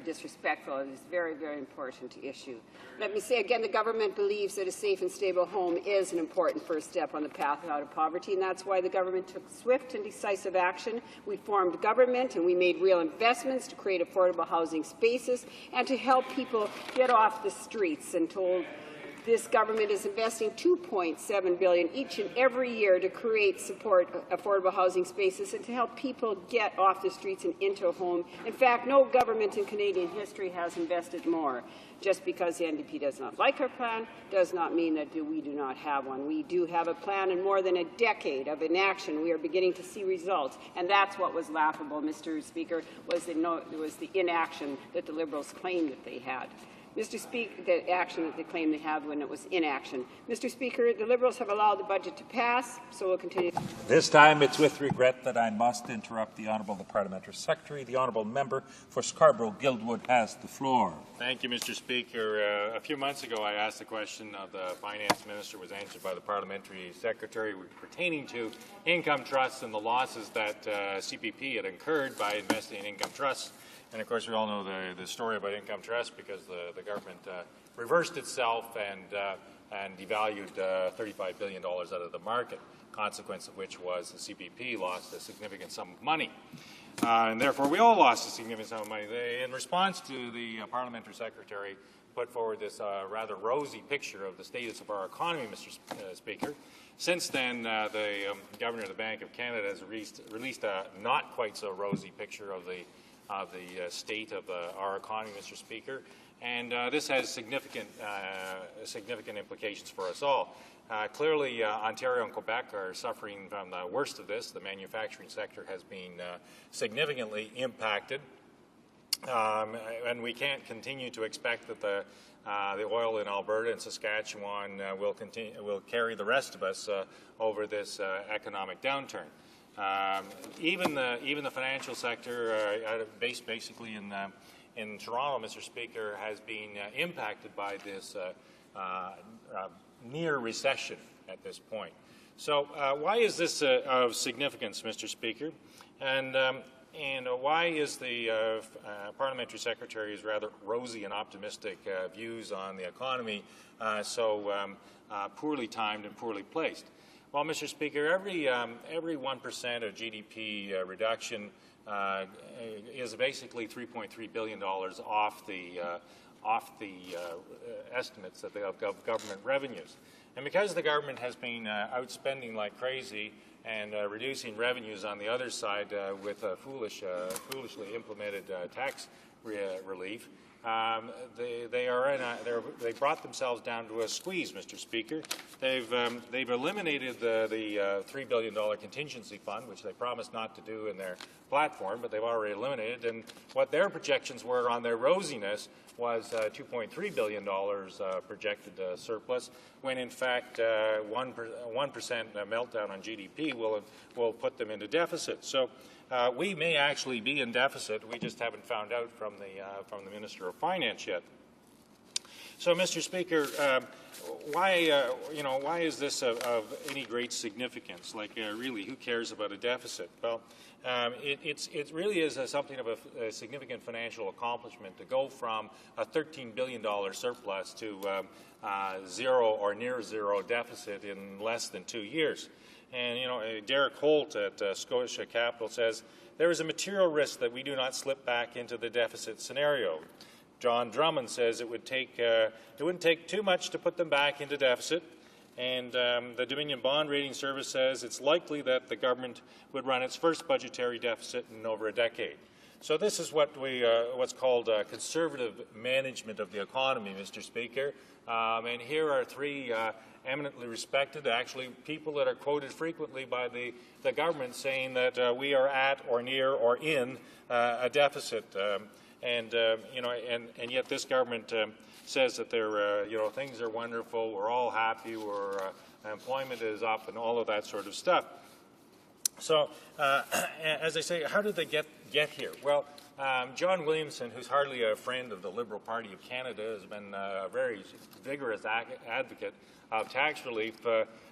disrespectful. It is a very, very important issue. Let me say again, the government believes that a safe and stable home is an important first step on the path out of poverty, and that's why the government took swift and decisive action. We formed government, and we made real investments to create affordable housing spaces and to help people get off the streets, and told this government is investing $2.7 billion each and every year to support affordable housing spaces and to help people get off the streets and into a home. In fact, no government in Canadian history has invested more. Just because the NDP does not like our plan does not mean that we do not have one. We do have a plan, in more than a decade of inaction, we are beginning to see results. And that's what was laughable, Mr. Speaker, was the inaction that the Liberals claimed that they had. Mr. Speaker, the action that they claimed they had when it was inaction. Mr. Speaker, the Liberals have allowed the budget to pass, so we'll continue. This time it's with regret that I must interrupt the Honourable the Parliamentary Secretary. The Honourable Member for Scarborough-Guildwood has the floor. Thank you, Mr. Speaker. A few months ago I asked the question of the Finance Minister, was answered by the Parliamentary Secretary, pertaining to income trusts and the losses that CPP had incurred by investing in income trusts. And of course, we all know the story about income trust, because the government reversed itself and devalued $35 billion out of the market, consequence of which was the CPP lost a significant sum of money. And therefore, we all lost a significant sum of money. In response to the parliamentary secretary put forward this rather rosy picture of the status of our economy, Mr. Speaker. Since then, the Governor of the Bank of Canada has released a not quite so rosy picture of the state of our economy, Mr. Speaker, and this has significant implications for us all. Clearly, Ontario and Quebec are suffering from the worst of this. The manufacturing sector has been significantly impacted, and we can't continue to expect that the oil in Alberta and Saskatchewan will carry the rest of us over this economic downturn. Even the financial sector, based basically in Toronto, Mr. Speaker, has been impacted by this near recession at this point. So why is this of significance, Mr. Speaker? And why is the Parliamentary Secretary's rather rosy and optimistic views on the economy so poorly timed and poorly placed? Well, Mr. Speaker, every 1% of GDP reduction is basically $3.3 billion off the estimates that they have of government revenues. And because the government has been outspending like crazy and reducing revenues on the other side with foolishly implemented tax relief, they brought themselves down to a squeeze, Mr. Speaker. They've eliminated the $3 billion contingency fund, which they promised not to do in their platform, but they've already eliminated. And what their projections were on their rosiness was $2.3 billion projected surplus, when in fact 1% meltdown on GDP will put them into deficit. So we may actually be in deficit. We just haven't found out from the Minister of Finance yet. So, Mr. Speaker, why is this of any great significance? Like, really, who cares about a deficit? Well, it really is something of a significant financial accomplishment to go from a $13 billion surplus to zero or near zero deficit in less than 2 years. And, Derek Holt at Scotia Capital says, there is a material risk that we do not slip back into the deficit scenario. John Drummond says it wouldn't take too much to put them back into deficit. And the Dominion Bond Rating Service says it's likely that the government would run its first budgetary deficit in over a decade. So this is what's called conservative management of the economy, Mr. Speaker. And here are three eminently respected, actually people that are quoted frequently by the government saying that we are at or near or in a deficit. And yet this government says that things are wonderful, we're all happy, employment is up, and all of that sort of stuff. So, as I say, how did they get here? Well, John Williamson, who's hardly a friend of the Liberal Party of Canada, has been a very vigorous advocate of tax relief,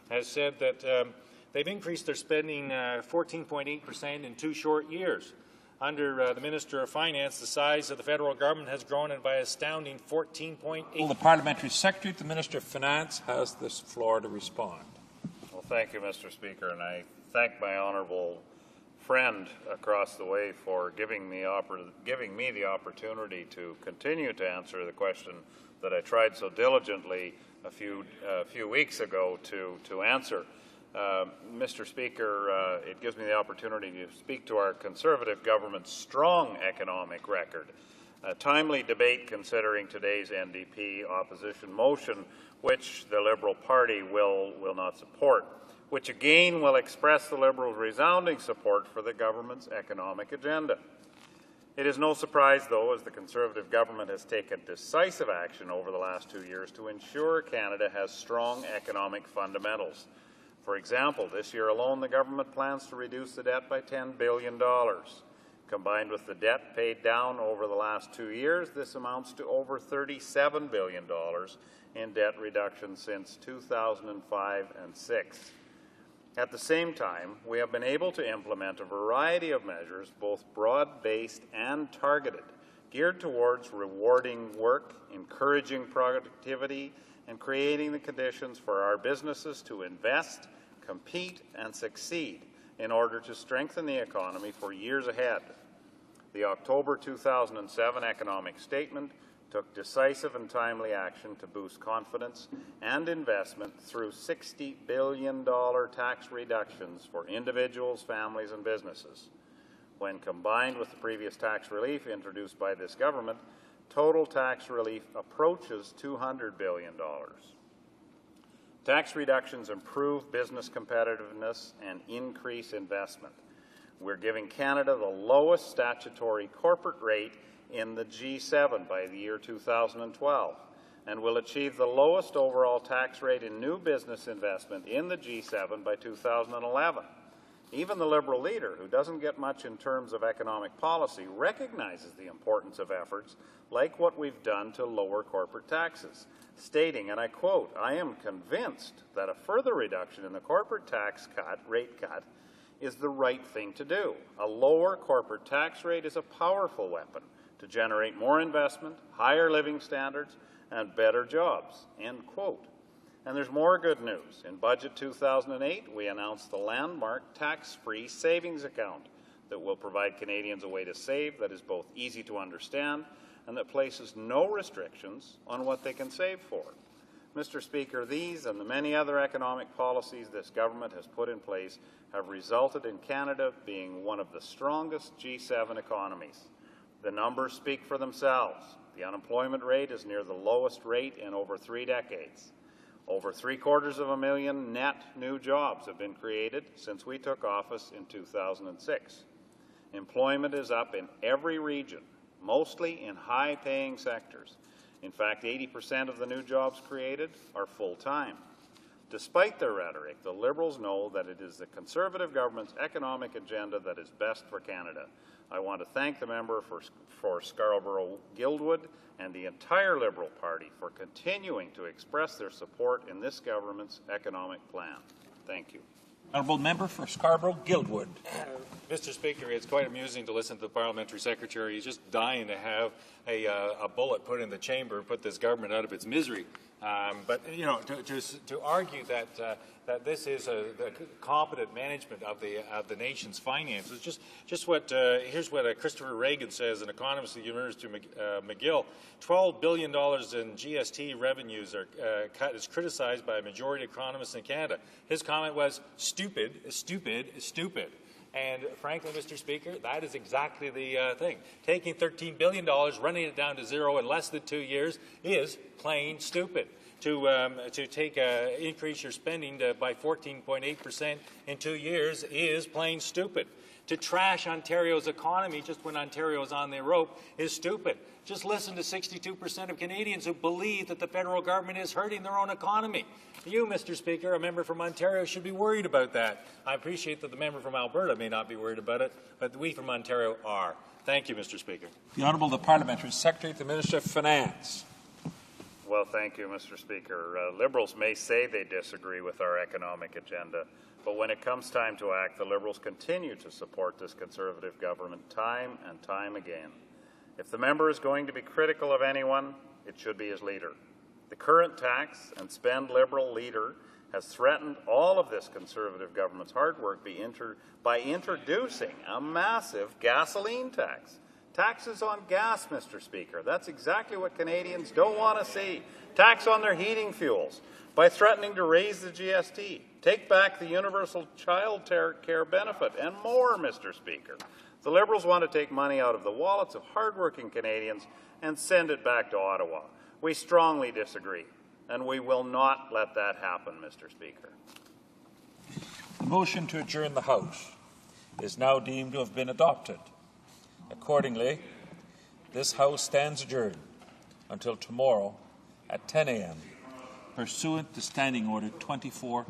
has said that they've increased their spending 14.8% in 2 short years. Under the Minister of Finance, the size of the federal government has grown by an astounding 14.8%. Well, the Parliamentary Secretary, the Minister of Finance, has this floor to respond. Well, thank you, Mr. Speaker, and I thank my honourable friend across the way for giving me the opportunity to continue to answer the question that I tried so diligently a few weeks ago to answer. Mr. Speaker, it gives me the opportunity to speak to our Conservative government's strong economic record. A timely debate considering today's NDP opposition motion, which the Liberal Party will not support, which again will express the Liberals' resounding support for the government's economic agenda. It is no surprise, though, as the Conservative government has taken decisive action over the last 2 years to ensure Canada has strong economic fundamentals. For example, this year alone, the government plans to reduce the debt by $10 billion. Combined with the debt paid down over the last 2 years, this amounts to over $37 billion in debt reduction since 2005 and 6. At the same time, we have been able to implement a variety of measures, both broad-based and targeted, geared towards rewarding work, encouraging productivity, and creating the conditions for our businesses to invest, compete, and succeed in order to strengthen the economy for years ahead. The October 2007 economic statement took decisive and timely action to boost confidence and investment through $60 billion tax reductions for individuals, families, and businesses. When combined with the previous tax relief introduced by this government, total tax relief approaches $200 billion. Tax reductions improve business competitiveness and increase investment. We're giving Canada the lowest statutory corporate rate in the G7 by the year 2012, and will achieve the lowest overall tax rate in new business investment in the G7 by 2011. Even the Liberal leader, who doesn't get much in terms of economic policy, recognizes the importance of efforts like what we've done to lower corporate taxes, stating, and I quote, "I am convinced that a further reduction in the corporate tax rate cut is the right thing to do. A lower corporate tax rate is a powerful weapon to generate more investment, higher living standards, and better jobs," end quote. And there's more good news. In Budget 2008, we announced the landmark tax-free savings account that will provide Canadians a way to save that is both easy to understand and that places no restrictions on what they can save for. Mr. Speaker, these and the many other economic policies this government has put in place have resulted in Canada being one of the strongest G7 economies. The numbers speak for themselves. The unemployment rate is near the lowest rate in over 3 decades. Over 750,000 net new jobs have been created since we took office in 2006. Employment is up in every region, mostly in high-paying sectors. In fact, 80% of the new jobs created are full-time. Despite their rhetoric, the Liberals know that it is the Conservative government's economic agenda that is best for Canada. I want to thank the member for Scarborough-Guildwood and the entire Liberal Party for continuing to express their support in this government's economic plan. Thank you. Honourable Member for Scarborough-Guildwood. Mr. Speaker, it's quite amusing to listen to the Parliamentary Secretary. He's just dying to have a bullet put in the chamber and put this government out of its misery. But, you know, to argue that this is the competent management of the nation's finances, just what here's what Christopher Reagan says, an economist at the University of McGill. $12 billion in GST revenues are cut is criticized by a majority of economists in Canada. His comment was, stupid, stupid, stupid. And frankly, Mr. Speaker, that is exactly the thing. Taking $13 billion, running it down to zero in less than 2 years is plain stupid. To increase your spending by 14.8% in 2 years is plain stupid. To trash Ontario's economy just when Ontario is on the rope is stupid. Just listen to 62% of Canadians who believe that the federal government is hurting their own economy. You, Mr. Speaker, a member from Ontario, should be worried about that. I appreciate that the member from Alberta may not be worried about it, but we from Ontario are. Thank you, Mr. Speaker. The Honourable the Parliamentary Secretary to the Minister of Finance. Well, thank you, Mr. Speaker. Liberals may say they disagree with our economic agenda, but when it comes time to act, the Liberals continue to support this Conservative government time and time again. If the member is going to be critical of anyone, it should be his leader. The current tax and spend Liberal leader has threatened all of this Conservative government's hard work by introducing a massive gasoline tax. Taxes on gas, Mr. Speaker. That's exactly what Canadians don't want to see. Tax on their heating fuels by threatening to raise the GST. Take back the universal child care benefit and more, Mr. Speaker. The Liberals want to take money out of the wallets of hardworking Canadians and send it back to Ottawa. We strongly disagree, and we will not let that happen, Mr. Speaker. The motion to adjourn the House is now deemed to have been adopted. Accordingly, this House stands adjourned until tomorrow at 10 a.m. pursuant to Standing Order 24-1.